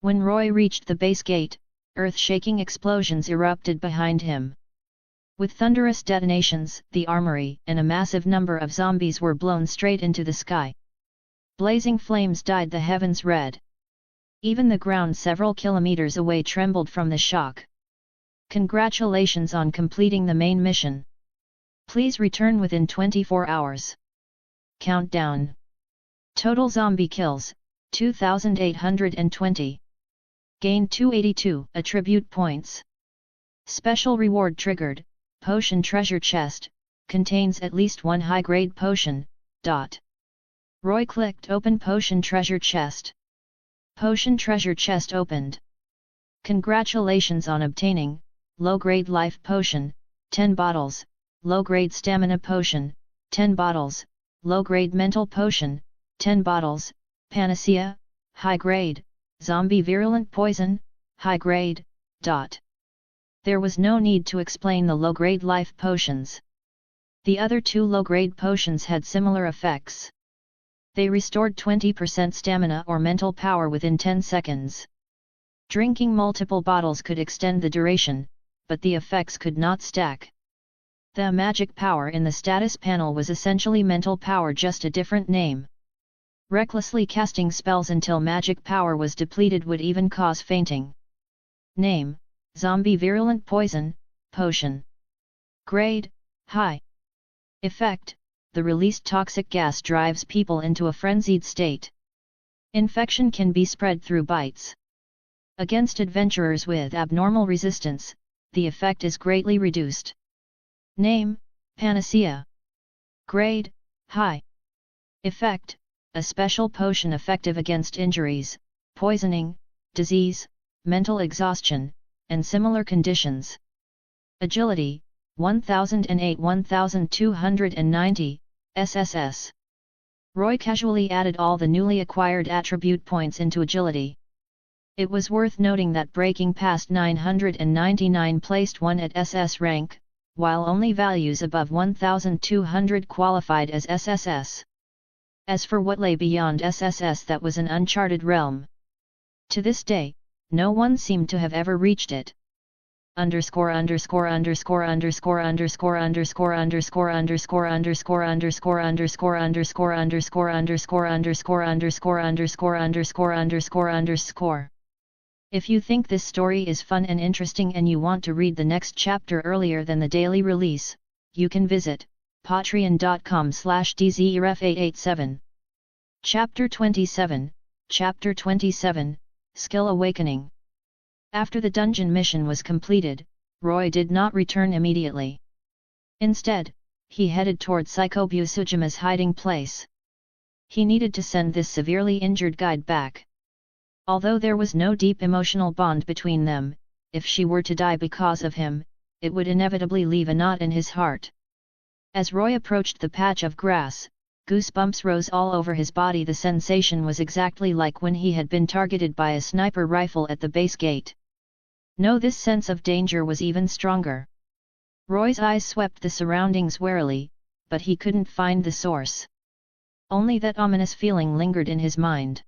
When Roy reached the base gate, earth-shaking explosions erupted behind him. With thunderous detonations, the armory and a massive number of zombies were blown straight into the sky. Blazing flames dyed the heavens red. Even the ground several kilometers away trembled from the shock. Congratulations on completing the main mission. Please return within 24 hours. Countdown. Total zombie kills, 2,820. Gain 282 attribute points. Special reward triggered. Potion treasure chest, contains at least one high-grade potion. Roy clicked open potion treasure chest. Potion treasure chest opened. Congratulations on obtaining, low-grade life potion, 10 bottles, low-grade stamina potion, 10 bottles, low-grade mental potion, 10 bottles, panacea, high-grade, zombie virulent poison, high-grade. There was no need to explain the low-grade life potions. The other two low-grade potions had similar effects. They restored 20% stamina or mental power within 10 seconds. Drinking multiple bottles could extend the duration, but the effects could not stack. The magic power in the status panel was essentially mental power, just a different name. Recklessly casting spells until magic power was depleted would even cause fainting. Name: Zombie Virulent Poison, Potion. Grade: High. Effect: the released toxic gas drives people into a frenzied state. Infection can be spread through bites. Against adventurers with abnormal resistance, the effect is greatly reduced. Name: Panacea. Grade: High. Effect: a special potion effective against injuries, poisoning, disease, mental exhaustion, and similar conditions. Agility: 1008-1290, SSS. Roy casually added all the newly acquired attribute points into agility. It was worth noting that breaking past 999 placed one at SS rank, while only values above 1200 qualified as SSS. As for what lay beyond SSS, that was an uncharted realm. To this day, no one seemed to have ever reached it. Underscore underscore underscore underscore underscore underscore underscore underscore underscore underscore underscore underscore underscore underscore underscore underscore underscore underscore underscore underscore. If you think this story is fun and interesting and you want to read the next chapter earlier than the daily release, you can visit patreon.com/dzerf887. Chapter 27, Chapter 27, Skill Awakening. After the dungeon mission was completed, Roy did not return immediately. Instead, he headed toward Psycho-Busujima's hiding place. He needed to send this severely injured guide back. Although there was no deep emotional bond between them, if she were to die because of him, it would inevitably leave a knot in his heart. As Roy approached the patch of grass, goosebumps rose all over his body. The sensation was exactly like when he had been targeted by a sniper rifle at the base gate. No, this sense of danger was even stronger. Roy's eyes swept the surroundings warily, but he couldn't find the source. Only that ominous feeling lingered in his mind.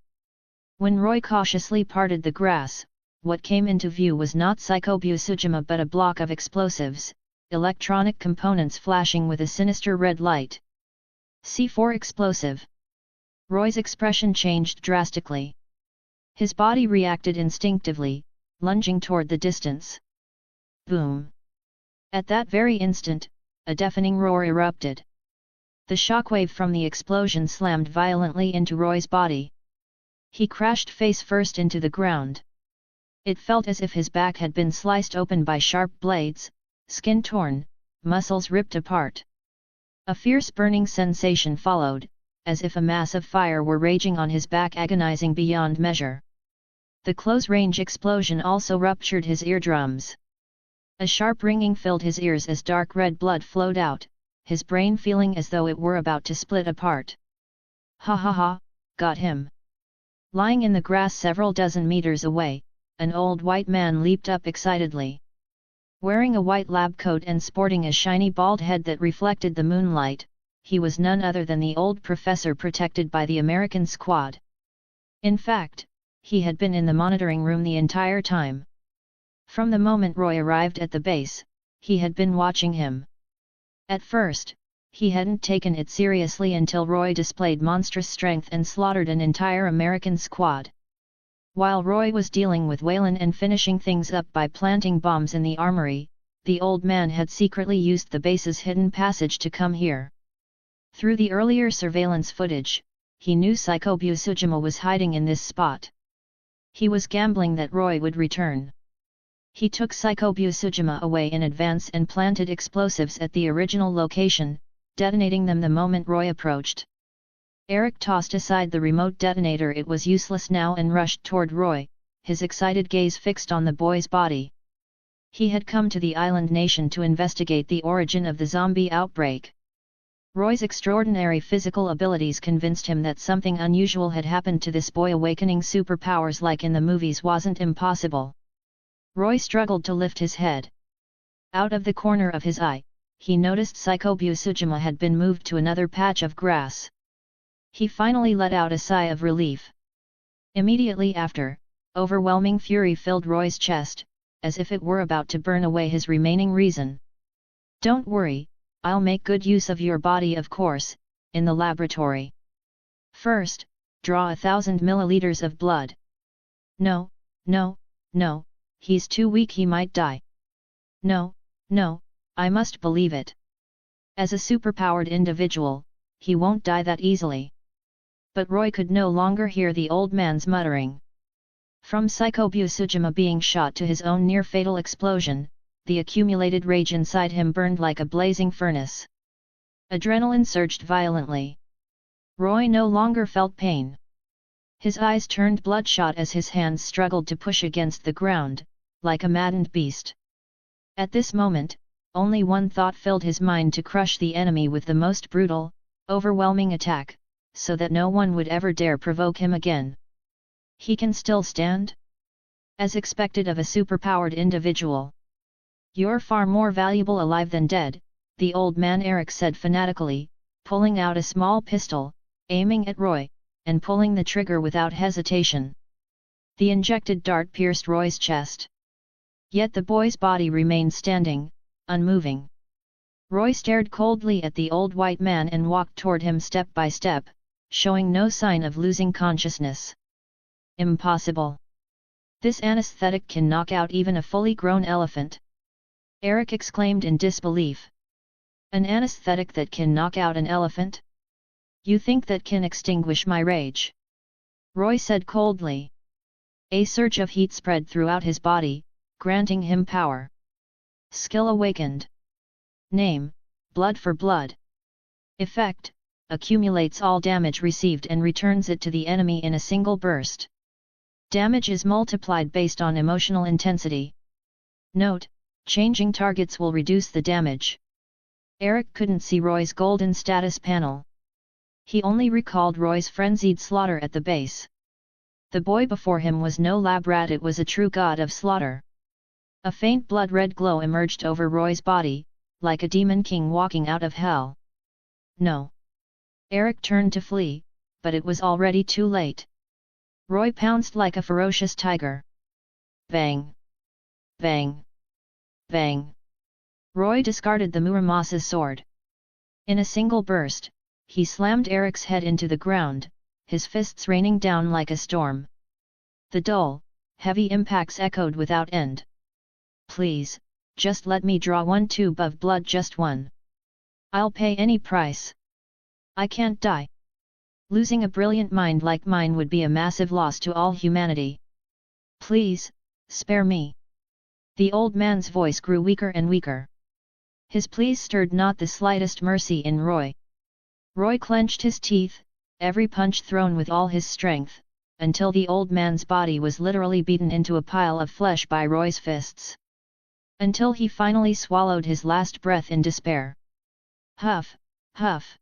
When Roy cautiously parted the grass, what came into view was not Psycho-Busujima but a block of explosives, electronic components flashing with a sinister red light. C4 explosive. Roy's expression changed drastically. His body reacted instinctively, lunging toward the distance. Boom! At that very instant, a deafening roar erupted. The shockwave from the explosion slammed violently into Roy's body. He crashed face first into the ground. It felt as if his back had been sliced open by sharp blades, skin torn, muscles ripped apart. A fierce burning sensation followed, as if a mass of fire were raging on his back, agonizing beyond measure. The close-range explosion also ruptured his eardrums. A sharp ringing filled his ears as dark red blood flowed out, his brain feeling as though it were about to split apart. Ha ha ha, got him! Lying in the grass several dozen meters away, an old white man leaped up excitedly. Wearing a white lab coat and sporting a shiny bald head that reflected the moonlight, he was none other than the old professor protected by the American squad. In fact, he had been in the monitoring room the entire time. From the moment Roy arrived at the base, he had been watching him. At first, he hadn't taken it seriously until Roy displayed monstrous strength and slaughtered an entire American squad. While Roy was dealing with Wayland and finishing things up by planting bombs in the armory, the old man had secretly used the base's hidden passage to come here. Through the earlier surveillance footage, he knew Psycho Busujima was hiding in this spot. He was gambling that Roy would return. He took Psycho Busujima away in advance and planted explosives at the original location, detonating them the moment Roy approached. Eric tossed aside the remote detonator, it was useless now, and rushed toward Roy, his excited gaze fixed on the boy's body. He had come to the island nation to investigate the origin of the zombie outbreak. Roy's extraordinary physical abilities convinced him that something unusual had happened to this boy. Awakening superpowers like in the movies wasn't impossible. Roy struggled to lift his head. Out of the corner of his eye, he noticed Psycho Busujima had been moved to another patch of grass. He finally let out a sigh of relief. Immediately after, overwhelming fury filled Roy's chest, as if it were about to burn away his remaining reason. "Don't worry, I'll make good use of your body, of course, in the laboratory. First, draw 1,000 milliliters of blood." "No, no, no, he's too weak, he might die." "No, no, I must believe it. As a superpowered individual, he won't die that easily." But Roy could no longer hear the old man's muttering. From Psycho Busujima being shot to his own near-fatal explosion, the accumulated rage inside him burned like a blazing furnace. Adrenaline surged violently. Roy no longer felt pain. His eyes turned bloodshot as his hands struggled to push against the ground, like a maddened beast. At this moment, only one thought filled his mind: to crush the enemy with the most brutal, overwhelming attack, so that no one would ever dare provoke him again. He can still stand? As expected of a superpowered individual. "You're far more valuable alive than dead," the old man Eric said fanatically, pulling out a small pistol, aiming at Roy, and pulling the trigger without hesitation. The injected dart pierced Roy's chest. Yet the boy's body remained standing, unmoving. Roy stared coldly at the old white man and walked toward him step by step, showing no sign of losing consciousness. "Impossible! This anesthetic can knock out even a fully grown elephant!" Eric exclaimed in disbelief. "An anesthetic that can knock out an elephant? You think that can extinguish my rage?" Roy said coldly. A surge of heat spread throughout his body, granting him power. Skill awakened. Name: Blood for Blood. Effect: accumulates all damage received and returns it to the enemy in a single burst. Damage is multiplied based on emotional intensity. Note: changing targets will reduce the damage. Eric couldn't see Roy's golden status panel. He only recalled Roy's frenzied slaughter at the base. The boy before him was no lab rat, it was a true god of slaughter. A faint blood-red glow emerged over Roy's body, like a demon king walking out of hell. "No!" Eric turned to flee, but it was already too late. Roy pounced like a ferocious tiger. Bang! Bang! Bang! Roy discarded the Muramasa's sword. In a single burst, he slammed Eric's head into the ground, his fists raining down like a storm. The dull, heavy impacts echoed without end. Please, just let me draw one tube of blood, just one. I'll pay any price. I can't die. Losing a brilliant mind like mine would be a massive loss to all humanity. Please, spare me. The old man's voice grew weaker and weaker. His pleas stirred not the slightest mercy in Roy. Roy clenched his teeth, every punch thrown with all his strength, until the old man's body was literally beaten into a pile of flesh by Roy's fists. Until he finally swallowed his last breath in despair. Huff, huff.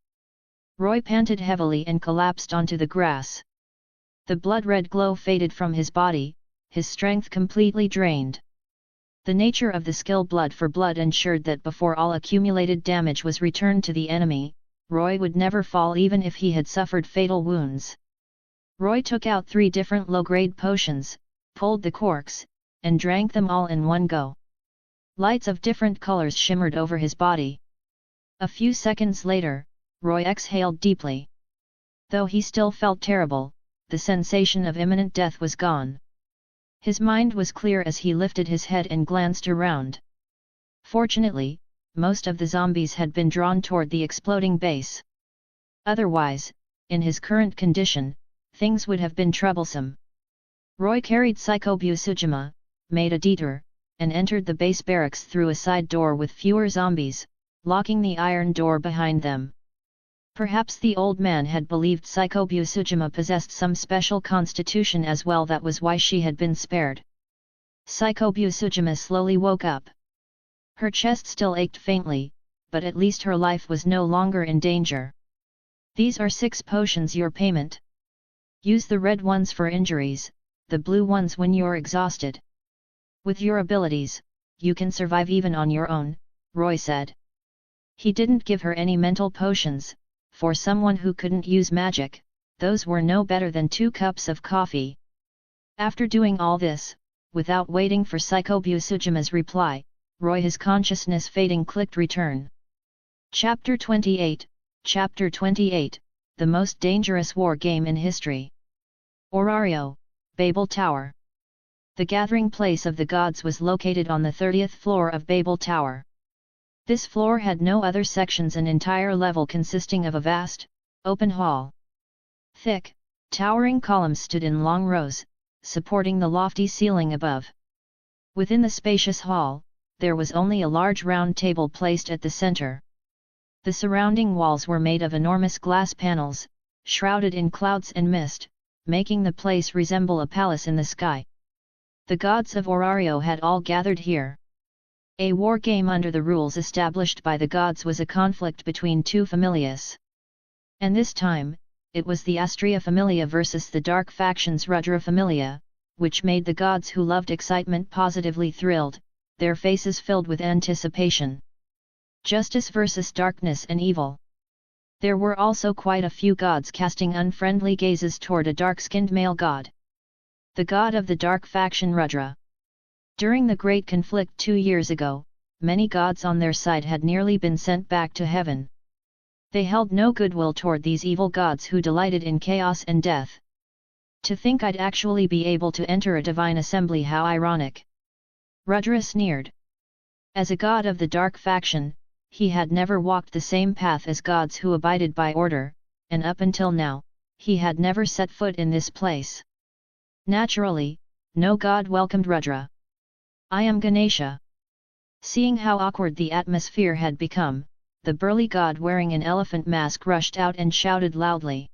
Roy panted heavily and collapsed onto the grass. The blood-red glow faded from his body, his strength completely drained. The nature of the skill blood for blood ensured that before all accumulated damage was returned to the enemy, Roy would never fall even if he had suffered fatal wounds. Roy took out 3 different low-grade potions, pulled the corks, and drank them all in one go. Lights of different colors shimmered over his body. A few seconds later, Roy exhaled deeply. Though he still felt terrible, the sensation of imminent death was gone. His mind was clear as he lifted his head and glanced around. Fortunately, most of the zombies had been drawn toward the exploding base. Otherwise, in his current condition, things would have been troublesome. Roy carried Psycho-Busujima, made a detour, and entered the base barracks through a side door with fewer zombies, locking the iron door behind them. Perhaps the old man had believed Psycho-Busujima possessed some special constitution as well, that was why she had been spared. Psycho-Busujima slowly woke up. Her chest still ached faintly, but at least her life was no longer in danger. These are 6 potions, your payment. Use the red ones for injuries, the blue ones when you're exhausted. With your abilities, you can survive even on your own, Roy said. He didn't give her any mental potions. For someone who couldn't use magic, those were no better than 2 cups of coffee. After doing all this, without waiting for Psycho-Busujima's reply, Roy, his consciousness fading, clicked return. Chapter 28, Chapter 28, the most dangerous war game in history. Orario, Babel Tower. The gathering place of the gods was located on the 30th floor of Babel Tower. This floor had no other sections, an entire level consisting of a vast, open hall. Thick, towering columns stood in long rows, supporting the lofty ceiling above. Within the spacious hall, there was only a large round table placed at the center. The surrounding walls were made of enormous glass panels, shrouded in clouds and mist, making the place resemble a palace in the sky. The gods of Orario had all gathered here. A war game under the rules established by the gods was a conflict between 2 familias. And this time, it was the Astraea Familia versus the dark faction's Rudra Familia, which made the gods who loved excitement positively thrilled, their faces filled with anticipation. Justice versus darkness and evil. There were also quite a few gods casting unfriendly gazes toward a dark-skinned male god. The god of the dark faction, Rudra. During the great conflict 2 years ago, many gods on their side had nearly been sent back to heaven. They held no goodwill toward these evil gods who delighted in chaos and death. To think I'd actually be able to enter a divine assembly, how ironic! Rudra sneered. As a god of the dark faction, he had never walked the same path as gods who abided by order, and up until now, he had never set foot in this place. Naturally, no god welcomed Rudra. I am Ganesha. Seeing how awkward the atmosphere had become, the burly god wearing an elephant mask rushed out and shouted loudly.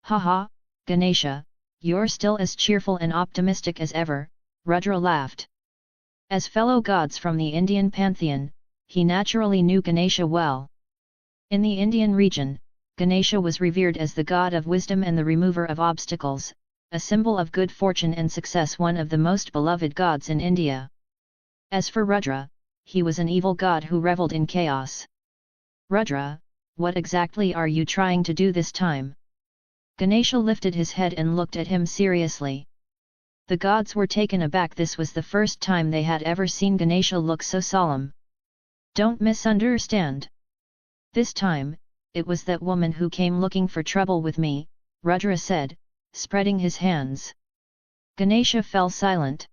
Haha, Ganesha, you're still as cheerful and optimistic as ever, Rudra laughed. As fellow gods from the Indian pantheon, he naturally knew Ganesha well. In the Indian region, Ganesha was revered as the god of wisdom and the remover of obstacles, a symbol of good fortune and success, one of the most beloved gods in India. As for Rudra, he was an evil god who reveled in chaos. Rudra, what exactly are you trying to do this time? Ganesha lifted his head and looked at him seriously. The gods were taken aback. This was the first time they had ever seen Ganesha look so solemn. Don't misunderstand. This time, it was that woman who came looking for trouble with me, Rudra said, spreading his hands. Ganesha fell silent.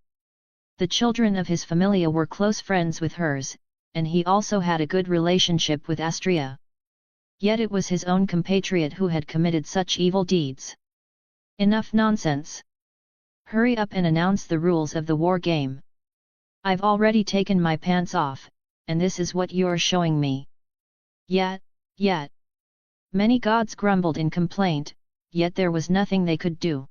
The children of his familia were close friends with hers, and he also had a good relationship with Astraea. Yet it was his own compatriot who had committed such evil deeds. Enough nonsense. Hurry up and announce the rules of the war game. I've already taken my pants off, and this is what you're showing me. Yet. Many gods grumbled in complaint, yet there was nothing they could do.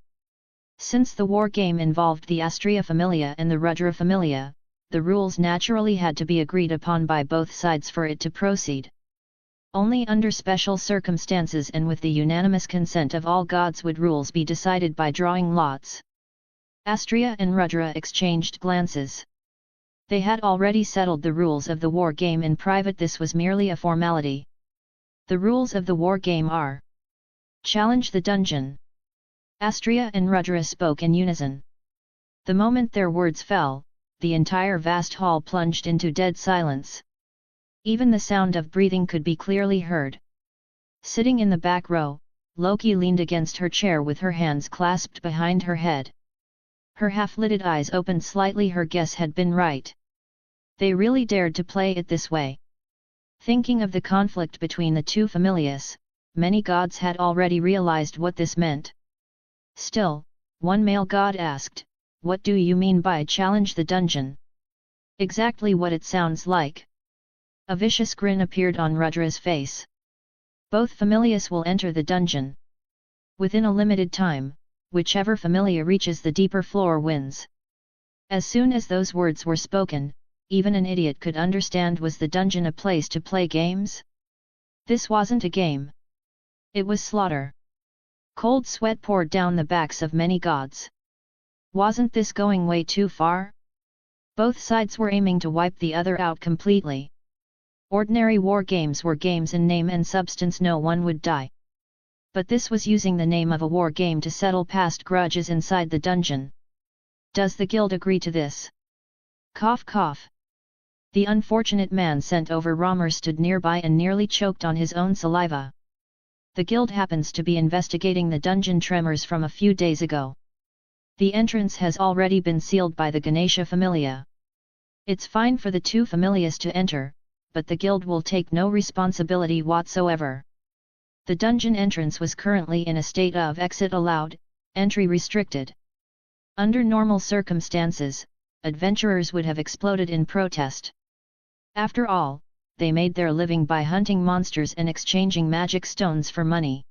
Since the war game involved the Astraea Familia and the Rudra Familia, the rules naturally had to be agreed upon by both sides for it to proceed. Only under special circumstances and with the unanimous consent of all gods would rules be decided by drawing lots. Astraea and Rudra exchanged glances. They had already settled the rules of the war game in private. This was merely a formality. The rules of the war game are: challenge the dungeon. Astraea and Rudra spoke in unison. The moment their words fell, the entire vast hall plunged into dead silence. Even the sound of breathing could be clearly heard. Sitting in the back row, Loki leaned against her chair with her hands clasped behind her head. Her half-lidded eyes opened slightly. Her guess had been right. They really dared to play it this way. Thinking of the conflict between the two familias, many gods had already realized what this meant. Still, one male god asked, "What do you mean by challenge the dungeon?" Exactly what it sounds like. A vicious grin appeared on Rudra's face. Both familias will enter the dungeon. Within a limited time, whichever familia reaches the deeper floor wins. As soon as those words were spoken, even an idiot could understand. Was the dungeon a place to play games? This wasn't a game. It was slaughter. Cold sweat poured down the backs of many gods. Wasn't this going way too far? Both sides were aiming to wipe the other out completely. Ordinary war games were games in name and substance. No one would die. But this was using the name of a war game to settle past grudges inside the dungeon. Does the guild agree to this? Cough cough. The unfortunate man sent over Ramar stood nearby and nearly choked on his own saliva. The guild happens to be investigating the dungeon tremors from a few days ago. The entrance has already been sealed by the Ganesha Familia. It's fine for the two familias to enter, but the guild will take no responsibility whatsoever. The dungeon entrance was currently in a state of exit allowed, entry restricted. Under normal circumstances, adventurers would have exploded in protest. After all, they made their living by hunting monsters and exchanging magic stones for money.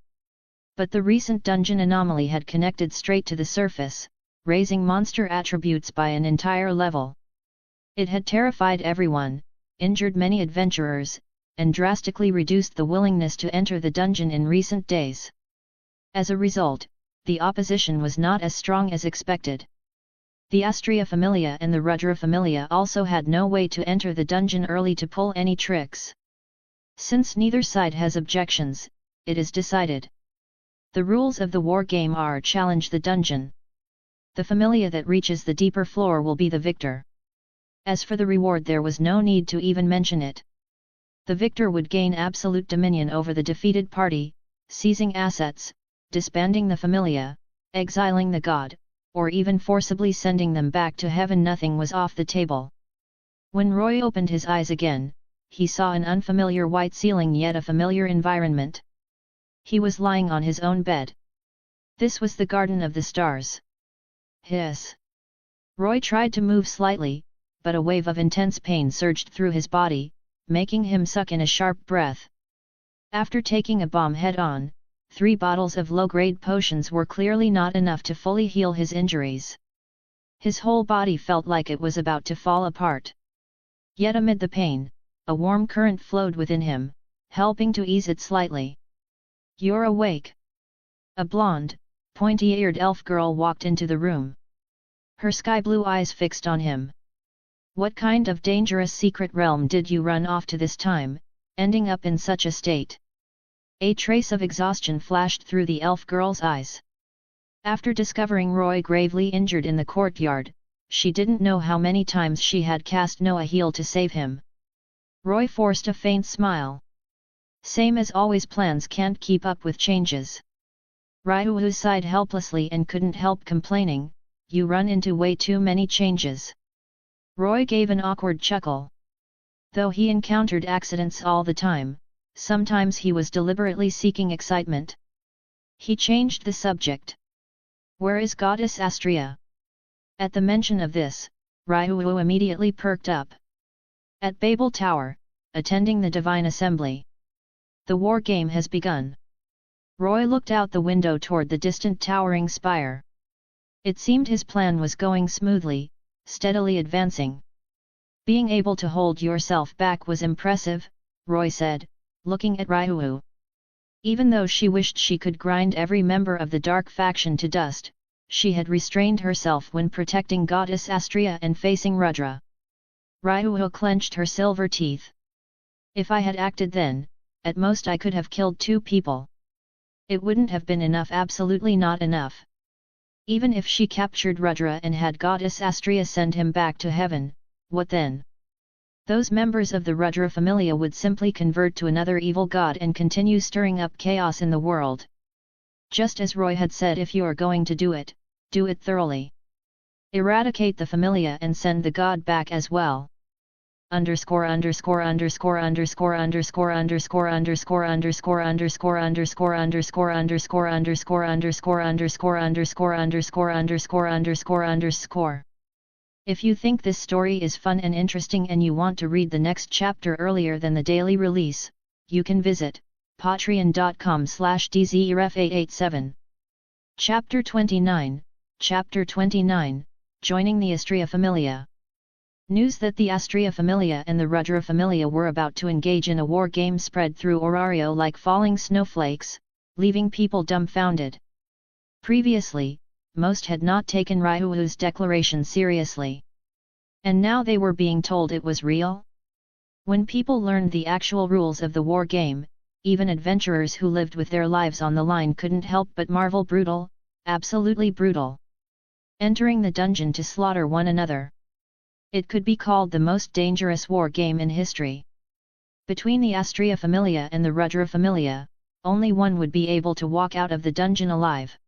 But the recent dungeon anomaly had connected straight to the surface, raising monster attributes by an entire level. It had terrified everyone, injured many adventurers, and drastically reduced the willingness to enter the dungeon in recent days. As a result, the opposition was not as strong as expected. The Astraea Familia and the Rudra Familia also had no way to enter the dungeon early to pull any tricks. Since neither side has objections, it is decided. The rules of the war game are: challenge the dungeon. The familia that reaches the deeper floor will be the victor. As for the reward, there was no need to even mention it. The victor would gain absolute dominion over the defeated party, seizing assets, disbanding the familia, exiling the god, or even forcibly sending them back to heaven. Nothing was off the table. When Roy opened his eyes again, he saw an unfamiliar white ceiling yet a familiar environment. He was lying on his own bed. This was the Garden of the Stars. Hiss! Roy tried to move slightly, but a wave of intense pain surged through his body, making him suck in a sharp breath. After taking a bomb head-on, 3 bottles of low-grade potions were clearly not enough to fully heal his injuries. His whole body felt like it was about to fall apart. Yet amid the pain, a warm current flowed within him, helping to ease it slightly. "You're awake." A blonde, pointy-eared elf girl walked into the room. Her sky-blue eyes fixed on him. "What kind of dangerous secret realm did you run off to this time, ending up in such a state?" A trace of exhaustion flashed through the elf girl's eyes. After discovering Roy gravely injured in the courtyard, she didn't know how many times she had cast Noah heal to save him. Roy forced a faint smile. Same as always, plans can't keep up with changes. Ryuhu sighed helplessly and couldn't help complaining, you run into way too many changes. Roy gave an awkward chuckle. Though he encountered accidents all the time, sometimes he was deliberately seeking excitement. He changed the subject. Where is Goddess Astraea? At the mention of this, Ryuhu immediately perked up. At Babel Tower, attending the Divine Assembly. The war game has begun. Roy looked out the window toward the distant towering spire. It seemed his plan was going smoothly, steadily advancing. Being able to hold yourself back was impressive, Roy said, looking at Ryuhu. Even though she wished she could grind every member of the dark faction to dust, she had restrained herself when protecting Goddess Astraea and facing Rudra. Ryuhu clenched her silver teeth. If I had acted then, at most I could have killed 2 people. It wouldn't have been enough, absolutely not enough. Even if she captured Rudra and had Goddess Astraea send him back to heaven, what then? Those members of the Rudra Familia would simply convert to another evil god and continue stirring up chaos in the world. Just as Roy had said, if you are going to do it thoroughly. Eradicate the Familia and send the god back as well. Underscore underscore underscore underscore underscore underscore underscore underscore underscore underscore underscore underscore underscore underscore underscore underscore underscore underscore underscore underscore. If you think this story is fun and interesting and you want to read the next chapter earlier than the daily release, you can visit patreon.com/dzeref887. Chapter 29, Chapter 29, Joining the Astraea Familia. News that the Astraea Familia and the Rudra Familia were about to engage in a war game spread through Orario like falling snowflakes, leaving people dumbfounded. Previously, most had not taken Ryuhu's declaration seriously. And now they were being told it was real? When people learned the actual rules of the war game, even adventurers who lived with their lives on the line couldn't help but marvel. Brutal, absolutely brutal. Entering the dungeon to slaughter one another. It could be called the most dangerous war game in history. Between the Astraea Familia and the Rudra Familia, only one would be able to walk out of the dungeon alive.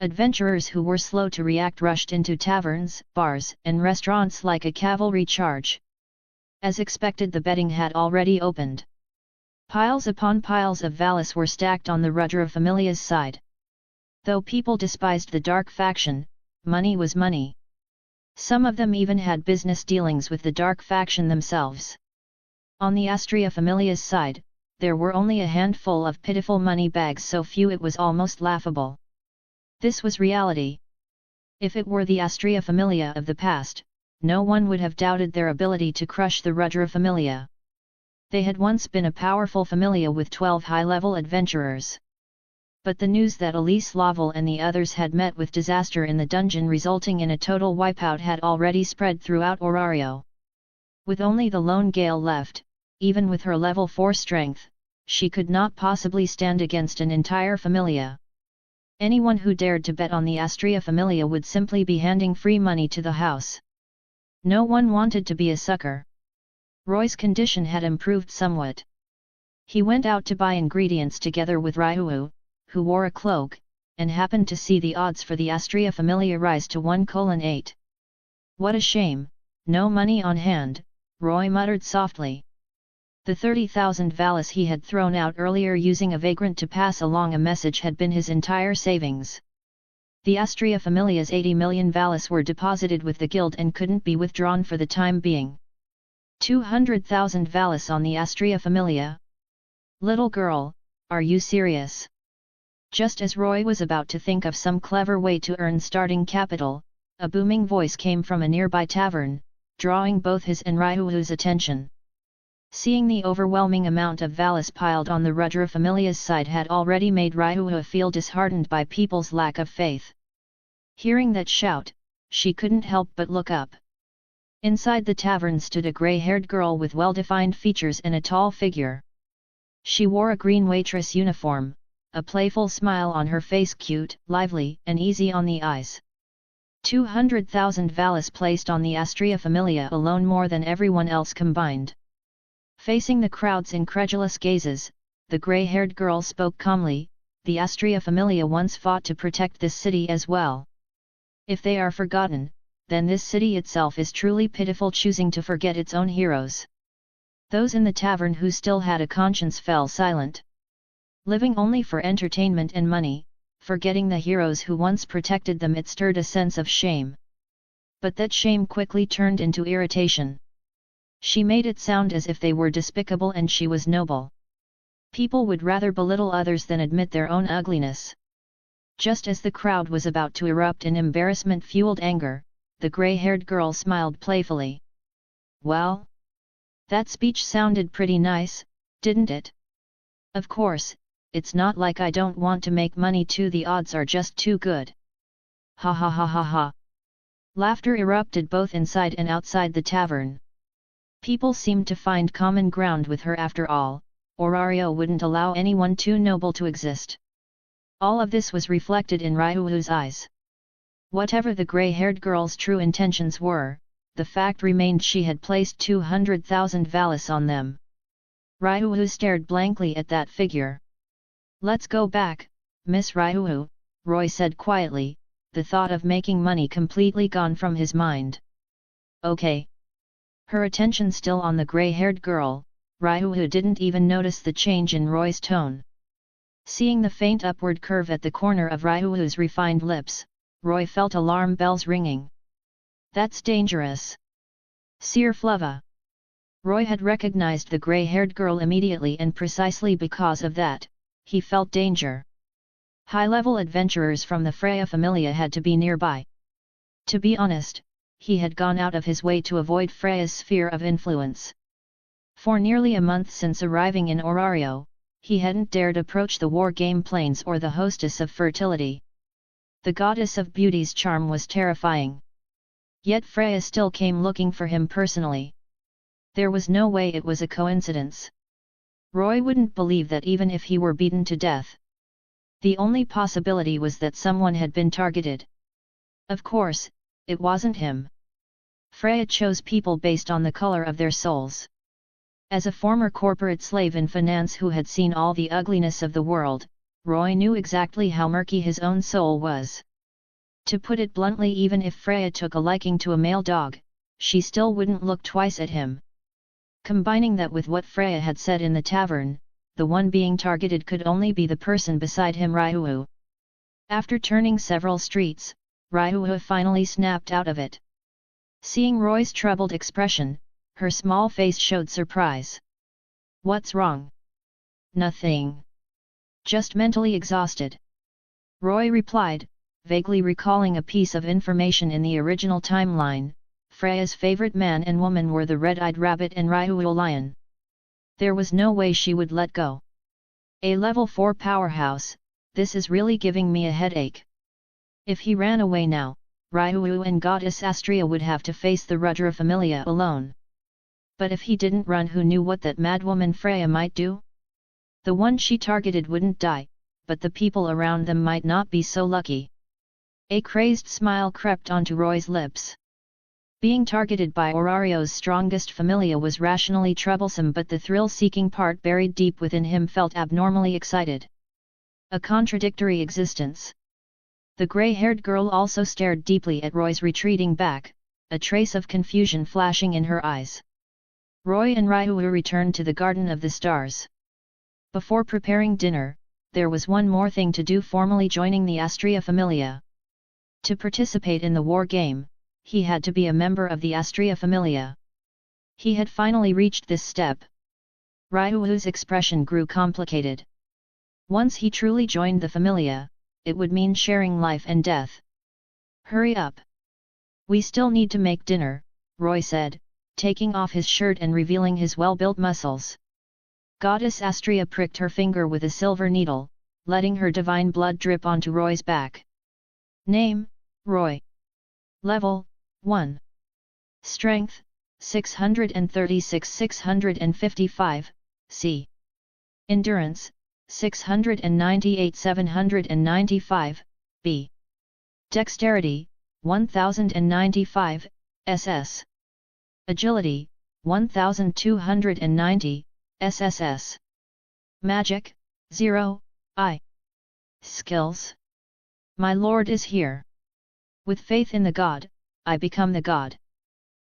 Adventurers who were slow to react rushed into taverns, bars, and restaurants like a cavalry charge. As expected, the betting had already opened. Piles upon piles of Valis were stacked on the Rudra Familia's side. Though people despised the dark faction, money was money. Some of them even had business dealings with the dark faction themselves. On the Astraea Familia's side, there were only a handful of pitiful money bags, so few it was almost laughable. This was reality. If it were the Astraea Familia of the past, no one would have doubted their ability to crush the Rudra Familia. They had once been a powerful familia with 12 high-level adventurers. But the news that Elise Laval and the others had met with disaster in the dungeon, resulting in a total wipeout, had already spread throughout Orario. With only the lone Gale left, even with her level 4 strength, she could not possibly stand against an entire familia. Anyone who dared to bet on the Astraea Familia would simply be handing free money to the house. No one wanted to be a sucker. Roy's condition had improved somewhat. He went out to buy ingredients together with Ryuhu, who wore a cloak, and happened to see the odds for the Astraea Familia rise to 1:8. What a shame, no money on hand, Roy muttered softly. The 30,000 Valis he had thrown out earlier using a vagrant to pass along a message had been his entire savings. The Astraea Familia's 80 million Valis were deposited with the guild and couldn't be withdrawn for the time being. 200,000 Valis on the Astraea Familia? Little girl, are you serious? Just as Roy was about to think of some clever way to earn starting capital, a booming voice came from a nearby tavern, drawing both his and Ryuhu's attention. Seeing the overwhelming amount of Valis piled on the Rudra Familia's side had already made Ryuhu feel disheartened by people's lack of faith. Hearing that shout, she couldn't help but look up. Inside the tavern stood a grey-haired girl with well-defined features and a tall figure. She wore a green waitress uniform, a playful smile on her face, cute, lively, and easy on the eyes. 200,000 Valis placed on the Astraea Familia alone, more than everyone else combined. Facing the crowd's incredulous gazes, the grey-haired girl spoke calmly, "The Astraea Familia once fought to protect this city as well. If they are forgotten, then this city itself is truly pitiful, choosing to forget its own heroes." Those in the tavern who still had a conscience fell silent. Living only for entertainment and money, forgetting the heroes who once protected them, it stirred a sense of shame. But that shame quickly turned into irritation. She made it sound as if they were despicable and she was noble. People would rather belittle others than admit their own ugliness. Just as the crowd was about to erupt in embarrassment-fueled anger, the grey-haired girl smiled playfully. "Well? That speech sounded pretty nice, didn't it? Of course, it's not like I don't want to make money too, the odds are just too good." Ha ha ha ha ha. Laughter erupted both inside and outside the tavern. People seemed to find common ground with her. After all, Orario wouldn't allow anyone too noble to exist. All of this was reflected in Ryuu's eyes. Whatever the grey-haired girl's true intentions were, the fact remained she had placed 200,000 valis on them. Ryuu stared blankly at that figure. "Let's go back, Miss Ryuu," Roy said quietly, the thought of making money completely gone from his mind. "Okay." Her attention still on the grey-haired girl, Ryuu didn't even notice the change in Roy's tone. Seeing the faint upward curve at the corner of Ryuu's refined lips, Roy felt alarm bells ringing. "That's dangerous. Seer Flava." Roy had recognized the grey-haired girl immediately, and precisely because of that, he felt danger. High-level adventurers from the Freya Familia had to be nearby. To be honest, he had gone out of his way to avoid Freya's sphere of influence. For nearly a month since arriving in Orario, he hadn't dared approach the war game plains or the hostess of fertility. The goddess of beauty's charm was terrifying. Yet Freya still came looking for him personally. There was no way it was a coincidence. Roy wouldn't believe that even if he were beaten to death. The only possibility was that someone had been targeted. Of course, it wasn't him. Freya chose people based on the color of their souls. As a former corporate slave in finance who had seen all the ugliness of the world, Roy knew exactly how murky his own soul was. To put it bluntly, even if Freya took a liking to a male dog, she still wouldn't look twice at him. Combining that with what Freya had said in the tavern, the one being targeted could only be the person beside him, Ryuu. After turning several streets, Ryuu finally snapped out of it. Seeing Roy's troubled expression, her small face showed surprise. "What's wrong?" "Nothing. Just mentally exhausted," Roy replied, vaguely recalling a piece of information in the original timeline. Freya's favorite man and woman were the red-eyed rabbit and Ryuu lion. There was no way she would let go. A level 4 powerhouse, this is really giving me a headache. If he ran away now, Ryuu and goddess Astraea would have to face the Rudra Familia alone. But if he didn't run, who knew what that madwoman Freya might do? The one she targeted wouldn't die, but the people around them might not be so lucky. A crazed smile crept onto Roy's lips. Being targeted by Orario's strongest familia was rationally troublesome, but the thrill-seeking part buried deep within him felt abnormally excited. A contradictory existence. The grey-haired girl also stared deeply at Roy's retreating back, a trace of confusion flashing in her eyes. Roy and Ryuu returned to the Garden of the Stars. Before preparing dinner, there was one more thing to do: formally joining the Astraea Familia. To participate in the war game, he had to be a member of the Astraea Familia. He had finally reached this step. Ryuu's expression grew complicated. Once he truly joined the Familia, it would mean sharing life and death. "Hurry up. We still need to make dinner," Roy said, taking off his shirt and revealing his well-built muscles. Goddess Astraea pricked her finger with a silver needle, letting her divine blood drip onto Roy's back. Name: Roy. Level: 1. Strength: 636-655, C. Endurance: 698-795, B. Dexterity: 1095, SS. Agility: 1290, SSS. Magic, 0, I. Skills. My lord is here. With faith in the god, I become the god.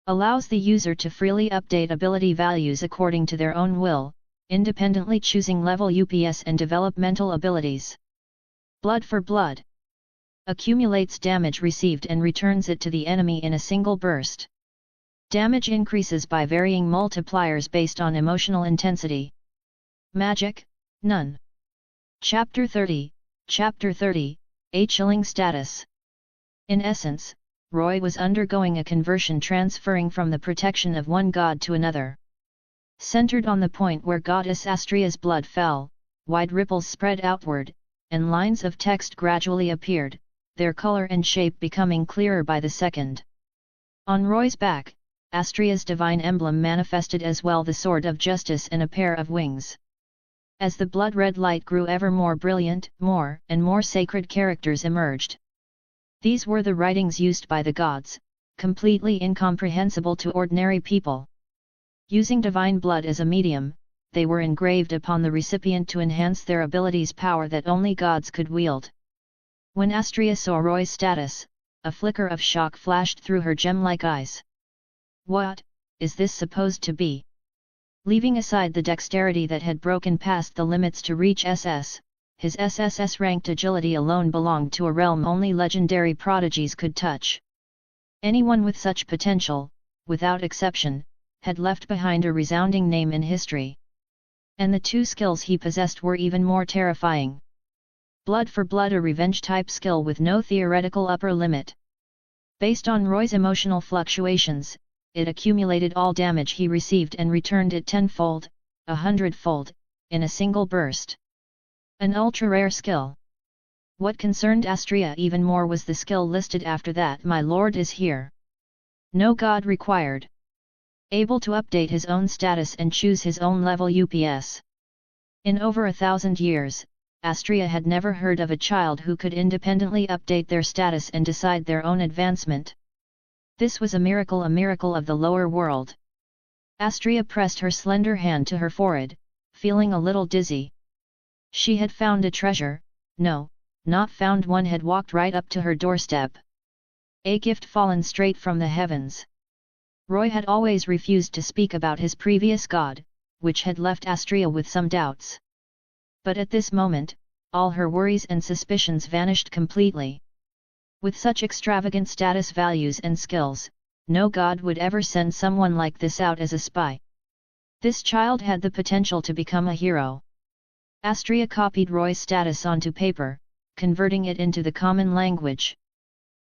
Allows the user to freely update ability values according to their own will, independently choosing level UPS and developmental abilities. Blood for blood. Accumulates damage received and returns it to the enemy in a single burst. Damage increases by varying multipliers based on emotional intensity. Magic, none. Chapter 30, A Chilling Status. In essence, Roy was undergoing a conversion, transferring from the protection of one god to another. Centered on the point where goddess Astraea's blood fell, wide ripples spread outward, and lines of text gradually appeared, their color and shape becoming clearer by the second. On Roy's back, Astraea's divine emblem manifested, as well the sword of justice and a pair of wings. As the blood-red light grew ever more brilliant, more and more sacred characters emerged. These were the writings used by the gods, completely incomprehensible to ordinary people. Using divine blood as a medium, they were engraved upon the recipient to enhance their abilities' power that only gods could wield. When Astraea saw Roy's status, a flicker of shock flashed through her gem-like eyes. What is this supposed to be? Leaving aside the dexterity that had broken past the limits to reach SS, his SSS-ranked agility alone belonged to a realm only legendary prodigies could touch. Anyone with such potential, without exception, had left behind a resounding name in history. And the two skills he possessed were even more terrifying. Blood for blood, a revenge-type skill with no theoretical upper limit. Based on Roy's emotional fluctuations, it accumulated all damage he received and returned it tenfold, 100-fold, in a single burst. An ultra-rare skill. What concerned Astraea even more was the skill listed after that: my lord is here. No god required. Able to update his own status and choose his own level UPS. In over 1,000 years, Astraea had never heard of a child who could independently update their status and decide their own advancement. This was a miracle of the lower world. Astraea pressed her slender hand to her forehead, feeling a little dizzy. She had found a treasure, no, not found one, had walked right up to her doorstep. A gift fallen straight from the heavens. Roy had always refused to speak about his previous god, which had left Astraea with some doubts. But at this moment, all her worries and suspicions vanished completely. With such extravagant status values and skills, no god would ever send someone like this out as a spy. This child had the potential to become a hero. Astraea copied Roy's status onto paper, converting it into the common language.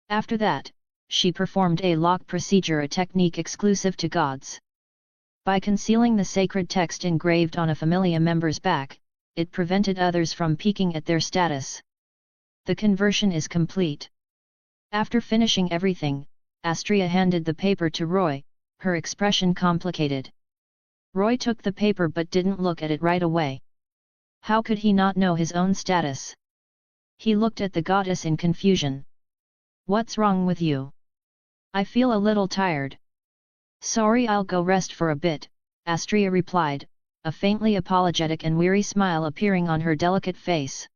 After that, she performed a lock procedure, a technique exclusive to gods. By concealing the sacred text engraved on a Familia member's back, it prevented others from peeking at their status. The conversion is complete. After finishing everything, Astraea handed the paper to Roy, her expression complicated. Roy took the paper but didn't look at it right away. How could he not know his own status? He looked at the goddess in confusion. What's wrong with you? I feel a little tired. Sorry, I'll go rest for a bit, Astraea replied, a faintly apologetic and weary smile appearing on her delicate face.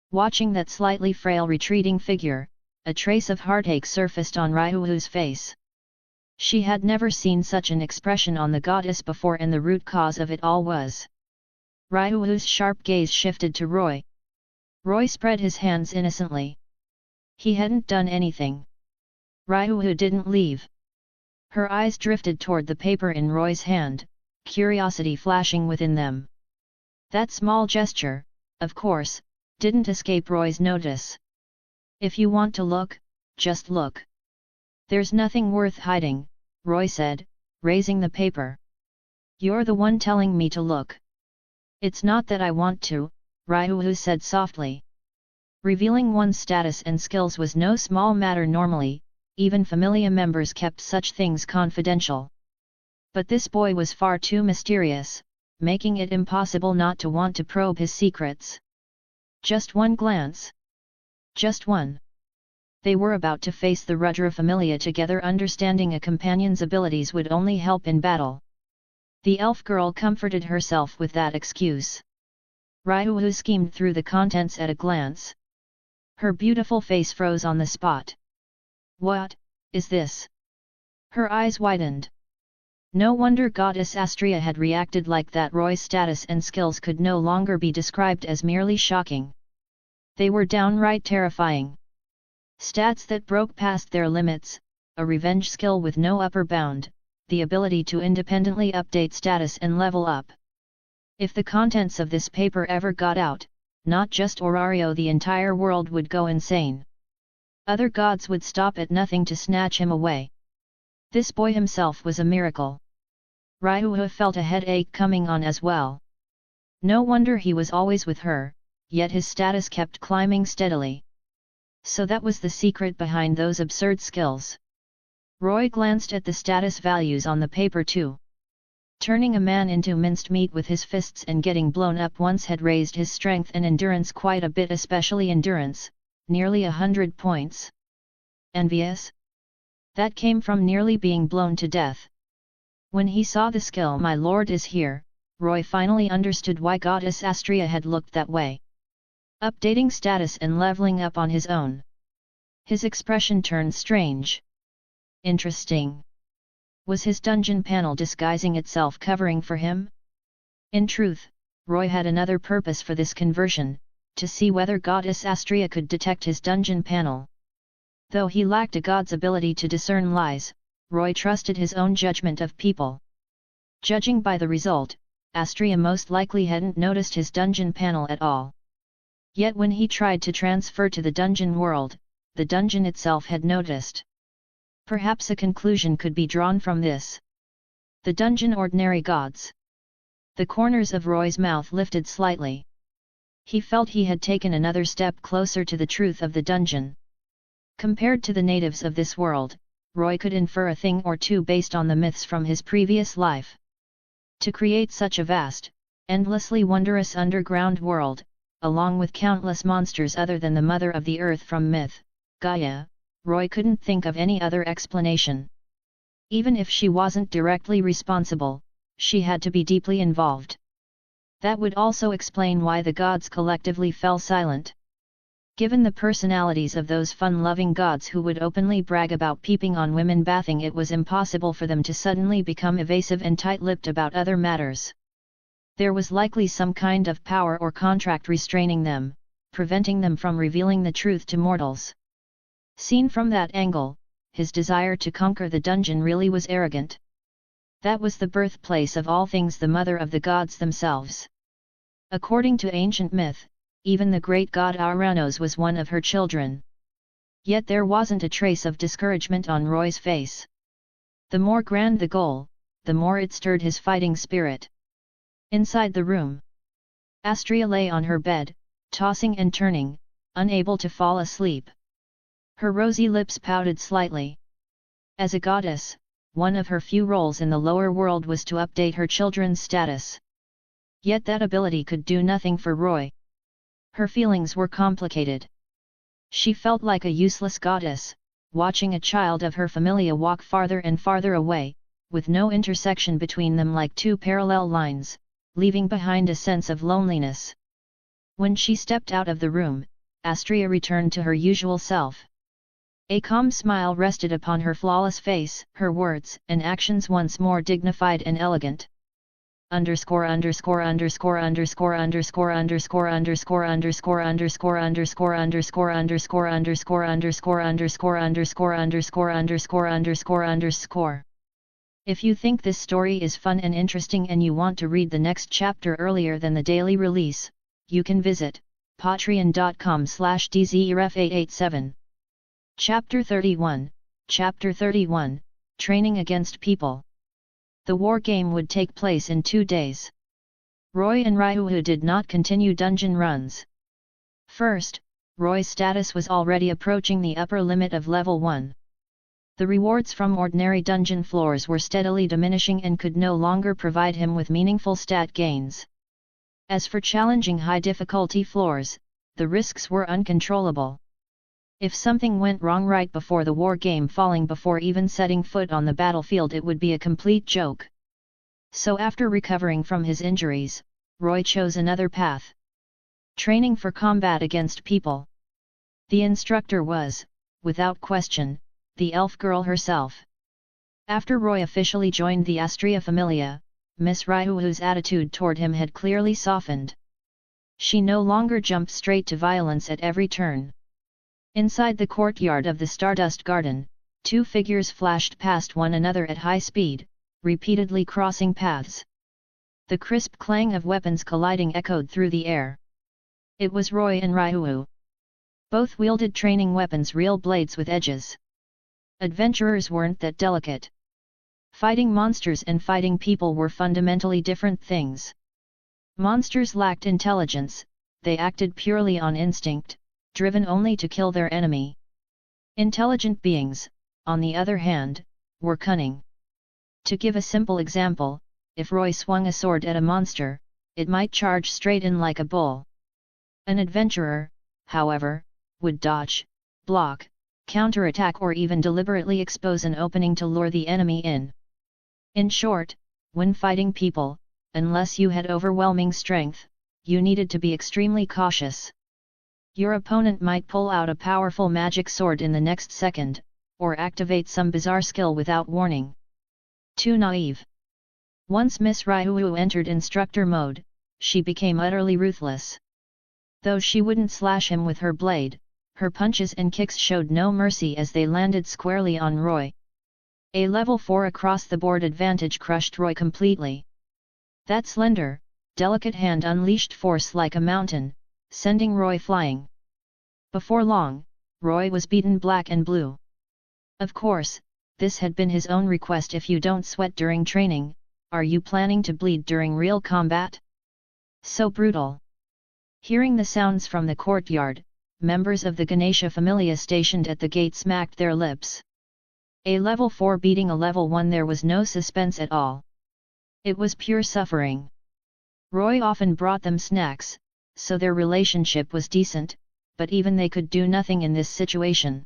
Watching that slightly frail retreating figure, a trace of heartache surfaced on Ryuhu's face. She had never seen such an expression on the goddess before, and the root cause of it all was. Ryuhu's sharp gaze shifted to Roy. Roy spread his hands innocently. He hadn't done anything. Ryuhu didn't leave. Her eyes drifted toward the paper in Roy's hand, curiosity flashing within them. That small gesture, of course, didn't escape Roy's notice. If you want to look, just look. There's nothing worth hiding, Roy said, raising the paper. You're the one telling me to look. It's not that I want to, Ryuhu said softly. Revealing one's status and skills was no small matter normally, even Familia members kept such things confidential. But this boy was far too mysterious, making it impossible not to want to probe his secrets. Just one glance. Just one. They were about to face the Rudra Familia together. Understanding a companion's abilities would only help in battle. The elf girl comforted herself with that excuse. Ryu schemed through the contents at a glance. Her beautiful face froze on the spot. What is this? Her eyes widened. No wonder Goddess Astraea had reacted like that. Roy's status and skills could no longer be described as merely shocking. They were downright terrifying. Stats that broke past their limits, a revenge skill with no upper bound, the ability to independently update status and level up. If the contents of this paper ever got out, not just Orario, the entire world would go insane. Other gods would stop at nothing to snatch him away. This boy himself was a miracle. Ryu felt a headache coming on as well. No wonder he was always with her, yet his status kept climbing steadily. So that was the secret behind those absurd skills. Roy glanced at the status values on the paper too. Turning a man into minced meat with his fists and getting blown up once had raised his strength and endurance quite a bit, especially endurance, nearly 100 points. Envious? That came from nearly being blown to death. When he saw the skill "My Lord is here," Roy finally understood why Goddess Astraea had looked that way. Updating status and leveling up on his own. His expression turned strange. Interesting. Was his dungeon panel disguising itself covering for him? In truth, Roy had another purpose for this conversion, to see whether Goddess Astraea could detect his dungeon panel. Though he lacked a god's ability to discern lies, Roy trusted his own judgment of people. Judging by the result, Astraea most likely hadn't noticed his dungeon panel at all. Yet when he tried to transfer to the dungeon world, the dungeon itself had noticed. Perhaps a conclusion could be drawn from this. The dungeon ordinary gods. The corners of Roy's mouth lifted slightly. He felt he had taken another step closer to the truth of the dungeon. Compared to the natives of this world, Roy could infer a thing or two based on the myths from his previous life. To create such a vast, endlessly wondrous underground world, along with countless monsters other than the mother of the earth from myth, Gaia, Roy couldn't think of any other explanation. Even if she wasn't directly responsible, she had to be deeply involved. That would also explain why the gods collectively fell silent. Given the personalities of those fun-loving gods who would openly brag about peeping on women bathing, it was impossible for them to suddenly become evasive and tight-lipped about other matters. There was likely some kind of power or contract restraining them, preventing them from revealing the truth to mortals. Seen from that angle, his desire to conquer the dungeon really was arrogant. That was the birthplace of all things, the mother of the gods themselves. According to ancient myth, even the great god Uranos was one of her children. Yet there wasn't a trace of discouragement on Roy's face. The more grand the goal, the more it stirred his fighting spirit. Inside the room, Astraea lay on her bed, tossing and turning, unable to fall asleep. Her rosy lips pouted slightly. As a goddess, one of her few roles in the lower world was to update her children's status. Yet that ability could do nothing for Roy. Her feelings were complicated. She felt like a useless goddess, watching a child of her familia walk farther and farther away, with no intersection between them, like two parallel lines, leaving behind a sense of loneliness. When she stepped out of the room, Astraea returned to her usual self. A calm smile rested upon her flawless face, her words and actions once more dignified and elegant. Underscore underscore underscore underscore underscore underscore underscore underscore underscore underscore underscore underscore underscore underscore underscore underscore underscore underscore underscore underscore. If you think this story is fun and interesting and you want to read the next chapter earlier than the daily release, you can visit patreon.com/dzerf887. Chapter 31, Chapter 31, Training Against People. The war game would take place in 2 days. Roy and Ryu did not continue dungeon runs. First, Roy's status was already approaching the upper limit of level 1. The rewards from ordinary dungeon floors were steadily diminishing and could no longer provide him with meaningful stat gains. As for challenging high difficulty floors, the risks were uncontrollable. If something went wrong right before the war game, falling before even setting foot on the battlefield, it would be a complete joke. So after recovering from his injuries, Roy chose another path. Training for combat against people. The instructor was, without question, the elf girl herself. After Roy officially joined the Astraea Familia, Miss Ryuu's attitude toward him had clearly softened. She no longer jumped straight to violence at every turn. Inside the courtyard of the Stardust Garden, two figures flashed past one another at high speed, repeatedly crossing paths. The crisp clang of weapons colliding echoed through the air. It was Roy and Ryuu. Both wielded training weapons, real blades with edges. Adventurers weren't that delicate. Fighting monsters and fighting people were fundamentally different things. Monsters lacked intelligence, they acted purely on instinct, driven only to kill their enemy. Intelligent beings, on the other hand, were cunning. To give a simple example, if Roy swung a sword at a monster, it might charge straight in like a bull. An adventurer, however, would dodge, block, counterattack, or even deliberately expose an opening to lure the enemy in. In short, when fighting people, unless you had overwhelming strength, you needed to be extremely cautious. Your opponent might pull out a powerful magic sword in the next second, or activate some bizarre skill without warning. Too naive. Once Miss Ryuu entered instructor mode, she became utterly ruthless. Though she wouldn't slash him with her blade, her punches and kicks showed no mercy as they landed squarely on Roy. A level 4 across-the-board advantage crushed Roy completely. That slender, delicate hand unleashed force like a mountain, sending Roy flying. Before long, Roy was beaten black and blue. Of course, this had been his own request. If you don't sweat during training, are you planning to bleed during real combat? So brutal. Hearing the sounds from the courtyard, members of the Ganesha Familia stationed at the gate smacked their lips. A level 4 beating a level 1, there was no suspense at all. It was pure suffering. Roy often brought them snacks, so their relationship was decent, but even they could do nothing in this situation.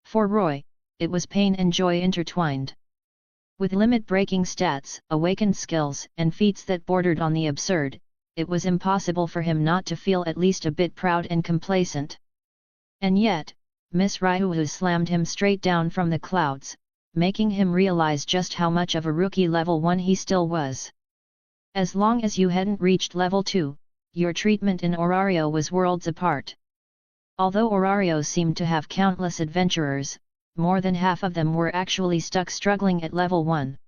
For Roy, it was pain and joy intertwined. With limit-breaking stats, awakened skills, and feats that bordered on the absurd, it was impossible for him not to feel at least a bit proud and complacent. And yet, Miss Ryuu slammed him straight down from the clouds, making him realize just how much of a rookie level 1 he still was. As long as you hadn't reached level 2, your treatment in Orario was worlds apart. Although Orario seemed to have countless adventurers, more than half of them were actually stuck struggling at level 1.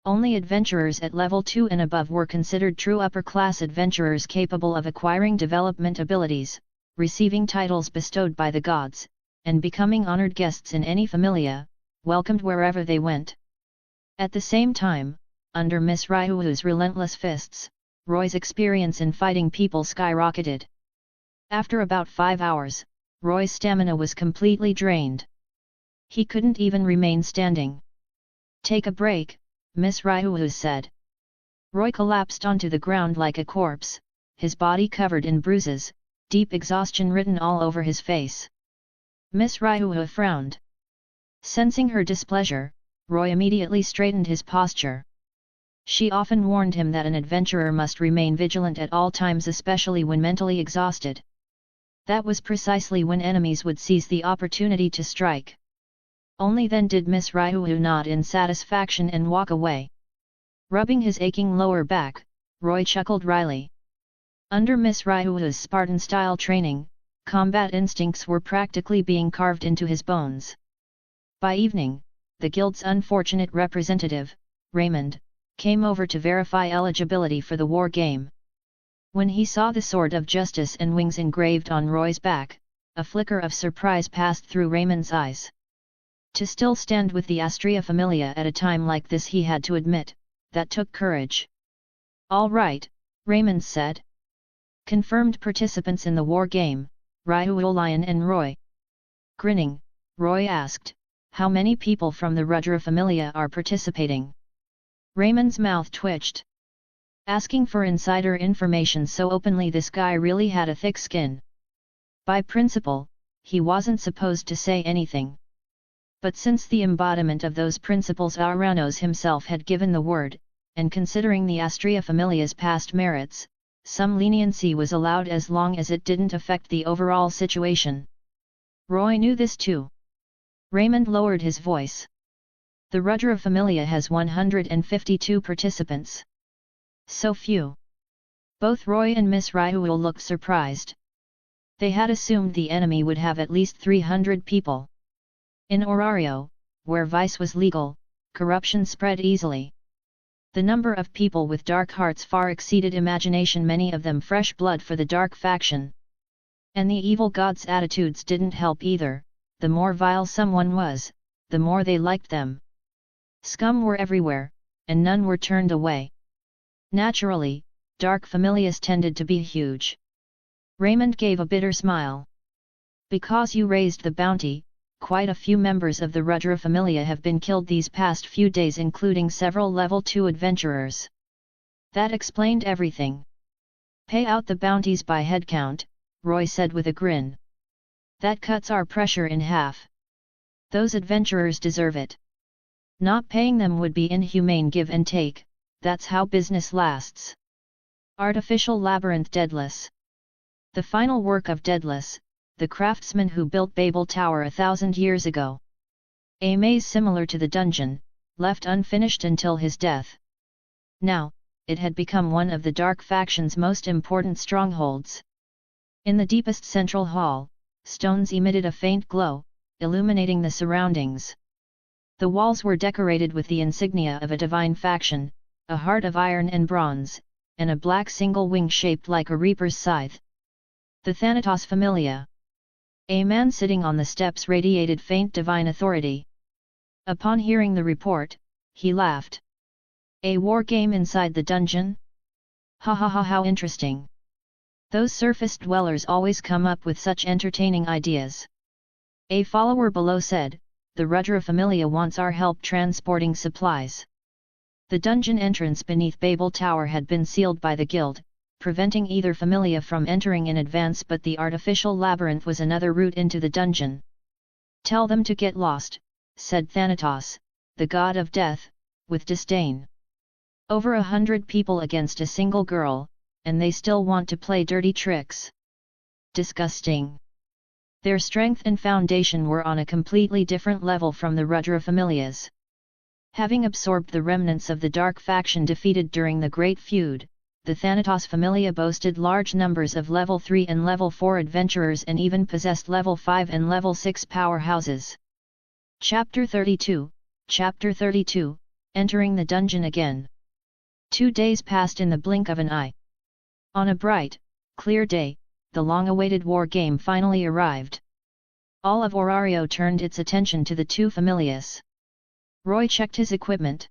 Only adventurers at level 2 and above were considered true upper-class adventurers capable of acquiring development abilities, receiving titles bestowed by the gods, and becoming honored guests in any familia, welcomed wherever they went. At the same time, under Miss Ryuu's relentless fists, Roy's experience in fighting people skyrocketed. After about 5 hours, Roy's stamina was completely drained. He couldn't even remain standing. "Take a break," Miss Ryuu said. Roy collapsed onto the ground like a corpse, his body covered in bruises, deep exhaustion written all over his face. Miss Ryuu frowned. Sensing her displeasure, Roy immediately straightened his posture. She often warned him that an adventurer must remain vigilant at all times, especially when mentally exhausted. That was precisely when enemies would seize the opportunity to strike. Only then did Miss Ryuu nod in satisfaction and walk away. Rubbing his aching lower back, Roy chuckled wryly. Under Miss Ryuu's Spartan-style training, combat instincts were practically being carved into his bones. By evening, the guild's unfortunate representative, Raymond, came over to verify eligibility for the war game. When he saw the sword of justice and wings engraved on Roy's back, a flicker of surprise passed through Raymond's eyes. To still stand with the Astraea Familia at a time like this, he had to admit, that took courage. "All right," Raymond said. "Confirmed participants in the war game, Ryuu, Lion and Roy." Grinning, Roy asked, "How many people from the Rudra Familia are participating?" Raymond's mouth twitched. Asking for insider information so openly, this guy really had a thick skin. By principle, he wasn't supposed to say anything. But since the embodiment of those principles Aranos himself had given the word, and considering the Astraea Familia's past merits, some leniency was allowed as long as it didn't affect the overall situation. Roy knew this too. Raymond lowered his voice. The Astraea Familia has 152 participants. So few. Both Roy and Miss Ryuul looked surprised. They had assumed the enemy would have at least 300 people. In Orario, where vice was legal, corruption spread easily. The number of people with dark hearts far exceeded imagination, many of them fresh blood for the dark faction. And the evil gods' attitudes didn't help either. The more vile someone was, the more they liked them. Scum were everywhere, and none were turned away. Naturally, dark familias tended to be huge. Raymond gave a bitter smile. Because you raised the bounty, quite a few members of the Astraea Familia have been killed these past few days, including several level 2 adventurers. That explained everything. Pay out the bounties by head count, Roy said with a grin. That cuts our pressure in half. Those adventurers deserve it. Not paying them would be inhumane give and take, that's how business lasts. Artificial Labyrinth Daedalus. The final work of Daedalus, the craftsman who built Babel Tower 1,000 years ago. A maze similar to the dungeon, left unfinished until his death. Now, it had become one of the dark faction's most important strongholds. In the deepest central hall, stones emitted a faint glow, illuminating the surroundings. The walls were decorated with the insignia of a divine faction, a heart of iron and bronze, and a black single wing shaped like a reaper's scythe. The Thanatos Familia. A man sitting on the steps radiated faint divine authority. Upon hearing the report, he laughed. A war game inside the dungeon? Ha ha ha, how interesting. Those surface dwellers always come up with such entertaining ideas. A follower below said, the Astraea Familia wants our help transporting supplies. The dungeon entrance beneath Babel Tower had been sealed by the guild, preventing either familia from entering in advance, but the artificial labyrinth was another route into the dungeon. Tell them to get lost, said Thanatos, the god of death, with disdain. Over 100 people against a single girl, and they still want to play dirty tricks. Disgusting. Their strength and foundation were on a completely different level from the Astraea Familias. Having absorbed the remnants of the dark faction defeated during the Great Feud, the Thanatos Familia boasted large numbers of level 3 and level 4 adventurers and even possessed level 5 and level 6 powerhouses. Chapter 32, Chapter 32, Entering the Dungeon Again. 2 days passed in the blink of an eye. On a bright, clear day, the long-awaited war game finally arrived. All of Orario turned its attention to the two familias. Roy checked his equipment.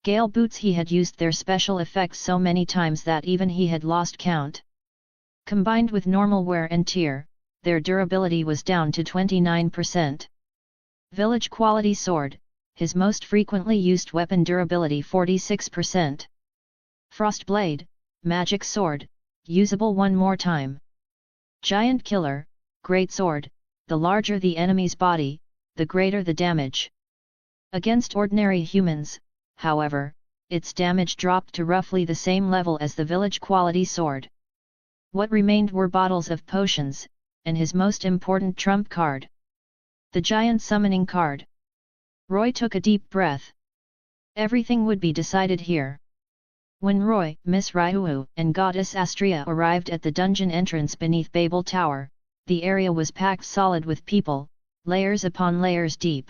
Gale boots, he had used their special effects so many times that even he had lost count. Combined with normal wear and tear, their durability was down to 29%. Village quality sword, his most frequently used weapon, durability 46%. Frost blade, magic sword, usable one more time. Giant killer, great sword, the larger the enemy's body, the greater the damage. Against ordinary humans, however, its damage dropped to roughly the same level as the village quality sword. What remained were bottles of potions, and his most important trump card. The giant summoning card. Roy took a deep breath. Everything would be decided here. When Roy, Miss Ryuu, and Goddess Astraea arrived at the dungeon entrance beneath Babel Tower, the area was packed solid with people, layers upon layers deep.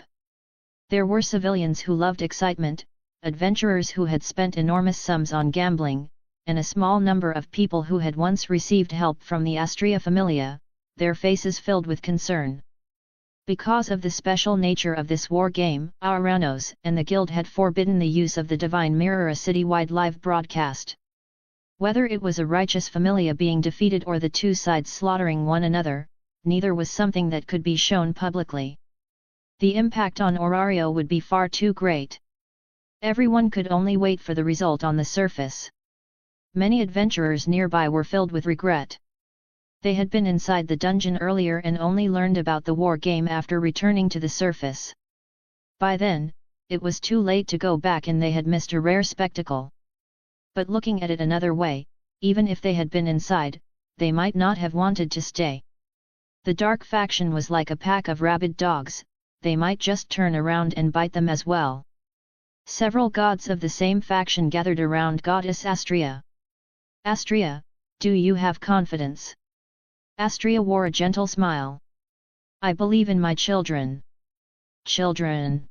There were civilians who loved excitement, adventurers who had spent enormous sums on gambling, and a small number of people who had once received help from the Astraea Familia, their faces filled with concern. Because of the special nature of this war game, Aranos and the Guild had forbidden the use of the Divine Mirror, a citywide live broadcast. Whether it was a righteous familia being defeated or the two sides slaughtering one another, neither was something that could be shown publicly. The impact on Orario would be far too great. Everyone could only wait for the result on the surface. Many adventurers nearby were filled with regret. They had been inside the dungeon earlier and only learned about the war game after returning to the surface. By then, it was too late to go back and they had missed a rare spectacle. But looking at it another way, even if they had been inside, they might not have wanted to stay. The dark faction was like a pack of rabid dogs, they might just turn around and bite them as well. Several gods of the same faction gathered around goddess Astraea. Astraea, do you have confidence? Astraea wore a gentle smile. I believe in my children. Children.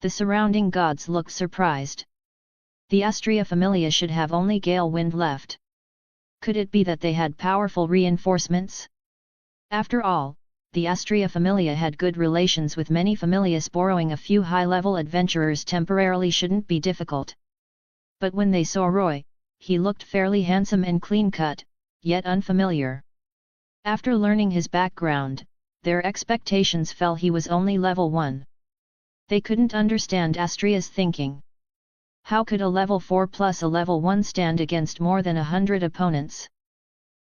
The surrounding gods looked surprised. The Astraea Familia should have only gale wind left. Could it be that they had powerful reinforcements? After all, the Astraea Familia had good relations with many Familias. Borrowing a few high-level adventurers temporarily shouldn't be difficult. But when they saw Roy, he looked fairly handsome and clean-cut, yet unfamiliar. After learning his background, their expectations fell. He was only level 1. They couldn't understand Astraea's thinking. How could a level 4 plus a level 1 stand against more than 100 opponents?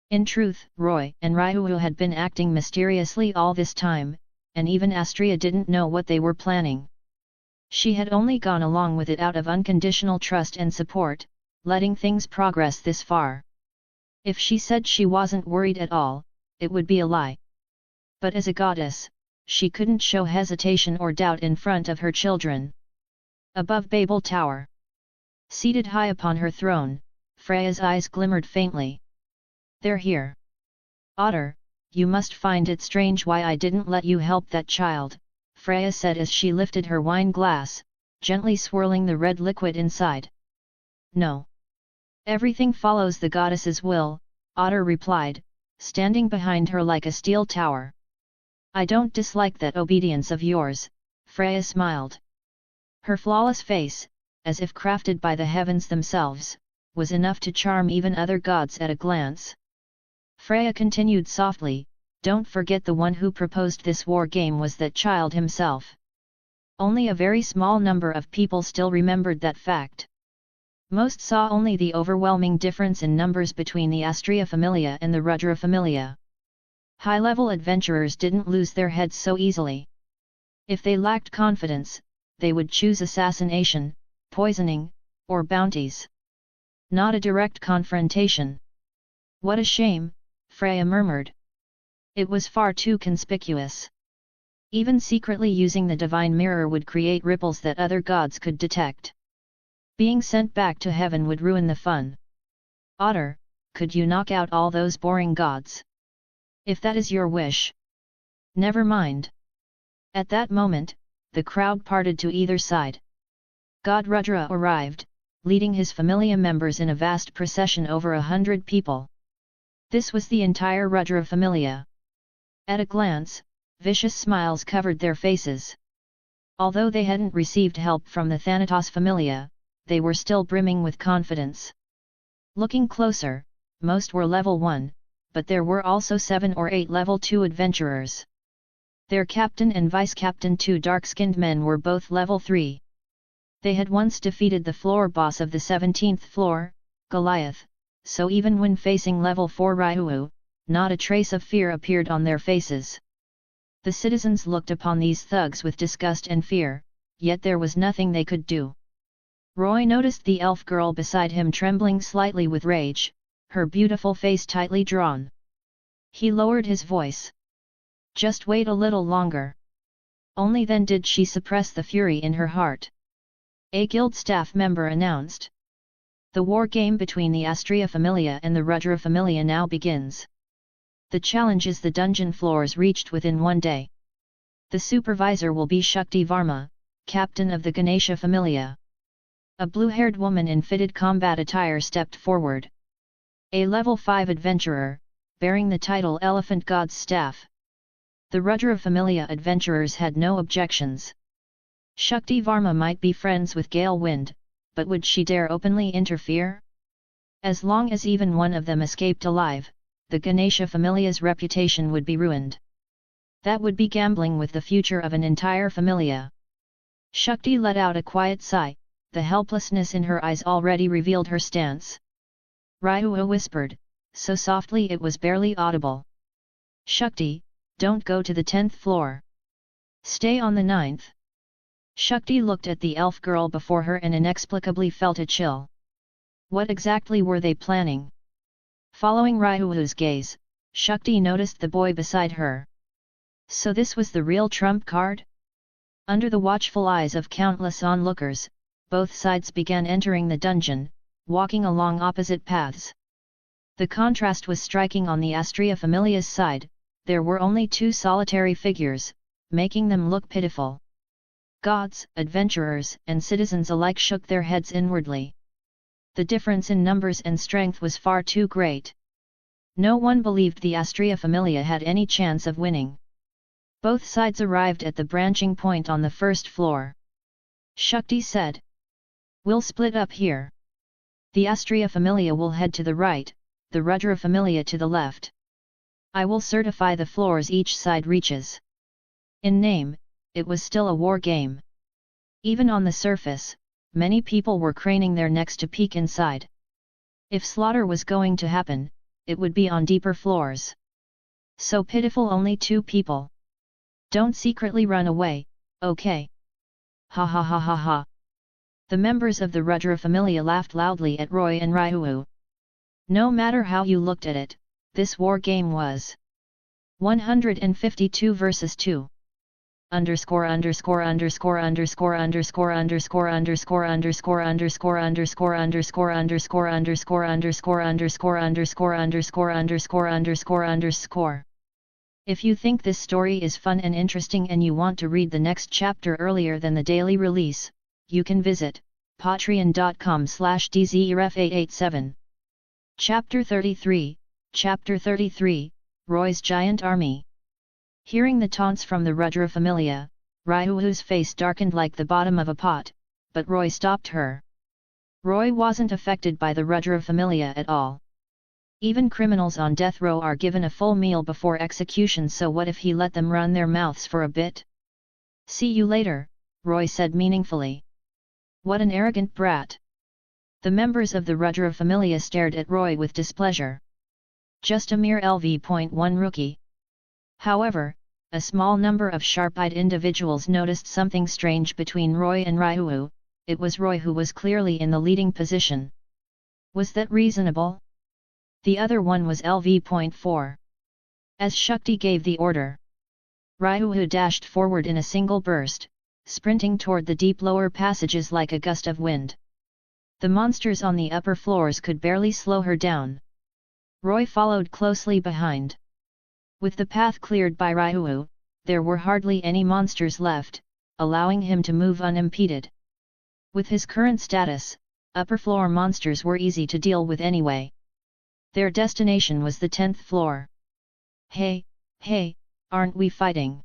In truth, Roy and Ryu had been acting mysteriously all this time, and even Astraea didn't know what they were planning. She had only gone along with it out of unconditional trust and support, letting things progress this far. If she said she wasn't worried at all, it would be a lie. But as a goddess, she couldn't show hesitation or doubt in front of her children. Above Babel Tower, seated high upon her throne, Freya's eyes glimmered faintly. They're here. Otter, you must find it strange why I didn't let you help that child, Freya said as she lifted her wine glass, gently swirling the red liquid inside. No. Everything follows the goddess's will, Otter replied, standing behind her like a steel tower. I don't dislike that obedience of yours, Freya smiled. Her flawless face, as if crafted by the heavens themselves, was enough to charm even other gods at a glance. Freya continued softly, don't forget the one who proposed this war game was that child himself. Only a very small number of people still remembered that fact. Most saw only the overwhelming difference in numbers between the Astraea Familia and the Rudra Familia. High-level adventurers didn't lose their heads so easily. If they lacked confidence, they would choose assassination, poisoning, or bounties. Not a direct confrontation. What a shame, Freya murmured. It was far too conspicuous. Even secretly using the divine mirror would create ripples that other gods could detect. Being sent back to heaven would ruin the fun. Otter, could you knock out all those boring gods? If that is your wish. Never mind. At that moment, the crowd parted to either side. God Rudra arrived, leading his Familia members in a vast procession over 100 people. This was the entire Rudra Familia. At a glance, vicious smiles covered their faces. Although they hadn't received help from the Thanatos Familia, they were still brimming with confidence. Looking closer, most were level 1, but there were also 7 or 8 level 2 adventurers. Their captain and vice-captain, 2 dark-skinned men, were both level 3. They had once defeated the floor boss of the 17th floor, Goliath, so even when facing level 4 Ryu, not a trace of fear appeared on their faces. The citizens looked upon these thugs with disgust and fear, yet there was nothing they could do. Roy noticed the elf girl beside him trembling slightly with rage, her beautiful face tightly drawn. He lowered his voice. Just wait a little longer. Only then did she suppress the fury in her heart. A guild staff member announced. The war game between the Astraea Familia and the Rudra Familia now begins. The challenge is the dungeon floors reached within 1 day. The supervisor will be Shakti Varma, captain of the Ganesha Familia. A blue-haired woman in fitted combat attire stepped forward. A level 5 adventurer, bearing the title Elephant God's Staff. The Rudra Familia adventurers had no objections. Shakti Varma might be friends with Gale Wind, but would she dare openly interfere? As long as even one of them escaped alive, the Ganesha Familia's reputation would be ruined. That would be gambling with the future of an entire familia. Shakti let out a quiet sigh, the helplessness in her eyes already revealed her stance. Ryu whispered, so softly it was barely audible. Shakti, don't go to the 10th floor. Stay on the 9th. Shakti looked at the elf girl before her and inexplicably felt a chill. What exactly were they planning? Following Ryuu's gaze, Shakti noticed the boy beside her. So this was the real trump card? Under the watchful eyes of countless onlookers, both sides began entering the dungeon, walking along opposite paths. The contrast was striking. On the Astraea Familia's side, there were only two solitary figures, making them look pitiful. Gods, adventurers, and citizens alike shook their heads inwardly. The difference in numbers and strength was far too great. No one believed the Astraea Familia had any chance of winning. Both sides arrived at the branching point on the first floor. Shakti said, "We'll split up here. The Astraea Familia will head to the right, the Rudra Familia to the left. I will certify the floors each side reaches." In name, it was still a war game. Even on the surface, many people were craning their necks to peek inside. If slaughter was going to happen, it would be on deeper floors. So pitiful, only two people. Don't secretly run away, okay? Ha ha ha ha ha. The members of the Rudra Familia laughed loudly at Roy and Ryuu. No matter how you looked at it, this war game was 152 versus 2. Underscore underscore underscore underscore underscore underscore underscore underscore underscore underscore underscore underscore underscore underscore underscore underscore underscore underscore underscore underscore. If you think this story is fun and interesting and you want to read the next chapter earlier than the daily release, you can visit patreon.com/dzeref887. Chapter 33, Chapter 33, Roy's Giant Army. Hearing the taunts from the Rudra Familia, Ryuu's face darkened like the bottom of a pot, but Roy stopped her. Roy wasn't affected by the Rudra Familia at all. Even criminals on death row are given a full meal before execution, so what if he let them run their mouths for a bit? "See you later," Roy said meaningfully. What an arrogant brat! The members of the Rudra Familia stared at Roy with displeasure. Just a mere LV.1 rookie. However, a small number of sharp-eyed individuals noticed something strange between Roy and Ryuu. It was Roy who was clearly in the leading position. Was that reasonable? The other one was LV.4. As Shakti gave the order, Ryuu dashed forward in a single burst, sprinting toward the deep lower passages like a gust of wind. The monsters on the upper floors could barely slow her down. Roy followed closely behind. With the path cleared by Ryuu, there were hardly any monsters left, allowing him to move unimpeded. With his current status, upper floor monsters were easy to deal with anyway. Their destination was the 10th floor. Hey, aren't we fighting?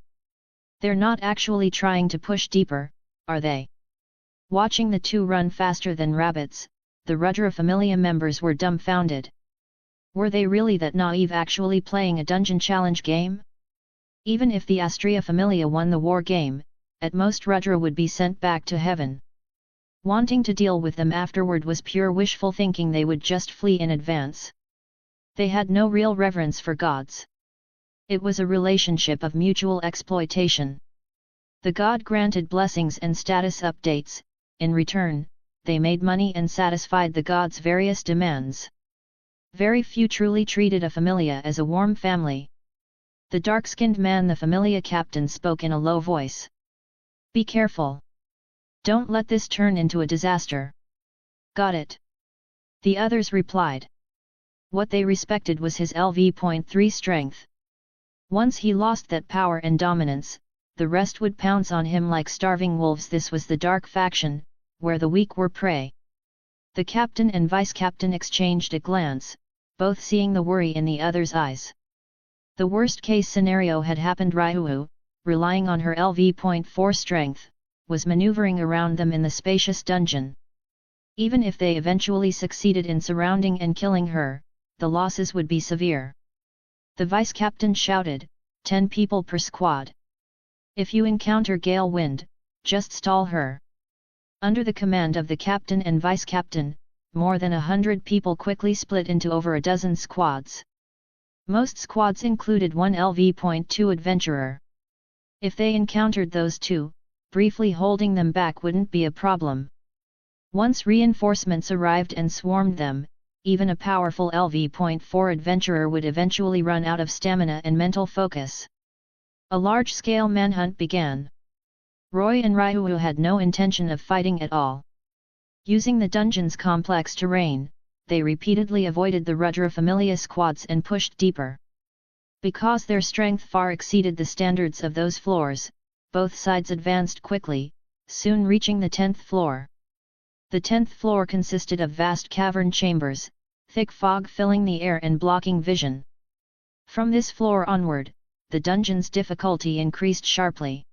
They're not actually trying to push deeper, are they? Watching the two run faster than rabbits, the Rudra Familia members were dumbfounded. Were they really that naive, actually playing a dungeon challenge game? Even if the Astraea Familia won the war game, at most Rudra would be sent back to heaven. Wanting to deal with them afterward was pure wishful thinking. They would just flee in advance. They had no real reverence for gods. It was a relationship of mutual exploitation. The god granted blessings and status updates. In return, they made money and satisfied the god's various demands. Very few truly treated a familia as a warm family. The dark-skinned man, the familia captain, spoke in a low voice. "Be careful. Don't let this turn into a disaster." "Got it." The others replied. What they respected was his LV.3 strength. Once he lost that power and dominance, the rest would pounce on him like starving wolves. This was the dark faction, where the weak were prey. The captain and vice-captain exchanged a glance, both seeing the worry in the other's eyes. The worst-case scenario had happened. Ryuu, relying on her LV.4 strength, was maneuvering around them in the spacious dungeon. Even if they eventually succeeded in surrounding and killing her, the losses would be severe. The vice-captain shouted, 10 people per squad. If you encounter gale wind, just stall her. Under the command of the captain and vice-captain, more than 100 people quickly split into over a dozen squads. Most squads included one LV.2 adventurer. If they encountered those two, briefly holding them back wouldn't be a problem. Once reinforcements arrived and swarmed them, even a powerful LV.4 adventurer would eventually run out of stamina and mental focus. A large-scale manhunt began. Roy and Ryu had no intention of fighting at all. Using the dungeon's complex terrain, they repeatedly avoided the Rudra Familia squads and pushed deeper. Because their strength far exceeded the standards of those floors, both sides advanced quickly, soon reaching the 10th floor. The 10th floor consisted of vast cavern chambers, thick fog filling the air and blocking vision. From this floor onward, the dungeon's difficulty increased sharply.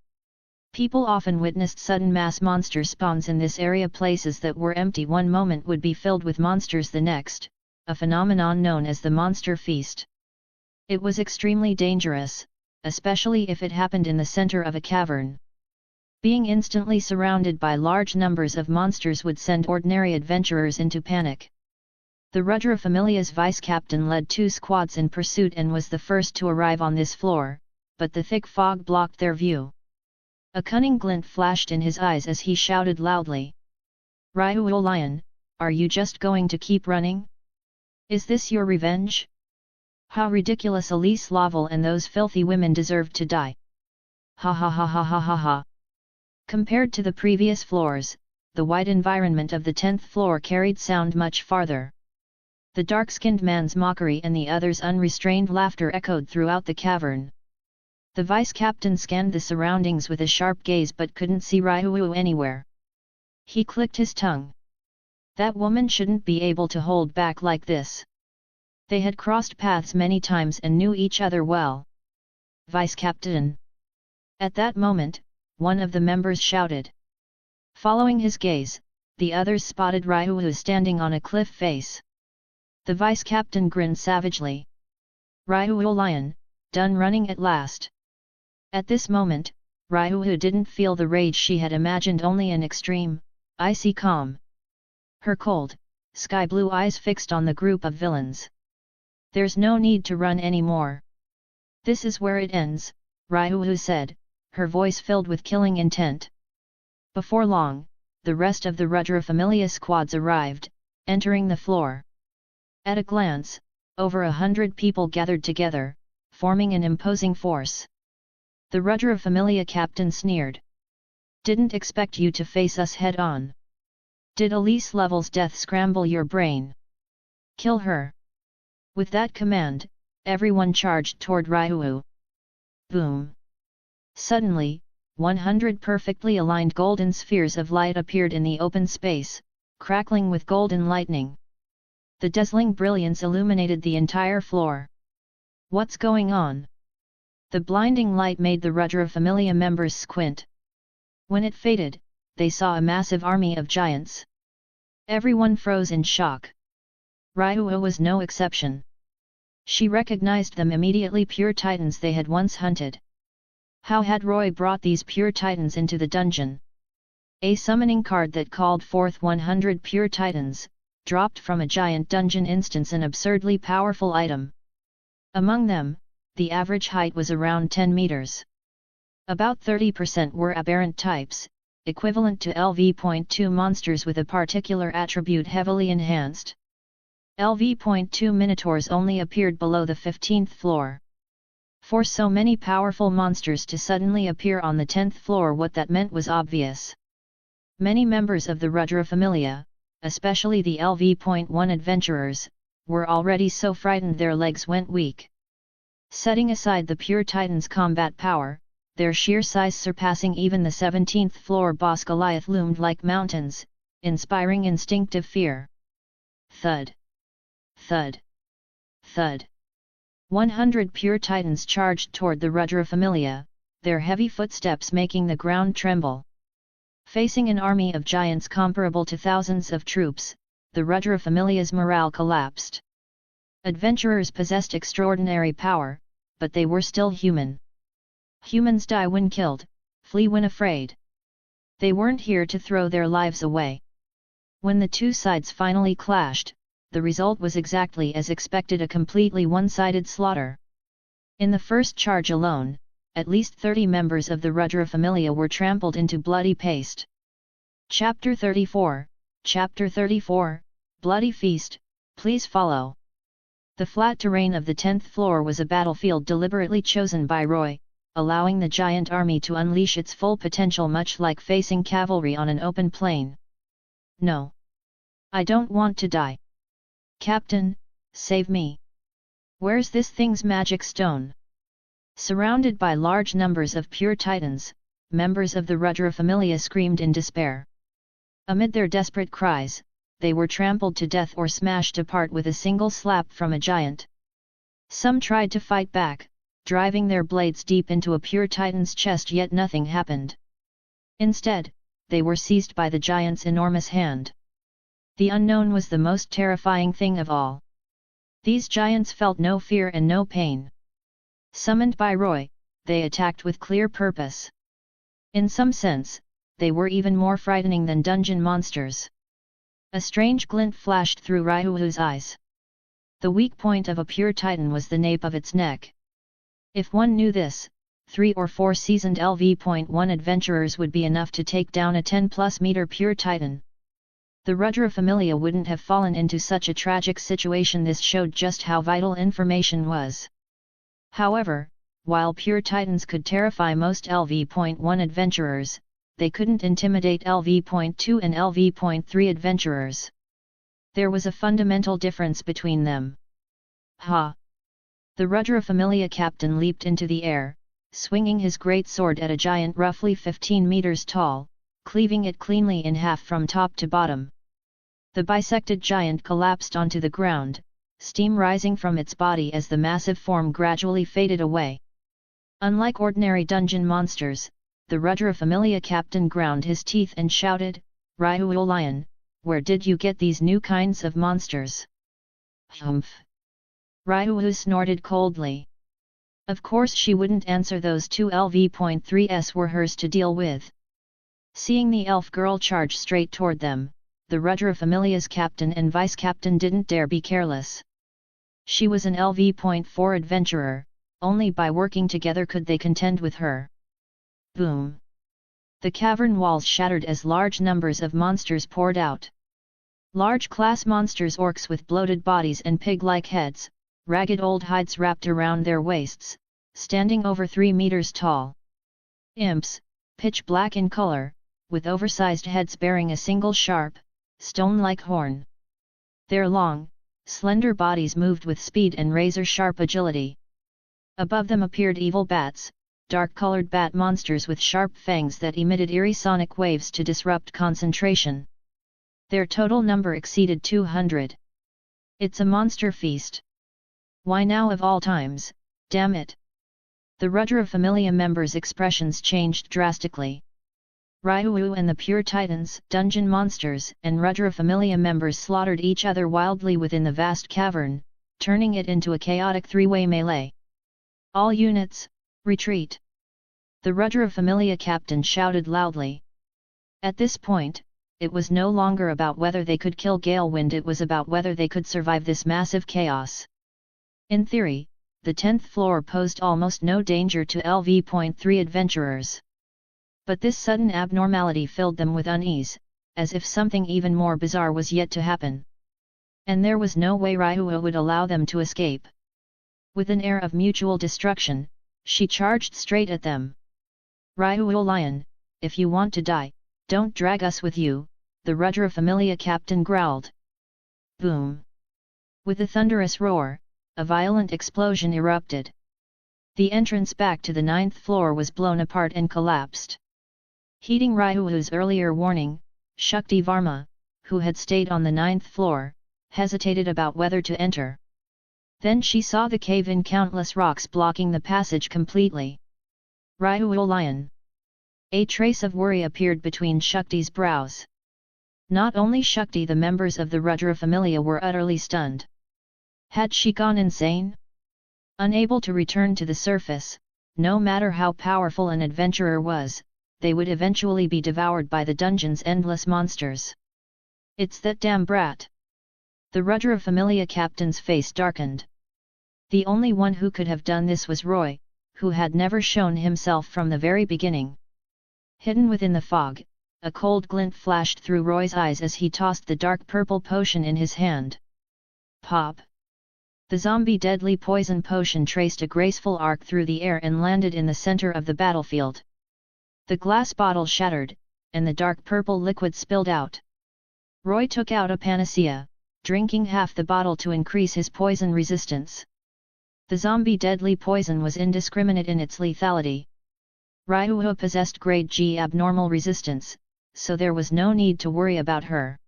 People often witnessed sudden mass monster spawns in this area. Places that were empty one moment would be filled with monsters the next, a phenomenon known as the monster feast. It was extremely dangerous, especially if it happened in the center of a cavern. Being instantly surrounded by large numbers of monsters would send ordinary adventurers into panic. The Rudra Familia's vice-captain led 2 squads in pursuit and was the first to arrive on this floor, but the thick fog blocked their view. A cunning glint flashed in his eyes as he shouted loudly. "Ryu Lion, are you just going to keep running? Is this your revenge? How ridiculous! Elise Laval and those filthy women deserved to die. Ha ha ha ha ha ha ha." Compared to the previous floors, the wide environment of the 10th floor carried sound much farther. The dark-skinned man's mockery and the others' unrestrained laughter echoed throughout the cavern. The vice-captain scanned the surroundings with a sharp gaze but couldn't see Ryu anywhere. He clicked his tongue. That woman shouldn't be able to hold back like this. They had crossed paths many times and knew each other well. "Vice-captain!" At that moment, one of the members shouted. Following his gaze, the others spotted Ryu standing on a cliff face. The vice-captain grinned savagely. "Ryu Lion, done running at last." At this moment, Ryu didn't feel the rage she had imagined, only an extreme, icy calm. Her cold, sky-blue eyes fixed on the group of villains. "There's no need to run anymore. This is where it ends," Ryu said, her voice filled with killing intent. Before long, the rest of the Rudra Familia squads arrived, entering the floor. At a glance, over 100 people gathered together, forming an imposing force. The Rudra Familia captain sneered. "Didn't expect you to face us head-on. Did Elise Laval's death scramble your brain? Kill her!" With that command, everyone charged toward Ryu. Boom! Suddenly, 100 perfectly aligned golden spheres of light appeared in the open space, crackling with golden lightning. The dazzling brilliance illuminated the entire floor. "What's going on?" The blinding light made the Rudra Familia members squint. When it faded, they saw a massive army of giants. Everyone froze in shock. Ryu was no exception. She recognized them immediately, pure titans they had once hunted. How had Roy brought these pure titans into the dungeon? A summoning card that called forth 100 pure titans, dropped from a giant dungeon instance, an absurdly powerful item. Among them, the average height was around 10 meters. About 30% were aberrant types, equivalent to LV.2 monsters with a particular attribute heavily enhanced. LV.2 minotaurs only appeared below the 15th floor. For so many powerful monsters to suddenly appear on the 10th floor, what that meant was obvious. Many members of the Rudra Familia, especially the LV.1 adventurers, were already so frightened their legs went weak. Setting aside the pure titans' combat power, their sheer size surpassing even the 17th floor boss Goliath loomed like mountains, inspiring instinctive fear. Thud! Thud! Thud! 100 pure titans charged toward the Rudra Familia, their heavy footsteps making the ground tremble. Facing an army of giants comparable to thousands of troops, the Rudra Familia's morale collapsed. Adventurers possessed extraordinary power, but they were still human. Humans die when killed, flee when afraid. They weren't here to throw their lives away. When the two sides finally clashed, the result was exactly as expected, a completely one-sided slaughter. In the first charge alone, at least 30 members of the Rudra Familia were trampled into bloody paste. Chapter 34, Chapter 34, Bloody Feast, please follow. The flat terrain of the 10th floor was a battlefield deliberately chosen by Roy, allowing the giant army to unleash its full potential, much like facing cavalry on an open plain. No. I don't want to die. Captain, save me. Where's this thing's magic stone? Surrounded by large numbers of pure titans, members of the Rudra Familia screamed in despair. Amid their desperate cries, they were trampled to death or smashed apart with a single slap from a giant. Some tried to fight back, driving their blades deep into a pure titan's chest, yet nothing happened. Instead, they were seized by the giant's enormous hand. The unknown was the most terrifying thing of all. These giants felt no fear and no pain. Summoned by Roy, they attacked with clear purpose. In some sense, they were even more frightening than dungeon monsters. A strange glint flashed through Ryuu's eyes. The weak point of a pure titan was the nape of its neck. If one knew this, 3 or 4 seasoned LV.1 adventurers would be enough to take down a 10+ meter pure titan. The Rudra Familia wouldn't have fallen into such a tragic situation. This showed just how vital information was. However, while pure titans could terrify most LV.1 adventurers, they couldn't intimidate LV.2 and LV.3 adventurers. There was a fundamental difference between them. Ha! The Rudra Familia captain leaped into the air, swinging his great sword at a giant roughly 15 meters tall, cleaving it cleanly in half from top to bottom. The bisected giant collapsed onto the ground, steam rising from its body as the massive form gradually faded away. Unlike ordinary dungeon monsters, the Rudra Familia captain ground his teeth and shouted, "Ryu Lion, where did you get these new kinds of monsters?" Humph! Ryu snorted coldly. Of course she wouldn't answer. Those 2 LV.3s were hers to deal with. Seeing the elf girl charge straight toward them, the Rudra Familia's captain and vice-captain didn't dare be careless. She was an LV.4 adventurer, only by working together could they contend with her. Boom! The cavern walls shattered as large numbers of monsters poured out. Large class monsters, orcs with bloated bodies and pig-like heads, ragged old hides wrapped around their waists, standing over 3 meters tall. Imps, pitch black in color, with oversized heads bearing a single sharp, stone-like horn. Their long, slender bodies moved with speed and razor-sharp agility. Above them appeared evil bats, dark-colored bat monsters with sharp fangs that emitted eerie sonic waves to disrupt concentration. Their total number exceeded 200. It's a monster feast. Why now of all times, damn it! The Rudra Familia members' expressions changed drastically. Ryu and the Pure Titans, dungeon monsters, and Rudra Familia members slaughtered each other wildly within the vast cavern, turning it into a chaotic three-way melee. All units, retreat! The Rudra Familia captain shouted loudly. At this point, it was no longer about whether they could kill Galewind, it was about whether they could survive this massive chaos. In theory, the 10th floor posed almost no danger to LV.3 adventurers. But this sudden abnormality filled them with unease, as if something even more bizarre was yet to happen. And there was no way Ryu would allow them to escape. With an air of mutual destruction, she charged straight at them. "Ryu Lion, if you want to die, don't drag us with you," the Rudra Familia captain growled. Boom! With a thunderous roar, a violent explosion erupted. The entrance back to the 9th floor was blown apart and collapsed. Heeding Ryu's earlier warning, Shakti Varma, who had stayed on the 9th floor, hesitated about whether to enter. Then she saw the cave-in, countless rocks blocking the passage completely. "Ryu Lion." A trace of worry appeared between Shakti's brows. Not only Shakti, the members of the Rudra Familia were utterly stunned. Had she gone insane? Unable to return to the surface, no matter how powerful an adventurer was, they would eventually be devoured by the dungeon's endless monsters. "It's that damn brat!" The Rudra Familia captain's face darkened. The only one who could have done this was Roy, who had never shown himself from the very beginning. Hidden within the fog, a cold glint flashed through Roy's eyes as he tossed the dark purple potion in his hand. Pop! The zombie deadly poison potion traced a graceful arc through the air and landed in the center of the battlefield. The glass bottle shattered, and the dark purple liquid spilled out. Roy took out a panacea, drinking half the bottle to increase his poison resistance. The zombie deadly poison was indiscriminate in its lethality. Ryuho possessed grade G abnormal resistance, so there was no need to worry about her.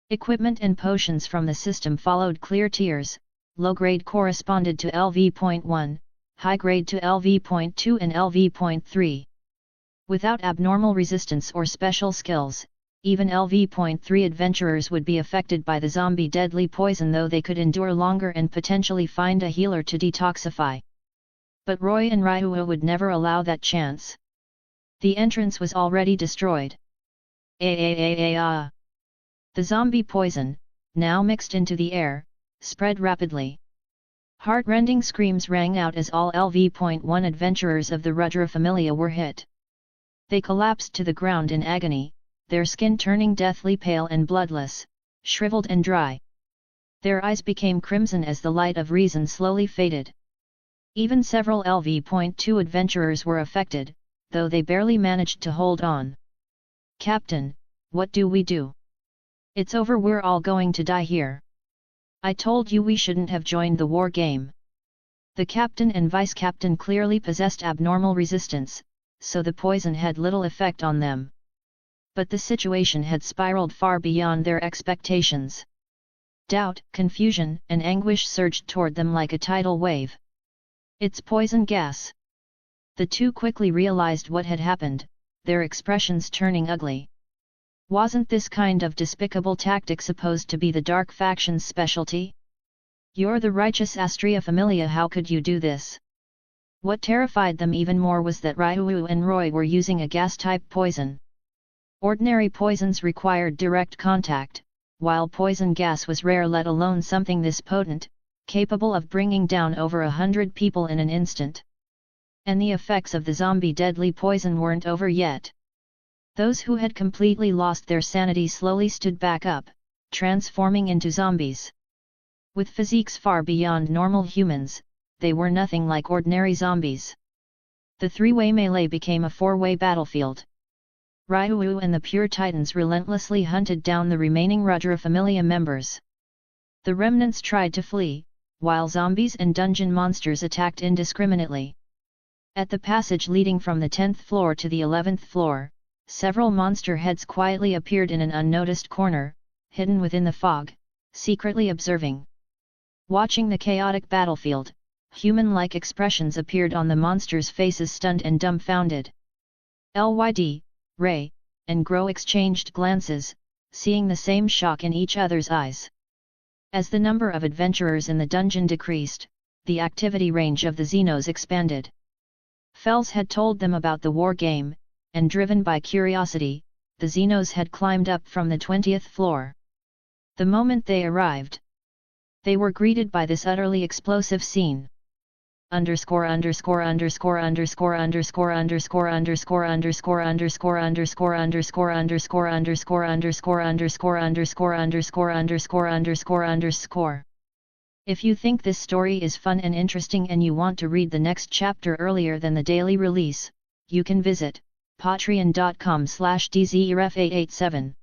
Equipment and potions from the system followed clear tiers. Low grade corresponded to LV.1, high grade to LV.2 and LV.3. Without abnormal resistance or special skills, even LV.3 adventurers would be affected by the zombie deadly poison, though they could endure longer and potentially find a healer to detoxify. But Roy and Ryuho would never allow that chance. The entrance was already destroyed. The zombie poison, now mixed into the air, spread rapidly. Heart-rending screams rang out as all LV.1 adventurers of the Astraea Familia were hit. They collapsed to the ground in agony, their skin turning deathly pale and bloodless, shriveled and dry. Their eyes became crimson as the light of reason slowly faded. Even several LV.2 adventurers were affected, though they barely managed to hold on. "Captain, what do we do? It's over, we're all going to die here. I told you we shouldn't have joined the war game." The captain and vice-captain clearly possessed abnormal resistance, so the poison had little effect on them. But the situation had spiraled far beyond their expectations. Doubt, confusion, and anguish surged toward them like a tidal wave. "It's poison gas." The two quickly realized what had happened, their expressions turning ugly. Wasn't this kind of despicable tactic supposed to be the dark faction's specialty? "You're the righteous Astraea Familia, how could you do this?" What terrified them even more was that Ryuho and Roy were using a gas-type poison. Ordinary poisons required direct contact, while poison gas was rare, let alone something this potent, capable of bringing down over 100 people in an instant. And the effects of the zombie deadly poison weren't over yet. Those who had completely lost their sanity slowly stood back up, transforming into zombies. With physiques far beyond normal humans, they were nothing like ordinary zombies. The three-way melee became a four-way battlefield. Ryuho and the Pure Titans relentlessly hunted down the remaining Astraea Familia members. The remnants tried to flee, while zombies and dungeon monsters attacked indiscriminately. At the passage leading from the 10th floor to the 11th floor, several monster heads quietly appeared in an unnoticed corner, hidden within the fog, secretly observing. Watching the chaotic battlefield, human-like expressions appeared on the monsters' faces, stunned and dumbfounded. Lyd, Ray, and Gro exchanged glances, seeing the same shock in each other's eyes. As the number of adventurers in the dungeon decreased, the activity range of the Xenos expanded. Fells had told them about the war game, and driven by curiosity, the Xenos had climbed up from the 20th floor. The moment they arrived, they were greeted by this utterly explosive scene. Underscore underscore underscore underscore underscore underscore underscore underscore underscore underscore underscore underscore underscore underscore underscore underscore underscore underscore underscore underscore. If you think this story is fun and interesting and you want to read the next chapter earlier than the daily release, you can visit patreon.com/dzeref887.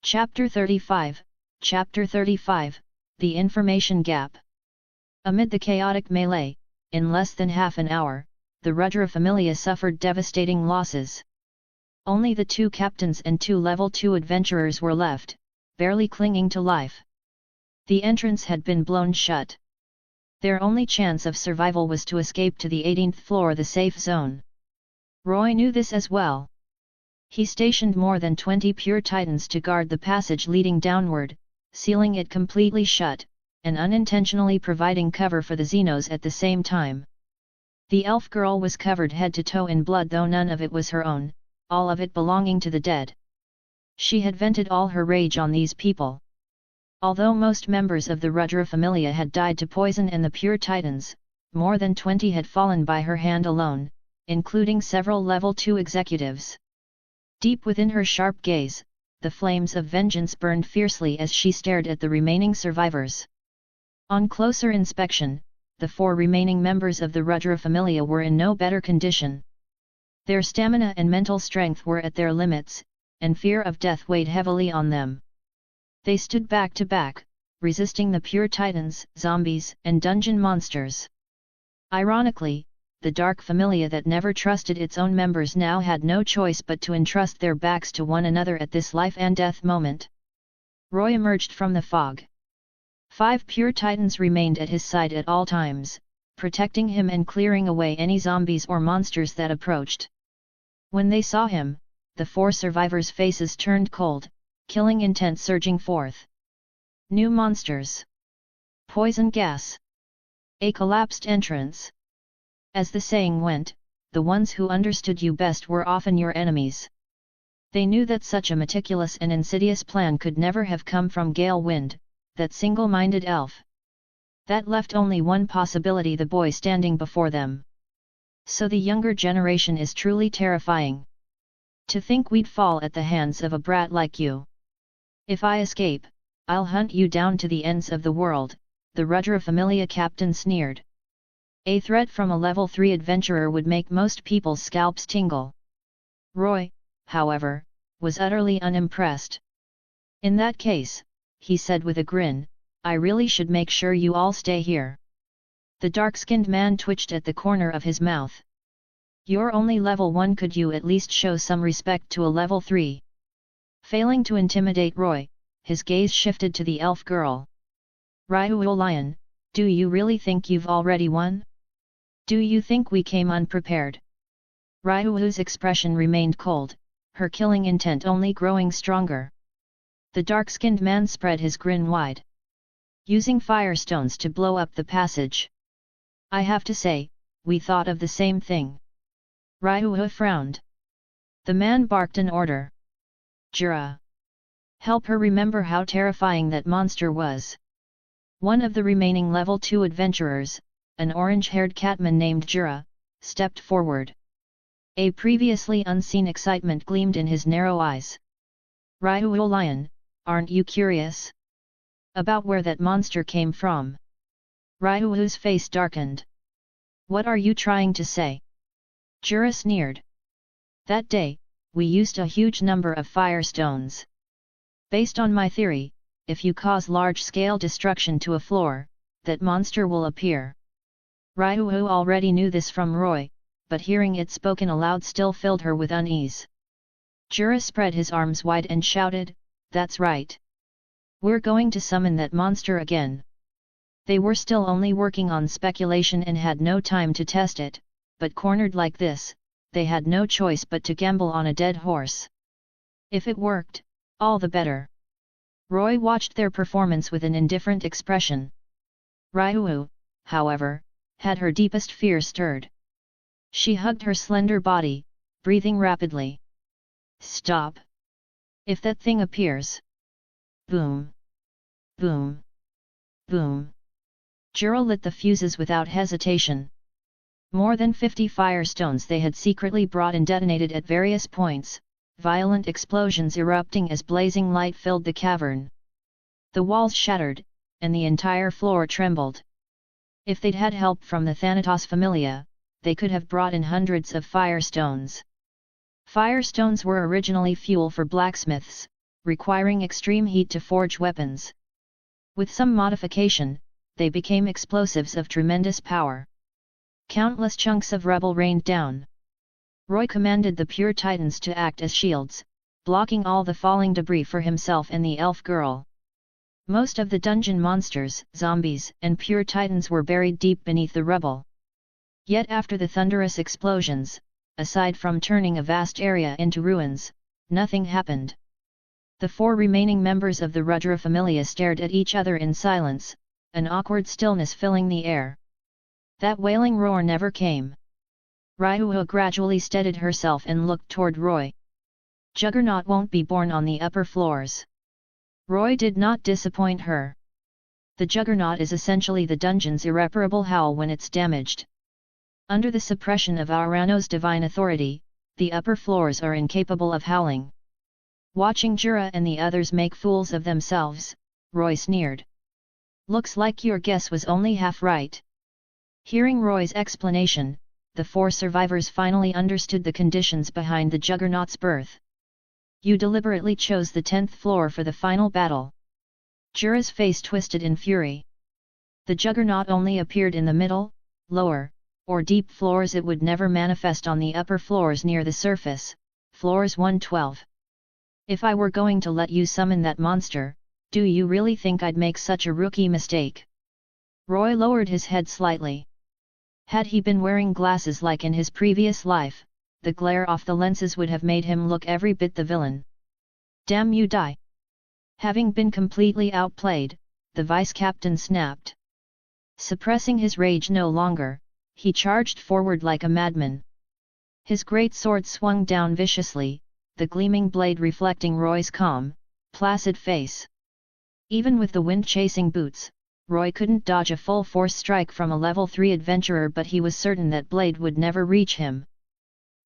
Chapter 35, Chapter 35, The Information Gap. Amid the chaotic melee, in less than half an hour, the Astraea Familia suffered devastating losses. Only the two captains and two level 2 adventurers were left, barely clinging to life. The entrance had been blown shut. Their only chance of survival was to escape to the 18th floor, the safe zone. Roy knew this as well. He stationed more than 20 Pure Titans to guard the passage leading downward, sealing it completely shut, and unintentionally providing cover for the Xenos at the same time. The elf girl was covered head to toe in blood, though none of it was her own, all of it belonging to the dead. She had vented all her rage on these people. Although most members of the Astraea Familia had died to poison and the Pure Titans, more than 20 had fallen by her hand alone, including several level 2 executives. Deep within her sharp gaze, the flames of vengeance burned fiercely as she stared at the remaining survivors. On closer inspection, the 4 remaining members of the Astraea Familia were in no better condition. Their stamina and mental strength were at their limits, and fear of death weighed heavily on them. They stood back to back, resisting the pure titans, zombies, and dungeon monsters. Ironically, the dark familia that never trusted its own members now had no choice but to entrust their backs to one another at this life and death moment. Roy emerged from the fog. 5 pure titans remained at his side at all times, protecting him and clearing away any zombies or monsters that approached. When they saw him, the 4 survivors' faces turned cold, killing intent surging forth. New monsters. Poison gas. A collapsed entrance. As the saying went, the ones who understood you best were often your enemies. They knew that such a meticulous and insidious plan could never have come from Gale Wind, that single-minded elf. That left only one possibility: the boy standing before them. So the younger generation is truly terrifying. To think we'd fall at the hands of a brat like you. If I escape, I'll hunt you down to the ends of the world, the Astraea Familia captain sneered. A threat from a level 3 adventurer would make most people's scalps tingle. Roy, however, was utterly unimpressed. In that case, he said with a grin, I really should make sure you all stay here. The dark-skinned man twitched at the corner of his mouth. You're only level 1, could you at least show some respect to a level 3? Failing to intimidate Roy, his gaze shifted to the elf girl. Ryuo Lion, do you really think you've already won? Do you think we came unprepared? Ryuo's expression remained cold, her killing intent only growing stronger. The dark-skinned man spread his grin wide. Using firestones to blow up the passage. I have to say, we thought of the same thing. Ryuo frowned. The man barked an order. Jura. Help her remember how terrifying that monster was. One of the remaining level 2 adventurers, an orange-haired catman named Jura, stepped forward. A previously unseen excitement gleamed in his narrow eyes. Ryuo Lion, aren't you curious? About where that monster came from? Ryuo's face darkened. What are you trying to say? Jura sneered. That day, we used a huge number of firestones. Based on my theory, if you cause large-scale destruction to a floor, that monster will appear. Ryuo already knew this from Roy, but hearing it spoken aloud still filled her with unease. Jura spread his arms wide and shouted, that's right. We're going to summon that monster again. They were still only working on speculation and had no time to test it, but cornered like this, they had no choice but to gamble on a dead horse. If it worked, all the better. Roy watched their performance with an indifferent expression. Ryuo, however, had her deepest fear stirred. She hugged her slender body, breathing rapidly. Stop! If that thing appears... Boom! Boom! Boom! Jura lit the fuses without hesitation. More than 50 firestones they had secretly brought and detonated at various points, violent explosions erupting as blazing light filled the cavern. The walls shattered, and the entire floor trembled. If they'd had help from the Thanatos Familia, they could have brought in hundreds of firestones. Firestones were originally fuel for blacksmiths, requiring extreme heat to forge weapons. With some modification, they became explosives of tremendous power. Countless chunks of rubble rained down. Roy commanded the pure titans to act as shields, blocking all the falling debris for himself and the elf girl. Most of the dungeon monsters, zombies, and pure titans were buried deep beneath the rubble. Yet after the thunderous explosions, aside from turning a vast area into ruins, nothing happened. The 4 remaining members of the Astraea Familia stared at each other in silence, an awkward stillness filling the air. That wailing roar never came. Ryuo gradually steadied herself and looked toward Roy. Juggernaut won't be born on the upper floors. Roy did not disappoint her. The Juggernaut is essentially the dungeon's irreparable howl when it's damaged. Under the suppression of Arano's divine authority, the upper floors are incapable of howling. Watching Jura and the others make fools of themselves, Roy sneered. Looks like your guess was only half right. Hearing Roy's explanation, the 4 survivors finally understood the conditions behind the Juggernaut's berth. You deliberately chose the 10th floor for the final battle. Jura's face twisted in fury. The Juggernaut only appeared in the middle, lower, or deep floors. It would never manifest on the upper floors near the surface, floors 112. If I were going to let you summon that monster, do you really think I'd make such a rookie mistake? Roy lowered his head slightly. Had he been wearing glasses like in his previous life, the glare off the lenses would have made him look every bit the villain. Damn you, die! Having been completely outplayed, the vice-captain snapped. Suppressing his rage no longer, he charged forward like a madman. His great sword swung down viciously, the gleaming blade reflecting Roy's calm, placid face. Even with the wind-chasing boots, Roy couldn't dodge a full-force strike from a level 3 adventurer, but he was certain that blade would never reach him.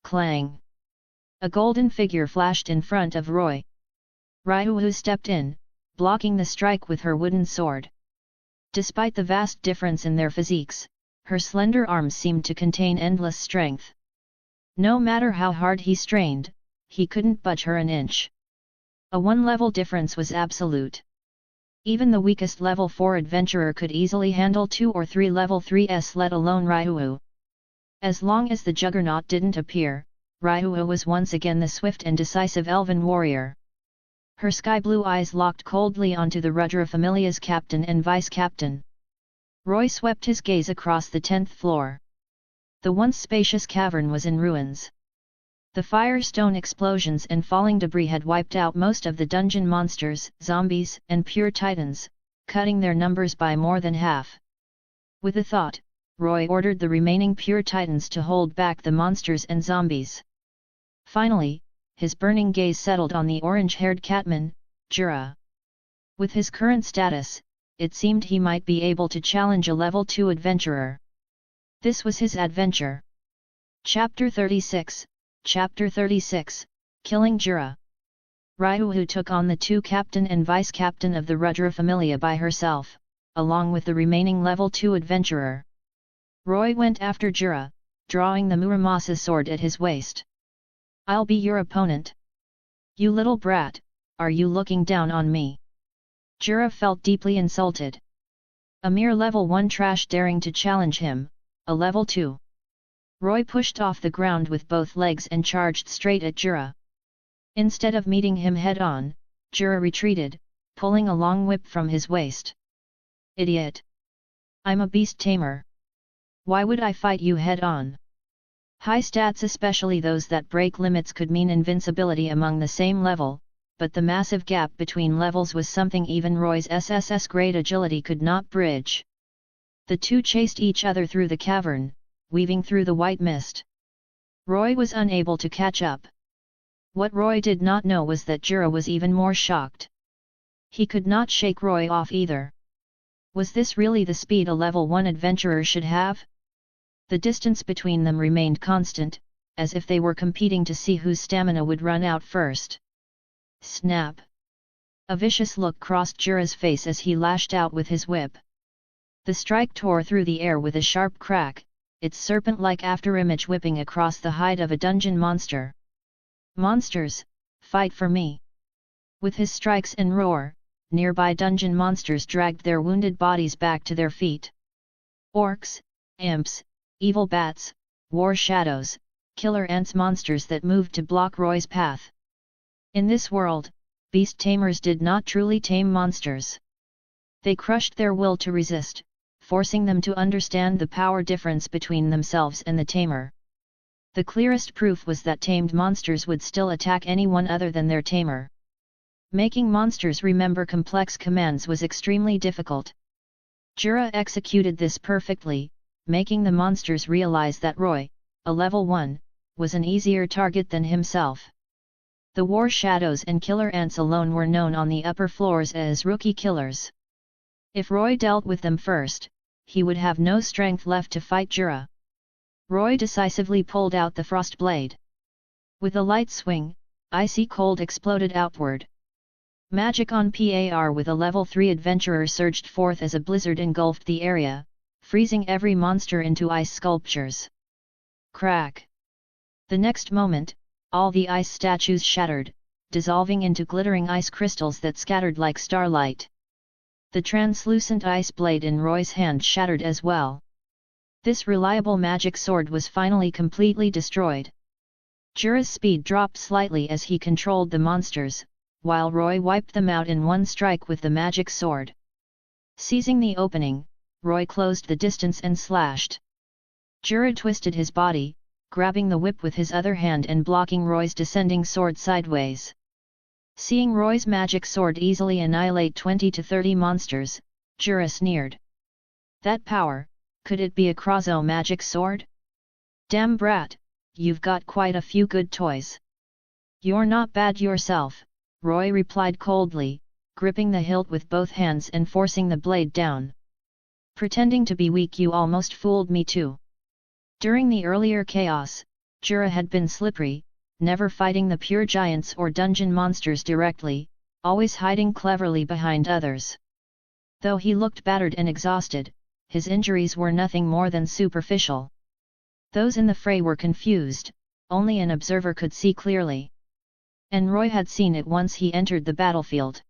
Clang! A golden figure flashed in front of Roy. Ryuhu stepped in, blocking the strike with her wooden sword. Despite the vast difference in their physiques, her slender arms seemed to contain endless strength. No matter how hard he strained, he couldn't budge her an inch. A 1-level difference was absolute. Even the weakest level 4 adventurer could easily handle 2 or 3 level 3s, let alone Ryuhu. As long as the Juggernaut didn't appear, Ryuhu was once again the swift and decisive elven warrior. Her sky-blue eyes locked coldly onto the Astraea Familia's captain and vice-captain. Roy swept his gaze across the 10th floor. The once spacious cavern was in ruins. The firestone explosions and falling debris had wiped out most of the dungeon monsters, zombies, and pure titans, cutting their numbers by more than half. With a thought, Roy ordered the remaining pure titans to hold back the monsters and zombies. Finally, his burning gaze settled on the orange-haired catman, Jura. With his current status, it seemed he might be able to challenge a level 2 adventurer. This was his adventure. Chapter 36, Killing Jura. Ryuhu took on the 2 captain and vice-captain of the Astraea Familia by herself, along with the remaining level 2 adventurer. Roy went after Jura, drawing the Muramasa sword at his waist. I'll be your opponent. You little brat, are you looking down on me? Jura felt deeply insulted. A mere level 1 trash daring to challenge him, a level 2. Roy pushed off the ground with both legs and charged straight at Jura. Instead of meeting him head-on, Jura retreated, pulling a long whip from his waist. Idiot! I'm a beast tamer. Why would I fight you head-on? High stats, especially those that break limits, could mean invincibility among the same level, but the massive gap between levels was something even Roy's SSS grade agility could not bridge. The 2 chased each other through the cavern, weaving through the white mist. Roy was unable to catch up. What Roy did not know was that Jura was even more shocked. He could not shake Roy off either. Was this really the speed a level 1 adventurer should have? The distance between them remained constant, as if they were competing to see whose stamina would run out first. Snap! A vicious look crossed Jura's face as he lashed out with his whip. The strike tore through the air with a sharp crack, its serpent-like afterimage whipping across the hide of a dungeon monster. Monsters, fight for me! With his strikes and roar, nearby dungeon monsters dragged their wounded bodies back to their feet. Orcs, imps, evil bats, war shadows, killer ants, monsters that moved to block Roy's path. In this world, beast tamers did not truly tame monsters. They crushed their will to resist, forcing them to understand the power difference between themselves and the tamer. The clearest proof was that tamed monsters would still attack anyone other than their tamer. Making monsters remember complex commands was extremely difficult. Jura executed this perfectly, making the monsters realize that Roy, a level 1, was an easier target than himself. The war shadows and killer ants alone were known on the upper floors as rookie killers. If Roy dealt with them first, he would have no strength left to fight Jura. Roy decisively pulled out the frost blade. With a light swing, icy cold exploded outward. Magic on par with a level 3 adventurer surged forth as a blizzard engulfed the area, freezing every monster into ice sculptures. Crack! The next moment, all the ice statues shattered, dissolving into glittering ice crystals that scattered like starlight. The translucent ice blade in Roy's hand shattered as well. This reliable magic sword was finally completely destroyed. Jura's speed dropped slightly as he controlled the monsters, while Roy wiped them out in one strike with the magic sword. Seizing the opening, Roy closed the distance and slashed. Jura twisted his body, grabbing the whip with his other hand and blocking Roy's descending sword sideways. Seeing Roy's magic sword easily annihilate 20 to 30 monsters, Jura sneered. That power, could it be a Krazo magic sword? Damn brat, you've got quite a few good toys. You're not bad yourself, Roy replied coldly, gripping the hilt with both hands and forcing the blade down. Pretending to be weak, you almost fooled me too. During the earlier chaos, Jura had been slippery, never fighting the pure giants or dungeon monsters directly, always hiding cleverly behind others. Though he looked battered and exhausted, his injuries were nothing more than superficial. Those in the fray were confused, only an observer could see clearly. And Roy had seen it once he entered the battlefield.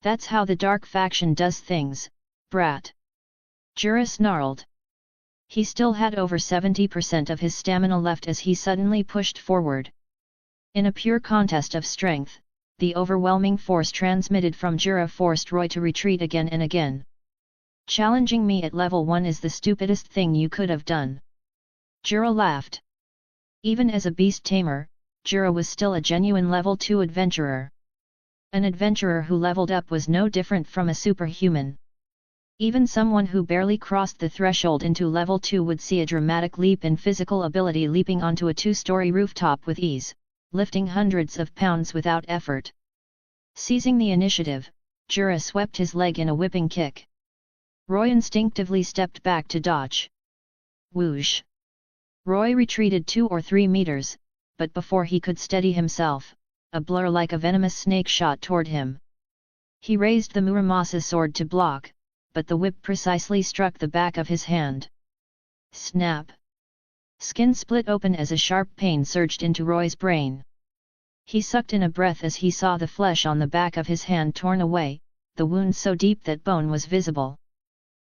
That's how the dark faction does things, brat. Jura snarled. He still had over 70% of his stamina left as he suddenly pushed forward. In a pure contest of strength, the overwhelming force transmitted from Jura forced Roy to retreat again and again. Challenging me at level 1 is the stupidest thing you could have done. Jura laughed. Even as a beast tamer, Jura was still a genuine level 2 adventurer. An adventurer who leveled up was no different from a superhuman. Even someone who barely crossed the threshold into level 2 would see a dramatic leap in physical ability, leaping onto a 2-story rooftop with ease, lifting hundreds of pounds without effort. Seizing the initiative, Jura swept his leg in a whipping kick. Roy instinctively stepped back to dodge. Whoosh! Roy retreated 2 or 3 meters, but before he could steady himself, a blur like a venomous snake shot toward him. He raised the Muramasa sword to block, but the whip precisely struck the back of his hand. Snap! Skin split open as a sharp pain surged into Roy's brain. He sucked in a breath as he saw the flesh on the back of his hand torn away, the wound so deep that bone was visible.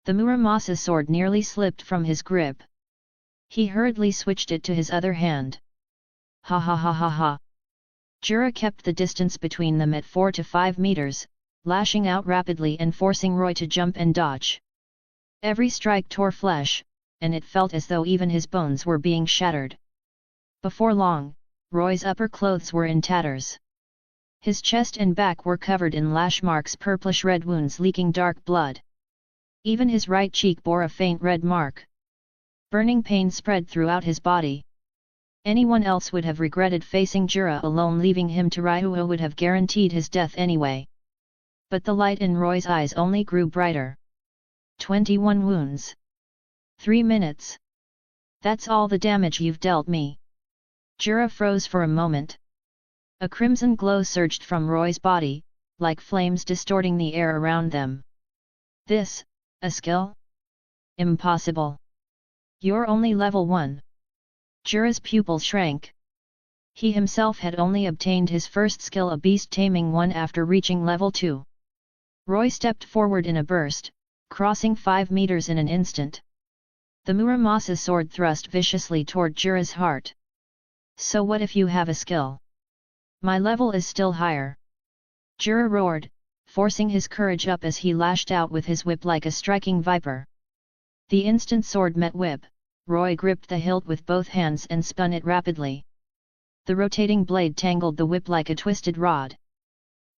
The Muramasa sword nearly slipped from his grip. He hurriedly switched it to his other hand. Ha ha ha ha ha! Jura kept the distance between them at 4 to 5 meters, lashing out rapidly and forcing Roy to jump and dodge. Every strike tore flesh, and it felt as though even his bones were being shattered. Before long, Roy's upper clothes were in tatters. His chest and back were covered in lash marks, purplish-red wounds leaking dark blood. Even his right cheek bore a faint red mark. Burning pain spread throughout his body. Anyone else would have regretted facing Jura alone, leaving him to Ryuo would have guaranteed his death anyway. But the light in Roy's eyes only grew brighter. 21 wounds. 3 minutes. That's all the damage you've dealt me. Jura froze for a moment. A crimson glow surged from Roy's body, like flames distorting the air around them. This, a skill? Impossible. You're only level 1. Jura's pupil shrank. He himself had only obtained his first skill, a beast taming one, after reaching level 2. Roy stepped forward in a burst, crossing 5 meters in an instant. The Muramasa sword thrust viciously toward Jura's heart. So what if you have a skill? My level is still higher. Jura roared, forcing his courage up as he lashed out with his whip like a striking viper. The instant sword met whip, Roy gripped the hilt with both hands and spun it rapidly. The rotating blade tangled the whip like a twisted rod.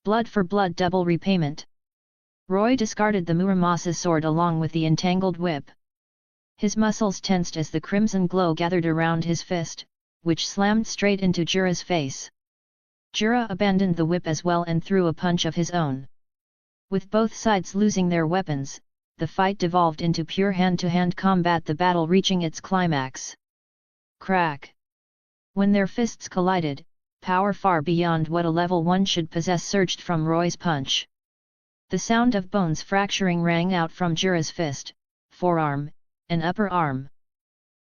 Blood for blood, double repayment. Roy discarded the Muramasa sword along with the entangled whip. His muscles tensed as the crimson glow gathered around his fist, which slammed straight into Jura's face. Jura abandoned the whip as well and threw a punch of his own. With both sides losing their weapons, the fight devolved into pure hand-to-hand combat, the battle reaching its climax. Crack! When their fists collided, power far beyond what a level 1 should possess surged from Roy's punch. The sound of bones fracturing rang out from Jura's fist, forearm, and upper arm.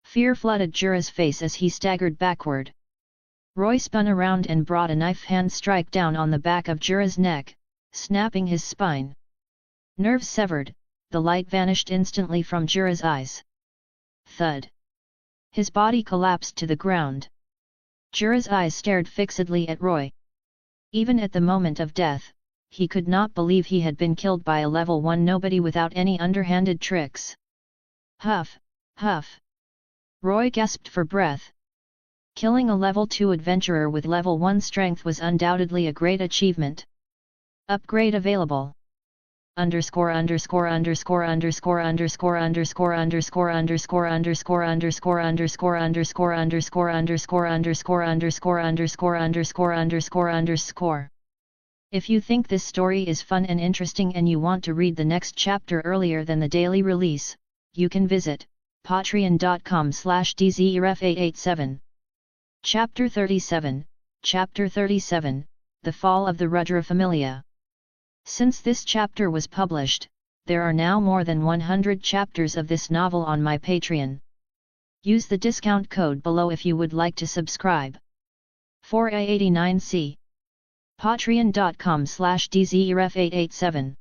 Fear flooded Jura's face as he staggered backward. Roy spun around and brought a knife hand strike down on the back of Jura's neck, snapping his spine. Nerves severed, the light vanished instantly from Jura's eyes. Thud! His body collapsed to the ground. Jura's eyes stared fixedly at Roy. Even at the moment of death, he could not believe he had been killed by a level 1 nobody without any underhanded tricks. Huff, huff! Roy gasped for breath. Killing a level 2 adventurer with level 1 strength was undoubtedly a great achievement. Upgrade available. Underscore underscore underscore underscore underscore underscore underscore underscore underscore underscore underscore underscore underscore underscore underscore underscore underscore underscore underscore underscore. If you think this story is fun and interesting and you want to read the next chapter earlier than the daily release, you can visit patreon.com/dzeref887. Chapter 37, Chapter 37, The Fall of the Rudra Familia. Since this chapter was published, there are now more than 100 chapters of this novel on my Patreon. Use the discount code below if you would like to subscribe. 4A89C. Patreon.com/dzeref887.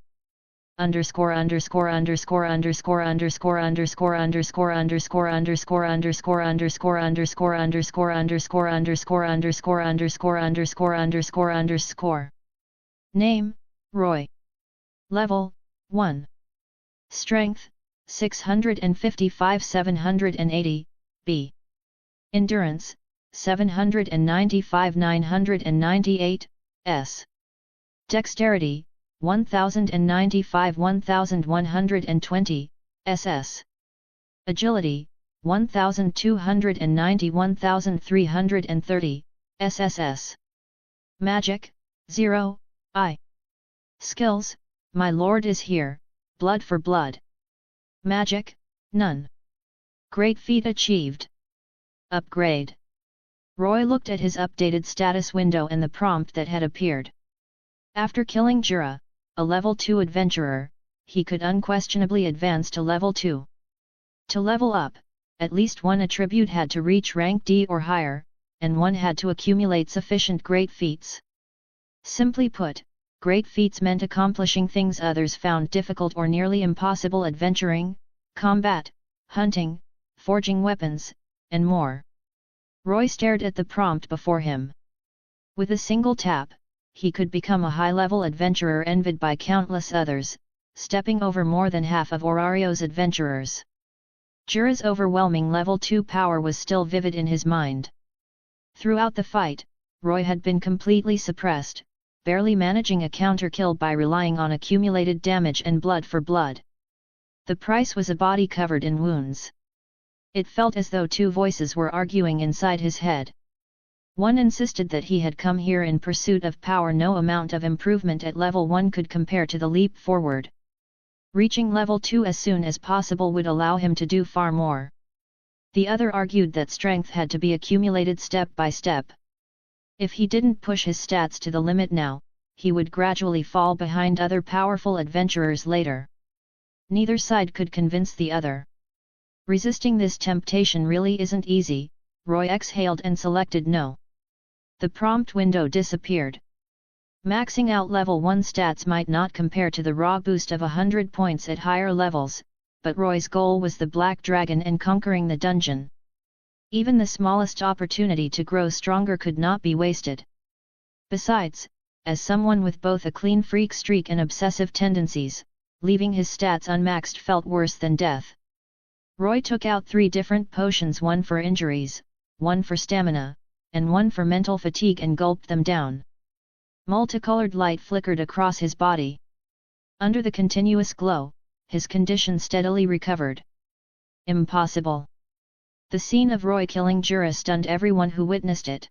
Underscore underscore underscore underscore underscore underscore underscore underscore underscore underscore underscore underscore underscore underscore underscore underscore underscore underscore underscore underscore. Name: Roy. Level: 1. Strength: 655 780, B. Endurance: 795 998, S. Dexterity: 1095 1120, SS. Agility: 1290 1330, SSS. Magic: 0, I. Skills: My Lord is here, blood for blood. Magic: none. Great feat achieved. Upgrade. Roy looked at his updated status window and the prompt that had appeared. After killing Jura, a level 2 adventurer, he could unquestionably advance to level 2. To level up, at least one attribute had to reach rank D or higher, and one had to accumulate sufficient great feats. Simply put, great feats meant accomplishing things others found difficult or nearly impossible: adventuring, combat, hunting, forging weapons, and more. Roy stared at the prompt before him. With a single tap, he could become a high-level adventurer envied by countless others, stepping over more than half of Orario's adventurers. Jura's overwhelming level 2 power was still vivid in his mind. Throughout the fight, Roy had been completely suppressed, barely managing a counter-kill by relying on accumulated damage and blood for blood. The price was a body covered in wounds. It felt as though two voices were arguing inside his head. One insisted that he had come here in pursuit of power. No amount of improvement at level 1 could compare to the leap forward. Reaching level 2 as soon as possible would allow him to do far more. The other argued that strength had to be accumulated step by step. If he didn't push his stats to the limit now, he would gradually fall behind other powerful adventurers later. Neither side could convince the other. Resisting this temptation really isn't easy. Roy exhaled and selected no. The prompt window disappeared. Maxing out level 1 stats might not compare to the raw boost of 100 points at higher levels, but Roy's goal was the Black Dragon and conquering the dungeon. Even the smallest opportunity to grow stronger could not be wasted. Besides, as someone with both a clean freak streak and obsessive tendencies, leaving his stats unmaxed felt worse than death. Roy took out 3 different potions, one for injuries, one for stamina, and one for mental fatigue, and gulped them down. Multicolored light flickered across his body. Under the continuous glow, his condition steadily recovered. Impossible. The scene of Roy killing Jura stunned everyone who witnessed it.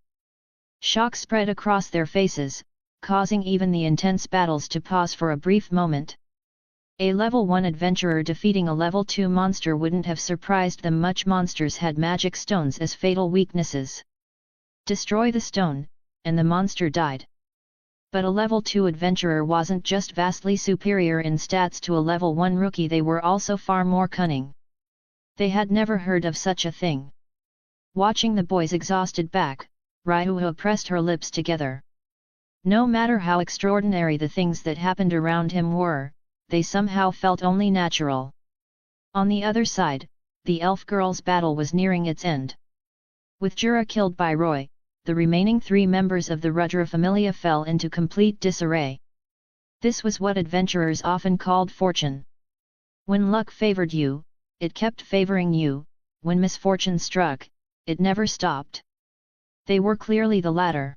Shock spread across their faces, causing even the intense battles to pause for a brief moment. A level 1 adventurer defeating a level 2 monster wouldn't have surprised them much. Monsters had magic stones as fatal weaknesses. Destroy the stone, and the monster died. But a level 2 adventurer wasn't just vastly superior in stats to a level 1 rookie, they were also far more cunning. They had never heard of such a thing. Watching the boy's exhausted back, Ryuho pressed her lips together. No matter how extraordinary the things that happened around him were, they somehow felt only natural. On the other side, the elf girl's battle was nearing its end. With Jura killed by Roy, the remaining 3 members of the Rudra Familia fell into complete disarray. This was what adventurers often called fortune. When luck favored you, it kept favoring you, when misfortune struck, it never stopped. They were clearly the latter.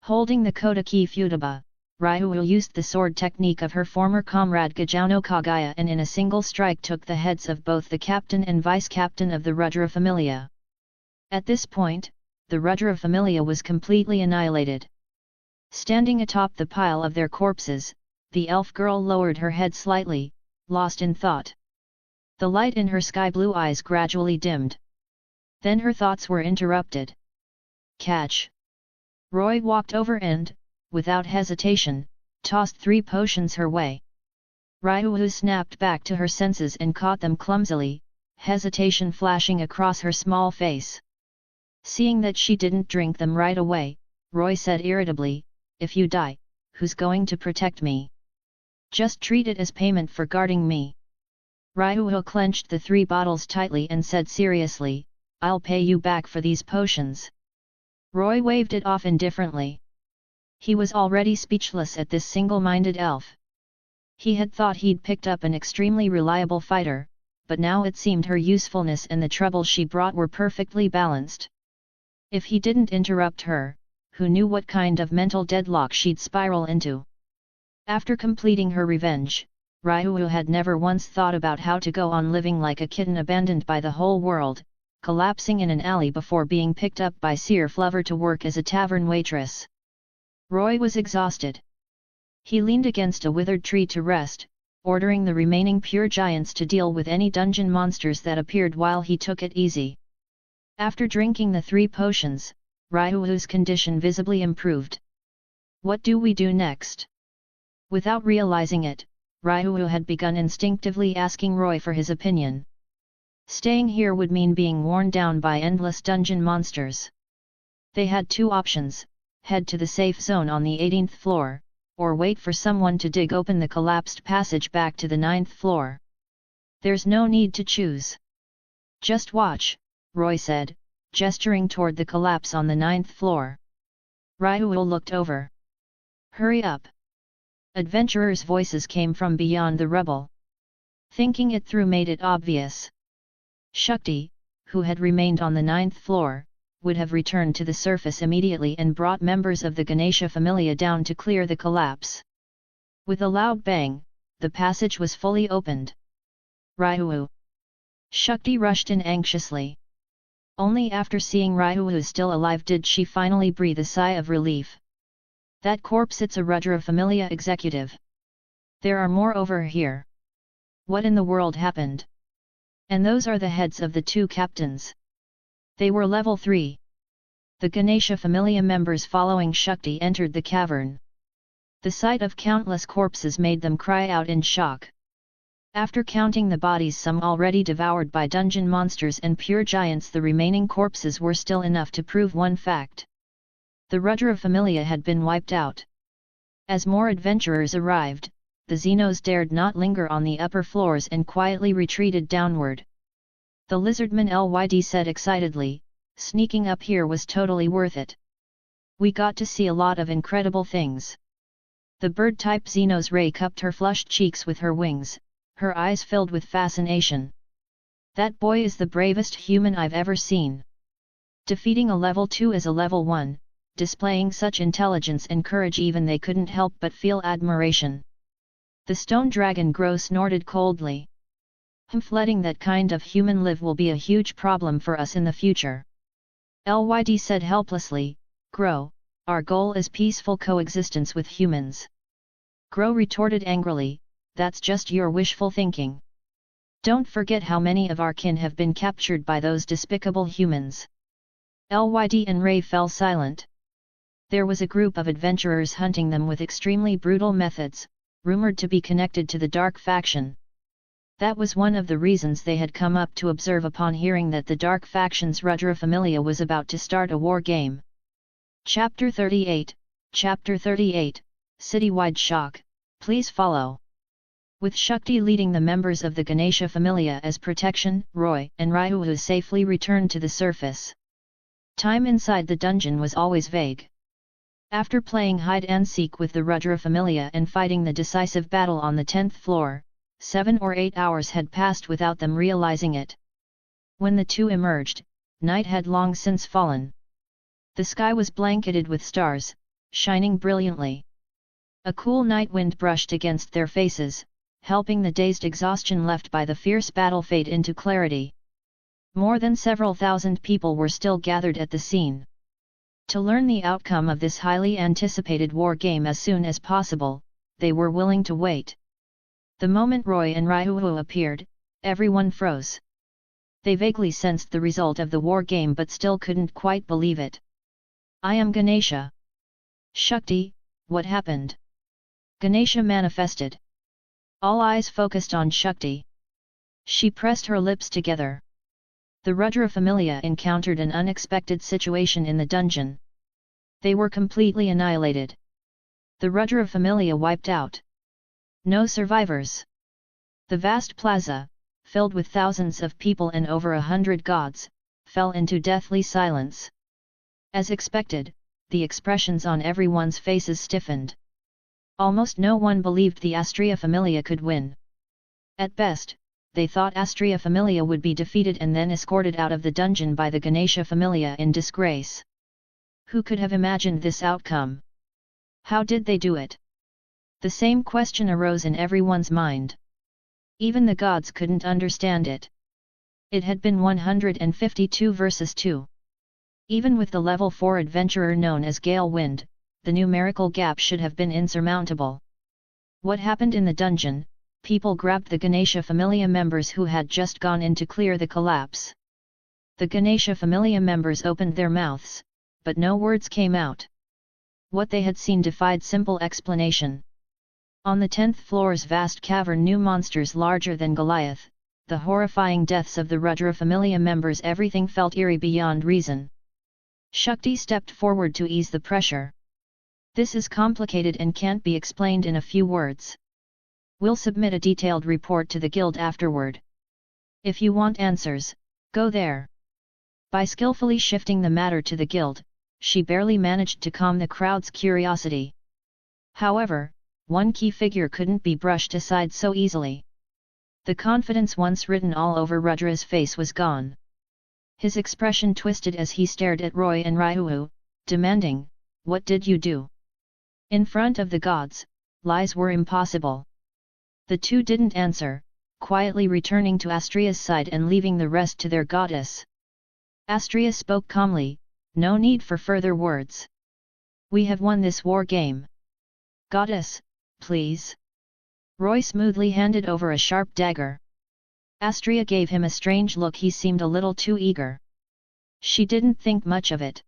Holding the Kodaki Futaba, Ryuho used the sword technique of her former comrade Gajao no Kagaya and in a single strike took the heads of both the captain and vice-captain of the Rudra Familia. At this point, the Rudra Familia was completely annihilated. Standing atop the pile of their corpses, the elf girl lowered her head slightly, lost in thought. The light in her sky-blue eyes gradually dimmed. Then her thoughts were interrupted. Catch! Roy walked over and, without hesitation, tossed 3 potions her way. Ryuho snapped back to her senses and caught them clumsily, hesitation flashing across her small face. Seeing that she didn't drink them right away, Roy said irritably, "If you die, who's going to protect me? Just treat it as payment for guarding me." Ryuho clenched the 3 bottles tightly and said seriously, "I'll pay you back for these potions." Roy waved it off indifferently. He was already speechless at this single-minded elf. He had thought he'd picked up an extremely reliable fighter, but now it seemed her usefulness and the trouble she brought were perfectly balanced. If he didn't interrupt her, who knew what kind of mental deadlock she'd spiral into? After completing her revenge, Ryuho had never once thought about how to go on living like a kitten abandoned by the whole world, collapsing in an alley before being picked up by Seer Flover to work as a tavern waitress. Roy was exhausted. He leaned against a withered tree to rest, ordering the remaining pure giants to deal with any dungeon monsters that appeared while he took it easy. After drinking the 3 potions, Ryuho's condition visibly improved. What do we do next? Without realizing it, Ryuho had begun instinctively asking Roy for his opinion. Staying here would mean being worn down by endless dungeon monsters. They had 2 options: head to the safe zone on the 18th floor, or wait for someone to dig open the collapsed passage back to the 9th floor. There's no need to choose. Just watch, Roy said, gesturing toward the collapse on the 9th floor. Ryuho looked over. Hurry up! Adventurers' voices came from beyond the rubble. Thinking it through made it obvious. Shakti, who had remained on the 9th floor, would have returned to the surface immediately and brought members of the Ganesha Familia down to clear the collapse. With a loud bang, the passage was fully opened. Ryuho! Shakti rushed in anxiously. Only after seeing Ryuho still alive did she finally breathe a sigh of relief. That corpse, it's a Rudra Familia executive. There are more over here. What in the world happened? And those are the heads of the 2 captains. They were level 3. The Ganesha Familia members following Shakti entered the cavern. The sight of countless corpses made them cry out in shock. After counting the bodies, some already devoured by dungeon monsters and pure giants, the remaining corpses were still enough to prove one fact. The Rudra Familia had been wiped out. As more adventurers arrived, the Xenos dared not linger on the upper floors and quietly retreated downward. The lizardman Lyd said excitedly, "Sneaking up here was totally worth it. We got to see a lot of incredible things." The bird-type Xenos Ray cupped her flushed cheeks with her wings, her eyes filled with fascination. "That boy is the bravest human I've ever seen. Defeating a level 2 as a level 1, displaying such intelligence and courage, even they couldn't help but feel admiration." The stone dragon Grow snorted coldly. "Letting that kind of human live will be a huge problem for us in the future." Lyd said helplessly, "Grow, Our goal is peaceful coexistence with humans. Grow retorted angrily, that's just your wishful thinking. Don't forget how many of our kin have been captured by those despicable humans. Lyd and Ray fell silent. There was a group of adventurers hunting them with extremely brutal methods, rumored to be connected to the Dark faction. That was one of the reasons they had come up to observe upon hearing that the Dark faction's Astraea Familia was about to start a war game. Chapter 38, Chapter 38, Citywide Shock, please follow. With Shakti leading the members of the Ganesha Familia as protection, Roy and Raihu safely returned to the surface. Time inside the dungeon was always vague. After playing hide-and-seek with the Astraea Familia and fighting the decisive battle on the 10th floor, 7 or 8 hours had passed without them realizing it. When the two emerged, night had long since fallen. The sky was blanketed with stars, shining brilliantly. A cool night wind brushed against their faces, helping the dazed exhaustion left by the fierce battle fade into clarity. More than several thousand people were still gathered at the scene. To learn the outcome of this highly anticipated war game as soon as possible, they were willing to wait. The moment Roy and Raihu appeared, everyone froze. They vaguely sensed the result of the war game but still couldn't quite believe it. I am Ganesha. Shakti, what happened? Ganesha manifested. All eyes focused on Shakti. She pressed her lips together. The Astraea Familia encountered an unexpected situation in the dungeon. They were completely annihilated. The Astraea Familia wiped out. No survivors. The vast plaza, filled with thousands of people and over 100 gods, fell into deathly silence. As expected, the expressions on everyone's faces stiffened. Almost no one believed the Astraea Familia could win. At best, they thought Astraea Familia would be defeated and then escorted out of the dungeon by the Ganesha Familia in disgrace. Who could have imagined this outcome? How did they do it? The same question arose in everyone's mind. Even the gods couldn't understand it. It had been 152 versus 2. Even with the level 4 adventurer known as Gale Wind, the numerical gap should have been insurmountable. What happened in the dungeon? People grabbed the Ganesha Familia members who had just gone in to clear the collapse. The Ganesha Familia members opened their mouths, but no words came out. What they had seen defied simple explanation. On the 10th floor's vast cavern knew monsters larger than Goliath, the horrifying deaths of the Astraea Familia members, everything felt eerie beyond reason. Shakti stepped forward to ease the pressure. This is complicated and can't be explained in a few words. We'll submit a detailed report to the guild afterward. If you want answers, go there. By skillfully shifting the matter to the guild, she barely managed to calm the crowd's curiosity. However, one key figure couldn't be brushed aside so easily. The confidence once written all over Rudra's face was gone. His expression twisted as he stared at Roy and Raihu, demanding, "What did you do?" In front of the gods, lies were impossible. The two didn't answer, quietly returning to Astraea's side and leaving the rest to their goddess. Astraea spoke calmly, "No need for further words. We have won this war game. Goddess, please." Roy smoothly handed over a sharp dagger. Astraea gave him a strange look. He seemed a little too eager. She didn't think much of it.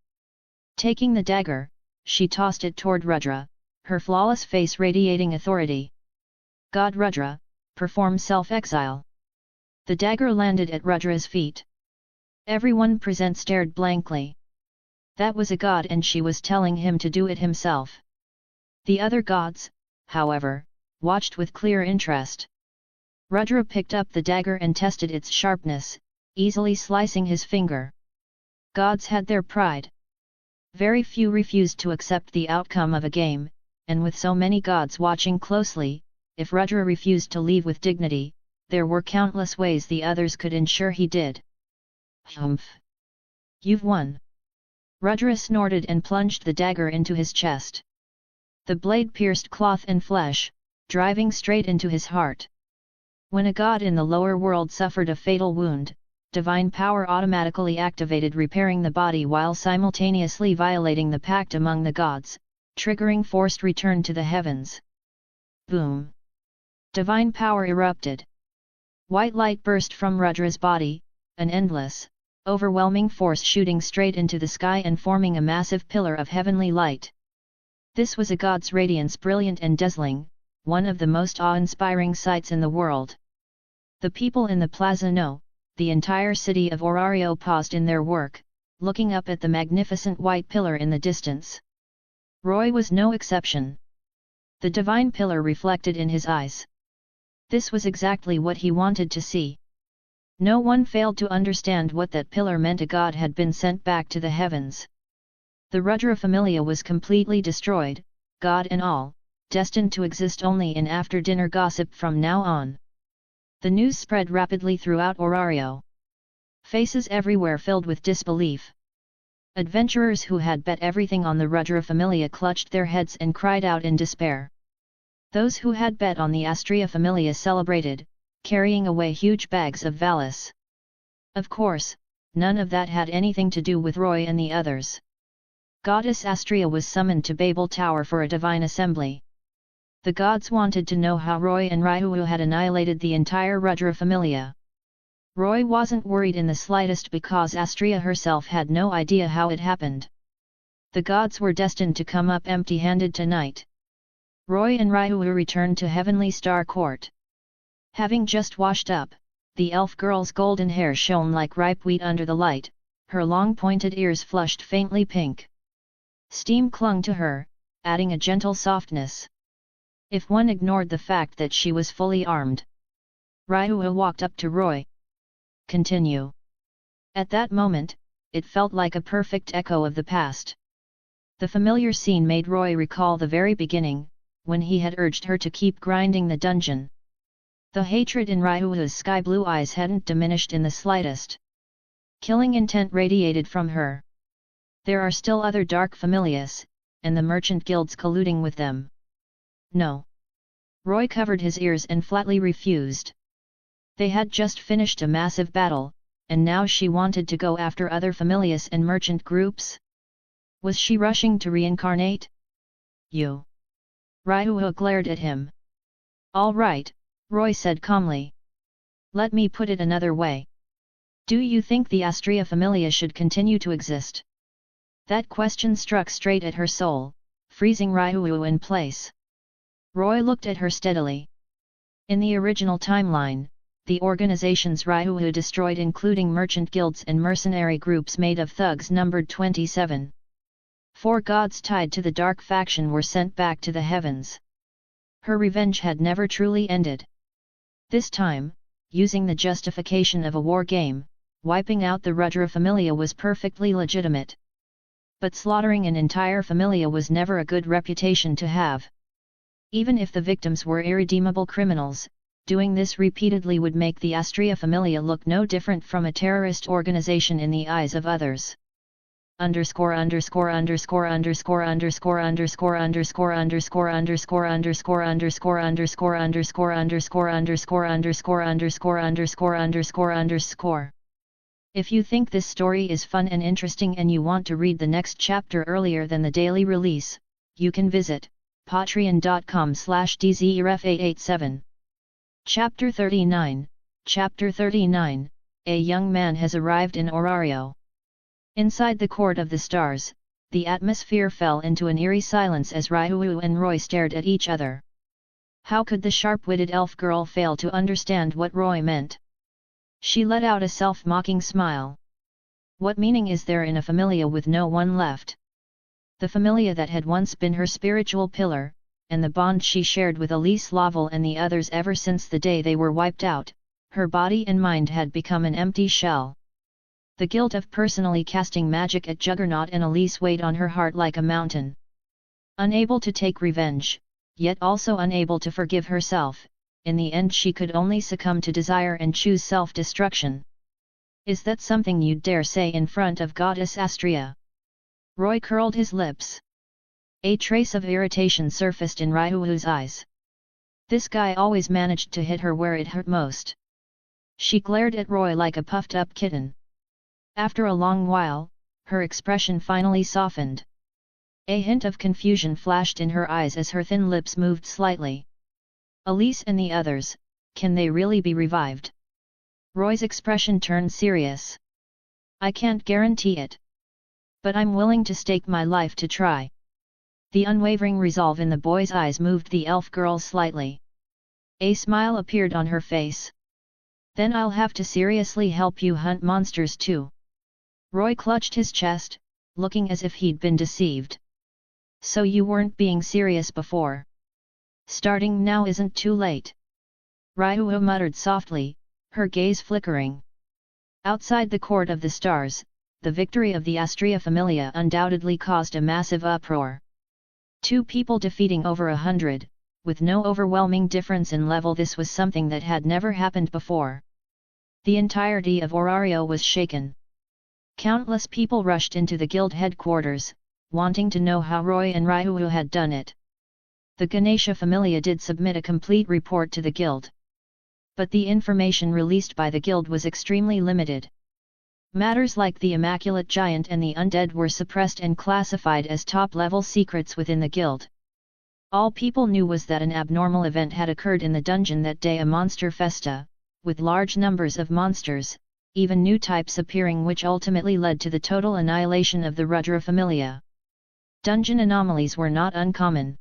Taking the dagger, she tossed it toward Rudra, her flawless face radiating authority. "God Rudra, perform self-exile." The dagger landed at Rudra's feet. Everyone present stared blankly. That was a god and she was telling him to do it himself. The other gods, however, watched with clear interest. Rudra picked up the dagger and tested its sharpness, easily slicing his finger. Gods had their pride. Very few refused to accept the outcome of a game, and with so many gods watching closely, if Rudra refused to leave with dignity, there were countless ways the others could ensure he did. "Humph! You've won!" Rudra snorted and plunged the dagger into his chest. The blade pierced cloth and flesh, driving straight into his heart. When a god in the lower world suffered a fatal wound, divine power automatically activated, repairing the body while simultaneously violating the pact among the gods, triggering forced return to the heavens. Boom! Divine power erupted. White light burst from Rudra's body, an endless, overwhelming force shooting straight into the sky and forming a massive pillar of heavenly light. This was a god's radiance, brilliant and dazzling, one of the most awe-inspiring sights in the world. The people in the plaza, no, the entire city of Orario paused in their work, looking up at the magnificent white pillar in the distance. Roy was no exception. The divine pillar reflected in his eyes. This was exactly what he wanted to see. No one failed to understand what that pillar meant. A god had been sent back to the heavens. The Rudra Familia was completely destroyed, god and all, destined to exist only in after-dinner gossip from now on. The news spread rapidly throughout Orario. Faces everywhere filled with disbelief. Adventurers who had bet everything on the Rudra Familia clutched their heads and cried out in despair. Those who had bet on the Astraea Familia celebrated, carrying away huge bags of valise. Of course, none of that had anything to do with Roy and the others. Goddess Astraea was summoned to Babel Tower for a divine assembly. The gods wanted to know how Roy and Ryu had annihilated the entire Rudra Familia. Roy wasn't worried in the slightest because Astraea herself had no idea how it happened. The gods were destined to come up empty-handed tonight. Roy and Ryu returned to Heavenly Star Court. Having just washed up, the elf girl's golden hair shone like ripe wheat under the light, her long pointed ears flushed faintly pink. Steam clung to her, adding a gentle softness. If one ignored the fact that she was fully armed. Ryu walked up to Roy. Continue. At that moment, it felt like a perfect echo of the past. The familiar scene made Roy recall the very beginning, when he had urged her to keep grinding the dungeon. The hatred in Ryu's sky-blue eyes hadn't diminished in the slightest. Killing intent radiated from her. There are still other dark familias, and the merchant guilds colluding with them. No. Roy covered his ears and flatly refused. They had just finished a massive battle, and now she wanted to go after other familias and merchant groups? Was she rushing to reincarnate? You. Ryu glared at him. All right, Roy said calmly. Let me put it another way. Do you think the Astraea Familia should continue to exist? That question struck straight at her soul, freezing Ryu in place. Roy looked at her steadily. In the original timeline, the organizations Ryu destroyed, including merchant guilds and mercenary groups made of thugs, numbered 27. 4 gods tied to the dark faction were sent back to the heavens. Her revenge had never truly ended. This time, using the justification of a war game, wiping out the Rudra Familia was perfectly legitimate. But slaughtering an entire familia was never a good reputation to have. Even if the victims were irredeemable criminals, doing this repeatedly would make the Astraea Familia look no different from a terrorist organization in the eyes of others. Underscore underscore underscore underscore underscore underscore underscore underscore underscore underscore underscore underscore underscore underscore underscore underscore underscore underscore underscore underscore. If you think this story is fun and interesting and you want to read the next chapter earlier than the daily release, you can visit patreon.com/dzref887. Chapter 39. Chapter 39. A young man has arrived in Orario. Inside the Court of the Stars, the atmosphere fell into an eerie silence as Ryu and Roy stared at each other. How could the sharp-witted elf girl fail to understand what Roy meant? She let out a self-mocking smile. What meaning is there in a familia with no one left? The familia that had once been her spiritual pillar, and the bond she shared with Elise Laval and the others ever since the day they were wiped out, her body and mind had become an empty shell. The guilt of personally casting magic at Juggernaut and Elise weighed on her heart like a mountain. Unable to take revenge, yet also unable to forgive herself, in the end she could only succumb to desire and choose self-destruction. Is that something you'd dare say in front of Goddess Astraea? Roy curled his lips. A trace of irritation surfaced in Ryu's eyes. This guy always managed to hit her where it hurt most. She glared at Roy like a puffed-up kitten. After a long while, her expression finally softened. A hint of confusion flashed in her eyes as her thin lips moved slightly. Elise and the others, can they really be revived? Roy's expression turned serious. I can't guarantee it. But I'm willing to stake my life to try. The unwavering resolve in the boy's eyes moved the elf girl slightly. A smile appeared on her face. Then I'll have to seriously help you hunt monsters too. Roy clutched his chest, looking as if he'd been deceived. So you weren't being serious before. Starting now isn't too late. Ryuho muttered softly, her gaze flickering. Outside the court of the stars, the victory of the Astraea Familia undoubtedly caused a massive uproar. 2 people defeating over 100, with no overwhelming difference in level. This was something that had never happened before. The entirety of Orario was shaken. Countless people rushed into the guild headquarters, wanting to know how Roy and Ryuho had done it. The Ganesha Familia did submit a complete report to the guild. But the information released by the guild was extremely limited. Matters like the Immaculate Giant and the Undead were suppressed and classified as top-level secrets within the guild. All people knew was that an abnormal event had occurred in the dungeon that day, a monster festa, with large numbers of monsters, even new types appearing, which ultimately led to the total annihilation of the Rudra Familia. Dungeon anomalies were not uncommon.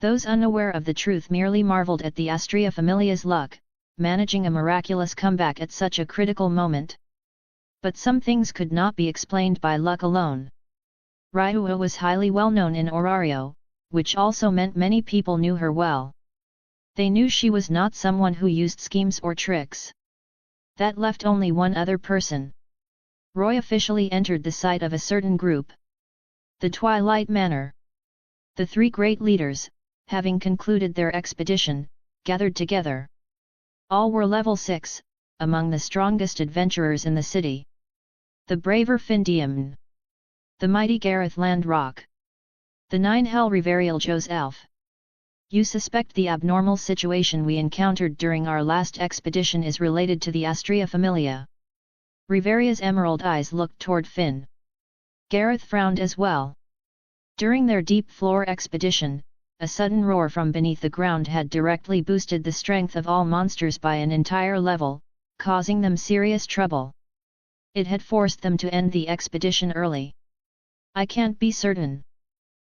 Those unaware of the truth merely marveled at the Astraea Familia's luck, managing a miraculous comeback at such a critical moment. But some things could not be explained by luck alone. Ryuho was highly well known in Orario, which also meant many people knew her well. They knew she was not someone who used schemes or tricks. That left only one other person. Roy officially entered the sight of a certain group. The Twilight Manor. The 3 great leaders, having concluded their expedition, gathered together. All were level 6, among the strongest adventurers in the city. The braver Findium. The mighty Gareth Landrock. The 9 Hell Reverial Joe's elf. You suspect the abnormal situation we encountered during our last expedition is related to the Astraea Familia. Reveria's emerald eyes looked toward Finn. Gareth frowned as well. During their deep floor expedition, a sudden roar from beneath the ground had directly boosted the strength of all monsters by an entire level, causing them serious trouble. It had forced them to end the expedition early. I can't be certain.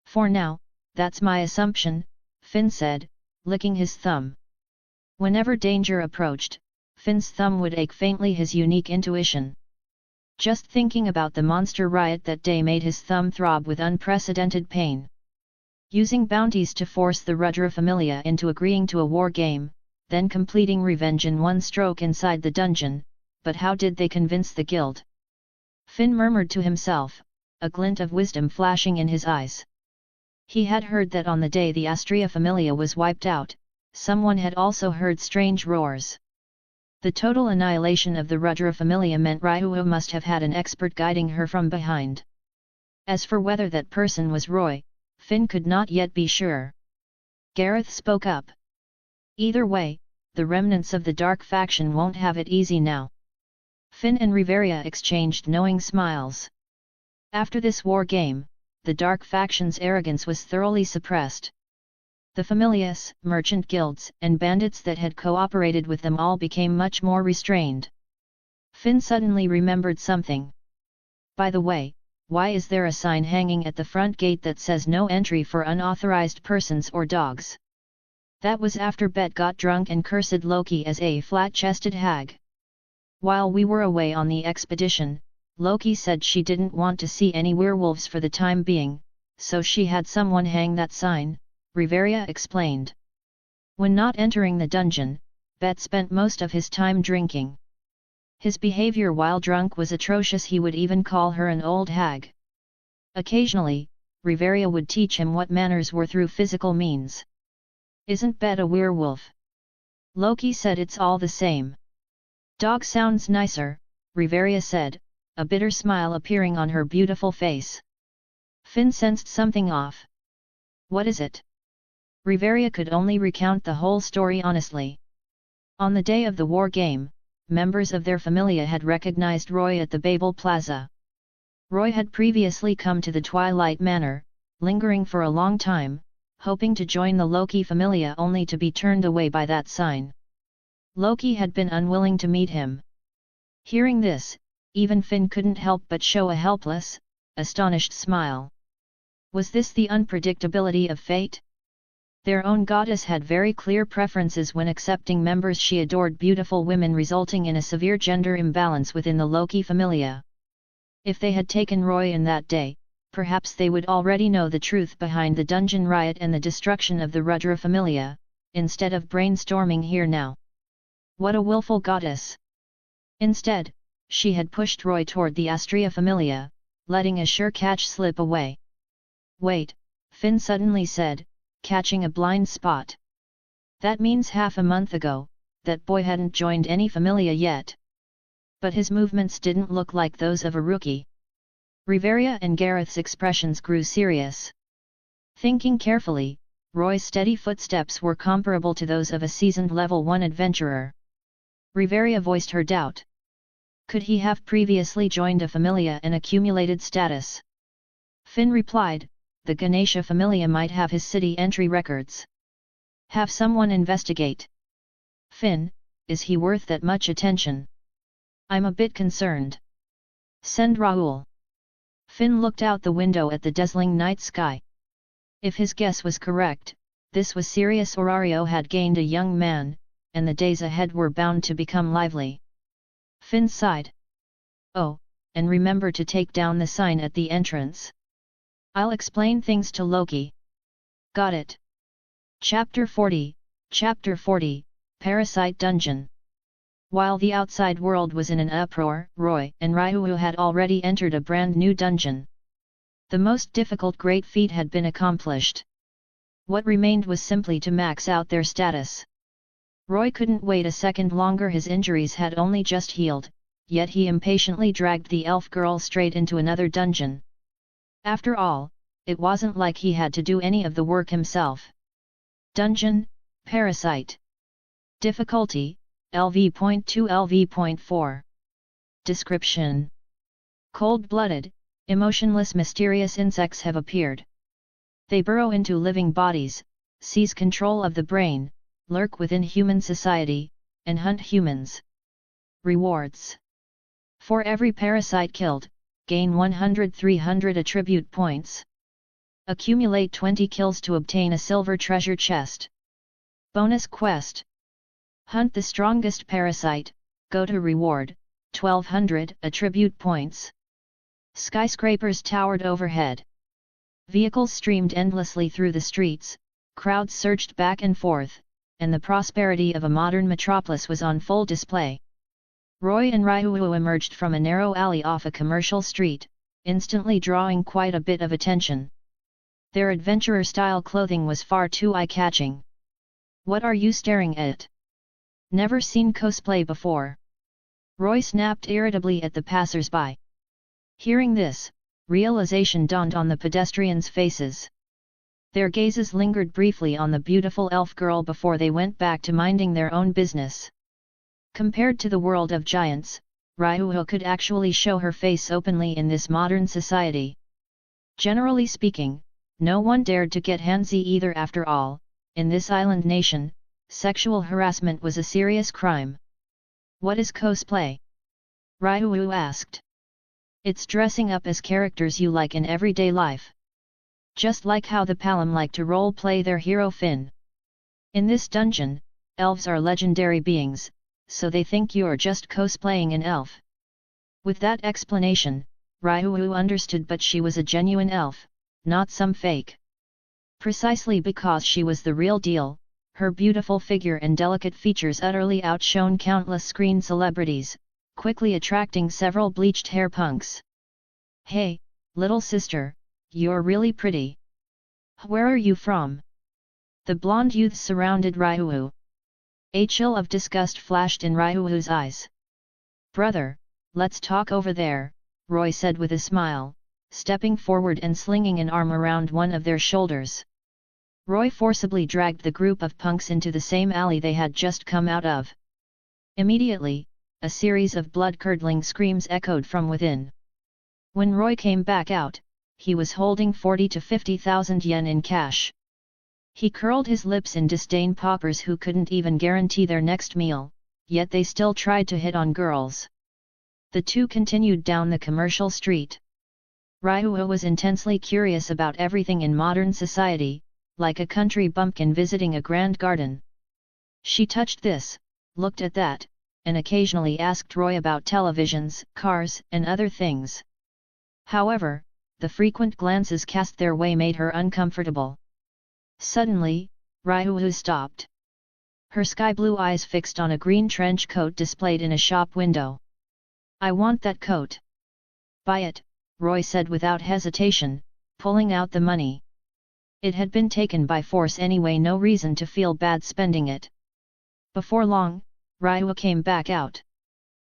For now, that's my assumption, Finn said, licking his thumb. Whenever danger approached, Finn's thumb would ache faintly, his unique intuition. Just thinking about the monster riot that day made his thumb throb with unprecedented pain. Using bounties to force the Rudra Familia into agreeing to a war game, then completing revenge in one stroke inside the dungeon, but how did they convince the guild? Finn murmured to himself, a glint of wisdom flashing in his eyes. He had heard that on the day the Astraea Familia was wiped out, someone had also heard strange roars. The total annihilation of the Rudra Familia meant Ryuho must have had an expert guiding her from behind. As for whether that person was Roy, Finn could not yet be sure. Gareth spoke up. Either way, the remnants of the dark faction won't have it easy now. Finn and Reveria exchanged knowing smiles. After this war game, the dark faction's arrogance was thoroughly suppressed. The Familias, merchant guilds, and bandits that had cooperated with them all became much more restrained. Finn suddenly remembered something. By the way, why is there a sign hanging at the front gate that says no entry for unauthorized persons or dogs? That was after Bet got drunk and cursed Loki as a flat-chested hag. While we were away on the expedition, Loki said she didn't want to see any werewolves for the time being, so she had someone hang that sign, Reveria explained. When not entering the dungeon, Bet spent most of his time drinking. His behavior while drunk was atrocious, he would even call her an old hag. Occasionally, Reveria would teach him what manners were through physical means. Isn't Bet a werewolf? Loki said it's all the same. Dog sounds nicer, Reveria said, a bitter smile appearing on her beautiful face. Finn sensed something off. What is it? Reveria could only recount the whole story honestly. On the day of the war game, members of their familia had recognized Roy at the Babel Plaza. Roy had previously come to the Twilight Manor, lingering for a long time, hoping to join the Loki Familia only to be turned away by that sign. Loki had been unwilling to meet him. Hearing this, even Finn couldn't help but show a helpless, astonished smile. Was this the unpredictability of fate? Their own goddess had very clear preferences when accepting members. She adored beautiful women, resulting in a severe gender imbalance within the Loki Familia. If they had taken Roy in that day, perhaps they would already know the truth behind the dungeon riot and the destruction of the Rudra Familia, instead of brainstorming here now. What a willful goddess! Instead, she had pushed Roy toward the Astraea Familia, letting a sure catch slip away. Wait, Finn suddenly said, catching a blind spot. That means half a month ago, that boy hadn't joined any familia yet. But his movements didn't look like those of a rookie. Riveria and Gareth's expressions grew serious. Thinking carefully, Roy's steady footsteps were comparable to those of a seasoned level 1 adventurer. Riveria voiced her doubt. Could he have previously joined a familia and accumulated status? Finn replied, the Ganesha Familia might have his city entry records. Have someone investigate. Finn, is he worth that much attention? I'm a bit concerned. Send Raoul. Finn looked out the window at the dazzling night sky. If his guess was correct, this was serious. Orario had gained a young man, and the days ahead were bound to become lively. Finn sighed. Oh, and remember to take down the sign at the entrance. I'll explain things to Loki. Got it. Chapter 40, Parasite Dungeon. While the outside world was in an uproar, Roy and Ryu had already entered a brand new dungeon. The most difficult great feat had been accomplished. What remained was simply to max out their status. Roy couldn't wait a second longer. His injuries had only just healed, yet he impatiently dragged the elf girl straight into another dungeon. After all, it wasn't like he had to do any of the work himself. Dungeon, Parasite. Difficulty, LV.2 LV.4. Description. Cold-blooded, emotionless mysterious insects have appeared. They burrow into living bodies, seize control of the brain, lurk within human society, and hunt humans. Rewards. For every parasite killed, gain 100-300 attribute points. Accumulate 20 kills to obtain a silver treasure chest. Bonus quest. Hunt the strongest parasite, go to reward, 1200 attribute points. Skyscrapers towered overhead. Vehicles streamed endlessly through the streets, crowds surged back and forth, and the prosperity of a modern metropolis was on full display. Roy and Ryu emerged from a narrow alley off a commercial street, instantly drawing quite a bit of attention. Their adventurer-style clothing was far too eye-catching. What are you staring at? Never seen cosplay before. Roy snapped irritably at the passers-by. Hearing this, realization dawned on the pedestrians' faces. Their gazes lingered briefly on the beautiful elf girl before they went back to minding their own business. Compared to the world of giants, Ryu could actually show her face openly in this modern society. Generally speaking, no one dared to get handsy either. After all, in this island nation, sexual harassment was a serious crime. What is cosplay? Ryu asked. It's dressing up as characters you like in everyday life. Just like how the Palom like to role-play their hero Finn. In this dungeon, elves are legendary beings, so they think you're just cosplaying an elf. With that explanation, Ryu understood, but she was a genuine elf, not some fake. Precisely because she was the real deal, her beautiful figure and delicate features utterly outshone countless screen celebrities, quickly attracting several bleached hair punks. Hey, little sister, you're really pretty. Where are you from? The blonde youths surrounded Ryu. A chill of disgust flashed in Ryu's eyes. Brother, let's talk over there, Roy said with a smile, stepping forward and slinging an arm around one of their shoulders. Roy forcibly dragged the group of punks into the same alley they had just come out of. Immediately, a series of blood-curdling screams echoed from within. When Roy came back out, he was holding 40 to 50,000 yen in cash. He curled his lips in disdain. Paupers who couldn't even guarantee their next meal, yet they still tried to hit on girls. The two continued down the commercial street. Ryuho was intensely curious about everything in modern society, like a country bumpkin visiting a grand garden. She touched this, looked at that, and occasionally asked Roy about televisions, cars, and other things. However, the frequent glances cast their way made her uncomfortable. Suddenly, Ryuho stopped. Her sky-blue eyes fixed on a green trench coat displayed in a shop window. "I want that coat." "Buy it," Roy said without hesitation, pulling out the money. It had been taken by force anyway, no reason to feel bad spending it. Before long, Ryuho came back out.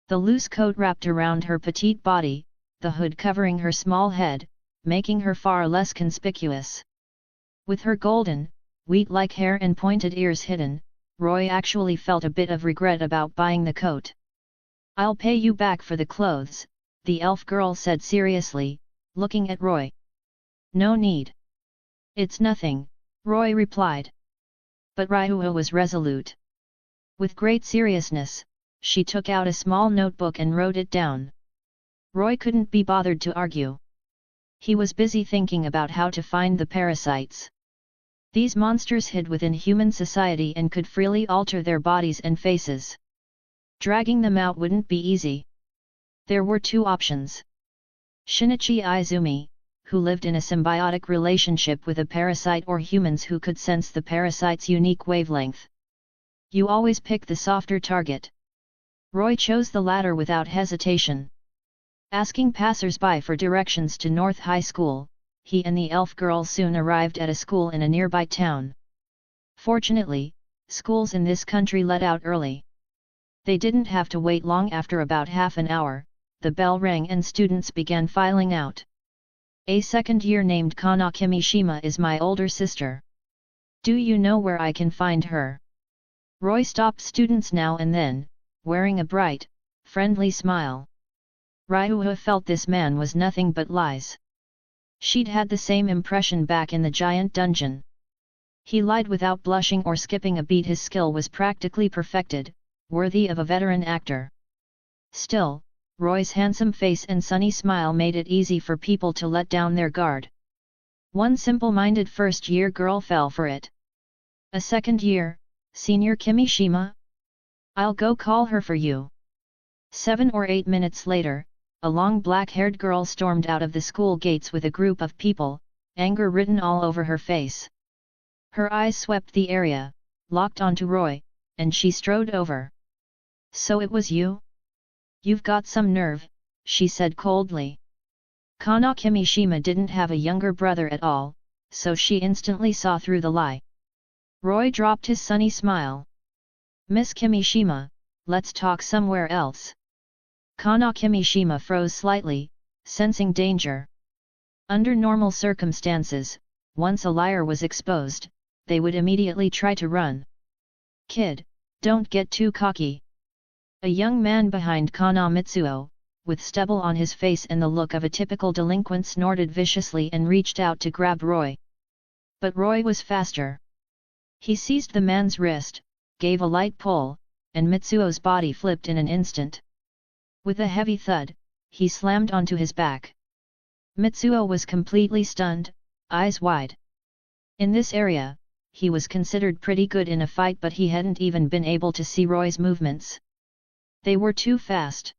The loose coat wrapped around her petite body, the hood covering her small head, making her far less conspicuous. With her golden, wheat-like hair and pointed ears hidden, Roy actually felt a bit of regret about buying the coat. "I'll pay you back for the clothes," the elf girl said seriously, looking at Roy. "No need. It's nothing," Roy replied. But Ryuho was resolute. With great seriousness, she took out a small notebook and wrote it down. Roy couldn't be bothered to argue. He was busy thinking about how to find the parasites. These monsters hid within human society and could freely alter their bodies and faces. Dragging them out wouldn't be easy. There were two options. Shinichi Izumi, who lived in a symbiotic relationship with a parasite, or humans who could sense the parasite's unique wavelength. You always pick the softer target. Roy chose the latter without hesitation. Asking passers-by for directions to North High School, he and the elf girl soon arrived at a school in a nearby town. Fortunately, schools in this country let out early. They didn't have to wait long. After about half an hour, the bell rang and students began filing out. "A second year named Kana Kimishima is my older sister. Do you know where I can find her?" Roy stopped students now and then, wearing a bright, friendly smile. Ryuho felt this man was nothing but lies. She'd had the same impression back in the giant dungeon. He lied without blushing or skipping a beat. His skill was practically perfected, worthy of a veteran actor. Still, Roy's handsome face and sunny smile made it easy for people to let down their guard. One simple-minded first-year girl fell for it. "A second year, Senior Kimishima? I'll go call her for you." 7 or 8 minutes later, a long black-haired girl stormed out of the school gates with a group of people, anger written all over her face. Her eyes swept the area, locked onto Roy, and she strode over. "So it was you? You've got some nerve," she said coldly. Kana Kimishima didn't have a younger brother at all, so she instantly saw through the lie. Roy dropped his sunny smile. "Miss Kimishima, let's talk somewhere else." Kana Kimishima froze slightly, sensing danger. Under normal circumstances, once a liar was exposed, they would immediately try to run. "Kid, don't get too cocky." A young man behind Kana Mitsuo, with stubble on his face and the look of a typical delinquent, snorted viciously and reached out to grab Roy. But Roy was faster. He seized the man's wrist, gave a light pull, and Mitsuo's body flipped in an instant. With a heavy thud, he slammed onto his back. Mitsuo was completely stunned, eyes wide. In this area, he was considered pretty good in a fight, but he hadn't even been able to see Roy's movements. They were too fast.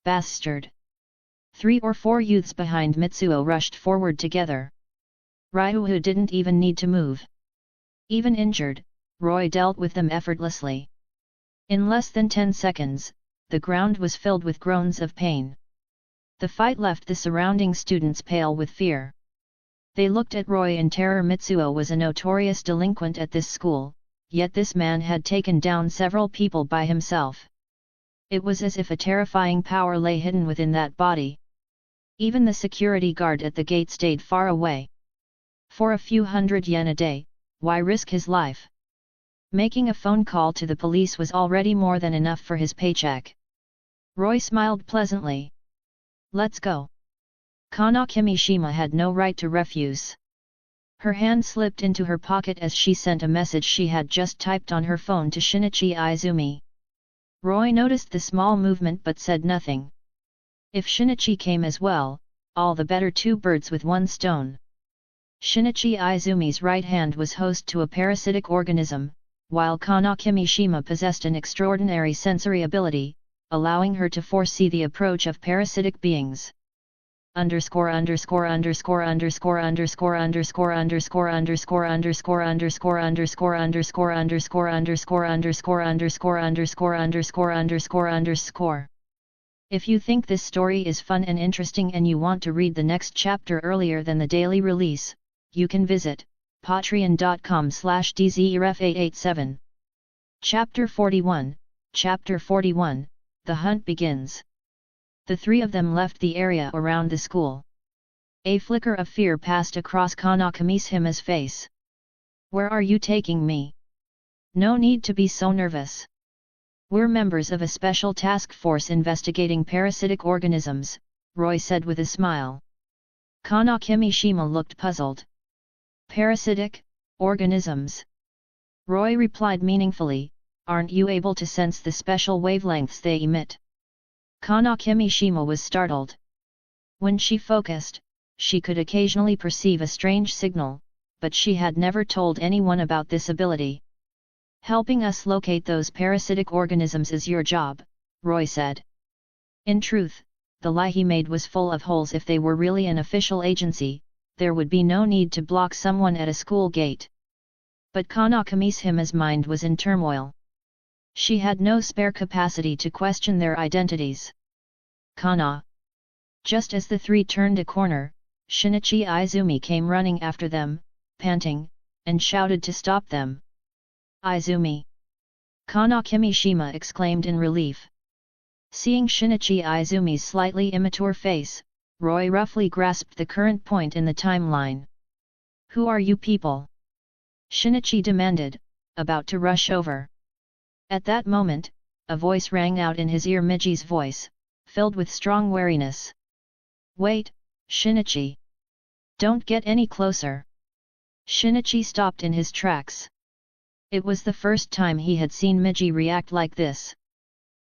"Bastard!" 3 or 4 youths behind Mitsuo rushed forward together. Ryuho didn't even need to move. Even injured, Roy dealt with them effortlessly. In less than 10 seconds, the ground was filled with groans of pain. The fight left the surrounding students pale with fear. They looked at Roy in terror. Mitsuo was a notorious delinquent at this school, yet this man had taken down several people by himself. It was as if a terrifying power lay hidden within that body. Even the security guard at the gate stayed far away. For a few hundred yen a day, why risk his life? Making a phone call to the police was already more than enough for his paycheck. Roy smiled pleasantly. Let's go. Kana Kimishima had no right to refuse. Her hand slipped into her pocket as she sent a message she had just typed on her phone to Shinichi Izumi. Roy noticed the small movement but said nothing. If Shinichi came as well, all the better, 2 birds with 1 stone. Shinichi Izumi's right hand was host to a parasitic organism, while Kana Kimishima possessed an extraordinary sensory ability, allowing her to foresee the approach of parasitic beings. Underscore underscore underscore underscore underscore underscore underscore underscore underscore underscore underscore underscore underscore underscore underscore underscore underscore underscore underscore underscore. If you think this story is fun and interesting and you want to read the next chapter earlier than the daily release, you can visit patreon.com/dzeref887. Chapter 41. Chapter 41, The Hunt Begins. The 3 of them left the area around the school. A flicker of fear passed across Kana Kamishima's face. Where are you taking me? No need to be so nervous. We're members of a special task force investigating parasitic organisms, Roy said with a smile. Kana Kimishima looked puzzled. Parasitic organisms? Roy replied meaningfully, aren't you able to sense the special wavelengths they emit? Kana Kimishima was startled. When she focused, she could occasionally perceive a strange signal, but she had never told anyone about this ability. Helping us locate those parasitic organisms is your job, Roy said. In truth, the lie he made was full of holes. If they were really an official agency, there would be no need to block someone at a school gate. But Kana Kamishima's mind was in turmoil. She had no spare capacity to question their identities. Kana. Just as the 3 turned a corner, Shinichi Izumi came running after them, panting, and shouted to stop them. Izumi! Kana Kimishima exclaimed in relief. Seeing Shinichi Izumi's slightly immature face, Roy roughly grasped the current point in the timeline. Who are you people? Shinichi demanded, about to rush over. At that moment, a voice rang out in his ear, Miji's voice, filled with strong wariness. Wait, Shinichi! Don't get any closer! Shinichi stopped in his tracks. It was the first time he had seen Miji react like this.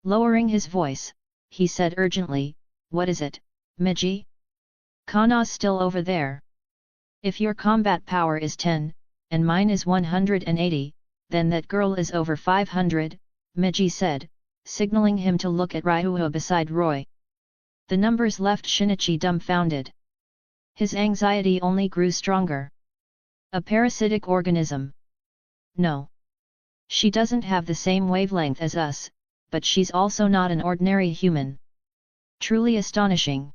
Lowering his voice, he said urgently, What is it, Miji? Kana's still over there. If your combat power is 10, and mine is 180, then that girl is over 500, Miji said, signaling him to look at Ryuho beside Roy. The numbers left Shinichi dumbfounded. His anxiety only grew stronger. A parasitic organism. No. She doesn't have the same wavelength as us, but she's also not an ordinary human. Truly astonishing.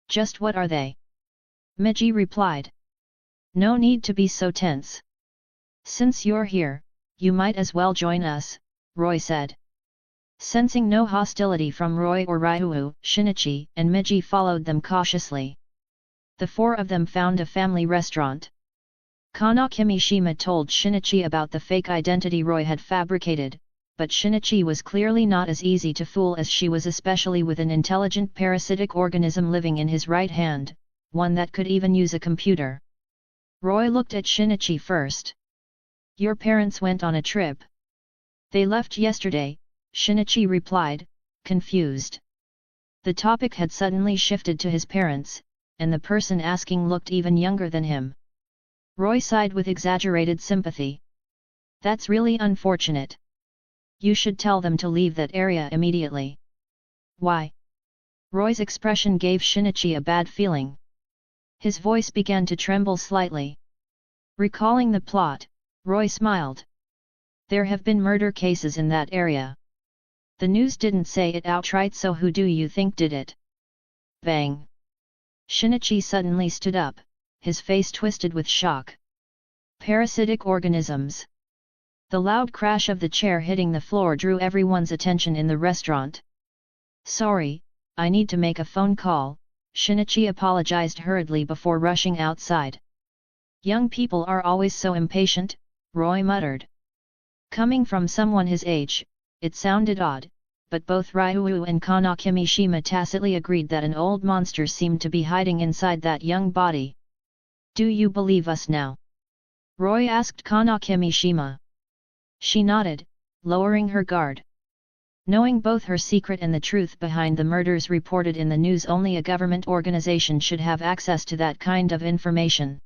Just what are they? Miji replied. No need to be so tense. Since you're here, you might as well join us, Roy said. Sensing no hostility from Roy or Ryuho, Shinichi and Miji followed them cautiously. The 4 of them found a family restaurant. Kana Kimishima told Shinichi about the fake identity Roy had fabricated, but Shinichi was clearly not as easy to fool as she was, especially with an intelligent parasitic organism living in his right hand, one that could even use a computer. Roy looked at Shinichi first. Your parents went on a trip. They left yesterday, Shinichi replied, confused. The topic had suddenly shifted to his parents, and the person asking looked even younger than him. Roy sighed with exaggerated sympathy. That's really unfortunate. You should tell them to leave that area immediately. Why? Roy's expression gave Shinichi a bad feeling. His voice began to tremble slightly. Recalling the plot, Roy smiled. There have been murder cases in that area. The news didn't say it outright, so who do you think did it? Bang! Shinichi suddenly stood up, his face twisted with shock. Parasitic organisms. The loud crash of the chair hitting the floor drew everyone's attention in the restaurant. Sorry, I need to make a phone call, Shinichi apologized hurriedly before rushing outside. Young people are always so impatient, Roy muttered. Coming from someone his age, it sounded odd, but both Ryuu and Kana Kimishima tacitly agreed that an old monster seemed to be hiding inside that young body. "Do you believe us now?" Roy asked Kana Kimishima. She nodded, lowering her guard. Knowing both her secret and the truth behind the murders reported in the news, only a government organization should have access to that kind of information.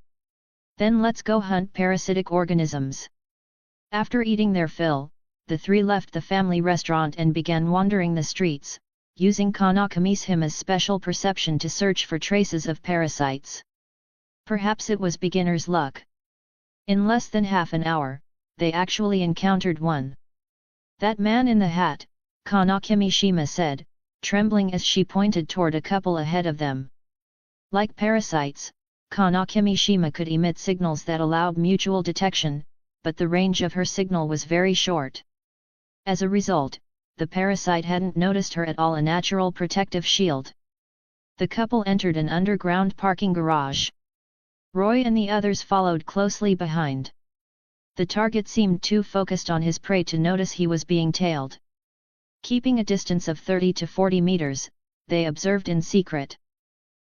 "Then let's go hunt parasitic organisms." After eating their fill, the three left the family restaurant and began wandering the streets, using Kana Kimishima's special perception to search for traces of parasites. Perhaps it was beginner's luck. In less than half an hour, they actually encountered one. "That man in the hat," Kana Kimishima said, trembling as she pointed toward a couple ahead of them. Like parasites, Kana Kimishima could emit signals that allowed mutual detection, but the range of her signal was very short. As a result, the parasite hadn't noticed her at all, a natural protective shield. The couple entered an underground parking garage. Roy and the others followed closely behind. The target seemed too focused on his prey to notice he was being tailed. Keeping a distance of 30 to 40 meters, they observed in secret.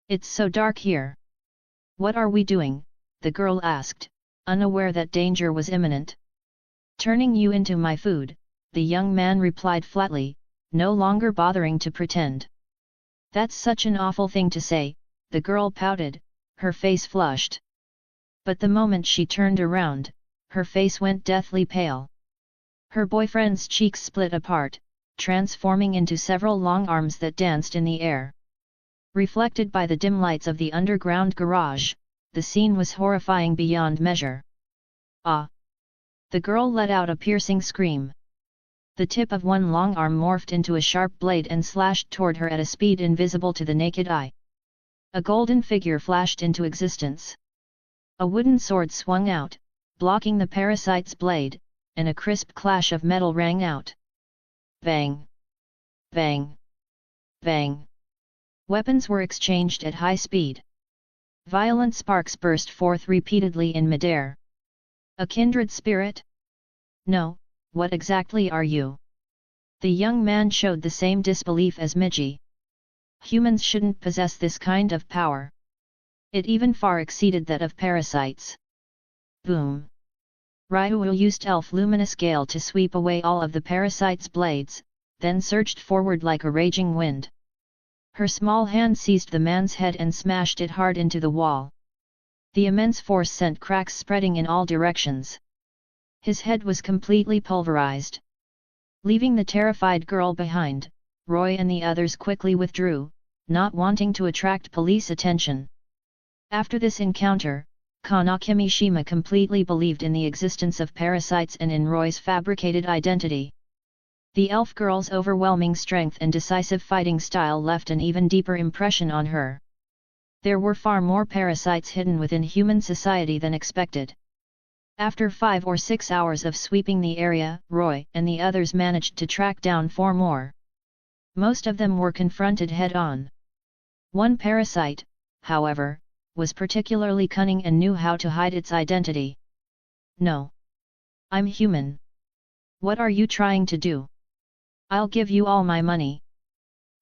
"It's so dark here. What are we doing?" the girl asked, unaware that danger was imminent. "Turning you into my food," the young man replied flatly, no longer bothering to pretend. "That's such an awful thing to say," the girl pouted, her face flushed. But the moment she turned around, her face went deathly pale. Her boyfriend's cheeks split apart, transforming into several long arms that danced in the air. Reflected by the dim lights of the underground garage, the scene was horrifying beyond measure. "Ah!" The girl let out a piercing scream. The tip of one long arm morphed into a sharp blade and slashed toward her at a speed invisible to the naked eye. A golden figure flashed into existence. A wooden sword swung out, blocking the parasite's blade, and a crisp clash of metal rang out. Bang! Bang! Bang! Weapons were exchanged at high speed. Violent sparks burst forth repeatedly in midair. "A kindred spirit? No, what exactly are you?" The young man showed the same disbelief as Miji. Humans shouldn't possess this kind of power. It even far exceeded that of parasites. Boom! Ryuu used Elf Luminous Gale to sweep away all of the parasite's blades, then surged forward like a raging wind. Her small hand seized the man's head and smashed it hard into the wall. The immense force sent cracks spreading in all directions. His head was completely pulverized. Leaving the terrified girl behind, Roy and the others quickly withdrew, not wanting to attract police attention. After this encounter, Kana Kimishima completely believed in the existence of parasites and in Roy's fabricated identity. The elf girl's overwhelming strength and decisive fighting style left an even deeper impression on her. There were far more parasites hidden within human society than expected. After 5 or 6 hours of sweeping the area, Roy and the others managed to track down 4 more. Most of them were confronted head-on. One parasite, however, was particularly cunning and knew how to hide its identity. "No. I'm human. What are you trying to do? I'll give you all my money."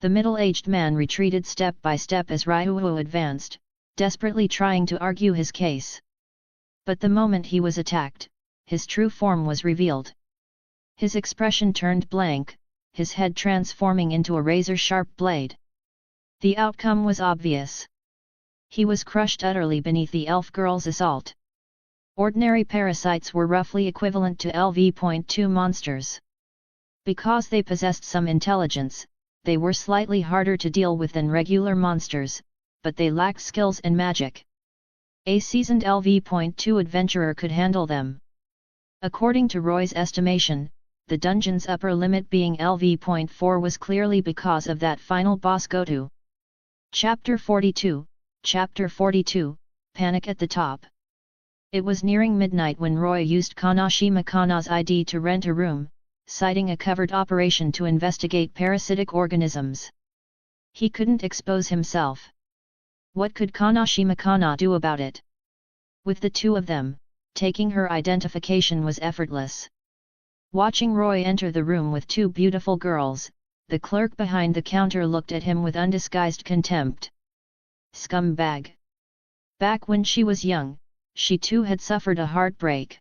The middle-aged man retreated step by step as Ryuu advanced, desperately trying to argue his case. But the moment he was attacked, his true form was revealed. His expression turned blank, his head transforming into a razor-sharp blade. The outcome was obvious. He was crushed utterly beneath the elf girl's assault. Ordinary parasites were roughly equivalent to LV.2 monsters. Because they possessed some intelligence, they were slightly harder to deal with than regular monsters, but they lacked skills and magic. A seasoned LV.2 adventurer could handle them. According to Roy's estimation, the dungeon's upper limit being LV.4 was clearly because of that final boss Goto. Chapter 42, Panic at the Top. It was nearing midnight when Roy used Kanashima Kana's ID to rent a room, citing a covert operation to investigate parasitic organisms. He couldn't expose himself. What could Kanashima Kana do about it? With the two of them, taking her identification was effortless. Watching Roy enter the room with 2 beautiful girls, the clerk behind the counter looked at him with undisguised contempt. Scumbag! Back when she was young, she too had suffered a heartbreak.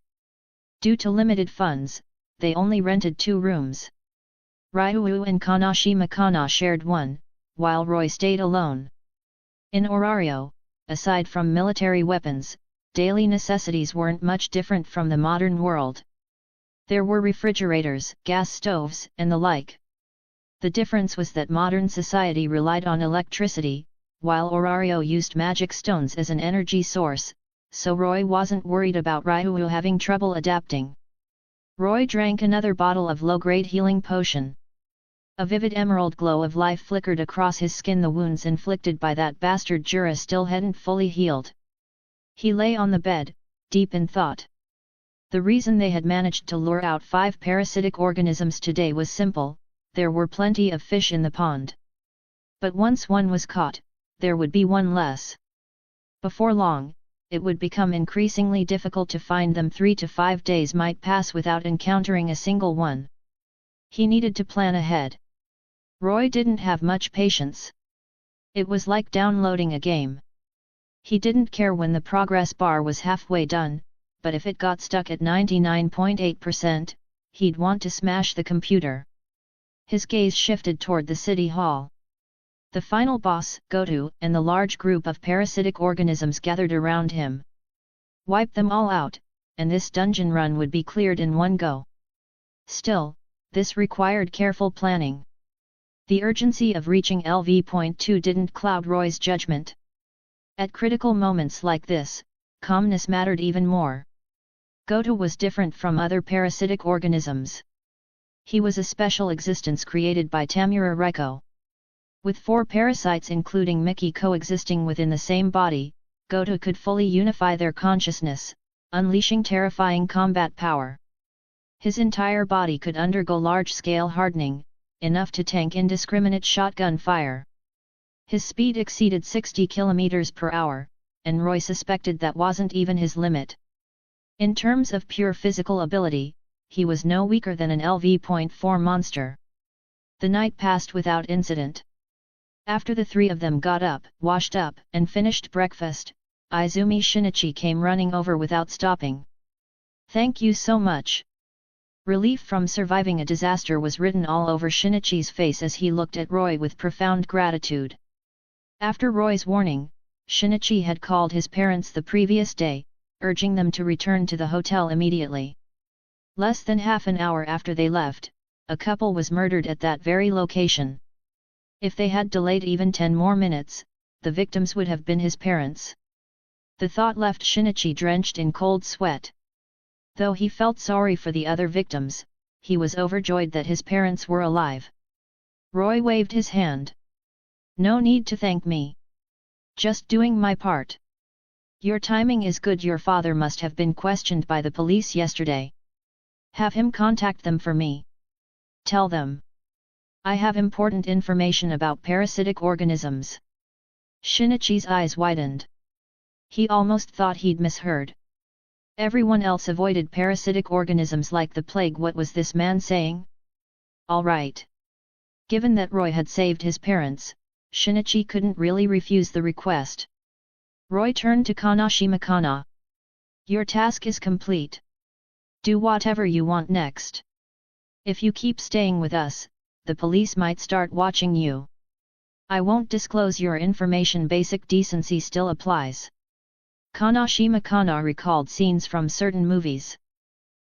Due to limited funds, they only rented 2 rooms. Ryu and Kanashima Kana shared one, while Roy stayed alone. In Orario, aside from military weapons, daily necessities weren't much different from the modern world. There were refrigerators, gas stoves, and the like. The difference was that modern society relied on electricity, while Orario used magic stones as an energy source, so Roy wasn't worried about Ryu having trouble adapting. Roy drank another bottle of low-grade healing potion. A vivid emerald glow of life flickered across his skin. The wounds inflicted by that bastard Jura still hadn't fully healed. He lay on the bed, deep in thought. The reason they had managed to lure out 5 parasitic organisms today was simple: there were plenty of fish in the pond. But once one was caught, there would be one less. Before long, it would become increasingly difficult to find them. 3 to 5 days might pass without encountering a single one. He needed to plan ahead. Roy didn't have much patience. It was like downloading a game. He didn't care when the progress bar was halfway done, but if it got stuck at 99.8%, he'd want to smash the computer. His gaze shifted toward the city hall. The final boss, Goto, and the large group of parasitic organisms gathered around him. Wipe them all out, and this dungeon run would be cleared in one go. Still, this required careful planning. The urgency of reaching LV.2 didn't cloud Roy's judgment. At critical moments like this, calmness mattered even more. Goto was different from other parasitic organisms. He was a special existence created by Tamura Reiko. With 4 parasites including Mickey coexisting within the same body, Goto could fully unify their consciousness, unleashing terrifying combat power. His entire body could undergo large-scale hardening, enough to tank indiscriminate shotgun fire. His speed exceeded 60 km per hour, and Roy suspected that wasn't even his limit. In terms of pure physical ability, he was no weaker than an LV.4 monster. The night passed without incident. After the 3 of them got up, washed up, and finished breakfast, Izumi Shinichi came running over without stopping. "Thank you so much." Relief from surviving a disaster was written all over Shinichi's face as he looked at Roy with profound gratitude. After Roy's warning, Shinichi had called his parents the previous day, urging them to return to the hotel immediately. Less than half an hour after they left, a couple was murdered at that very location. If they had delayed even 10 more minutes, the victims would have been his parents. The thought left Shinichi drenched in cold sweat. Though he felt sorry for the other victims, he was overjoyed that his parents were alive. Roy waved his hand. "No need to thank me. Just doing my part." "Your timing is good. Your father must have been questioned by the police yesterday. Have him contact them for me. Tell them I have important information about parasitic organisms." Shinichi's eyes widened. He almost thought he'd misheard. Everyone else avoided parasitic organisms like the plague. What was this man saying? All right. Given that Roy had saved his parents, Shinichi couldn't really refuse the request. Roy turned to Kanashima Kana. "Your task is complete. Do whatever you want next. If you keep staying with us, the police might start watching you. I won't disclose your information. Basic decency still applies." Kanashima Kana recalled scenes from certain movies.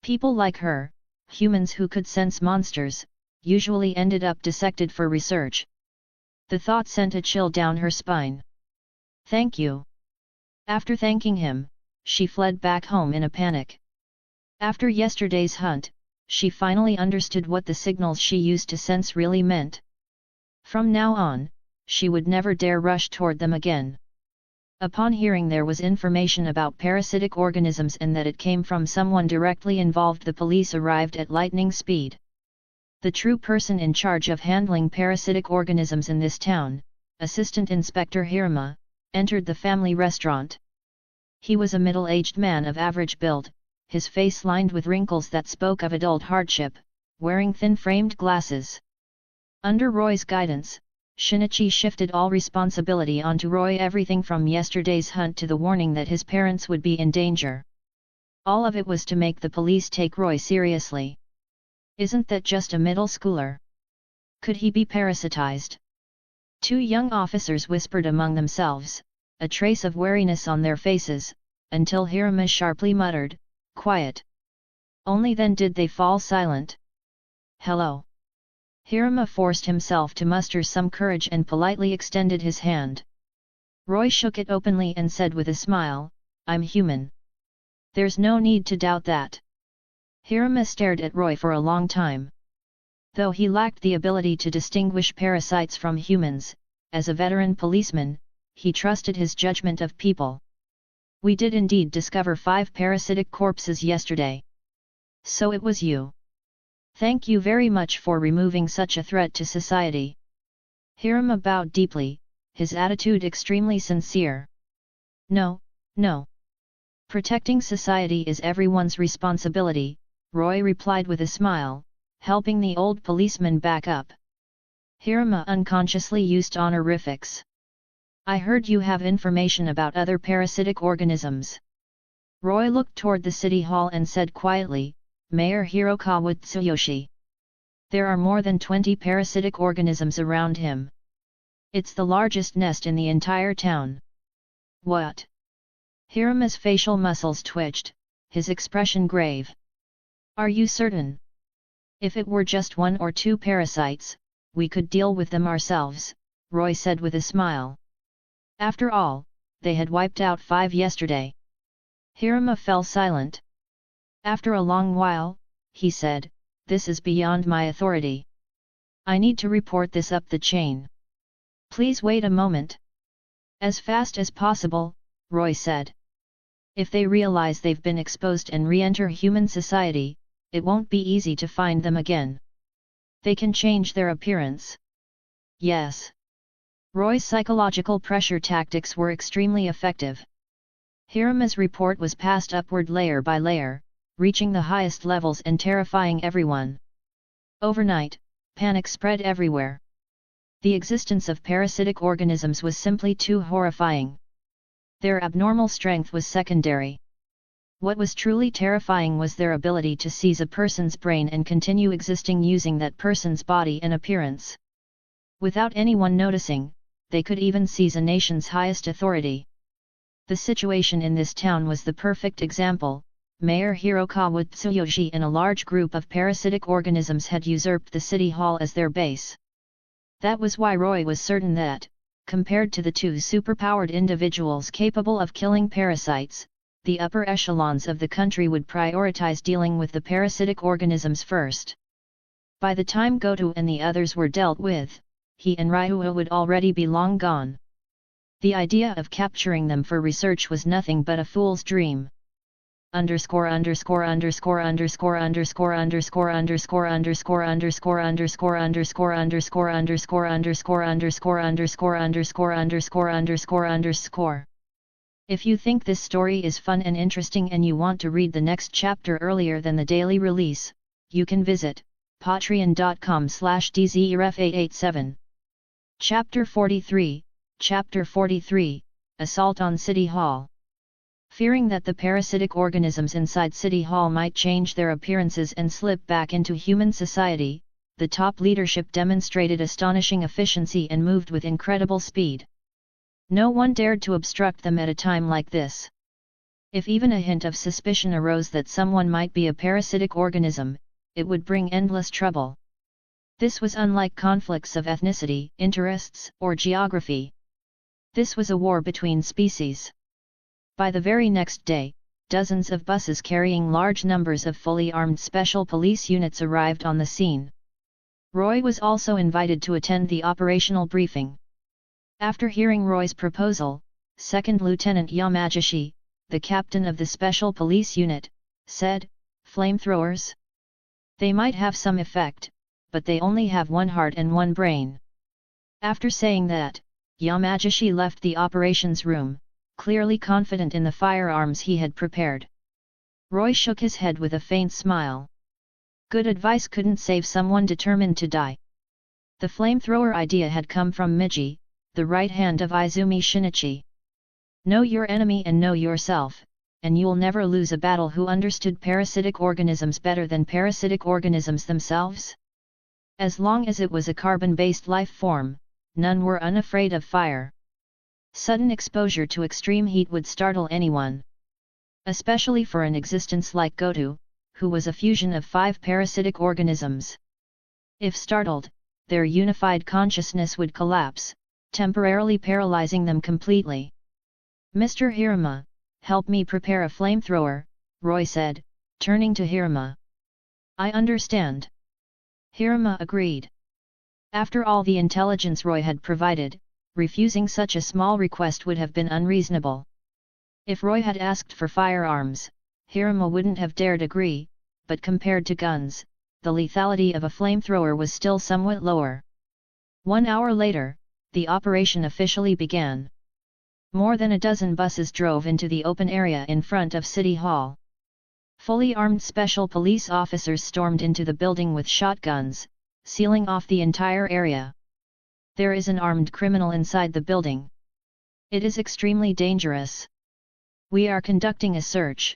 People like her, humans who could sense monsters, usually ended up dissected for research. The thought sent a chill down her spine. "Thank you." After thanking him, she fled back home in a panic. After yesterday's hunt, she finally understood what the signals she used to sense really meant. From now on, she would never dare rush toward them again. Upon hearing there was information about parasitic organisms and that it came from someone directly involved, the police arrived at lightning speed. The true person in charge of handling parasitic organisms in this town, Assistant Inspector Hirama, entered the family restaurant. He was a middle-aged man of average build, his face lined with wrinkles that spoke of adult hardship, wearing thin-framed glasses. Under Roy's guidance, Shinichi shifted all responsibility onto Roy, everything from yesterday's hunt to the warning that his parents would be in danger. All of it was to make the police take Roy seriously. Isn't that just a middle schooler? Could he be parasitized? Two young officers whispered among themselves, a trace of wariness on their faces, until Harem sharply muttered, "Quiet." Only then did they fall silent. "Hello." Harem forced himself to muster some courage and politely extended his hand. Roy shook it openly and said with a smile, "I'm human. There's no need to doubt that." Harem stared at Roy for a long time. Though he lacked the ability to distinguish parasites from humans, as a veteran policeman, he trusted his judgment of people. "We did indeed discover 5 parasitic corpses yesterday. So it was you. Thank you very much for removing such a threat to society." Harem bowed deeply, his attitude extremely sincere. "No, no. Protecting society is everyone's responsibility," Roy replied with a smile, helping the old policeman back up. Harem unconsciously used honorifics. "I heard you have information about other parasitic organisms." Roy looked toward the city hall and said quietly, "Mayor Hirokawa Tsuyoshi. There are more than 20 parasitic organisms around him. It's the largest nest in the entire town." "What?" Harem's facial muscles twitched, his expression grave. "Are you certain? If it were just 1 or 2 parasites, we could deal with them ourselves," Roy said with a smile. After all, they had wiped out 5 yesterday. Harem fell silent. After a long while, he said, "This is beyond my authority. I need to report this up the chain." "Please wait a moment." "As fast as possible," Roy said. "If they realize they've been exposed and re-enter human society, it won't be easy to find them again. They can change their appearance." "Yes." Roy's psychological pressure tactics were extremely effective. Harem's report was passed upward layer by layer, reaching the highest levels and terrifying everyone. Overnight, panic spread everywhere. The existence of parasitic organisms was simply too horrifying. Their abnormal strength was secondary. What was truly terrifying was their ability to seize a person's brain and continue existing using that person's body and appearance. Without anyone noticing, they could even seize a nation's highest authority. The situation in this town was the perfect example. Mayor Hirokawa Tsuyoshi and a large group of parasitic organisms had usurped the city hall as their base. That was why Roy was certain that, compared to the 2 superpowered individuals capable of killing parasites, the upper echelons of the country would prioritize dealing with the parasitic organisms first. By the time Goto and the others were dealt with, he and Ryuo would already be long gone. The idea of capturing them for research was nothing but a fool's dream. Underscore underscore underscore underscore underscore underscore underscore underscore underscore underscore underscore underscore underscore underscore underscore underscore underscore underscore underscore underscore. If you think this story is fun and interesting and you want to read the next chapter earlier than the daily release, you can visit patreon.com/dzerf887. Chapter 43, Chapter 43, Assault on City Hall. Fearing that the parasitic organisms inside City Hall might change their appearances and slip back into human society, the top leadership demonstrated astonishing efficiency and moved with incredible speed. No one dared to obstruct them at a time like this. If even a hint of suspicion arose that someone might be a parasitic organism, it would bring endless trouble. This was unlike conflicts of ethnicity, interests, or geography. This was a war between species. By the very next day, dozens of buses carrying large numbers of fully armed special police units arrived on the scene. Roy was also invited to attend the operational briefing. After hearing Roy's proposal, Second Lieutenant Yamagishi, the captain of the special police unit, said, "Flamethrowers? They might have some effect, but they only have 1 heart and 1 brain." After saying that, Yamagishi left the operations room, clearly confident in the firearms he had prepared. Roy shook his head with a faint smile. Good advice couldn't save someone determined to die. The flamethrower idea had come from Miji, the right hand of Izumi Shinichi. Know your enemy and know yourself, and you'll never lose a battle. Who understood parasitic organisms better than parasitic organisms themselves? As long as it was a carbon-based life form, none were unafraid of fire. Sudden exposure to extreme heat would startle anyone. Especially for an existence like Goto, who was a fusion of 5 parasitic organisms. If startled, their unified consciousness would collapse, temporarily paralyzing them completely. Mr. Hirama, help me prepare a flamethrower, Roy said, turning to Hirama. I understand. Hirama agreed. After all the intelligence Roy had provided, refusing such a small request would have been unreasonable. If Roy had asked for firearms, Hirama wouldn't have dared agree, but compared to guns, the lethality of a flamethrower was still somewhat lower. 1 hour later, the operation officially began. More than a dozen buses drove into the open area in front of City Hall. Fully armed special police officers stormed into the building with shotguns, sealing off the entire area. There is an armed criminal inside the building. It is extremely dangerous. We are conducting a search.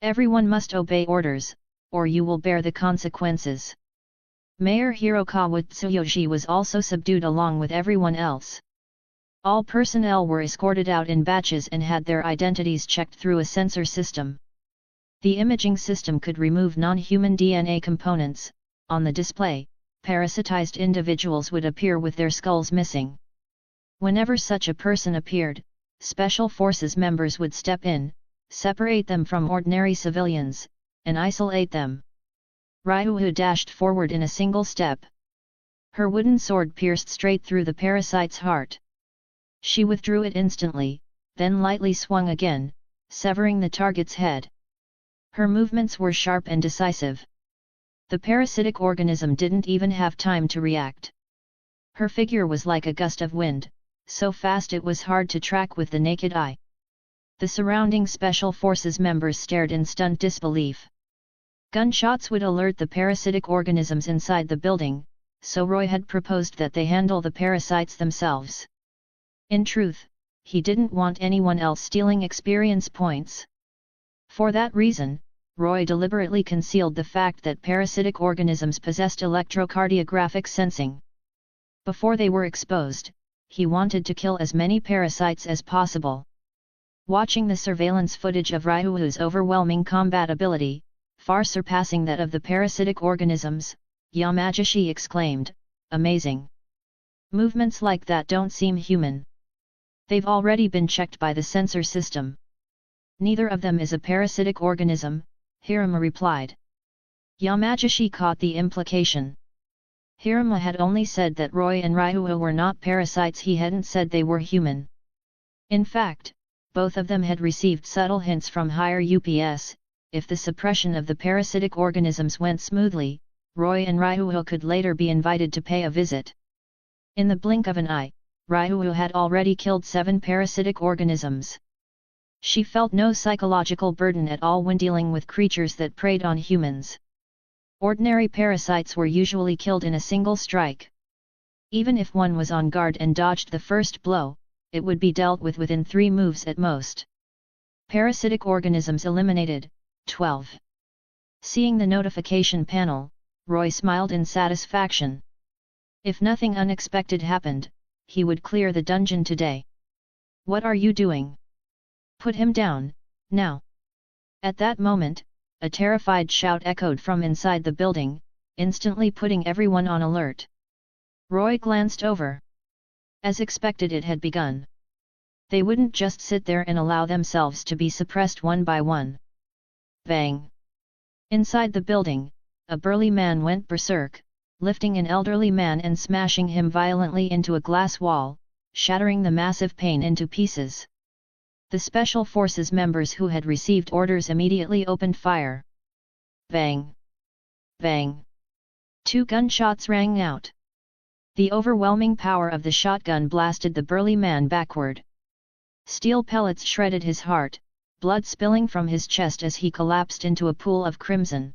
Everyone must obey orders, or you will bear the consequences. Mayor Hirokawa Tsuyoshi was also subdued along with everyone else. All personnel were escorted out in batches and had their identities checked through a sensor system. The imaging system could remove non-human DNA components. On the display, parasitized individuals would appear with their skulls missing. Whenever such a person appeared, Special Forces members would step in, separate them from ordinary civilians, and isolate them. Ryuhu dashed forward in a single step. Her wooden sword pierced straight through the parasite's heart. She withdrew it instantly, then lightly swung again, severing the target's head. Her movements were sharp and decisive. The parasitic organism didn't even have time to react. Her figure was like a gust of wind, so fast it was hard to track with the naked eye. The surrounding Special Forces members stared in stunned disbelief. Gunshots would alert the parasitic organisms inside the building, so Roy had proposed that they handle the parasites themselves. In truth, he didn't want anyone else stealing experience points. For that reason, Roy deliberately concealed the fact that parasitic organisms possessed electrocardiographic sensing. Before they were exposed, he wanted to kill as many parasites as possible. Watching the surveillance footage of Ryuu's overwhelming combat ability, far surpassing that of the parasitic organisms, Yamagishi exclaimed, "Amazing! Movements like that don't seem human." "They've already been checked by the sensor system. Neither of them is a parasitic organism," Hirama replied. Yamagishi caught the implication. Hirama had only said that Roy and Ryuu were not parasites, he hadn't said they were human. In fact, both of them had received subtle hints from higher UPS. If the suppression of the parasitic organisms went smoothly, Roy and Ryuu could later be invited to pay a visit. In the blink of an eye, Ryuu had already killed 7 parasitic organisms. She felt no psychological burden at all when dealing with creatures that preyed on humans. Ordinary parasites were usually killed in a single strike. Even if one was on guard and dodged the first blow, it would be dealt with within 3 moves at most. Parasitic organisms eliminated, 12. Seeing the notification panel, Roy smiled in satisfaction. If nothing unexpected happened, he would clear the dungeon today. "What are you doing? Put him down, now!" At that moment, a terrified shout echoed from inside the building, instantly putting everyone on alert. Roy glanced over. As expected, it had begun. They wouldn't just sit there and allow themselves to be suppressed one by one. Bang! Inside the building, a burly man went berserk, lifting an elderly man and smashing him violently into a glass wall, shattering the massive pane into pieces. The Special Forces members who had received orders immediately opened fire. Bang! Bang! 2 gunshots rang out. The overwhelming power of the shotgun blasted the burly man backward. Steel pellets shredded his heart, blood spilling from his chest as he collapsed into a pool of crimson.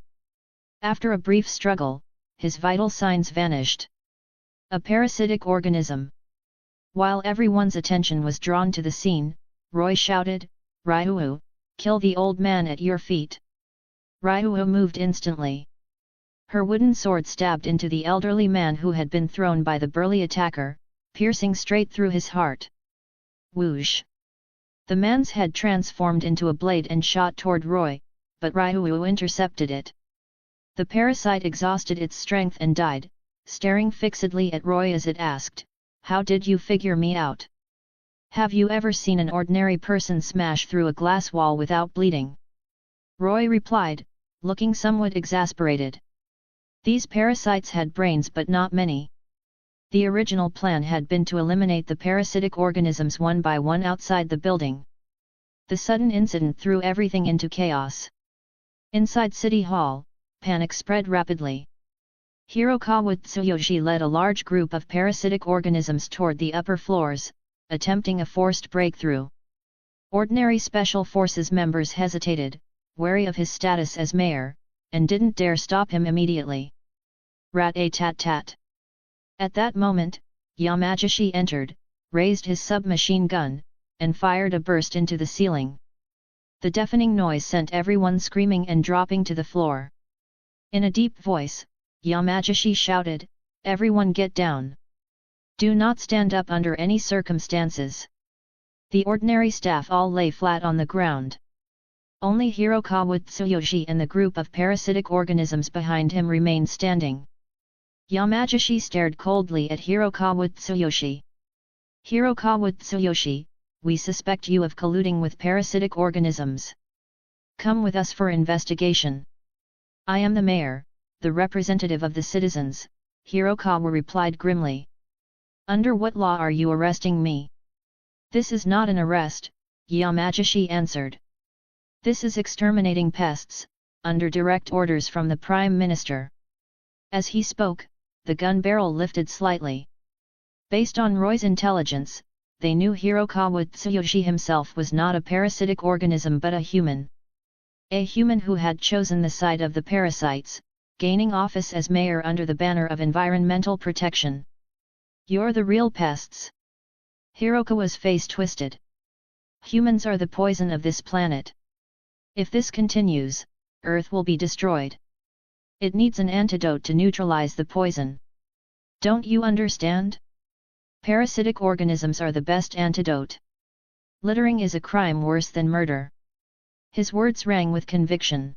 After a brief struggle, his vital signs vanished. A parasitic organism. While everyone's attention was drawn to the scene, Roy shouted, "Ryuhu, kill the old man at your feet." Ryuhu moved instantly. Her wooden sword stabbed into the elderly man who had been thrown by the burly attacker, piercing straight through his heart. Whoosh! The man's head transformed into a blade and shot toward Roy, but Ryuhu intercepted it. The parasite exhausted its strength and died, staring fixedly at Roy as it asked, "How did you figure me out? Have you ever seen an ordinary person smash through a glass wall without bleeding?" Roy replied, looking somewhat exasperated. These parasites had brains but not many. The original plan had been to eliminate the parasitic organisms one by one outside the building. The sudden incident threw everything into chaos. Inside City Hall, panic spread rapidly. Hirokawa Tsuyoshi led a large group of parasitic organisms toward the upper floors, attempting a forced breakthrough. Ordinary Special Forces members hesitated, wary of his status as mayor, and didn't dare stop him immediately. Rat-a-tat-tat. At that moment, Yamagishi entered, raised his submachine gun, and fired a burst into the ceiling. The deafening noise sent everyone screaming and dropping to the floor. In a deep voice, Yamagishi shouted, "Everyone get down! Do not stand up under any circumstances." The ordinary staff all lay flat on the ground. Only Hirokawa Tsuyoshi and the group of parasitic organisms behind him remained standing. Yamagishi stared coldly at Hirokawa Tsuyoshi. "Hirokawa Tsuyoshi, we suspect you of colluding with parasitic organisms. Come with us for investigation." "I am the mayor, the representative of the citizens," Hirokawa replied grimly. "Under what law are you arresting me?" "This is not an arrest," Yamagishi answered. "This is exterminating pests, under direct orders from the Prime Minister." As he spoke, the gun barrel lifted slightly. Based on Roy's intelligence, they knew Hirokawa Tsuyoshi himself was not a parasitic organism but a human. A human who had chosen the side of the parasites, gaining office as mayor under the banner of environmental protection. "You're the real pests." Hirokawa's face twisted. "Humans are the poison of this planet. If this continues, Earth will be destroyed. It needs an antidote to neutralize the poison. Don't you understand? Parasitic organisms are the best antidote. Littering is a crime worse than murder." His words rang with conviction.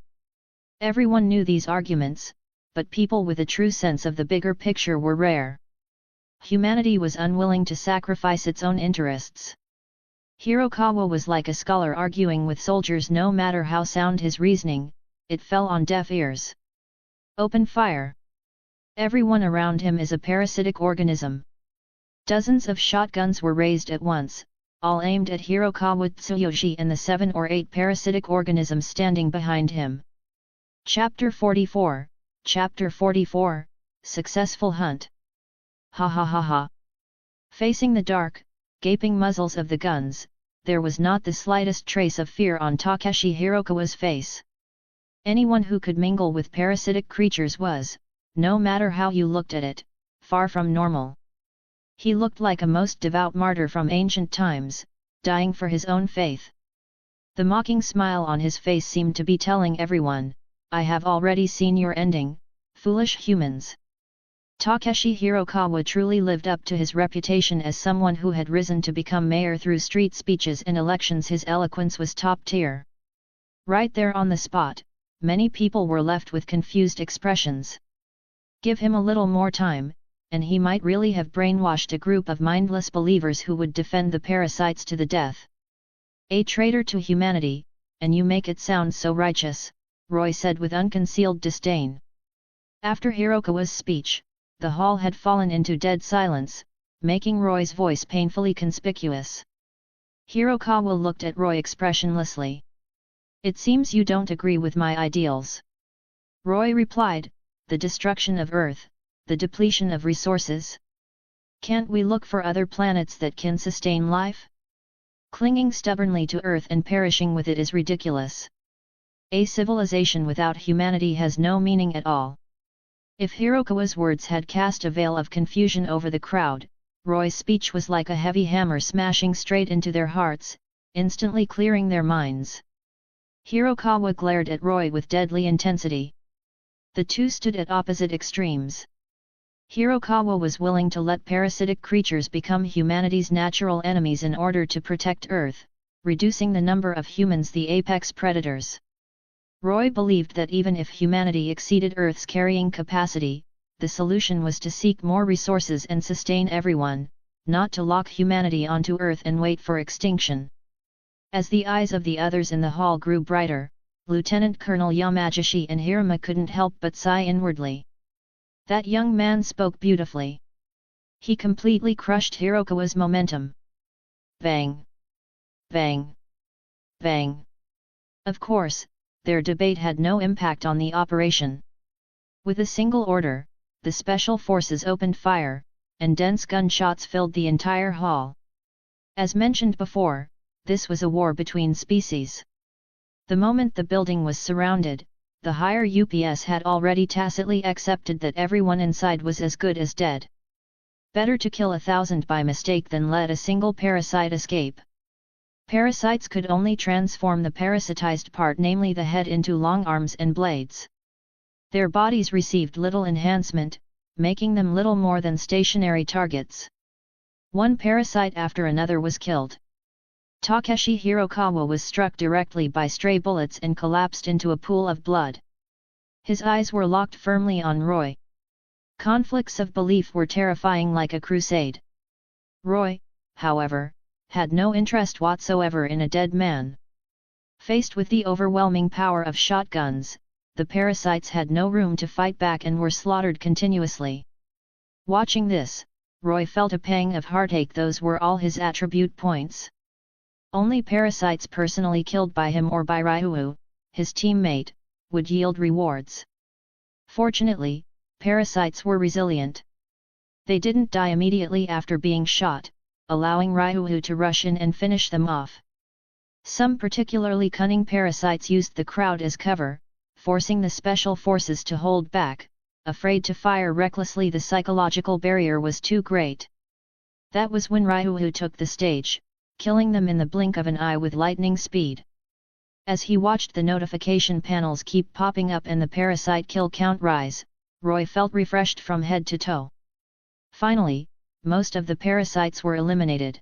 Everyone knew these arguments, but people with a true sense of the bigger picture were rare. Humanity was unwilling to sacrifice its own interests. Hirokawa was like a scholar arguing with soldiers. No matter how sound his reasoning, it fell on deaf ears. "Open fire! Everyone around him is a parasitic organism." Dozens of shotguns were raised at once, all aimed at Hirokawa Tsuyoshi and the 7 or 8 parasitic organisms standing behind him. Chapter 44, Chapter 44, Successful Hunt. Ha ha ha ha. Facing the dark, gaping muzzles of the guns, there was not the slightest trace of fear on Takeshi Hirokawa's face. Anyone who could mingle with parasitic creatures was, no matter how you looked at it, far from normal. He looked like a most devout martyr from ancient times, dying for his own faith. The mocking smile on his face seemed to be telling everyone, "I have already seen your ending, foolish humans." Takeshi Hirokawa truly lived up to his reputation as someone who had risen to become mayor through street speeches and elections. His eloquence was top tier. Right there on the spot, many people were left with confused expressions. Give him a little more time, and he might really have brainwashed a group of mindless believers who would defend the parasites to the death. "A traitor to humanity, and you make it sound so righteous," Roy said with unconcealed disdain. After Hirokawa's speech, the hall had fallen into dead silence, making Roy's voice painfully conspicuous. Hirokawa looked at Roy expressionlessly. "It seems you don't agree with my ideals." Roy replied, "The destruction of Earth, the depletion of resources. Can't we look for other planets that can sustain life? Clinging stubbornly to Earth and perishing with it is ridiculous. A civilization without humanity has no meaning at all." If Hirokawa's words had cast a veil of confusion over the crowd, Roy's speech was like a heavy hammer smashing straight into their hearts, instantly clearing their minds. Hirokawa glared at Roy with deadly intensity. The two stood at opposite extremes. Hirokawa was willing to let parasitic creatures become humanity's natural enemies in order to protect Earth, reducing the number of humans the apex predators. Roy believed that even if humanity exceeded Earth's carrying capacity, the solution was to seek more resources and sustain everyone, not to lock humanity onto Earth and wait for extinction. As the eyes of the others in the hall grew brighter, Lieutenant Colonel Yamagishi and Hirama couldn't help but sigh inwardly. That young man spoke beautifully. He completely crushed Hirokawa's momentum. Bang! Bang! Bang! Of course, their debate had no impact on the operation. With a single order, the special forces opened fire, and dense gunshots filled the entire hall. As mentioned before, this was a war between species. The moment the building was surrounded, the higher UPS had already tacitly accepted that everyone inside was as good as dead. Better to kill 1,000 by mistake than let a single parasite escape. Parasites could only transform the parasitized part, namely the head, into long arms and blades. Their bodies received little enhancement, making them little more than stationary targets. One parasite after another was killed. Takeshi Hirokawa was struck directly by stray bullets and collapsed into a pool of blood. His eyes were locked firmly on Roy. Conflicts of belief were terrifying like a crusade. Roy, however, had no interest whatsoever in a dead man. Faced with the overwhelming power of shotguns, the parasites had no room to fight back and were slaughtered continuously. Watching this, Roy felt a pang of heartache. Those were all his attribute points. Only parasites personally killed by him or by Ryuhu, his teammate, would yield rewards. Fortunately, parasites were resilient. They didn't die immediately after being shot, allowing Ryuhu to rush in and finish them off. Some particularly cunning parasites used the crowd as cover, forcing the special forces to hold back, afraid to fire recklessly. The psychological barrier was too great. That was when Ryuhu took the stage, killing them in the blink of an eye with lightning speed. As he watched the notification panels keep popping up and the parasite kill count rise, Roy felt refreshed from head to toe. Finally, most of the parasites were eliminated.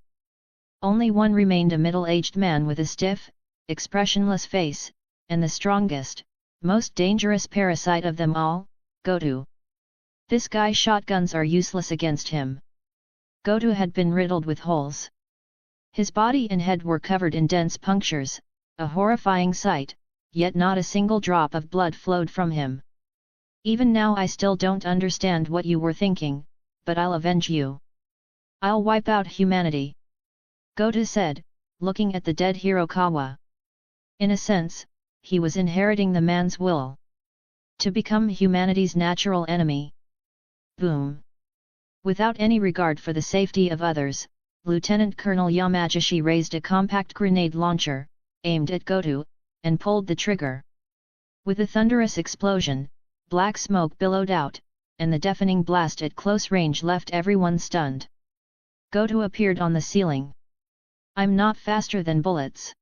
Only one remained, a middle-aged man with a stiff, expressionless face, and the strongest, most dangerous parasite of them all, Goto. This guy's shotguns are useless against him. Goto had been riddled with holes. His body and head were covered in dense punctures, a horrifying sight, yet not a single drop of blood flowed from him. Even now I still don't understand what you were thinking, but I'll avenge you. I'll wipe out humanity. Goto said, looking at the dead Hirokawa. In a sense, he was inheriting the man's will to become humanity's natural enemy. Boom! Without any regard for the safety of others, Lieutenant Colonel Yamagishi raised a compact grenade launcher, aimed at Goto, and pulled the trigger. With a thunderous explosion, black smoke billowed out, and the deafening blast at close range left everyone stunned. Goto appeared on the ceiling. I'm not faster than bullets.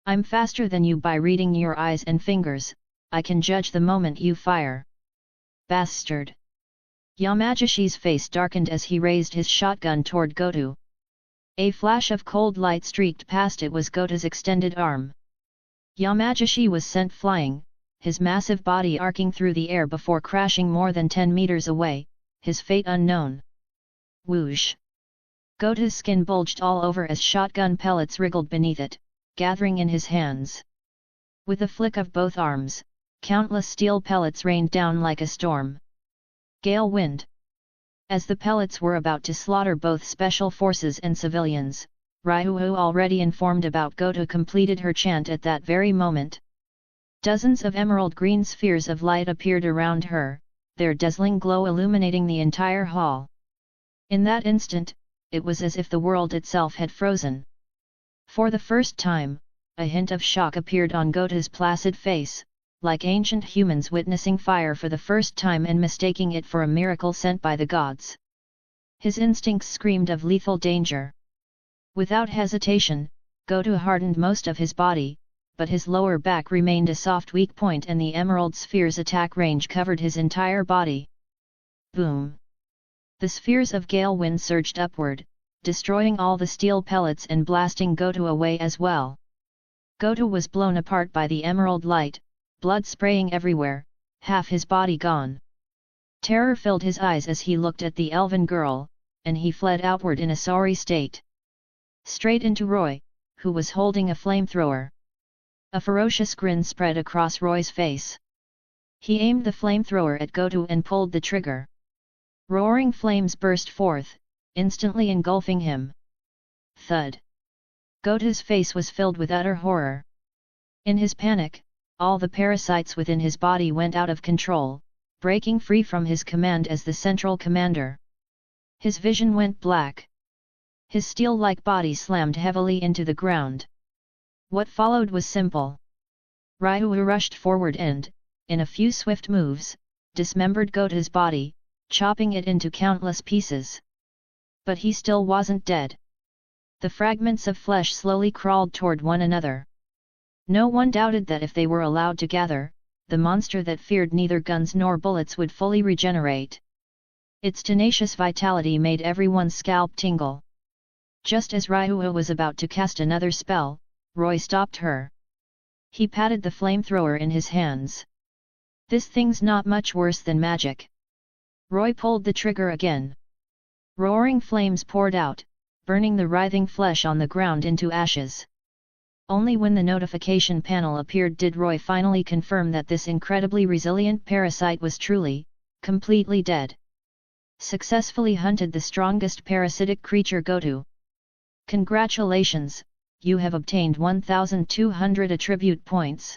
I'm faster than you by reading your eyes and fingers. I can judge the moment you fire. Bastard! Yamagishi's face darkened as he raised his shotgun toward Goto. A flash of cold light streaked past. It was Goto's extended arm. Yamagishi was sent flying, his massive body arcing through the air before crashing more than 10 meters away, his fate unknown. Whoosh! Goto's skin bulged all over as shotgun pellets wriggled beneath it, gathering in his hands. With a flick of both arms, countless steel pellets rained down like a storm. Gale wind. As the pellets were about to slaughter both special forces and civilians, Ryuhu, already informed about Goto, completed her chant at that very moment. Dozens of emerald green spheres of light appeared around her, their dazzling glow illuminating the entire hall. In that instant, it was as if the world itself had frozen. For the first time, a hint of shock appeared on Goto's placid face, like ancient humans witnessing fire for the first time and mistaking it for a miracle sent by the gods. His instincts screamed of lethal danger. Without hesitation, Goto hardened most of his body, but his lower back remained a soft weak point and the emerald sphere's attack range covered his entire body. Boom! The spheres of gale wind surged upward, destroying all the steel pellets and blasting Goto away as well. Goto was blown apart by the emerald light, blood spraying everywhere, half his body gone. Terror filled his eyes as he looked at the elven girl, and he fled outward in a sorry state. Straight into Roy, who was holding a flamethrower. A ferocious grin spread across Roy's face. He aimed the flamethrower at Goto and pulled the trigger. Roaring flames burst forth, instantly engulfing him. Thud! Goto's face was filled with utter horror. In his panic, all the parasites within his body went out of control, breaking free from his command as the central commander. His vision went black. His steel-like body slammed heavily into the ground. What followed was simple. Ryu rushed forward and, in a few swift moves, dismembered Goto's body, chopping it into countless pieces. But he still wasn't dead. The fragments of flesh slowly crawled toward one another. No one doubted that if they were allowed to gather, the monster that feared neither guns nor bullets would fully regenerate. Its tenacious vitality made everyone's scalp tingle. Just as Ryu was about to cast another spell, Roy stopped her. He patted the flamethrower in his hands. This thing's not much worse than magic. Roy pulled the trigger again. Roaring flames poured out, burning the writhing flesh on the ground into ashes. Only when the notification panel appeared did Roy finally confirm that this incredibly resilient parasite was truly, completely dead. Successfully hunted the strongest parasitic creature Goto. Congratulations, you have obtained 1200 attribute points.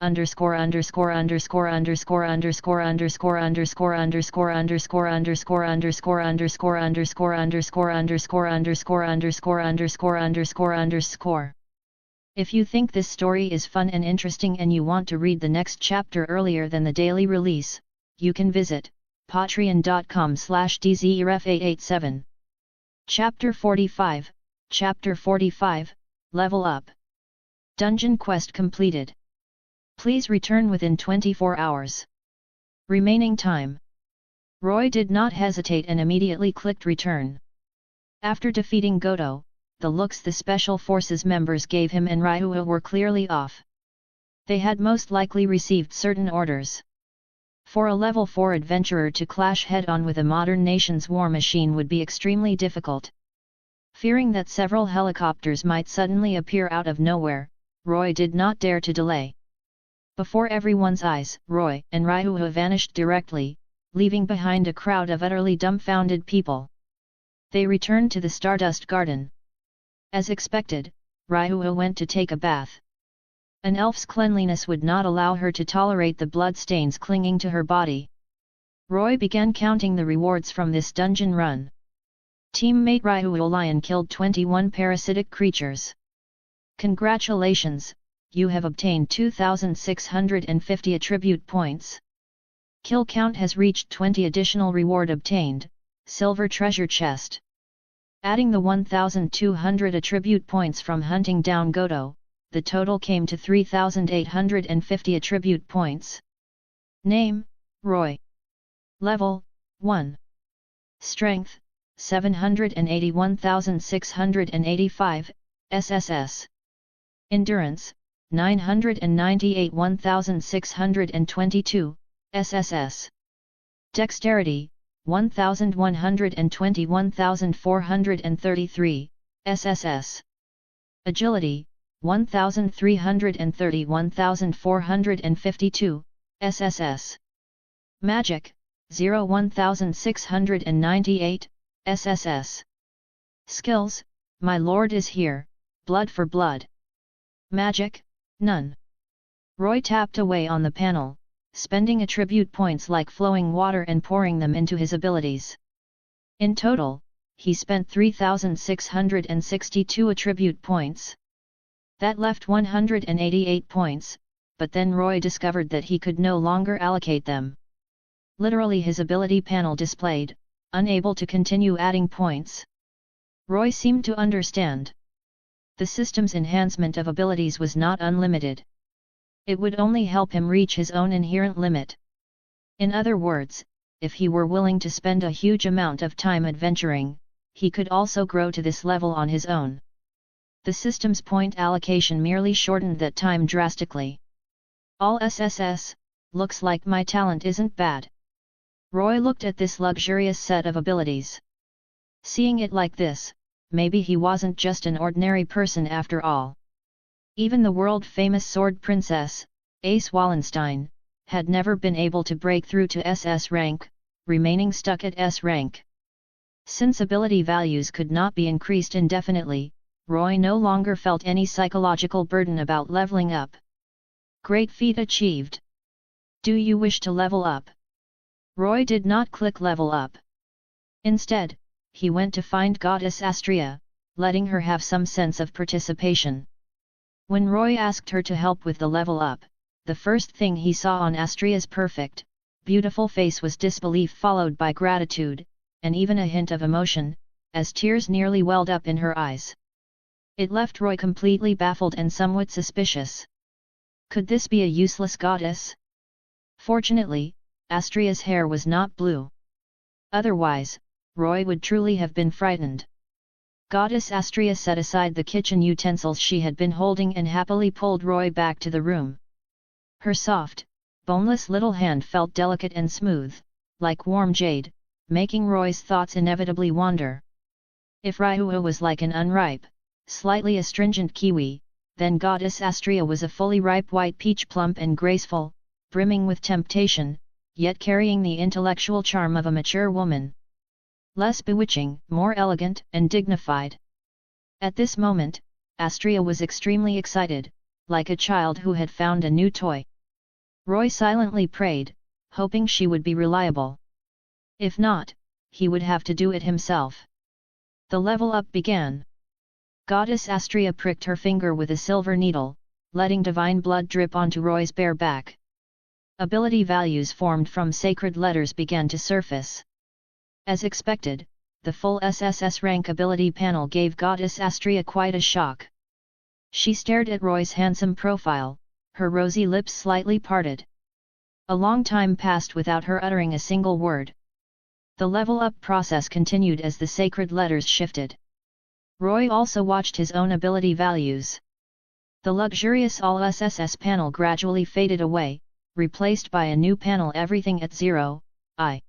Underscore underscore underscore underscore underscore underscore underscore underscore underscore underscore underscore underscore underscore underscore underscore underscore underscore underscore underscore underscore. If you think this story is fun and interesting and you want to read the next chapter earlier than the daily release, you can visit patreon.com/dzeref887. Chapter 45, Chapter 45, Level Up. Dungeon Quest completed. Please return within 24 hours. Remaining time. Roy did not hesitate and immediately clicked return. After defeating Goto, the looks the Special Forces members gave him and Ryu were clearly off. They had most likely received certain orders. For a level 4 adventurer to clash head-on with a modern nation's war machine would be extremely difficult. Fearing that several helicopters might suddenly appear out of nowhere, Roy did not dare to delay. Before everyone's eyes, Roy and Ryu vanished directly, leaving behind a crowd of utterly dumbfounded people. They returned to the Stardust Garden. As expected, Ryu went to take a bath. An elf's cleanliness would not allow her to tolerate the blood stains clinging to her body. Roy began counting the rewards from this dungeon run. Teammate Ryu Lion killed 21 parasitic creatures. Congratulations, you have obtained 2,650 attribute points. Kill count has reached 20. Additional reward obtained, silver treasure chest. Adding the 1,200 attribute points from hunting down Goto, the total came to 3,850 attribute points. Name, Roy. Level, 1. Strength, 781,685, SSS. Endurance, 998 1,622, SSS. Dexterity, 1,120 1,433, SSS. Agility, 1,330 1,452, SSS. Magic, 0 1,698, SSS. Skills, My Lord is here, blood for blood. Magic, none. Roy tapped away on the panel, spending attribute points like flowing water and pouring them into his abilities. In total, he spent 3,662 attribute points. That left 188 points, but then Roy discovered that he could no longer allocate them. Literally his ability panel displayed, unable to continue adding points. Roy seemed to understand. The system's enhancement of abilities was not unlimited. It would only help him reach his own inherent limit. In other words, if he were willing to spend a huge amount of time adventuring, he could also grow to this level on his own. The system's point allocation merely shortened that time drastically. All SSS, looks like my talent isn't bad. Roy looked at this luxurious set of abilities. Seeing it like this, maybe he wasn't just an ordinary person after all. Even the world-famous sword princess, Ace Wallenstein, had never been able to break through to SS rank, remaining stuck at S rank. Since ability values could not be increased indefinitely, Roy no longer felt any psychological burden about leveling up. Great feat achieved. Do you wish to level up? Roy did not click level up. Instead, he went to find Goddess Astraea, letting her have some sense of participation. When Roy asked her to help with the level up, the first thing he saw on Astraea's perfect, beautiful face was disbelief followed by gratitude, and even a hint of emotion, as tears nearly welled up in her eyes. It left Roy completely baffled and somewhat suspicious. Could this be a useless goddess? Fortunately, Astraea's hair was not blue. Otherwise, Roy would truly have been frightened. Goddess Astraea set aside the kitchen utensils she had been holding and happily pulled Roy back to the room. Her soft, boneless little hand felt delicate and smooth, like warm jade, making Roy's thoughts inevitably wander. If Ryua was like an unripe, slightly astringent kiwi, then Goddess Astraea was a fully ripe white peach, plump and graceful, brimming with temptation, yet carrying the intellectual charm of a mature woman. Less bewitching, more elegant and dignified. At this moment, Astraea was extremely excited, like a child who had found a new toy. Roy silently prayed, hoping she would be reliable. If not, he would have to do it himself. The level up began. Goddess Astraea pricked her finger with a silver needle, letting divine blood drip onto Roy's bare back. Ability values formed from sacred letters began to surface. As expected, the full SSS rank ability panel gave Goddess Astraea quite a shock. She stared at Roy's handsome profile, her rosy lips slightly parted. A long time passed without her uttering a single word. The level-up process continued as the sacred letters shifted. Roy also watched his own ability values. The luxurious all-SSS panel gradually faded away, replaced by a new panel, everything at 0, I.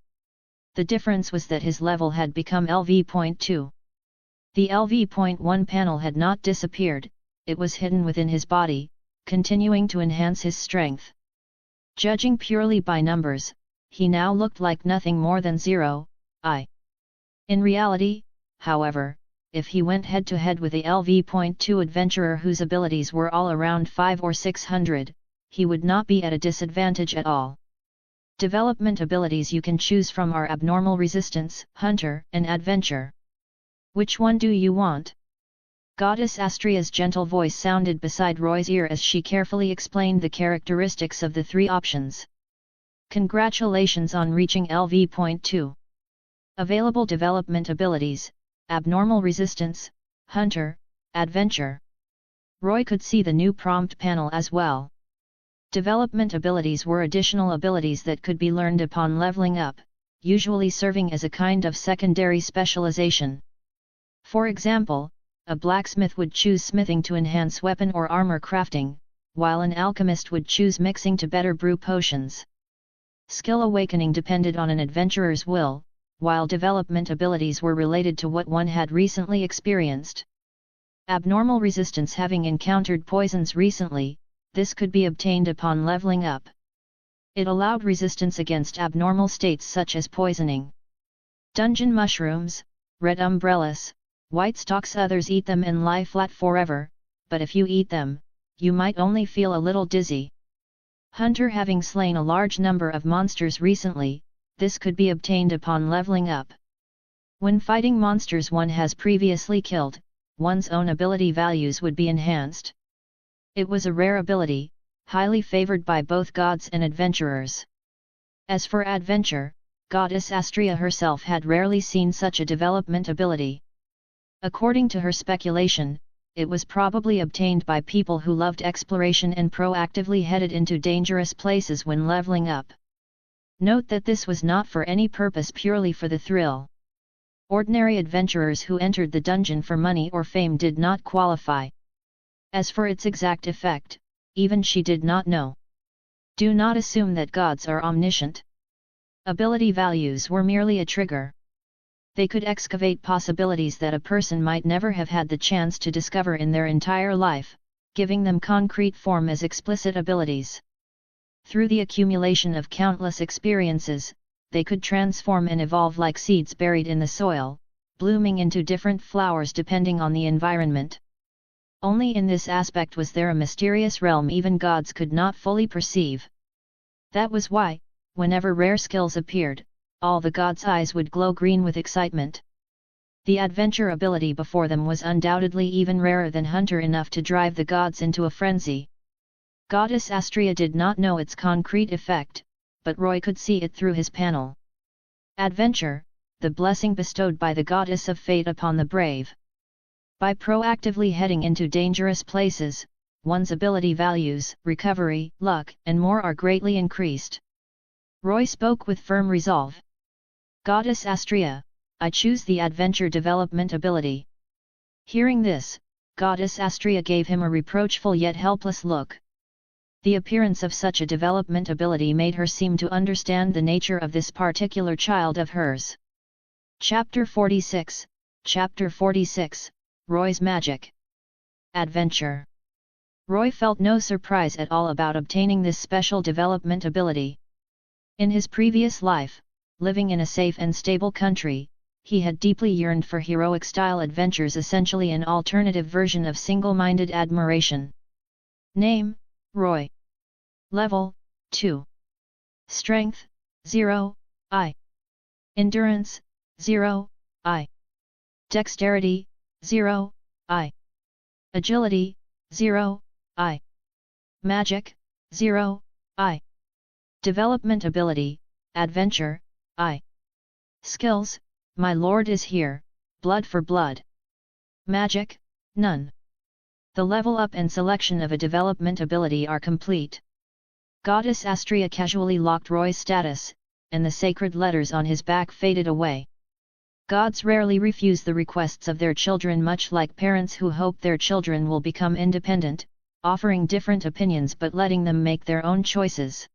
The difference was that his level had become LV.2. The LV.1 panel had not disappeared, it was hidden within his body, continuing to enhance his strength. Judging purely by numbers, he now looked like nothing more than 0, I. In reality, however, if he went head-to-head with a LV.2 adventurer whose abilities were all around 500 or 600, he would not be at a disadvantage at all. Development abilities you can choose from are Abnormal Resistance, Hunter, and Adventure. Which one do you want? Goddess Astraea's gentle voice sounded beside Roy's ear as she carefully explained the characteristics of the three options. Congratulations on reaching LV.2. Available development abilities, Abnormal Resistance, Hunter, Adventure. Roy could see the new prompt panel as well. Development abilities were additional abilities that could be learned upon leveling up, usually serving as a kind of secondary specialization. For example, a blacksmith would choose smithing to enhance weapon or armor crafting, while an alchemist would choose mixing to better brew potions. Skill awakening depended on an adventurer's will, while development abilities were related to what one had recently experienced. Abnormal resistance. Having encountered poisons recently, this could be obtained upon leveling up. It allowed resistance against abnormal states such as poisoning. Dungeon mushrooms, red umbrellas, white stalks. Others eat them and lie flat forever, but if you eat them, you might only feel a little dizzy. Hunter. Having slain a large number of monsters recently, this could be obtained upon leveling up. When fighting monsters one has previously killed, one's own ability values would be enhanced. It was a rare ability, highly favored by both gods and adventurers. As for adventure, goddess Astraea herself had rarely seen such a development ability. According to her speculation, it was probably obtained by people who loved exploration and proactively headed into dangerous places when leveling up. Note that this was not for any purpose, purely for the thrill. Ordinary adventurers who entered the dungeon for money or fame did not qualify. As for its exact effect, even she did not know. Do not assume that gods are omniscient. Ability values were merely a trigger. They could excavate possibilities that a person might never have had the chance to discover in their entire life, giving them concrete form as explicit abilities. Through the accumulation of countless experiences, they could transform and evolve like seeds buried in the soil, blooming into different flowers depending on the environment. Only in this aspect was there a mysterious realm even gods could not fully perceive. That was why, whenever rare skills appeared, all the gods' eyes would glow green with excitement. The adventure ability before them was undoubtedly even rarer than hunter enough to drive the gods into a frenzy. Goddess Astraea did not know its concrete effect, but Roy could see it through his panel. Adventure, the blessing bestowed by the goddess of fate upon the brave. By proactively heading into dangerous places, one's ability values, recovery, luck, and more are greatly increased. Roy spoke with firm resolve. Goddess Astraea, I choose the adventure development ability. Hearing this, Goddess Astraea gave him a reproachful yet helpless look. The appearance of such a development ability made her seem to understand the nature of this particular child of hers. Chapter 46, Chapter 46, Roy's Magic. Adventure. Roy felt no surprise at all about obtaining this special development ability. In his previous life, living in a safe and stable country, he had deeply yearned for heroic-style adventures, essentially an alternative version of single-minded admiration. Name, Roy. Level, 2. Strength, 0, I. Endurance, 0, I. Dexterity, 0, I. Agility, 0, I. Magic, 0, I. Development ability, Adventure, I. Skills, My Lord is here, blood for blood. Magic, none. The level up and selection of a development ability are complete. Goddess Astraea casually locked Roy's status, and the sacred letters on his back faded away. Gods rarely refuse the requests of their children, much like parents who hope their children will become independent, offering different opinions but letting them make their own choices.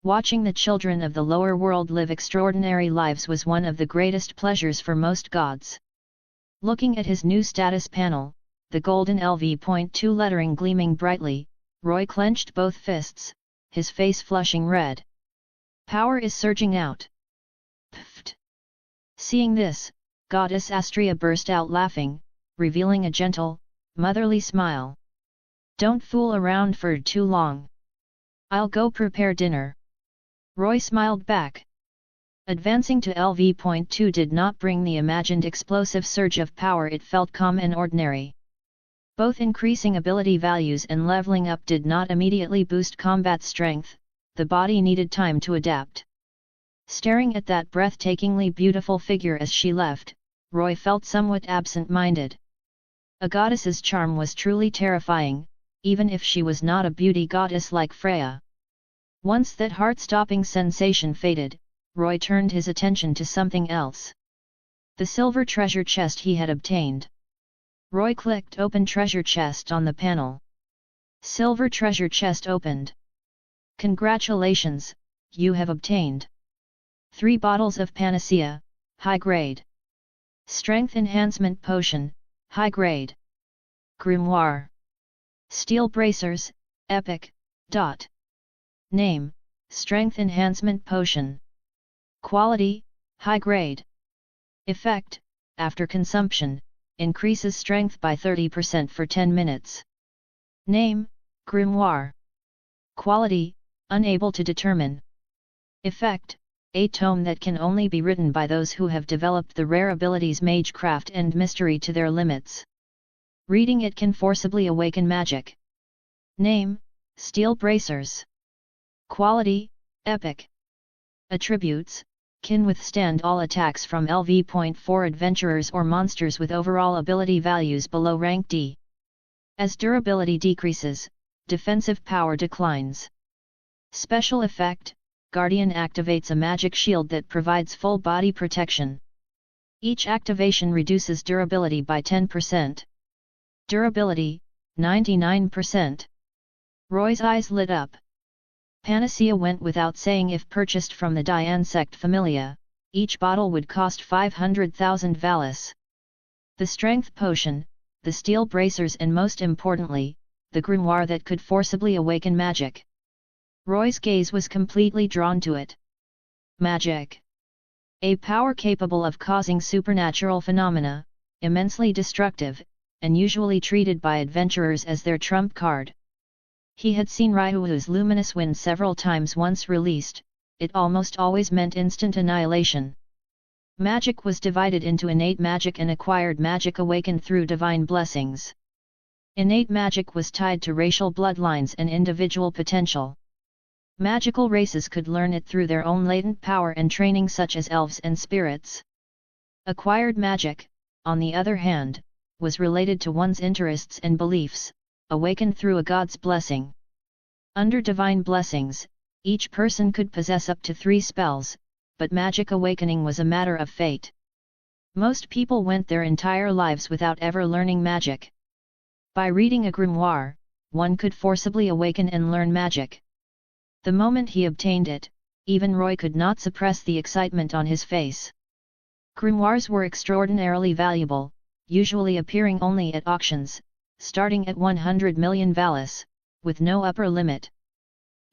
Watching the children of the lower world live extraordinary lives was one of the greatest pleasures for most gods. Looking at his new status panel, the golden LV.2 lettering gleaming brightly, Roy clenched both fists, his face flushing red. Power is surging out. Pfft. Seeing this, Goddess Astraea burst out laughing, revealing a gentle, motherly smile. Don't fool around for too long. I'll go prepare dinner. Roy smiled back. Advancing to LV.2 did not bring the imagined explosive surge of power, it felt calm and ordinary. Both increasing ability values and leveling up did not immediately boost combat strength, the body needed time to adapt. Staring at that breathtakingly beautiful figure as she left, Roy felt somewhat absent-minded. A goddess's charm was truly terrifying, even if she was not a beauty goddess like Freya. Once that heart-stopping sensation faded, Roy turned his attention to something else. The silver treasure chest he had obtained. Roy clicked Open Treasure Chest on the panel. Silver treasure chest opened. Congratulations, you have obtained 3 bottles of Panacea, high grade. Strength Enhancement Potion, high grade. Grimoire. Steel Bracers, epic. Name, Strength Enhancement Potion. Quality, high grade. Effect, after consumption, increases strength by 30% for 10 minutes. Name, Grimoire. Quality, unable to determine. Effect, a tome that can only be written by those who have developed the rare abilities Magecraft and Mystery to their limits. Reading it can forcibly awaken magic. Name, steel bracers. Quality, epic. Attributes, can withstand all attacks from LV.4 adventurers or monsters with overall ability values below rank D. As durability decreases, defensive power declines. Special effect, Guardian activates a magic shield that provides full body protection. Each activation reduces durability by 10%. Durability, 99%. Roy's eyes lit up. Panacea went without saying. If purchased from the Astraea Familia, each bottle would cost 500,000 valis. The strength potion, the steel bracers, and most importantly, the grimoire that could forcibly awaken magic. Roy's gaze was completely drawn to it. Magic. A power capable of causing supernatural phenomena, immensely destructive, and usually treated by adventurers as their trump card. He had seen Ryuu's luminous wind several times. Once released, it almost always meant instant annihilation. Magic was divided into innate magic and acquired magic awakened through divine blessings. Innate magic was tied to racial bloodlines and individual potential. Magical races could learn it through their own latent power and training, such as elves and spirits. Acquired magic, on the other hand, was related to one's interests and beliefs, awakened through a god's blessing. Under divine blessings, each person could possess up to 3 spells, but magic awakening was a matter of fate. Most people went their entire lives without ever learning magic. By reading a grimoire, one could forcibly awaken and learn magic. The moment he obtained it, even Roy could not suppress the excitement on his face. Grimoires were extraordinarily valuable, usually appearing only at auctions, starting at 100 million valis, with no upper limit.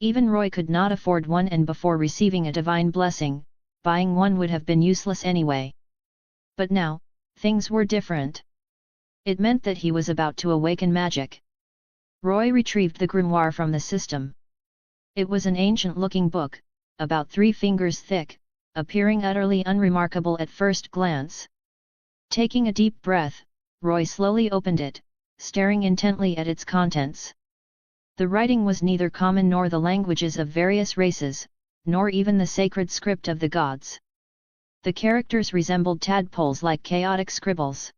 Even Roy could not afford one, and before receiving a divine blessing, buying one would have been useless anyway. But now, things were different. It meant that he was about to awaken magic. Roy retrieved the grimoire from the system. It was an ancient-looking book, about 3 fingers thick, appearing utterly unremarkable at first glance. Taking a deep breath, Roy slowly opened it, staring intently at its contents. The writing was neither common nor the languages of various races, nor even the sacred script of the gods. The characters resembled tadpoles like chaotic scribbles.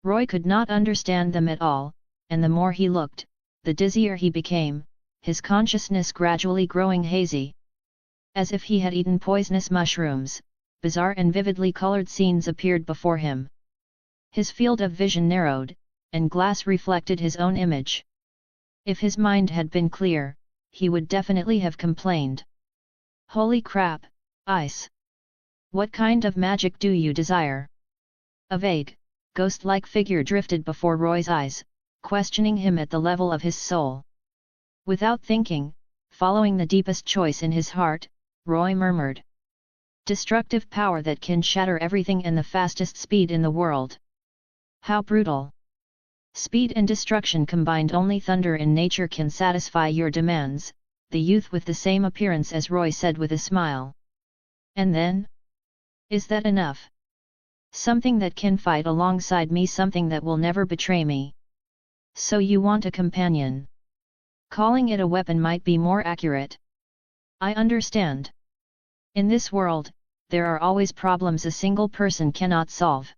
Roy could not understand them at all, and the more he looked, the dizzier he became, his consciousness gradually growing hazy. As if he had eaten poisonous mushrooms, bizarre and vividly colored scenes appeared before him. His field of vision narrowed, and glass reflected his own image. If his mind had been clear, he would definitely have complained. Holy crap, ice! What kind of magic do you desire? A vague, ghost-like figure drifted before Roy's eyes, questioning him at the level of his soul. Without thinking, following the deepest choice in his heart, Roy murmured. Destructive power that can shatter everything and the fastest speed in the world. How brutal! Speed and destruction combined. Only thunder in nature can satisfy your demands, the youth with the same appearance as Roy said with a smile. And then? Is that enough? Something that can fight alongside me, something that will never betray me. So you want a companion? Calling it a weapon might be more accurate. I understand. In this world, there are always problems a single person cannot solve.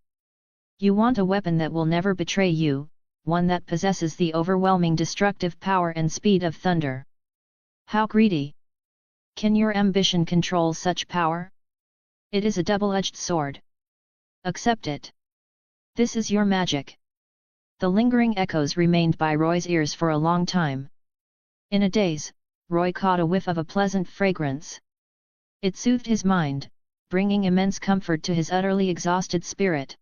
You want a weapon that will never betray you, one that possesses the overwhelming destructive power and speed of thunder. How greedy! Can your ambition control such power? It is a double-edged sword. Accept it. This is your magic. The lingering echoes remained by Roy's ears for a long time. In a daze, Roy caught a whiff of a pleasant fragrance. It soothed his mind, bringing immense comfort to his utterly exhausted spirit.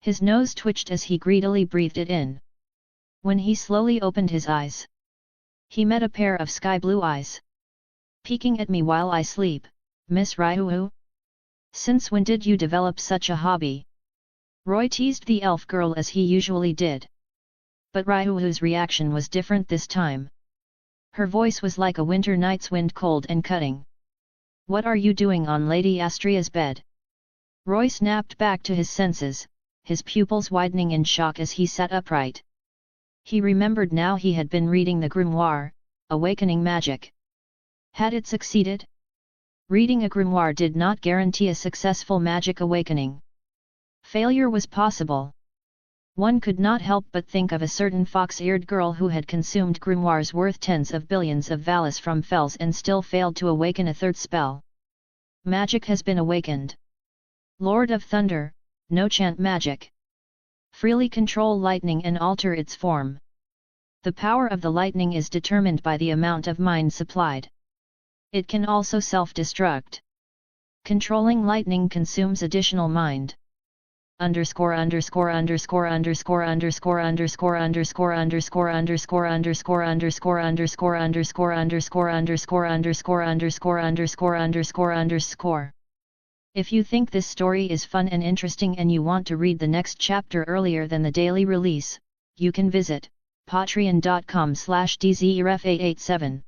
His nose twitched as he greedily breathed it in. When he slowly opened his eyes, he met a pair of sky-blue eyes. Peeking at me while I sleep, Miss Ryu? Since when did you develop such a hobby? Roy teased the elf girl as he usually did. But Ryuu's reaction was different this time. Her voice was like a winter night's wind, cold and cutting. What are you doing on Lady Astraea's bed? Roy snapped back to his senses, his pupils widening in shock as he sat upright. He remembered now he had been reading the grimoire, awakening magic. Had it succeeded? Reading a grimoire did not guarantee a successful magic awakening. Failure was possible. One could not help but think of a certain fox-eared girl who had consumed grimoires worth tens of billions of valis from fells and still failed to awaken a third spell. Magic has been awakened. Lord of Thunder, no chant magic. Freely control lightning and alter its form. The power of the lightning is determined by the amount of mind supplied. It can also self-destruct. Controlling lightning consumes additional mind. Underscore underscore underscore underscore underscore underscore underscore underscore underscore underscore underscore underscore underscore underscore underscore underscore underscore underscore underscore underscore. If you think this story is fun and interesting and you want to read the next chapter earlier than the daily release, you can visit patreon.com/dzeref887.